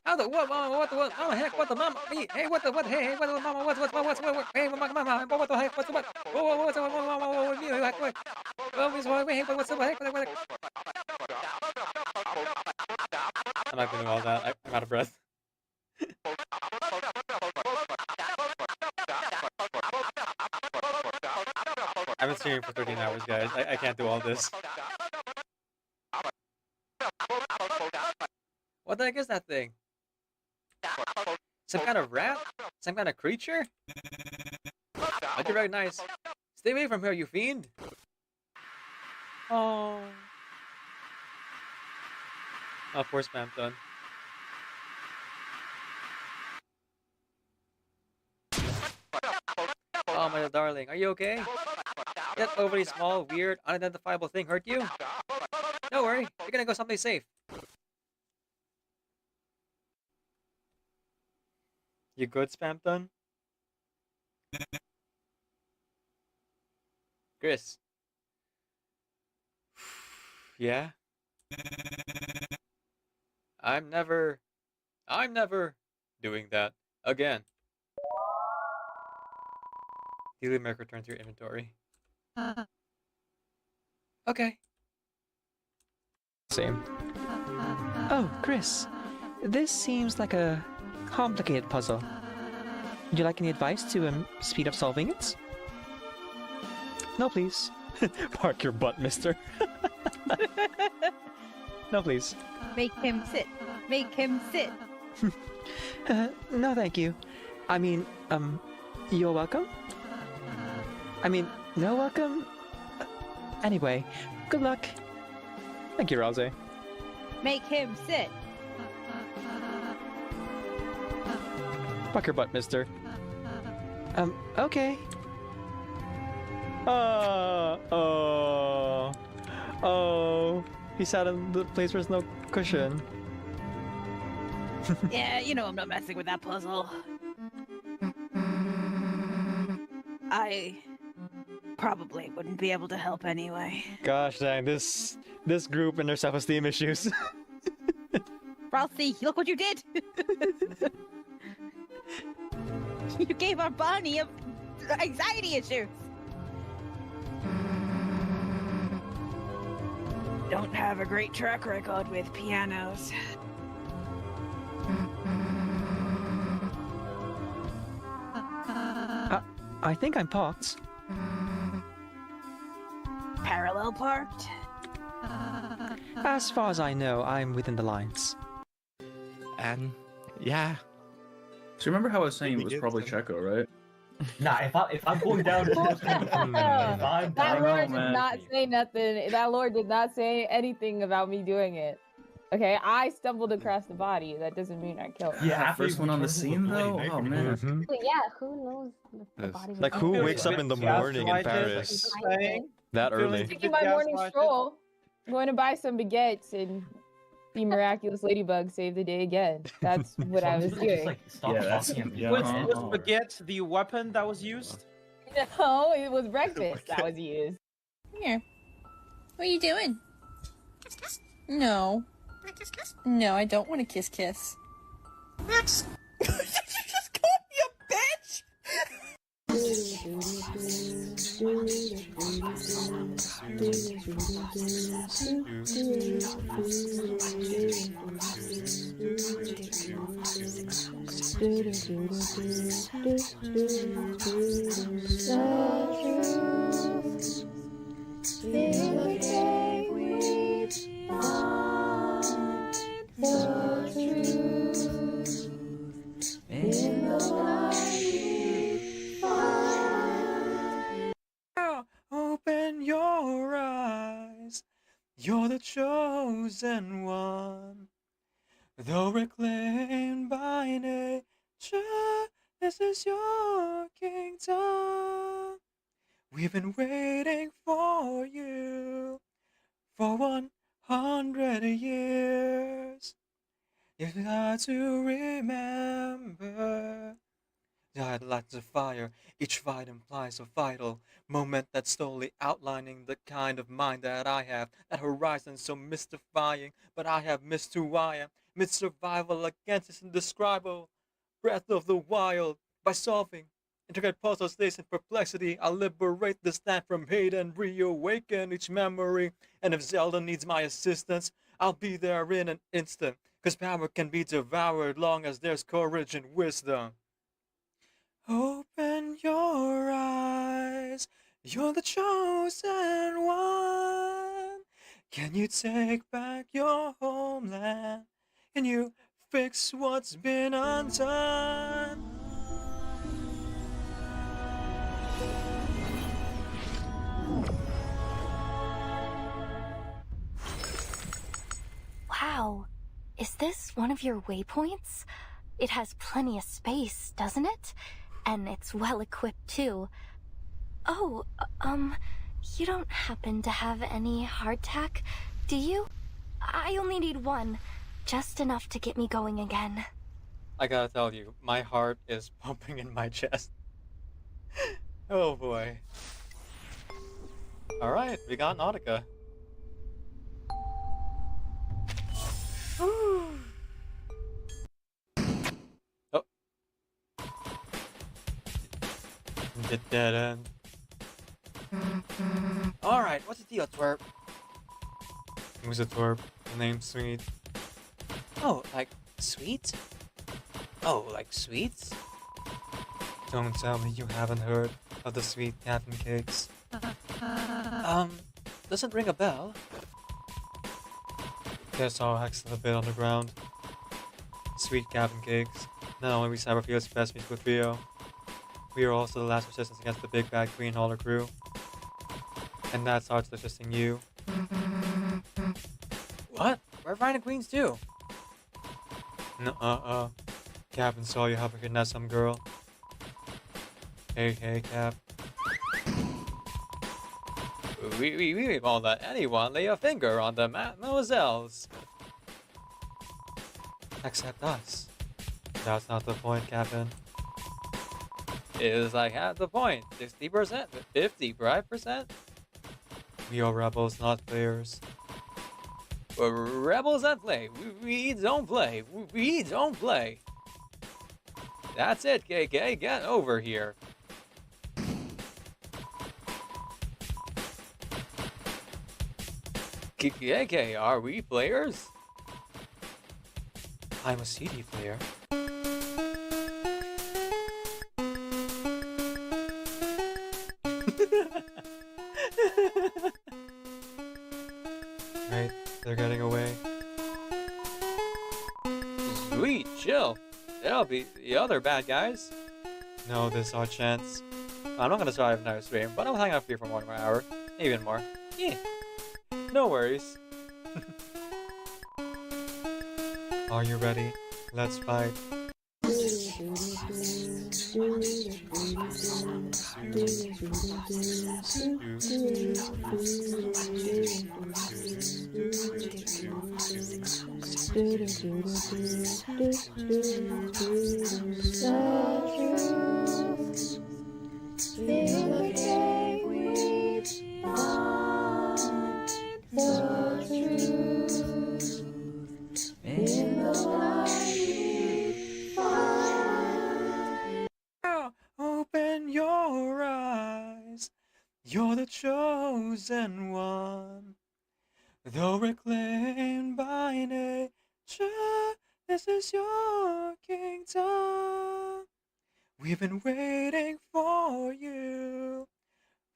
How the what the heck? What the mama? Hey, what the hey, what the mama? What hey, mama? What the heck? What's the what? Whoa, what's the what? I'm not gonna do all that. I'm out of breath. I've been streaming for 13 hours, guys. I can't do all this. What the heck is that thing? Some kind of rat? Some kind of creature? I do recognize. Stay away from her, you fiend! Oh. Oh, poor Spamton. Oh, my darling, are you okay? That overly small, weird, unidentifiable thing hurt you? Don't worry, you're gonna go someplace safe. You good, Spamton? Chris. Yeah? I'm never doing that again. Daily Merc return to your inventory. Okay. Same. Oh, Chris. This seems like a complicated puzzle. Would you like any advice to speed up solving it? No, please. Park your butt, mister. No, please. Make him sit. Make him sit. No, thank you. I mean, you're welcome? I mean, no welcome? Anyway, good luck. Thank you, Rose. Make him sit. Fuck your butt, mister. Okay. Oh. He sat in the place where there's no cushion. Yeah, you know I'm not messing with that puzzle. I probably wouldn't be able to help anyway. Gosh dang, this group and their self-esteem issues. Ralphie, look what you did! You gave our Bonnie anxiety issues. Don't have a great track record with pianos. I think I'm parked. Parallel parked? As far as I know, I'm within the lines. And yeah. So remember how I was saying it was probably Checo, right? Nah, if I'm going down, if I'm That down, Lord did man. not say nothing. That Lord did not say anything about me doing it. Okay, I stumbled across the body. That doesn't mean I killed. Yeah, first one on the scene though. Oh man. But yeah, who knows the body? Like, who wakes up in the morning in Paris that early? Taking my morning stroll, going to buy some baguettes, and the miraculous ladybug saved the day again. That's what I was doing. Yeah, Was baguette the weapon that was used? No, it was breakfast that was used. Here. What are you doing? No. No, I don't want to kiss kiss. Just call me a bitch! Open your eyes, you're the chosen one. Though reclaimed by nature, this is your kingdom. We've been waiting for you for 100 years. If you had to remember, died like the fire, each fight implies a vital moment that's slowly outlining the kind of mind that I have. That horizon so mystifying, but I have missed who I am. Mid survival against this indescribable breath of the wild. By solving intricate puzzles, days in perplexity, I'll liberate this land from hate and reawaken each memory. And if Zelda needs my assistance, I'll be there in an instant. 'Cause power can be devoured long as there's courage and wisdom. Open your eyes, you're the chosen one. Can you take back your homeland? Can you fix what's been undone? Wow, is this one of your waypoints? It has plenty of space, doesn't it? And it's well equipped too. Oh, you don't happen to have any hardtack, do you? I only need one, just enough to get me going again. I gotta tell you, my heart is pumping in my chest. Oh boy. Alright, we got Nautica. Oh. The dead end. Alright, what's the deal, twerp? Who's a twerp? The name's Sweet. Oh, like sweet? Oh, like sweets? Don't tell me you haven't heard of the sweet Captain Cakes. Doesn't ring a bell. Guess I'll axle a bit on the ground. Sweet Captain Cakes. Not only we Cyberfield's best musical trio, we are also the last resistance against the big bad Green Hauler crew. And that starts resisting you. What? We're fighting Queens too. No, Captain saw you have a kidnap some girl. Hey, Cap. We won't let anyone lay a finger on the mademoiselles. Except us. That's not the point, Captain. It is like half the point. 60%, 55%. We are rebels, not players. We're rebels that play. We don't play. We don't play. That's it, KK. Get over here. KK, are we players? I'm a CD player. Right, they're getting away. Sweet, chill. They'll be the other bad guys. No, this is our chance. I'm not gonna survive another stream, but I'll hang out here for 1 more hour. Even more. Yeah. No worries. Are you ready? Let's fight. Open your eyes. You're the chosen one. Though reclaimed by nature, this is your kingdom. We've been waiting for you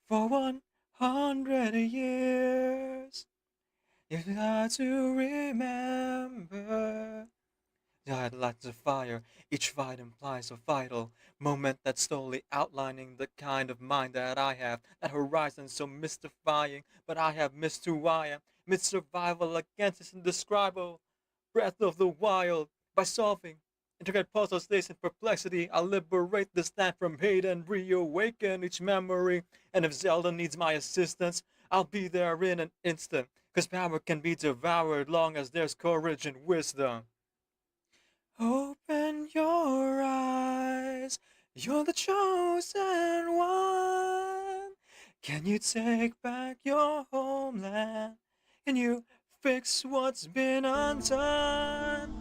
for 100 years. You've got to remember. Died like the fire, each fight implies a vital moment that's slowly outlining the kind of mind that I have. That horizon so mystifying, but I have missed who I am. Mid survival against this indescribable breath of the wild. By solving intricate puzzles, stays in perplexity, I'll liberate this land from hate and reawaken each memory. And if Zelda needs my assistance, I'll be there in an instant. Cause power can be devoured long as there's courage and wisdom. Open your eyes, you're the chosen one. Can you take back your homeland? Can you fix what's been undone?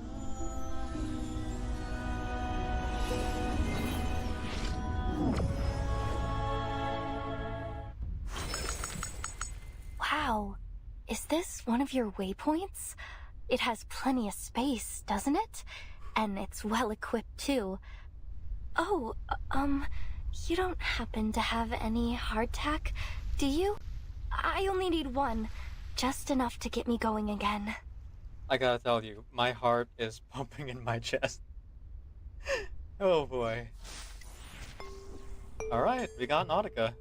Wow. Is this one of your waypoints? It has plenty of space, doesn't it? And it's well equipped too. Oh, you don't happen to have any hardtack, do you? I only need one. Just enough to get me going again. I gotta tell you, my heart is pumping in my chest. Oh boy. Alright, we got Nautica.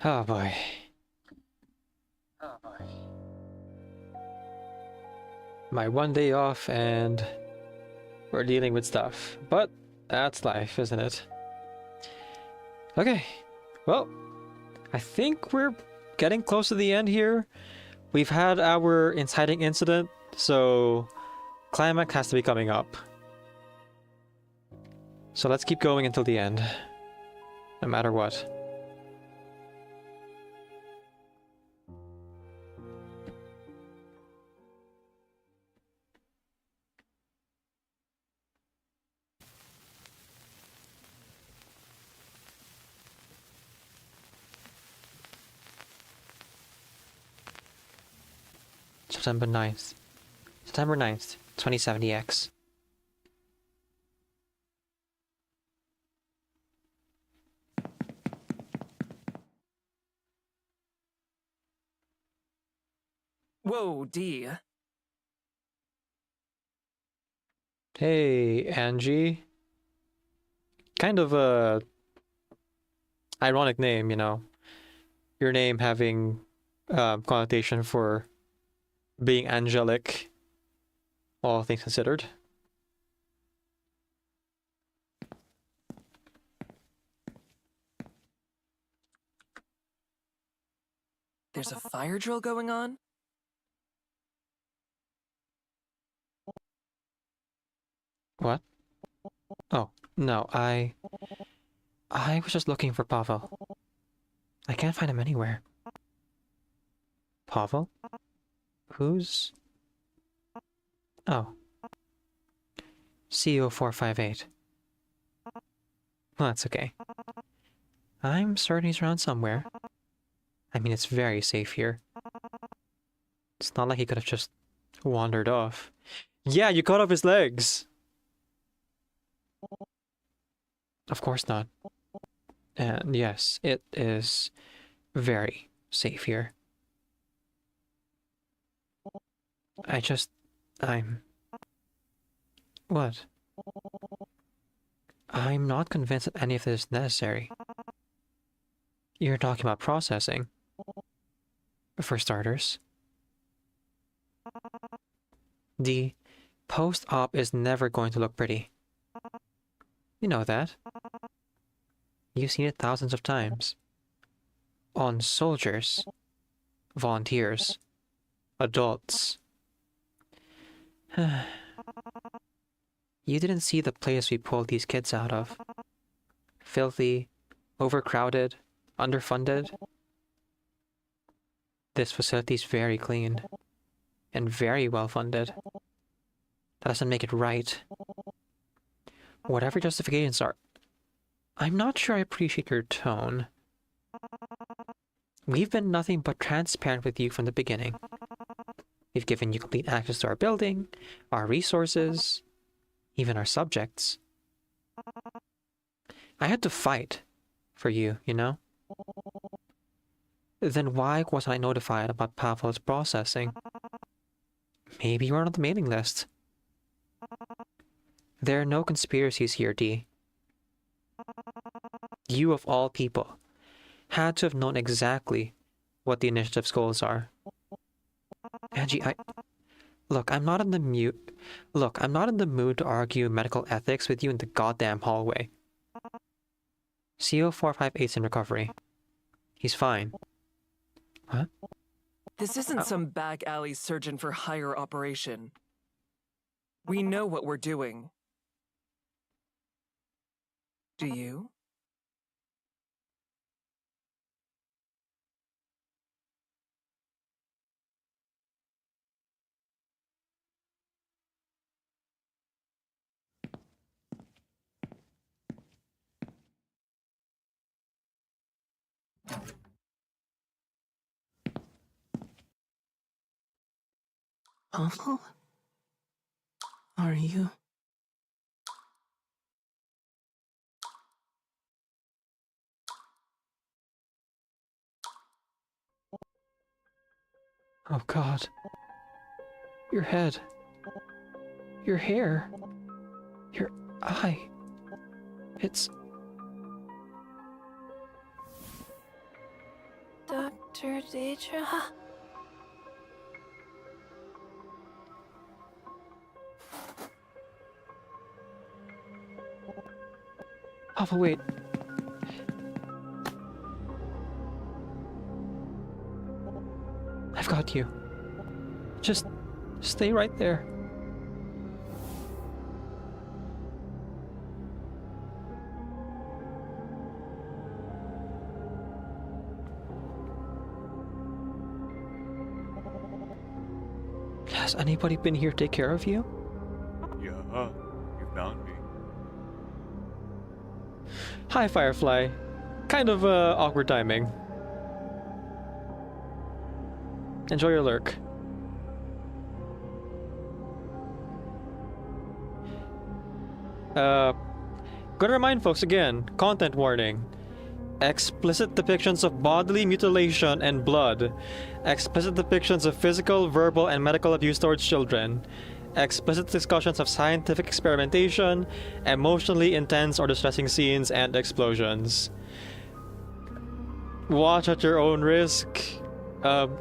Oh boy. My one day off and we're dealing with stuff. But that's life, isn't it? Okay. Well, I think we're getting close to the end here. We've had our inciting incident, so climax has to be coming up. So let's keep going until the end, no matter what. September 9th. September 9th, 2070X. Whoa, D. Hey, Angie. Kind of a ironic name, you know. Your name having connotation for being angelic, all things considered. There's a fire drill going on? What? Oh, no, I was just looking for Pavel. I can't find him anywhere. Pavel? Who's... Oh. CO458. Well, that's okay. I'm certain he's around somewhere. I mean, it's very safe here. It's not like he could have just wandered off. Yeah, you cut off his legs! Of course not. And yes, it is very safe here. I'm... What? I'm not convinced that any of this is necessary. You're talking about processing. For starters. The post-op is never going to look pretty. You know that. You've seen it thousands of times. On soldiers, volunteers, adults. You didn't see the place we pulled these kids out of. Filthy, overcrowded, underfunded. This facility's very clean and very well funded. That doesn't make it right. Whatever justifications are, I'm not sure I appreciate your tone. We've been nothing but transparent with you from the beginning. We've given you complete access to our building, our resources, even our subjects. I had to fight for you, you know? Then why wasn't I notified about Pavel's processing? Maybe you weren't on the mailing list. There are no conspiracies here, D. You, of all people, had to have known exactly what the initiative's goals are. Angie, Look, I'm not in the mood to argue medical ethics with you in the goddamn hallway. CO458's in recovery. He's fine. What? This isn't some back alley surgeon for hire operation. We know what we're doing. Do you? Pavel? Are you? Oh God. Your head. Your hair. Hi. It's... Dr. Deidre? Papa, wait. I've got you. Just stay right there. Has anybody been here to take care of you? Yeah, you found me. Hi, Firefly. Kind of awkward timing. Enjoy your lurk. Gotta remind folks again, content warning. Explicit depictions of bodily mutilation and blood. Explicit depictions of physical, verbal, and medical abuse towards children. Explicit discussions of scientific experimentation, emotionally intense or distressing scenes, and explosions. Watch at your own risk.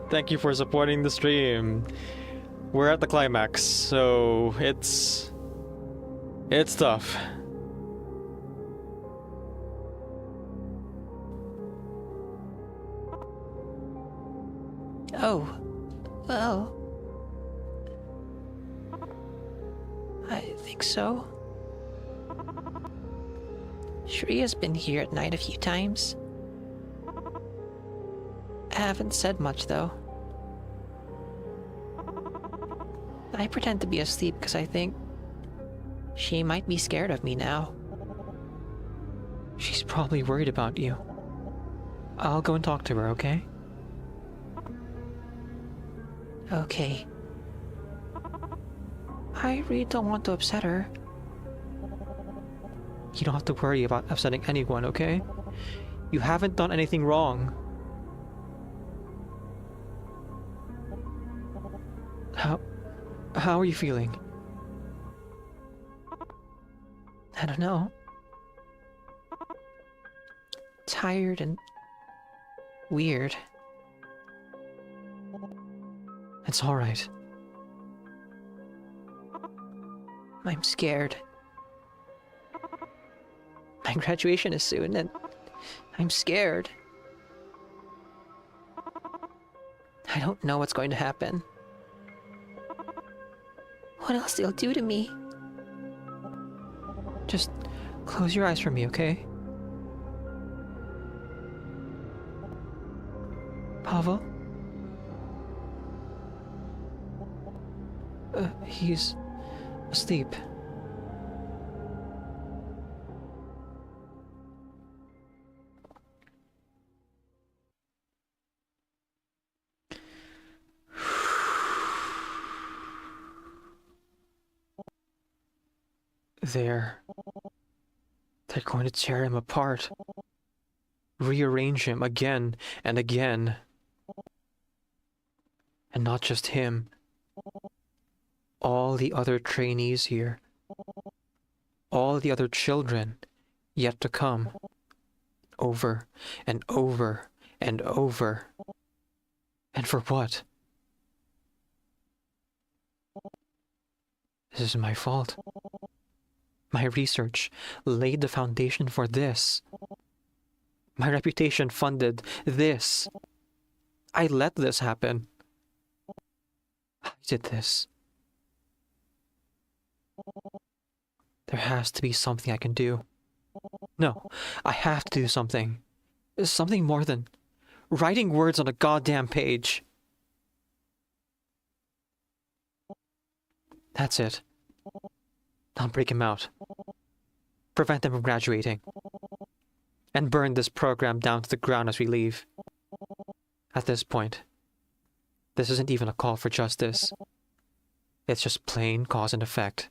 Thank you for supporting the stream. We're at the climax, so it's tough. Oh, well, I think so. Shri has been here at night a few times. I haven't said much, though. I pretend to be asleep because I think she might be scared of me now. She's probably worried about you. I'll go and talk to her, okay? Okay. I really don't want to upset her. You don't have to worry about upsetting anyone, okay? You haven't done anything wrong. How are you feeling? I don't know. Tired and weird. It's alright. I'm scared. My graduation is soon and I'm scared. I don't know what's going to happen. What else they'll do to me? Just close your eyes for me, okay? Pavel? He's asleep. They're going to tear him apart. Rearrange him again and again. And not just him. All the other trainees here. All the other children yet to come. Over and over and over. And for what? This is my fault. My research laid the foundation for this. My reputation funded this. I let this happen. I did this. There has to be something I can do. No, I have to do something. Something more than writing words on a goddamn page. That's it. I'll break him out. Prevent him from graduating. And burn this program down to the ground as we leave. At this point, this isn't even a call for justice. It's just plain cause and effect.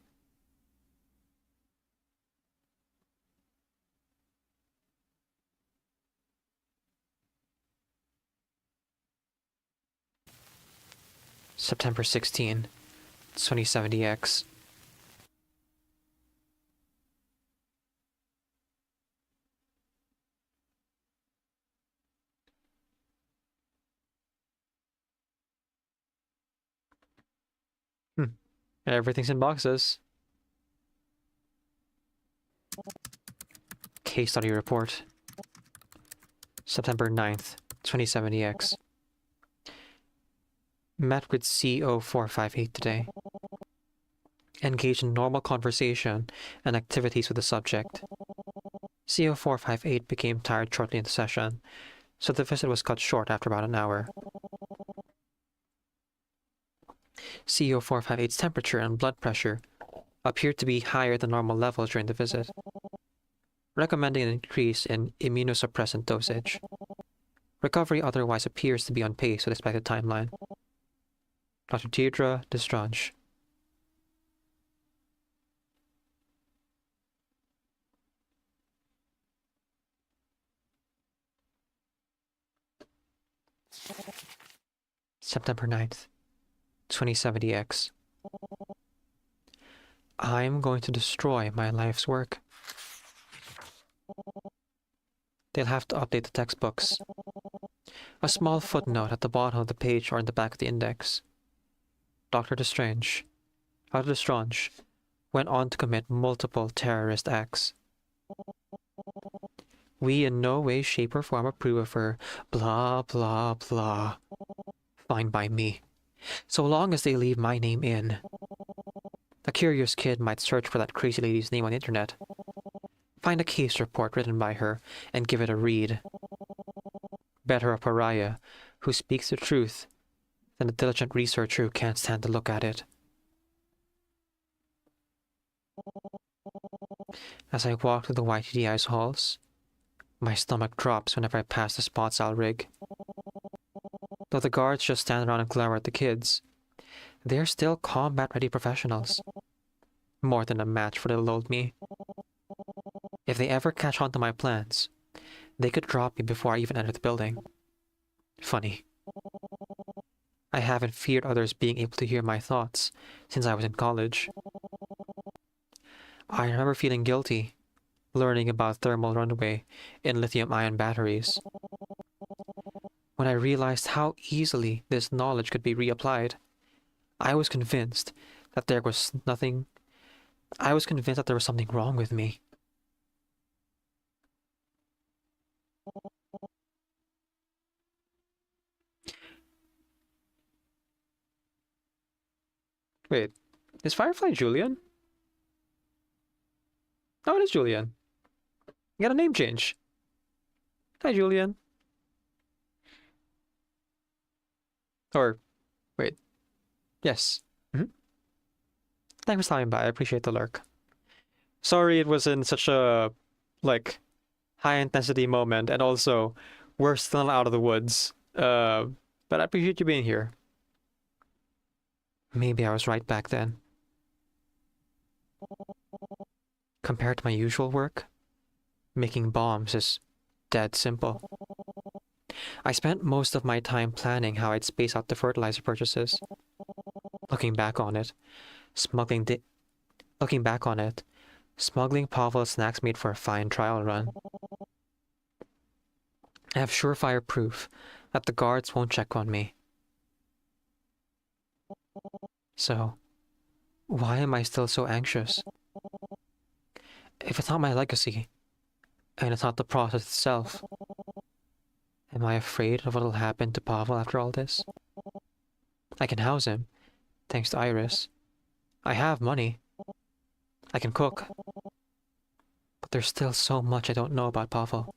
September 16, 2070X. Everything's in boxes. Case study report. September 9th, 2070X. Met with CO458 today. Engaged in normal conversation and activities with the subject. CO458 became tired shortly in the session, so the visit was cut short after about an hour. CO458's temperature and blood pressure appeared to be higher than normal levels during the visit, recommending an increase in immunosuppressant dosage. Recovery otherwise appears to be on pace with expected timeline. Dr. Deirdre Destrange. September 9th, 2070X. I'm going to destroy my life's work. They'll have to update the textbooks. A small footnote at the bottom of the page or in the back of the index. Dr. Destrange went on to commit multiple terrorist acts. We in no way, shape, or form approve of her blah, blah, blah. Fine by me. So long as they leave my name in. A curious kid might search for that crazy lady's name on the internet. Find a case report written by her and give it a read. Better a pariah who speaks the truth than a diligent researcher who can't stand to look at it. As I walk through the YTDI's halls, my stomach drops whenever I pass the spots I'll rig. Though the guards just stand around and glare at the kids, they're still combat-ready professionals. More than a match for little old me. If they ever catch on to my plans, they could drop me before I even enter the building. Funny. I haven't feared others being able to hear my thoughts since I was in college. I remember feeling guilty, learning about thermal runaway in lithium-ion batteries. When I realized how easily this knowledge could be reapplied, I was convinced that there was something wrong with me. Wait, is Firefly Julian? Oh, it is Julian. You got a name change. Hi, Julian. Or, wait. Yes. Thanks for stopping by. I appreciate the lurk. Sorry it was in such a, high-intensity moment, and also, we're still out of the woods. But I appreciate you being here. Maybe I was right back then. Compared to my usual work, making bombs is dead simple. I spent most of my time planning how I'd space out the fertilizer purchases. Looking back on it, smuggling Pavel snacks made for a fine trial run. I have surefire proof that the guards won't check on me. So, why am I still so anxious? If it's not my legacy, and it's not the process itself, am I afraid of what will happen to Pavel after all this? I can house him, thanks to Iris. I have money. I can cook. But there's still so much I don't know about Pavel.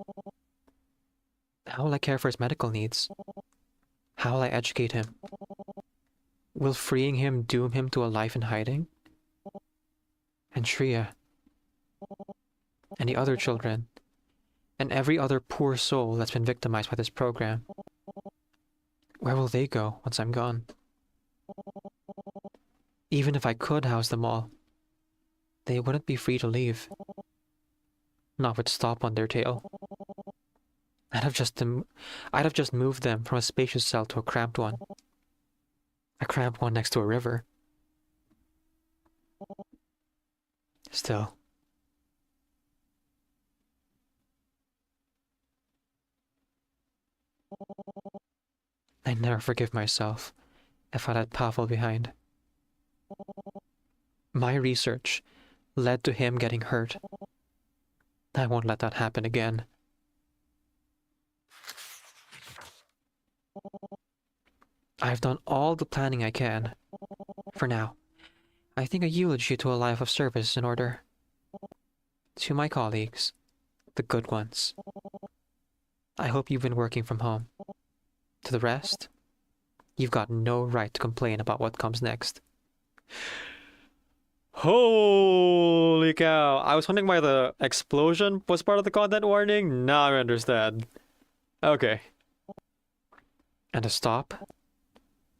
How will I care for his medical needs? How will I educate him? Will freeing him doom him to a life in hiding? And Shreya, and the other children, and every other poor soul that's been victimized by this program. Where will they go once I'm gone? Even if I could house them all, they wouldn't be free to leave. Not with Stop on their tail. I'd have just moved them from a spacious cell to a cramped one. A cramped one next to a river. Still. I'd never forgive myself if I let Pavel behind. My research led to him getting hurt. I won't let that happen again. I've done all the planning I can. For now, I think a eulogy to a life of service is in order. To my colleagues, the good ones, I hope you've been working from home. To the rest, you've got no right to complain about what comes next. Holy cow! I was wondering why the explosion was part of the content warning. Now I understand. Okay. And to stop,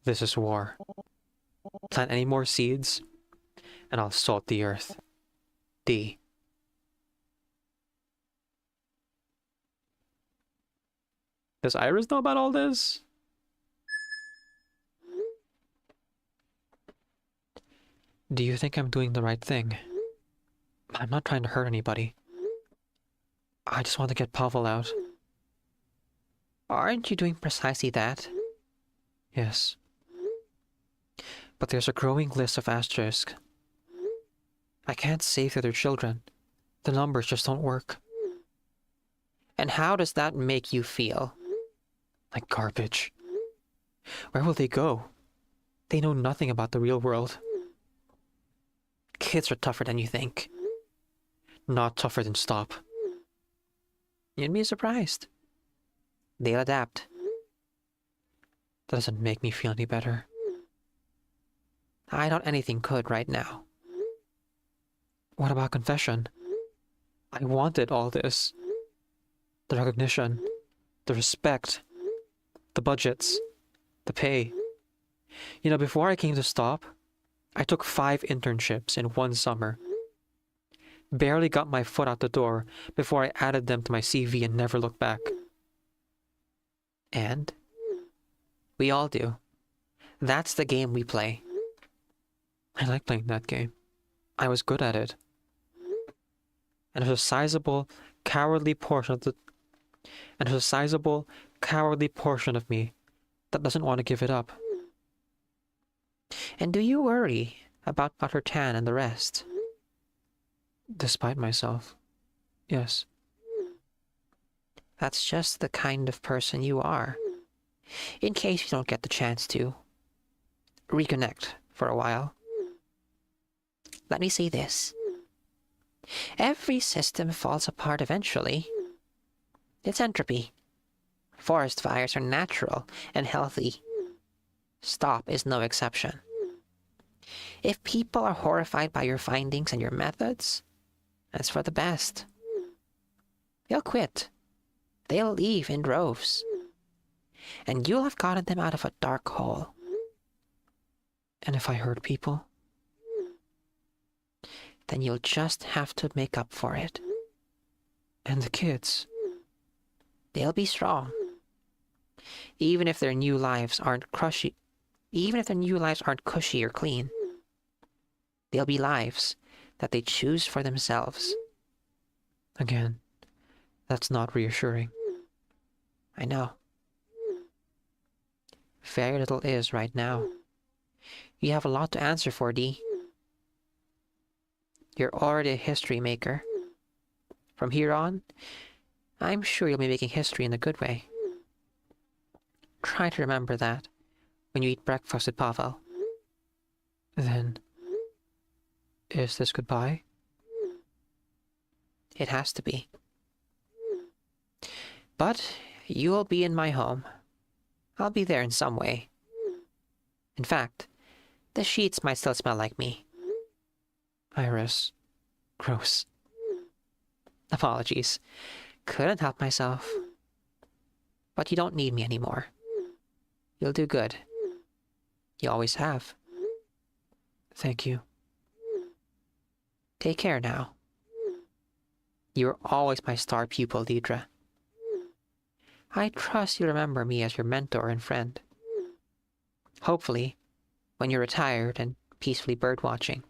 this is war. Plant any more seeds, and I'll salt the earth. D. Does Iris know about all this? Do you think I'm doing the right thing? I'm not trying to hurt anybody. I just want to get Pavel out. Aren't you doing precisely that? Yes. But there's a growing list of asterisks. I can't save the other children. The numbers just don't work. And how does that make you feel? Like garbage. Where will they go? They know nothing about the real world. Kids are tougher than you think. Not tougher than Stop. You'd be surprised. They'll adapt. That doesn't make me feel any better. I doubt anything could right now. What about confession? I wanted all this. The recognition, the respect, the budgets, the pay. You know, before I came to Stop, I took 5 internships in one summer. Barely got my foot out the door before I added them to my CV and never looked back. And? We all do. That's the game we play. I like playing that game. I was good at it. And there's a sizable, cowardly portion of me that doesn't want to give it up. And do you worry about Dr. Tan and the rest? Despite myself, yes. That's just the kind of person you are. In case you don't get the chance to reconnect for a while. Let me say this. Every system falls apart eventually. It's entropy. Forest fires are natural and healthy. Stop is no exception. If people are horrified by your findings and your methods, that's for the best. They'll quit. They'll leave in droves. And you'll have gotten them out of a dark hole. And if I hurt people? Then you'll just have to make up for it. And the kids? They'll be strong. Even if their new lives aren't cushy or clean, they'll be lives that they choose for themselves. Again, that's not reassuring. I know. Very little is right now. You have a lot to answer for, Dee. You're already a history maker. From here on, I'm sure you'll be making history in a good way. Try to remember that when you eat breakfast with Pavel. Then, is this goodbye? It has to be. But you will be in my home. I'll be there in some way. In fact, the sheets might still smell like me. Iris. Gross. Apologies. Couldn't help myself. But you don't need me anymore. You'll do good. You always have. Thank you. Take care now. You're always my star pupil, Deidre. I trust you remember me as your mentor and friend. Hopefully, when you're retired and peacefully birdwatching.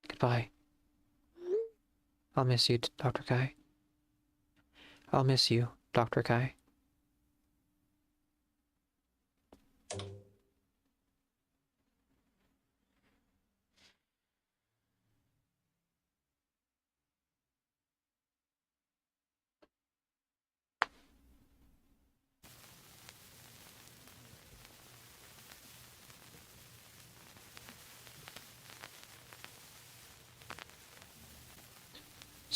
Goodbye. I'll miss you, Dr. Kai. I'll miss you, Dr. Kai.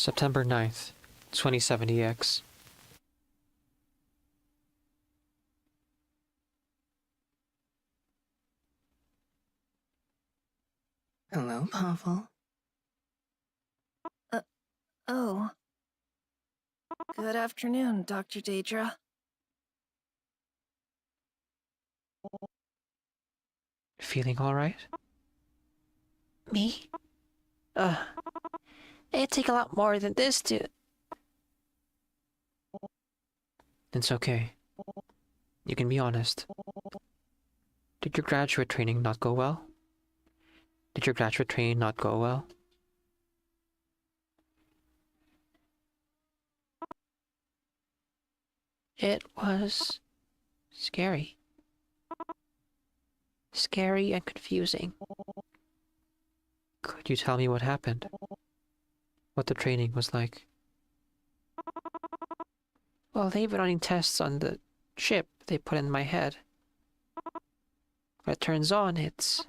September 9th, 2070X. Hello, Pavel. Oh. Good afternoon, Dr. Daedra. Feeling alright? Me? It'd take a lot more than this to. It's okay. You can be honest. Did your graduate training not go well? Did your graduate training not go well? It was scary. Scary and confusing. Could you tell me what happened? What the training was like? Well, they've been running tests on the chip they put in my head. When it turns on, it's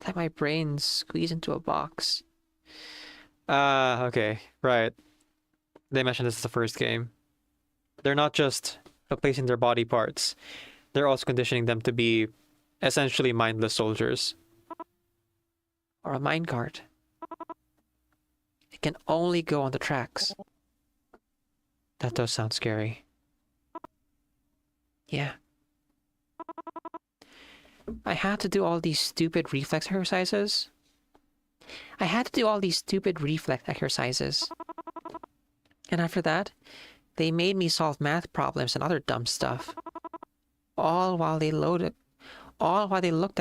like my brain's squeezed into a box. Okay, right. They mentioned this is the first game. They're not just replacing their body parts, they're also conditioning them to be essentially mindless soldiers. Or a minecart. It can only go on the tracks. That does sound scary. Yeah. I had to do all these stupid reflex exercises. And after that, they made me solve math problems and other dumb stuff. All while they looked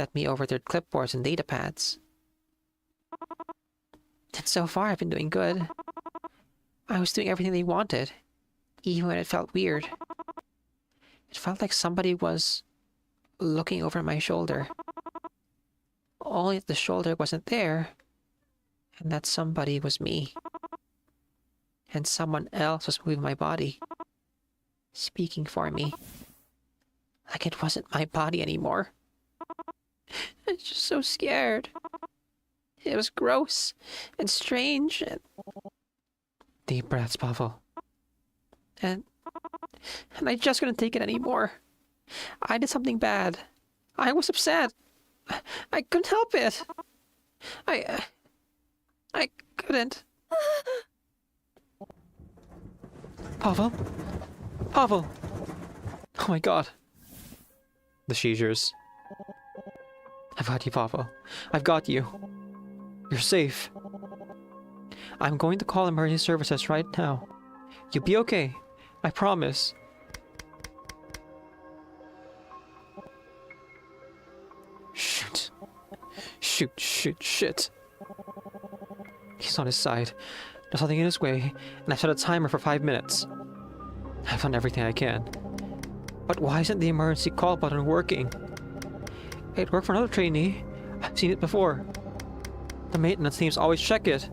at me over their clipboards and datapads. And so far, I've been doing good. I was doing everything they wanted, even when it felt weird. It felt like somebody was looking over my shoulder. Only the shoulder wasn't there, and that somebody was me. And someone else was moving my body, speaking for me. Like it wasn't my body anymore. I was just so scared. It was gross and strange and... Deep breaths, Pavel. And I just couldn't take it anymore. I did something bad. I was upset. I couldn't help it. I couldn't. Pavel? Pavel! Oh my god. The seizures. I've got you, Pavel. I've got you. You're safe. I'm going to call emergency services right now. You'll be okay. I promise. Shoot. Shit. He's on his side. There's nothing in his way, and I set a timer for 5 minutes. I've done everything I can. But why isn't the emergency call button working? It worked for another trainee. I've seen it before. The maintenance teams always check it.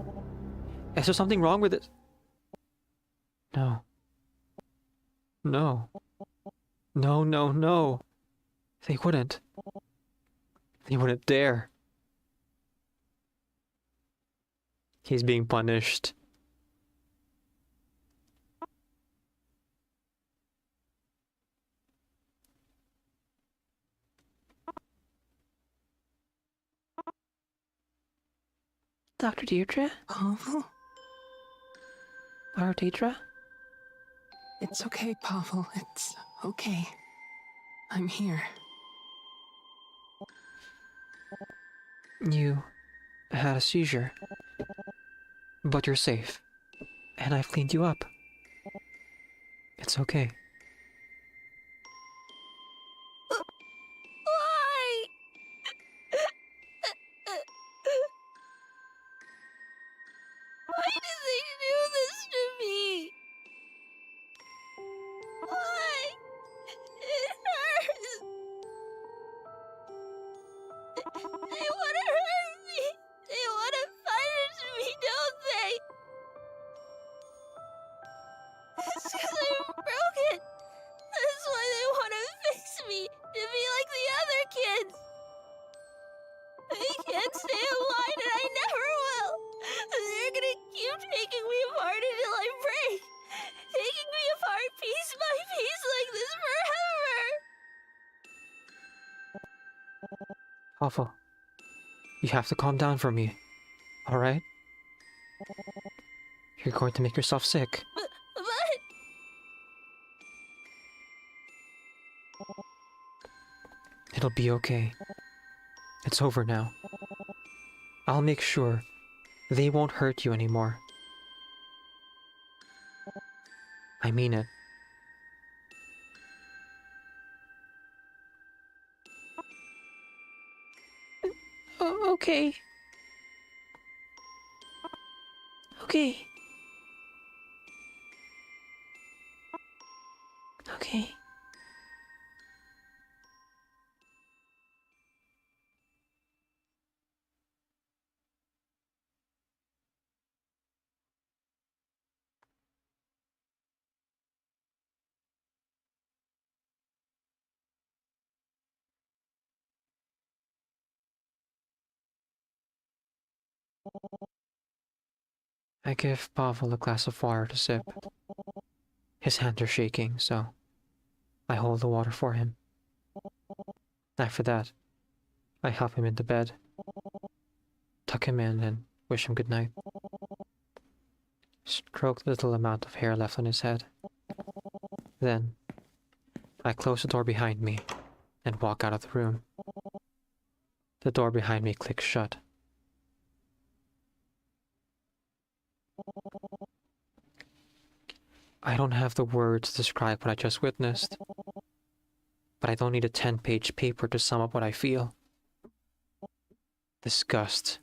Is there something wrong with it? No. No. They wouldn't. They wouldn't dare. He's being punished. Dr. Deirdre? Pavel? Our Deirdre? It's okay, Pavel. It's okay. I'm here. You had a seizure. But you're safe. And I've cleaned you up. It's okay. Why? Why did they do this to me? Why? It hurts. They want to hurt me. They want to punish me, don't they? It's because I'm broken. Pavel, you have to calm down for me, alright? You're going to make yourself sick. But It'll be okay. It's over now. I'll make sure they won't hurt you anymore. I mean it. Okay. Okay. Okay. I give Pavel a glass of water to sip. His hands are shaking, so I hold the water for him. After that, I help him into bed, tuck him in, and wish him good night. Stroke the little amount of hair left on his head. Then, I close the door behind me and walk out of the room. The door behind me clicks shut. I don't have the words to describe what I just witnessed, but I don't need a 10-page paper to sum up what I feel. Disgust.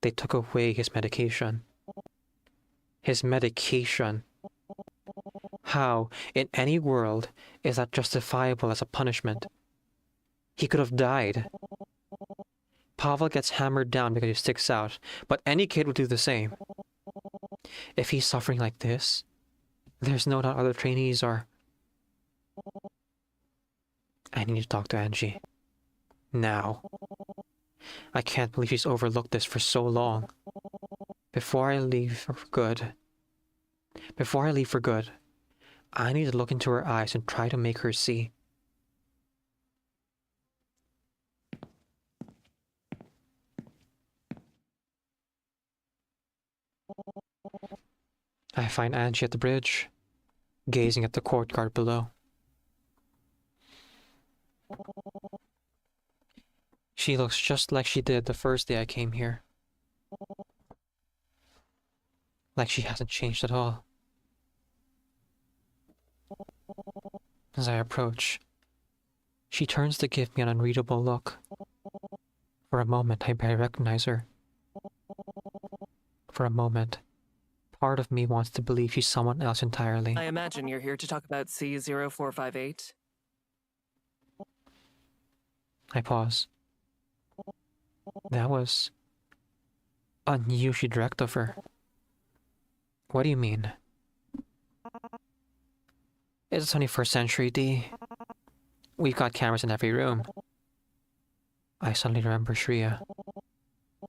They took away his medication. His medication. How, in any world, is that justifiable as a punishment? He could have died. Pavel gets hammered down because he sticks out, but any kid would do the same. If he's suffering like this, there's no doubt other trainees are... I need to talk to Angie. Now. I can't believe she's overlooked this for so long. Before I leave for good, I need to look into her eyes and try to make her see. I find Angie at the bridge, gazing at the courtyard below. She looks just like she did the first day I came here. Like she hasn't changed at all. As I approach, she turns to give me an unreadable look. For a moment, I barely recognize her. For a moment, part of me wants to believe she's someone else entirely. I imagine you're here to talk about C0458. I pause. That was unusually direct of her. What do you mean? It's the 21st century, D. We've got cameras in every room. I suddenly remember Shreya.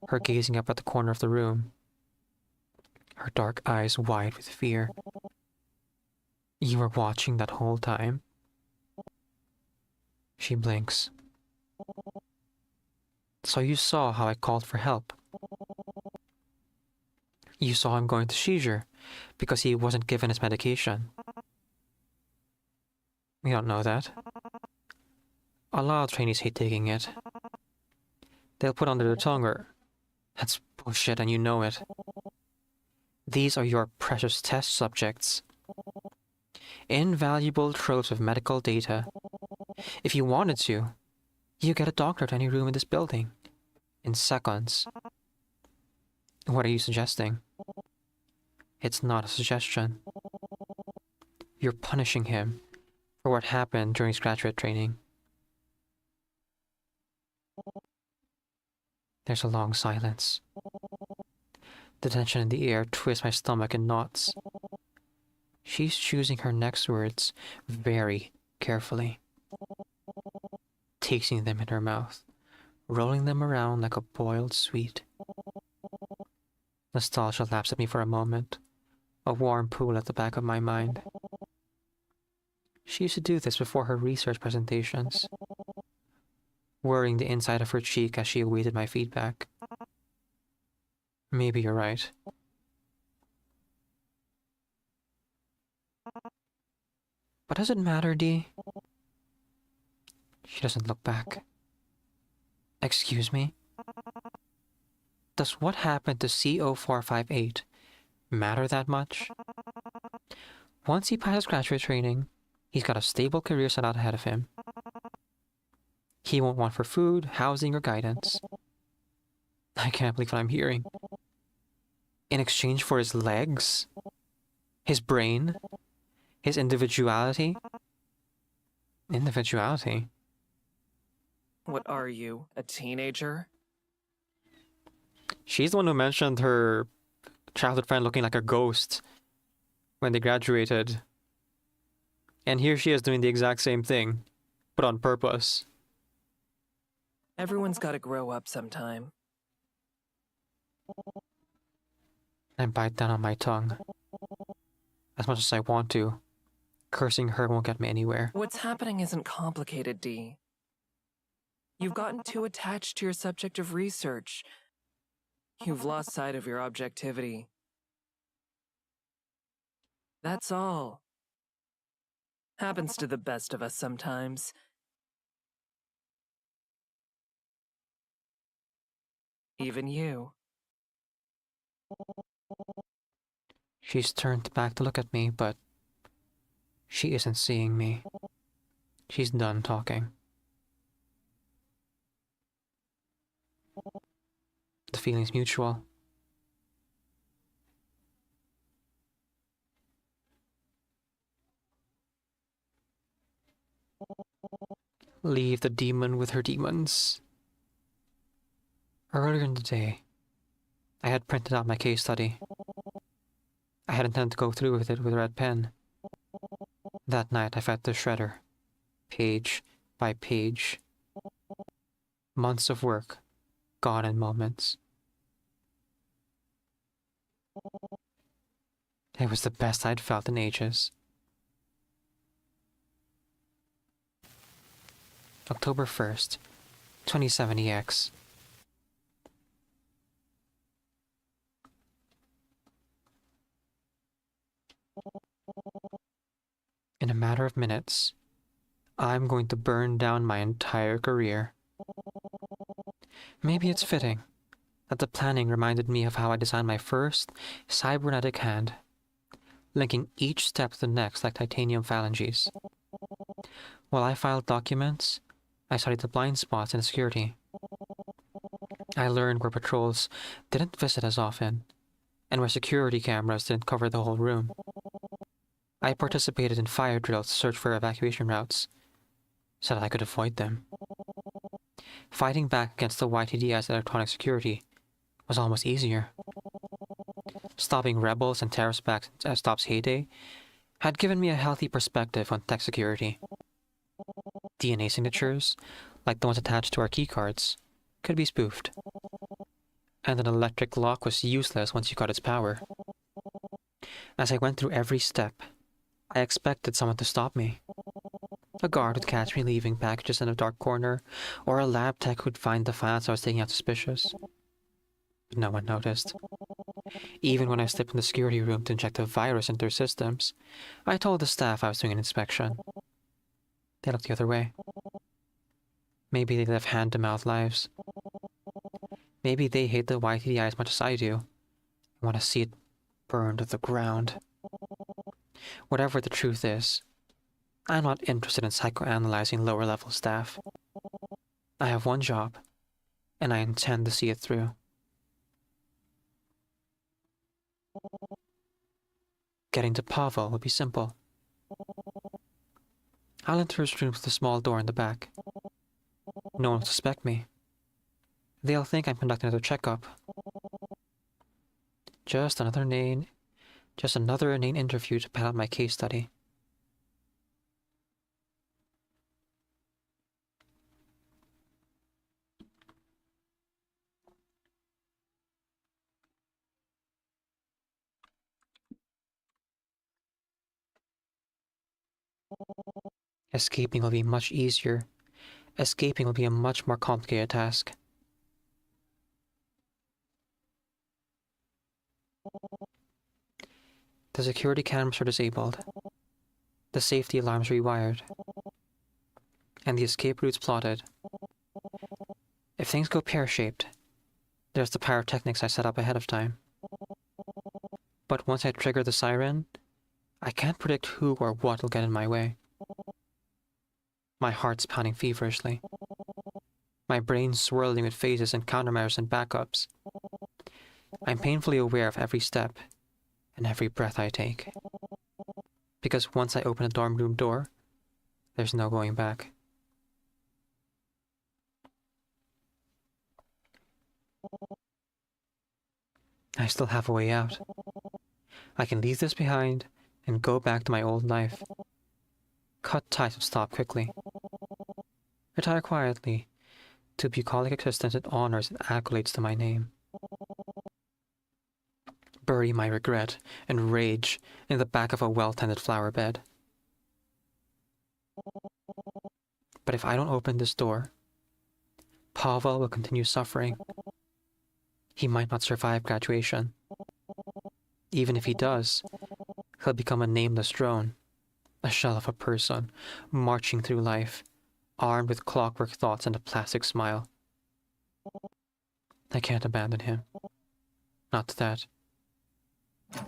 Her gazing up at the corner of the room. Her dark eyes wide with fear. You were watching that whole time? She blinks. So you saw how I called for help. You saw him going to seizure because he wasn't given his medication. We don't know that. A lot of trainees hate taking it. They'll put under their tongue or... That's bullshit and you know it. These are your precious test subjects. Invaluable troves of medical data. If you wanted to, you get a doctor to any room in this building. In seconds. What are you suggesting? It's not a suggestion. You're punishing him for what happened during his graduate training. There's a long silence. The tension in the air twists my stomach in knots. She's choosing her next words very carefully. Tasting them in her mouth, rolling them around like a boiled sweet. Nostalgia laps at me for a moment, a warm pool at the back of my mind. She used to do this before her research presentations. worrying the inside of her cheek as she awaited my feedback. Maybe you're right. But does it matter, Dee? She doesn't look back. Excuse me? Does what happened to CO458 matter that much? Once he passes graduate training, he's got a stable career set out ahead of him. He won't want for food, housing, or guidance. I can't believe what I'm hearing. In exchange for his legs? His brain? His individuality? Individuality? What are you, a teenager? She's the one who mentioned her childhood friend looking like a ghost when they graduated. And here she is doing the exact same thing, but on purpose. Everyone's gotta grow up sometime. I bite down on my tongue. As much as I want to, cursing her won't get me anywhere. What's happening isn't complicated, Dee. You've gotten too attached to your subject of research. You've lost sight of your objectivity. That's all. Happens to the best of us sometimes. Even you. She's turned back to look at me, but she isn't seeing me. She's done talking. The feeling's mutual. Leave the demon with her demons. Earlier in the day, I had printed out my case study. I had intended to go through with it with a red pen. That night, I fed the shredder, page by page. Months of work, gone in moments. It was the best I'd felt in ages. October 1st, 2070X. In a matter of minutes, I'm going to burn down my entire career. Maybe it's fitting that the planning reminded me of how I designed my first cybernetic hand, linking each step to the next like titanium phalanges. While I filed documents, I studied the blind spots in security. I learned where patrols didn't visit as often, and where security cameras didn't cover the whole room. I participated in fire drills to search for evacuation routes, so that I could avoid them. Fighting back against the YTDS electronic security was almost easier. Stopping rebels and terrorists back at Stop's heyday had given me a healthy perspective on tech security. DNA signatures, like the ones attached to our keycards, could be spoofed. And an electric lock was useless once you got its power. As I went through every step, I expected someone to stop me. A guard would catch me leaving packages in a dark corner, or a lab tech would find the files I was taking out suspicious. But no one noticed. Even when I slipped in the security room to inject a virus into their systems, I told the staff I was doing an inspection. They looked the other way. Maybe they live hand-to-mouth lives. Maybe they hate the YTDI as much as I do, and want to see it burned to the ground. Whatever the truth is, I'm not interested in psychoanalyzing lower-level staff. I have one job, and I intend to see it through. Getting to Pavel would be simple. I'll enter his room through the small door in the back. No one will suspect me. They'll think I'm conducting another checkup. Just another inane interview to pad out my case study. Escaping will be much easier, escaping will be a much more complicated task. The security cameras are disabled, the safety alarms rewired, and the escape routes plotted. If things go pear-shaped, there's the pyrotechnics I set up ahead of time. But once I trigger the siren, I can't predict who or what will get in my way. My heart's pounding feverishly. My brain swirling with phases and countermeasures and backups. I'm painfully aware of every step and every breath I take. Because once I open a dorm room door, there's no going back. I still have a way out. I can leave this behind and go back to my old life. Cut ties with Stop quickly. Retire quietly to bucolic existence with honors and accolades to my name. Bury my regret and rage in the back of a well-tended flower bed. But if I don't open this door, Pavel will continue suffering. He might not survive graduation. Even if he does, he'll become a nameless drone, a shell of a person, marching through life, armed with clockwork thoughts and a plastic smile. I can't abandon him. Not that. Of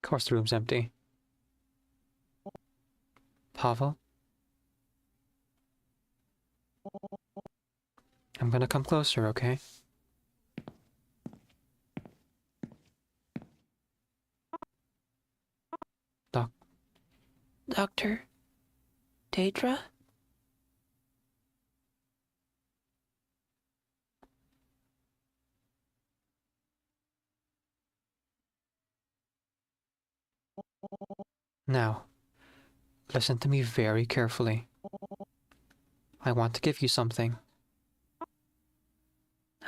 course the room's empty. Pavel? I'm gonna come closer, okay? Dr. Daedra? Now, listen to me very carefully. I want to give you something.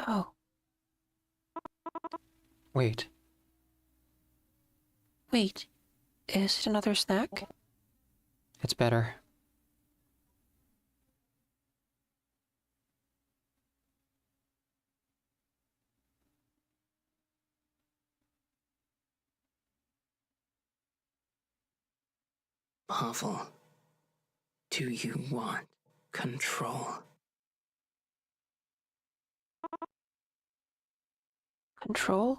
Oh. Wait. Wait, is it another snack? It's better. Pavel, do you want control? Control?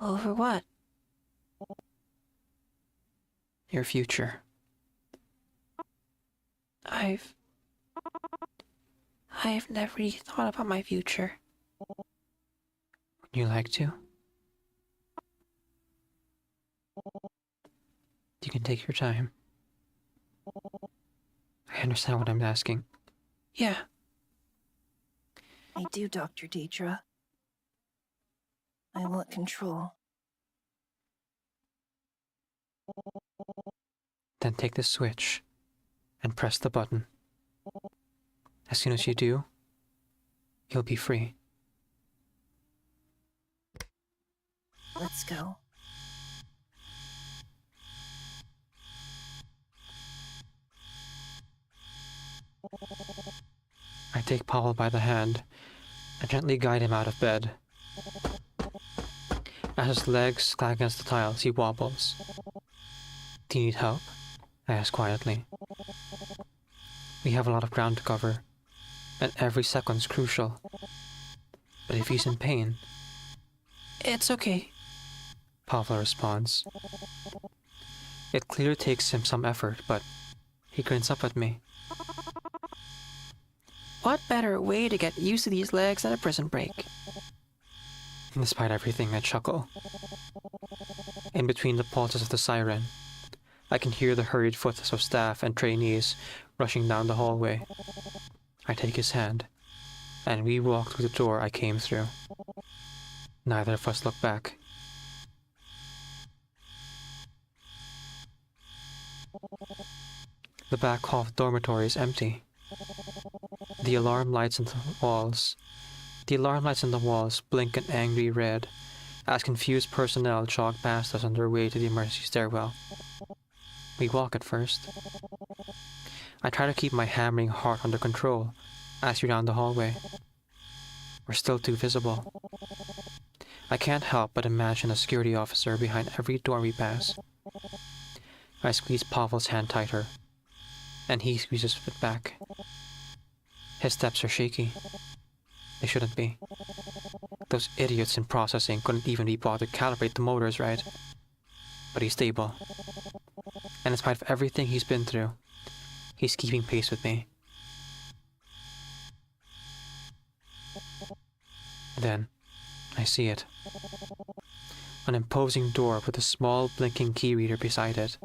Over what? Your future. I've never really thought about my future. Would you like to? You can take your time. I understand what I'm asking. Yeah. I do, Dr. Daedra. I want control. Then take the switch and press the button. As soon as you do, you'll be free. Let's go. I take Pavel by the hand and gently guide him out of bed. As his legs clack against the tiles, he wobbles. Do you need help? I ask quietly. We have a lot of ground to cover, and every second's crucial. But if he's in pain... It's okay, Pavel responds. It clearly takes him some effort, but he grins up at me. What better way to get used to these legs than a prison break? Despite everything, I chuckle. In between the pulses of the siren, I can hear the hurried footsteps of staff and trainees rushing down the hallway. I take his hand, and we walk through the door I came through. Neither of us look back. The back hall of the dormitory is empty. The alarm lights in the walls. The alarm lights in the walls blink an angry red as confused personnel jog past us on their way to the emergency stairwell. We walk at first. I try to keep my hammering heart under control as we round the hallway. We're still too visible. I can't help but imagine a security officer behind every door we pass. I squeeze Pavel's hand tighter, and he squeezes it back. His steps are shaky. They shouldn't be. Those idiots in processing couldn't even be bothered to calibrate the motors right. But he's stable. And in spite of everything he's been through, he's keeping pace with me. Then, I see it. An imposing door with a small blinking key reader beside it.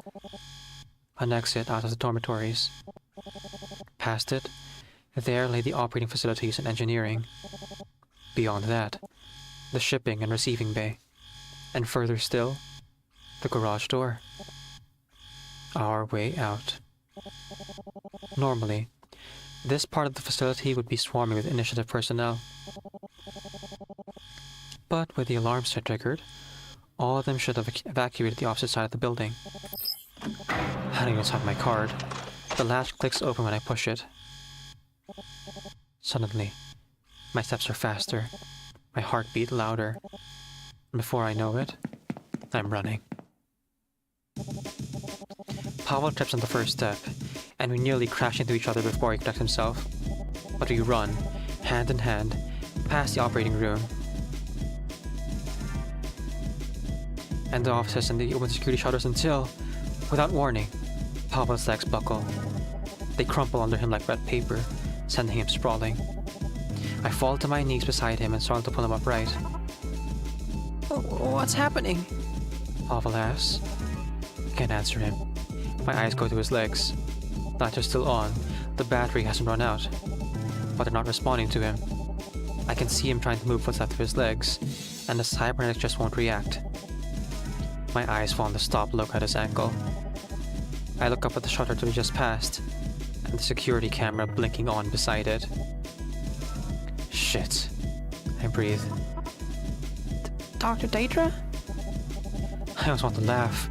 An exit out of the dormitories. Past it, there lay the operating facilities and engineering. Beyond that, the shipping and receiving bay. And further still, the garage door. Our way out. Normally, this part of the facility would be swarming with initiative personnel. But with the alarms triggered, all of them should have evacuated the opposite side of the building. Handing inside my card, the latch clicks open when I push it. Suddenly, my steps are faster, my heartbeat louder, and before I know it, I'm running. Pavel trips on the first step, and we nearly crash into each other before he collects himself. But we run, hand in hand, past the operating room, and the offices and the open security shutters until, without warning, Pavel's legs buckle. They crumple under him like red paper, sending him sprawling. I fall to my knees beside him and start to pull him upright. What's happening? Pavel asks. I can't answer him. My eyes go to his legs. Lights are still on. The battery hasn't run out. But they're not responding to him. I can see him trying to move what's left of his legs, and the cybernetics just won't react. My eyes fall on the stop look at his ankle. I look up at the shutter to be just passed, and the security camera blinking on beside it. Shit. I breathe. Dr. Daedra? I almost want to laugh,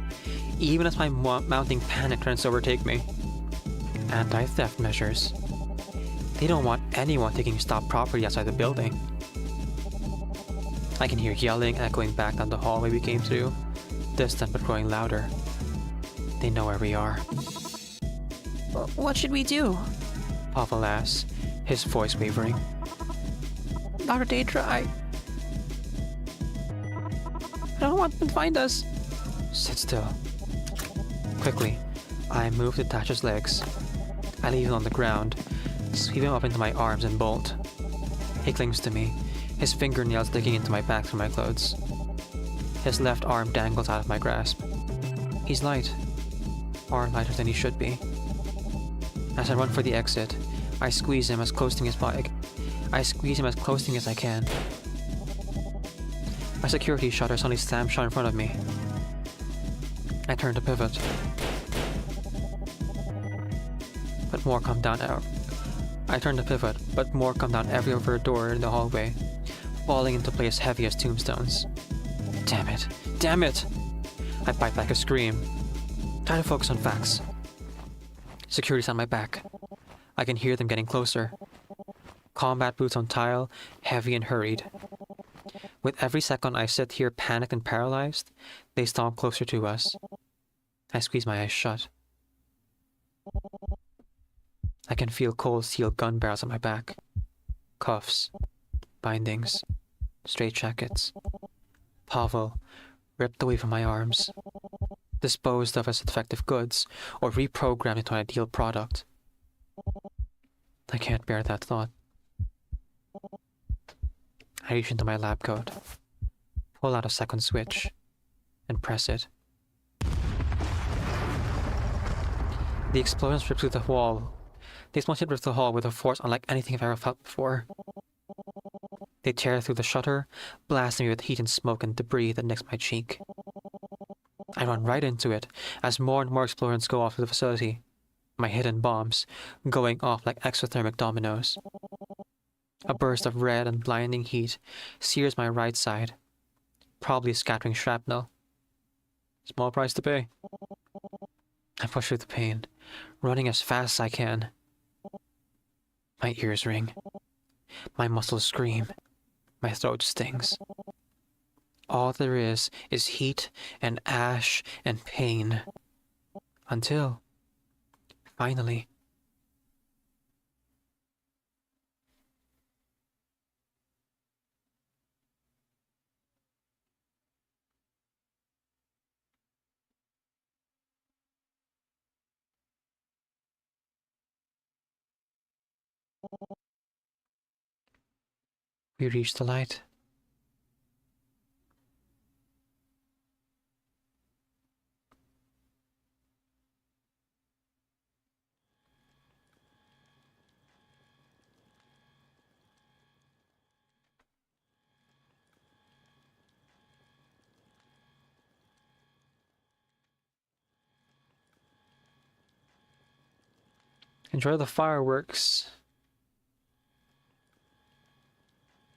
even as my mounting panic tries to overtake me. Anti-theft measures. They don't want anyone taking stopped property outside the building. I can hear yelling echoing back down the hallway we came through, distant but growing louder. They know where we are. What should we do? Pavel asks, his voice wavering. Dr. Daedra, I don't want them to find us. Sit still. Quickly, I move to detach his legs. I leave him on the ground, sweep him up into my arms and bolt. He clings to me, his fingernails digging into my back through my clothes. His left arm dangles out of my grasp. He's light, far lighter than he should be. As I run for the exit, I squeeze him as closing as I can. My security shutter suddenly slams shut in front of me. I turn to pivot, but more come down every over door in the hallway, falling into place heavy as tombstones. Damn it! Damn it! I bite back a scream. Try to focus on facts. Security's on my back. I can hear them getting closer. Combat boots on tile, heavy and hurried. With every second I sit here panicked and paralyzed, they stomp closer to us. I squeeze my eyes shut. I can feel cold steel gun barrels on my back. Cuffs, bindings, straitjackets. Pavel, ripped away from my arms. Disposed of as defective goods, or reprogrammed into an ideal product. I can't bear that thought. I reach into my lab coat, pull out a second switch, and press it. The explosions rip through the wall. The explosion rips the hall with a force unlike anything I've ever felt before. They tear through the shutter, blasting me with heat and smoke and debris that nicks my cheek. I run right into it as more and more explosions go off to the facility. My hidden bombs going off like exothermic dominoes. A burst of red and blinding heat sears my right side, probably scattering shrapnel. Small price to pay. I push through the pain, running as fast as I can. My ears ring. My muscles scream. My throat stings. All there is heat and ash and pain. Until, finally, we reach the light. Enjoy the fireworks.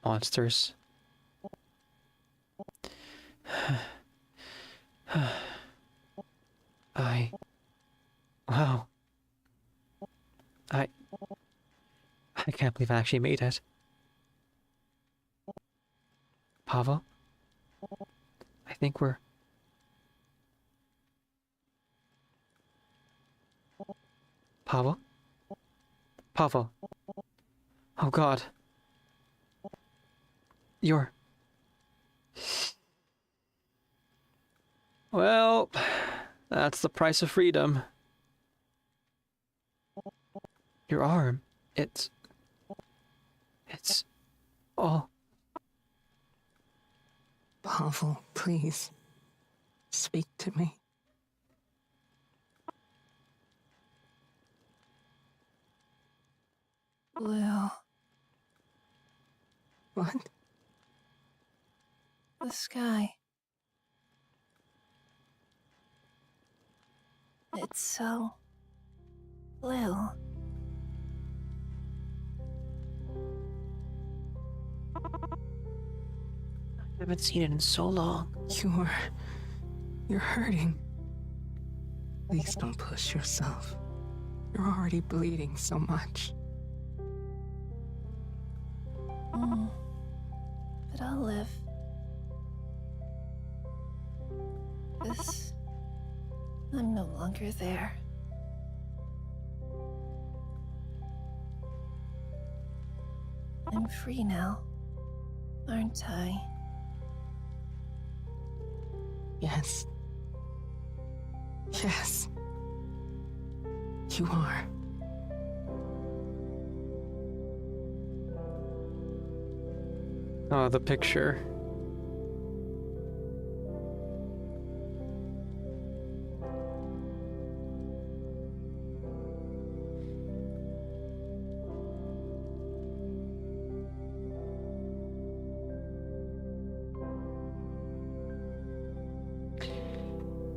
Monsters. Wow. I can't believe I actually made it. Pavel? I think we're... Pavel? Pavel. Oh god. You're... Well, that's the price of freedom. Your arm, it's all... Pavel, please. Speak to me. Blue. What? The sky. It's so blue. I haven't seen it in so long. You're hurting. Please don't push yourself. You're already bleeding so much. But I'll live. 'Cause I'm no longer there. I'm free now, aren't I? Yes. Yes. You are. Oh, the picture.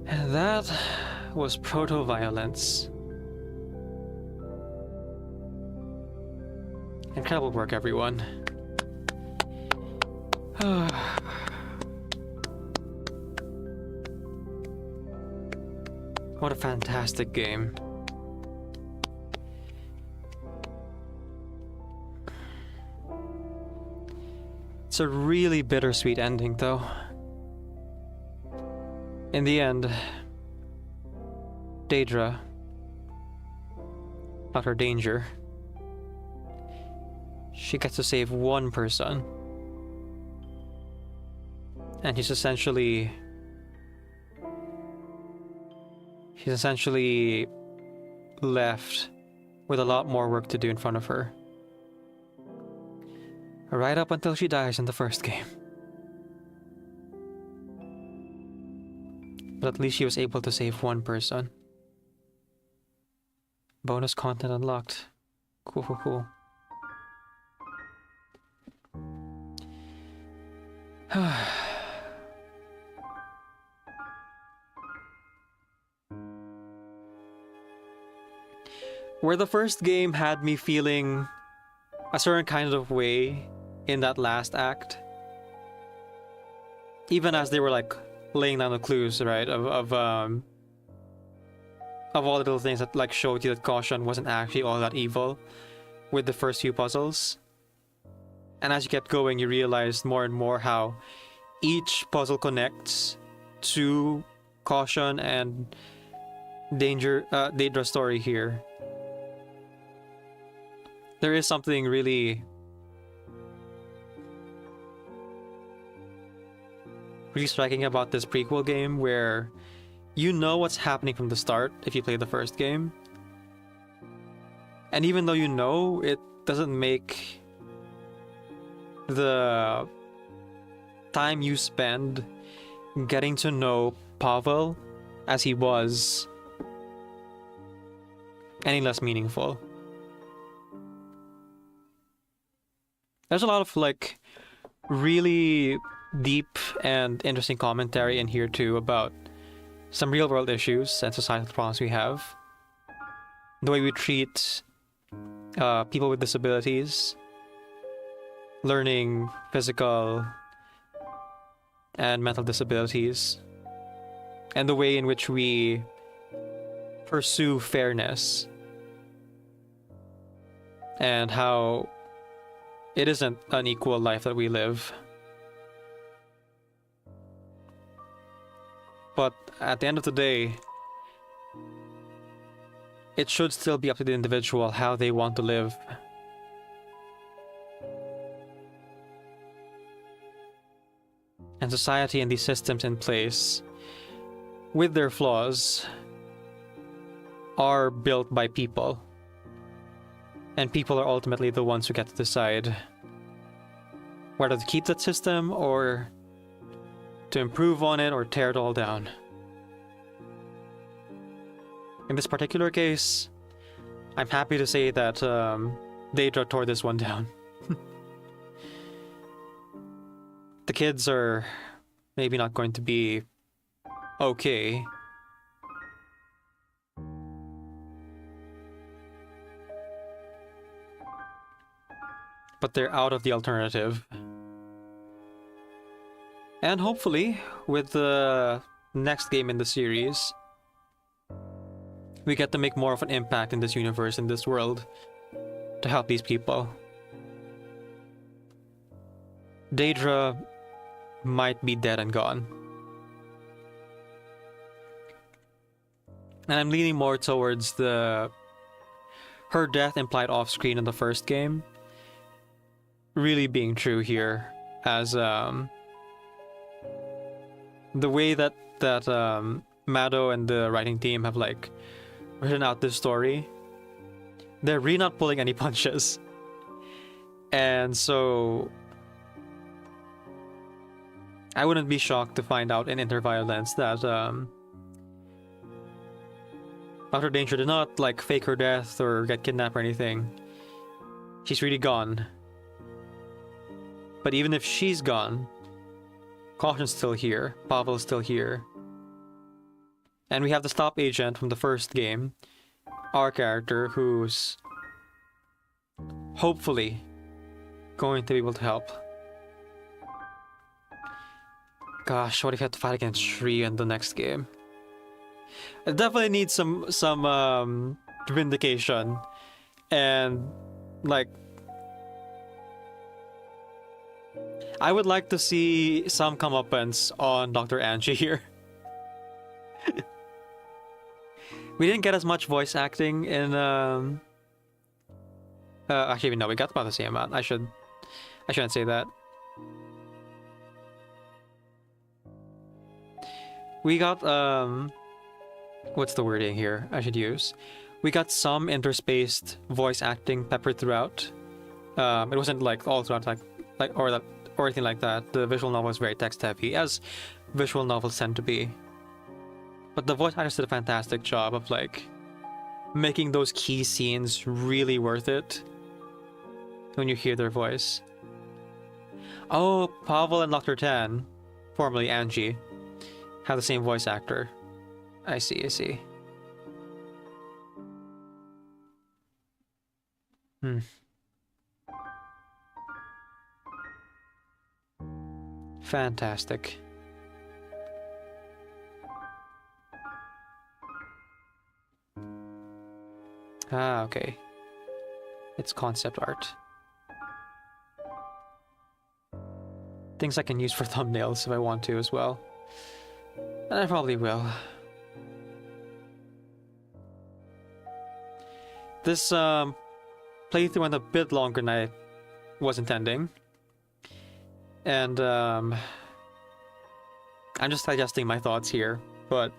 And that was proto-violence. Incredible work, everyone. What a fantastic game. It's a really bittersweet ending, though. In the end, Daedra, not her danger, she gets to save one person. And she's essentially left with a lot more work to do in front of her. Right up until she dies in the first game. But at least she was able to save one person. Bonus content unlocked. Cool, cool, cool. Where the first game had me feeling a certain kind of way in that last act. Even as they were like laying down the clues, right, of all the little things that like showed you that Caution wasn't actually all that evil with the first few puzzles. And as you kept going, you realized more and more how each puzzle connects to Caution and Daedra's story here. There is something really striking about this prequel game where you know what's happening from the start if you play the first game. And even though you know, it doesn't make the time you spend getting to know Pavel as he was any less meaningful. There's a lot of like really deep and interesting commentary in here too about some real world issues and societal problems we have. The way we treat people with disabilities, learning, physical, and mental disabilities, and the way in which we pursue fairness, and how it isn't an equal life that we live. But at the end of the day, it should still be up to the individual how they want to live. And society and these systems in place, with their flaws, are built by people. And people are ultimately the ones who get to decide whether to keep that system or to improve on it or tear it all down. In this particular case, I'm happy to say that Daedra tore this one down. The kids are maybe not going to be okay, but they're out of the alternative. And hopefully, with the next game in the series, we get to make more of an impact in this universe, in this world, to help these people. Daedra might be dead and gone. And I'm leaning more towards her death implied off-screen in the first game really being true here, as the way that Mado and the writing team have like written out this story, they're really not pulling any punches. And so I wouldn't be shocked to find out in Interviolence that Dr. Danger did not like fake her death or get kidnapped or anything. She's really gone. But even if she's gone, Caution's still here, Pavel's still here. And we have the stop agent from the first game, our character, who's hopefully going to be able to help. Gosh, what if you have to fight against Shri in the next game? It definitely needs some vindication, and like I would like to see some comeuppance on Dr. Angie here. We didn't get as much voice acting in actually no, we got about the same amount. I shouldn't say that. We got what's the wording here I should use? We got some interspaced voice acting peppered throughout. It wasn't like all throughout or anything like that. The visual novel was very text heavy, as visual novels tend to be. But the voice actors did a fantastic job of like making those key scenes really worth it when you hear their voice. Oh, Pavel and Dr. Tan, formerly Angie, have the same voice actor. I see. Fantastic. Ah, okay. It's concept art. Things I can use for thumbnails if I want to as well. And I probably will. This playthrough went a bit longer than I was intending. And I'm just digesting my thoughts here, but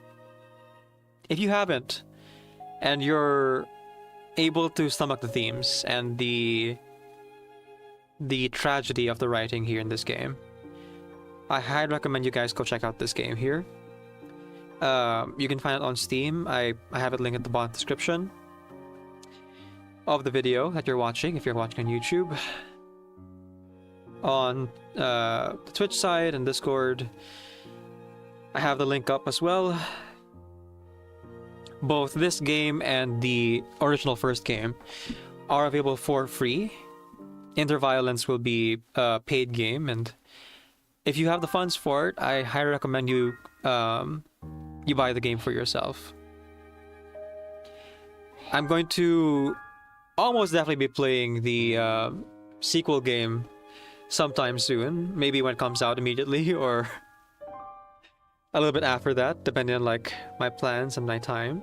if you haven't, and you're able to stomach the themes and the tragedy of the writing here in this game, I highly recommend you guys go check out this game here. You can find it on Steam. I have it linked at the bottom description of the video that you're watching if you're watching on YouTube. On the Twitch side and Discord, I have the link up as well. Both this game and the original first game are available for free. Interviolence will be a paid game, and if you have the funds for it, I highly recommend you you buy the game for yourself. I'm going to almost definitely be playing the sequel game sometime soon, maybe when it comes out immediately or a little bit after that, depending on like my plans and my time.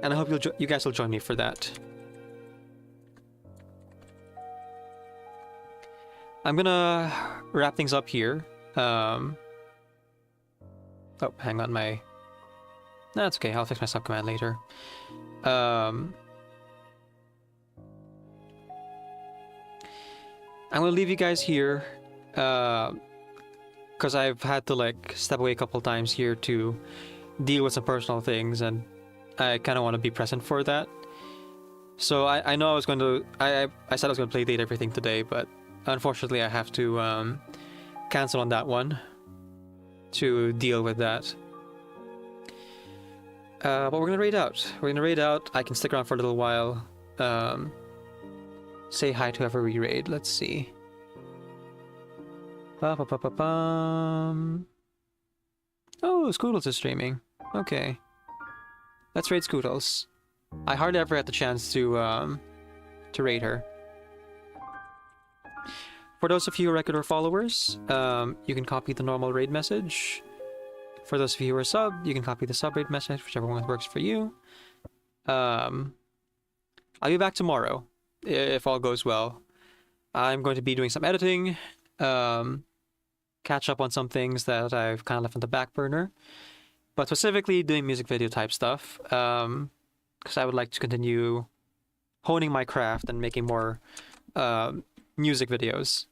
And I hope you guys will join me for that. I'm gonna wrap things up here. Oh, hang on, that's okay. I'll fix my subcommand later. I'm gonna leave you guys here, because I've had to like step away a couple times here to deal with some personal things, and I kind of want to be present for that. So I know I was going to, I said I was going to play date everything today, but unfortunately I have to cancel on that one to deal with that. But we're gonna raid out. I can stick around for a little while. Say hi to whoever we raid. Let's see. Ba-ba-ba-ba-bum. Oh, Scoodles is streaming. Okay. Let's raid Scoodles. I hardly ever had the chance to raid her. For those of you regular followers, you can copy the normal raid message. For those of you who are sub, you can copy the sub raid message, whichever one works for you. I'll be back tomorrow, if all goes well. I'm going to be doing some editing, catch up on some things that I've kind of left on the back burner, but specifically doing music video type stuff, because I would like to continue honing my craft and making more music videos.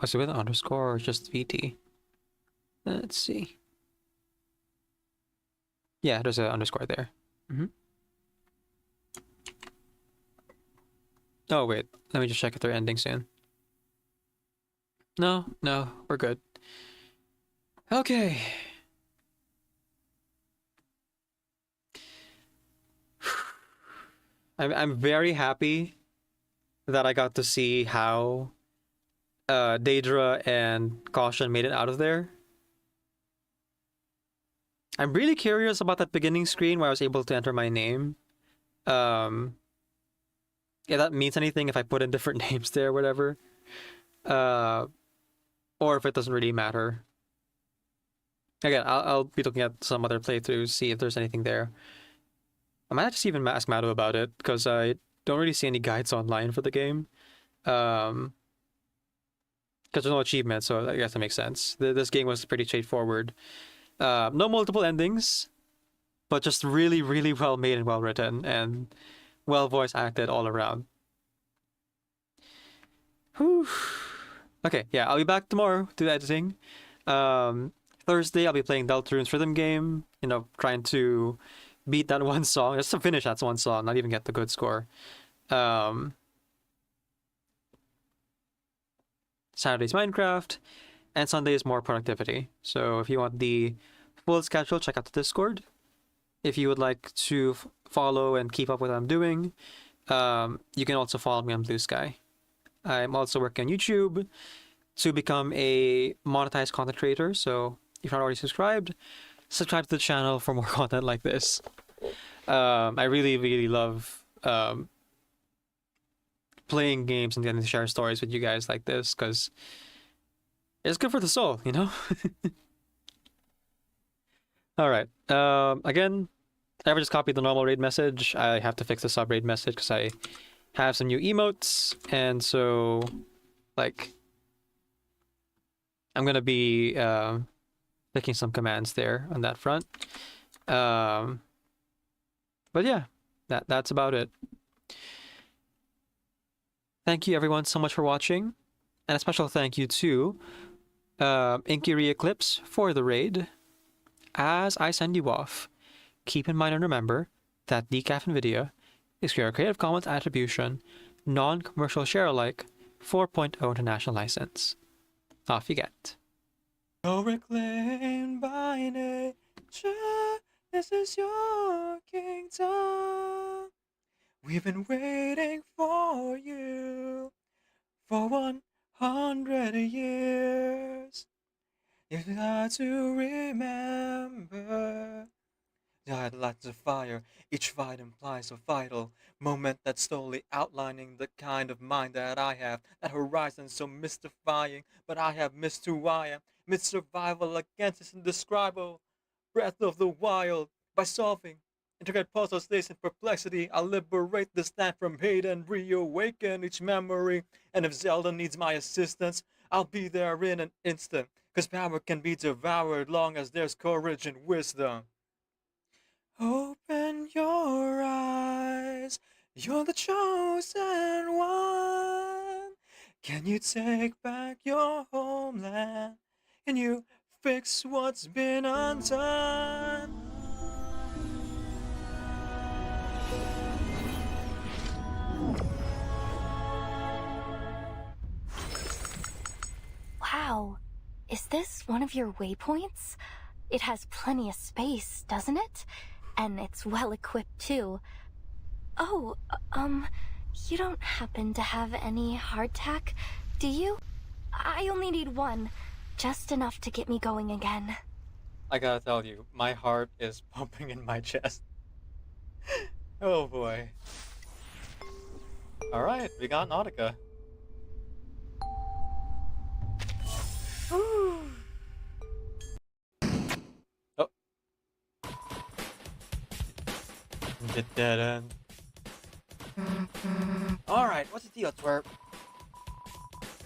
Was it with an underscore or just VT? Let's see. Yeah, there's an underscore there. Oh, wait. Let me just check if they're ending soon. No, we're good. Okay. I'm very happy that I got to see how Daedra and Caution made it out of there. I'm really curious about that beginning screen where I was able to enter my name. Yeah, that means anything if I put in different names there or whatever. Or if it doesn't really matter. Again, I'll be looking at some other playthroughs, see if there's anything there. I might just even ask Mado about it, because I don't really see any guides online for the game. Because there's no achievement, so I guess that makes sense. This game was pretty straightforward. No multiple endings, but just really, really well made and well written, and well voice acted all around. Whew. Okay, yeah, I'll be back tomorrow to editing. Thursday, I'll be playing Deltarune's Rhythm game, trying to beat that one song, just to finish that one song, not even get the good score. Saturday's Minecraft, and Sunday is more productivity. So if you want the full schedule, check out the Discord. If you would like to follow and keep up with what I'm doing, you can also follow me on Blue Sky. I'm also working on YouTube to become a monetized content creator. So if you're not already subscribed, subscribe to the channel for more content like this. I really, really love playing games and getting to share stories with you guys like this because it's good for the soul, you know? All right. Again, I ever just copied the normal raid message. I have to fix the sub raid message because I have some new emotes, and so like I'm gonna be picking some commands there on that front. But yeah, that's about it. Thank you everyone so much for watching, and a special thank you to Inky Eclipse for the raid. As I send you off, keep in mind and remember that Decaf NVIDIA is your Creative Commons Attribution, non-commercial share alike, 4.0 international license. Off you get. Oh, reclaimed by nature, this is your kingdom. We've been waiting for you for 100 years. You've got to remember. Died lights of fire, each fight implies a vital moment that's slowly outlining the kind of mind that I have. That horizon so mystifying, but I have missed who I am. Mid survival against this indescribable breath of the wild. By solving intricate puzzle states in perplexity, I'll liberate this land from hate and reawaken each memory. And if Zelda needs my assistance, I'll be there in an instant. Cause power can be devoured long as there's courage and wisdom. Open your eyes, you're the chosen one. Can you take back your homeland? Can you fix what's been undone? Wow. Is this one of your waypoints? It has plenty of space, doesn't it? And it's well equipped too. Oh, you don't happen to have any hardtack, do you? I only need one. Just enough to get me going again. I gotta tell you, my heart is pumping in my chest. Oh boy. Alright, we got Nautica. Oh. The dead end. Alright, what's the deal, twerp?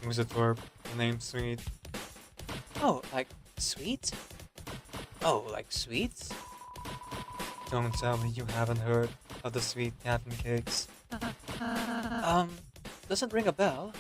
Who's a twerp? The name's sweet. Oh, like sweets? Oh, like sweets? Don't tell me you haven't heard of the sweet captain cakes. Doesn't ring a bell.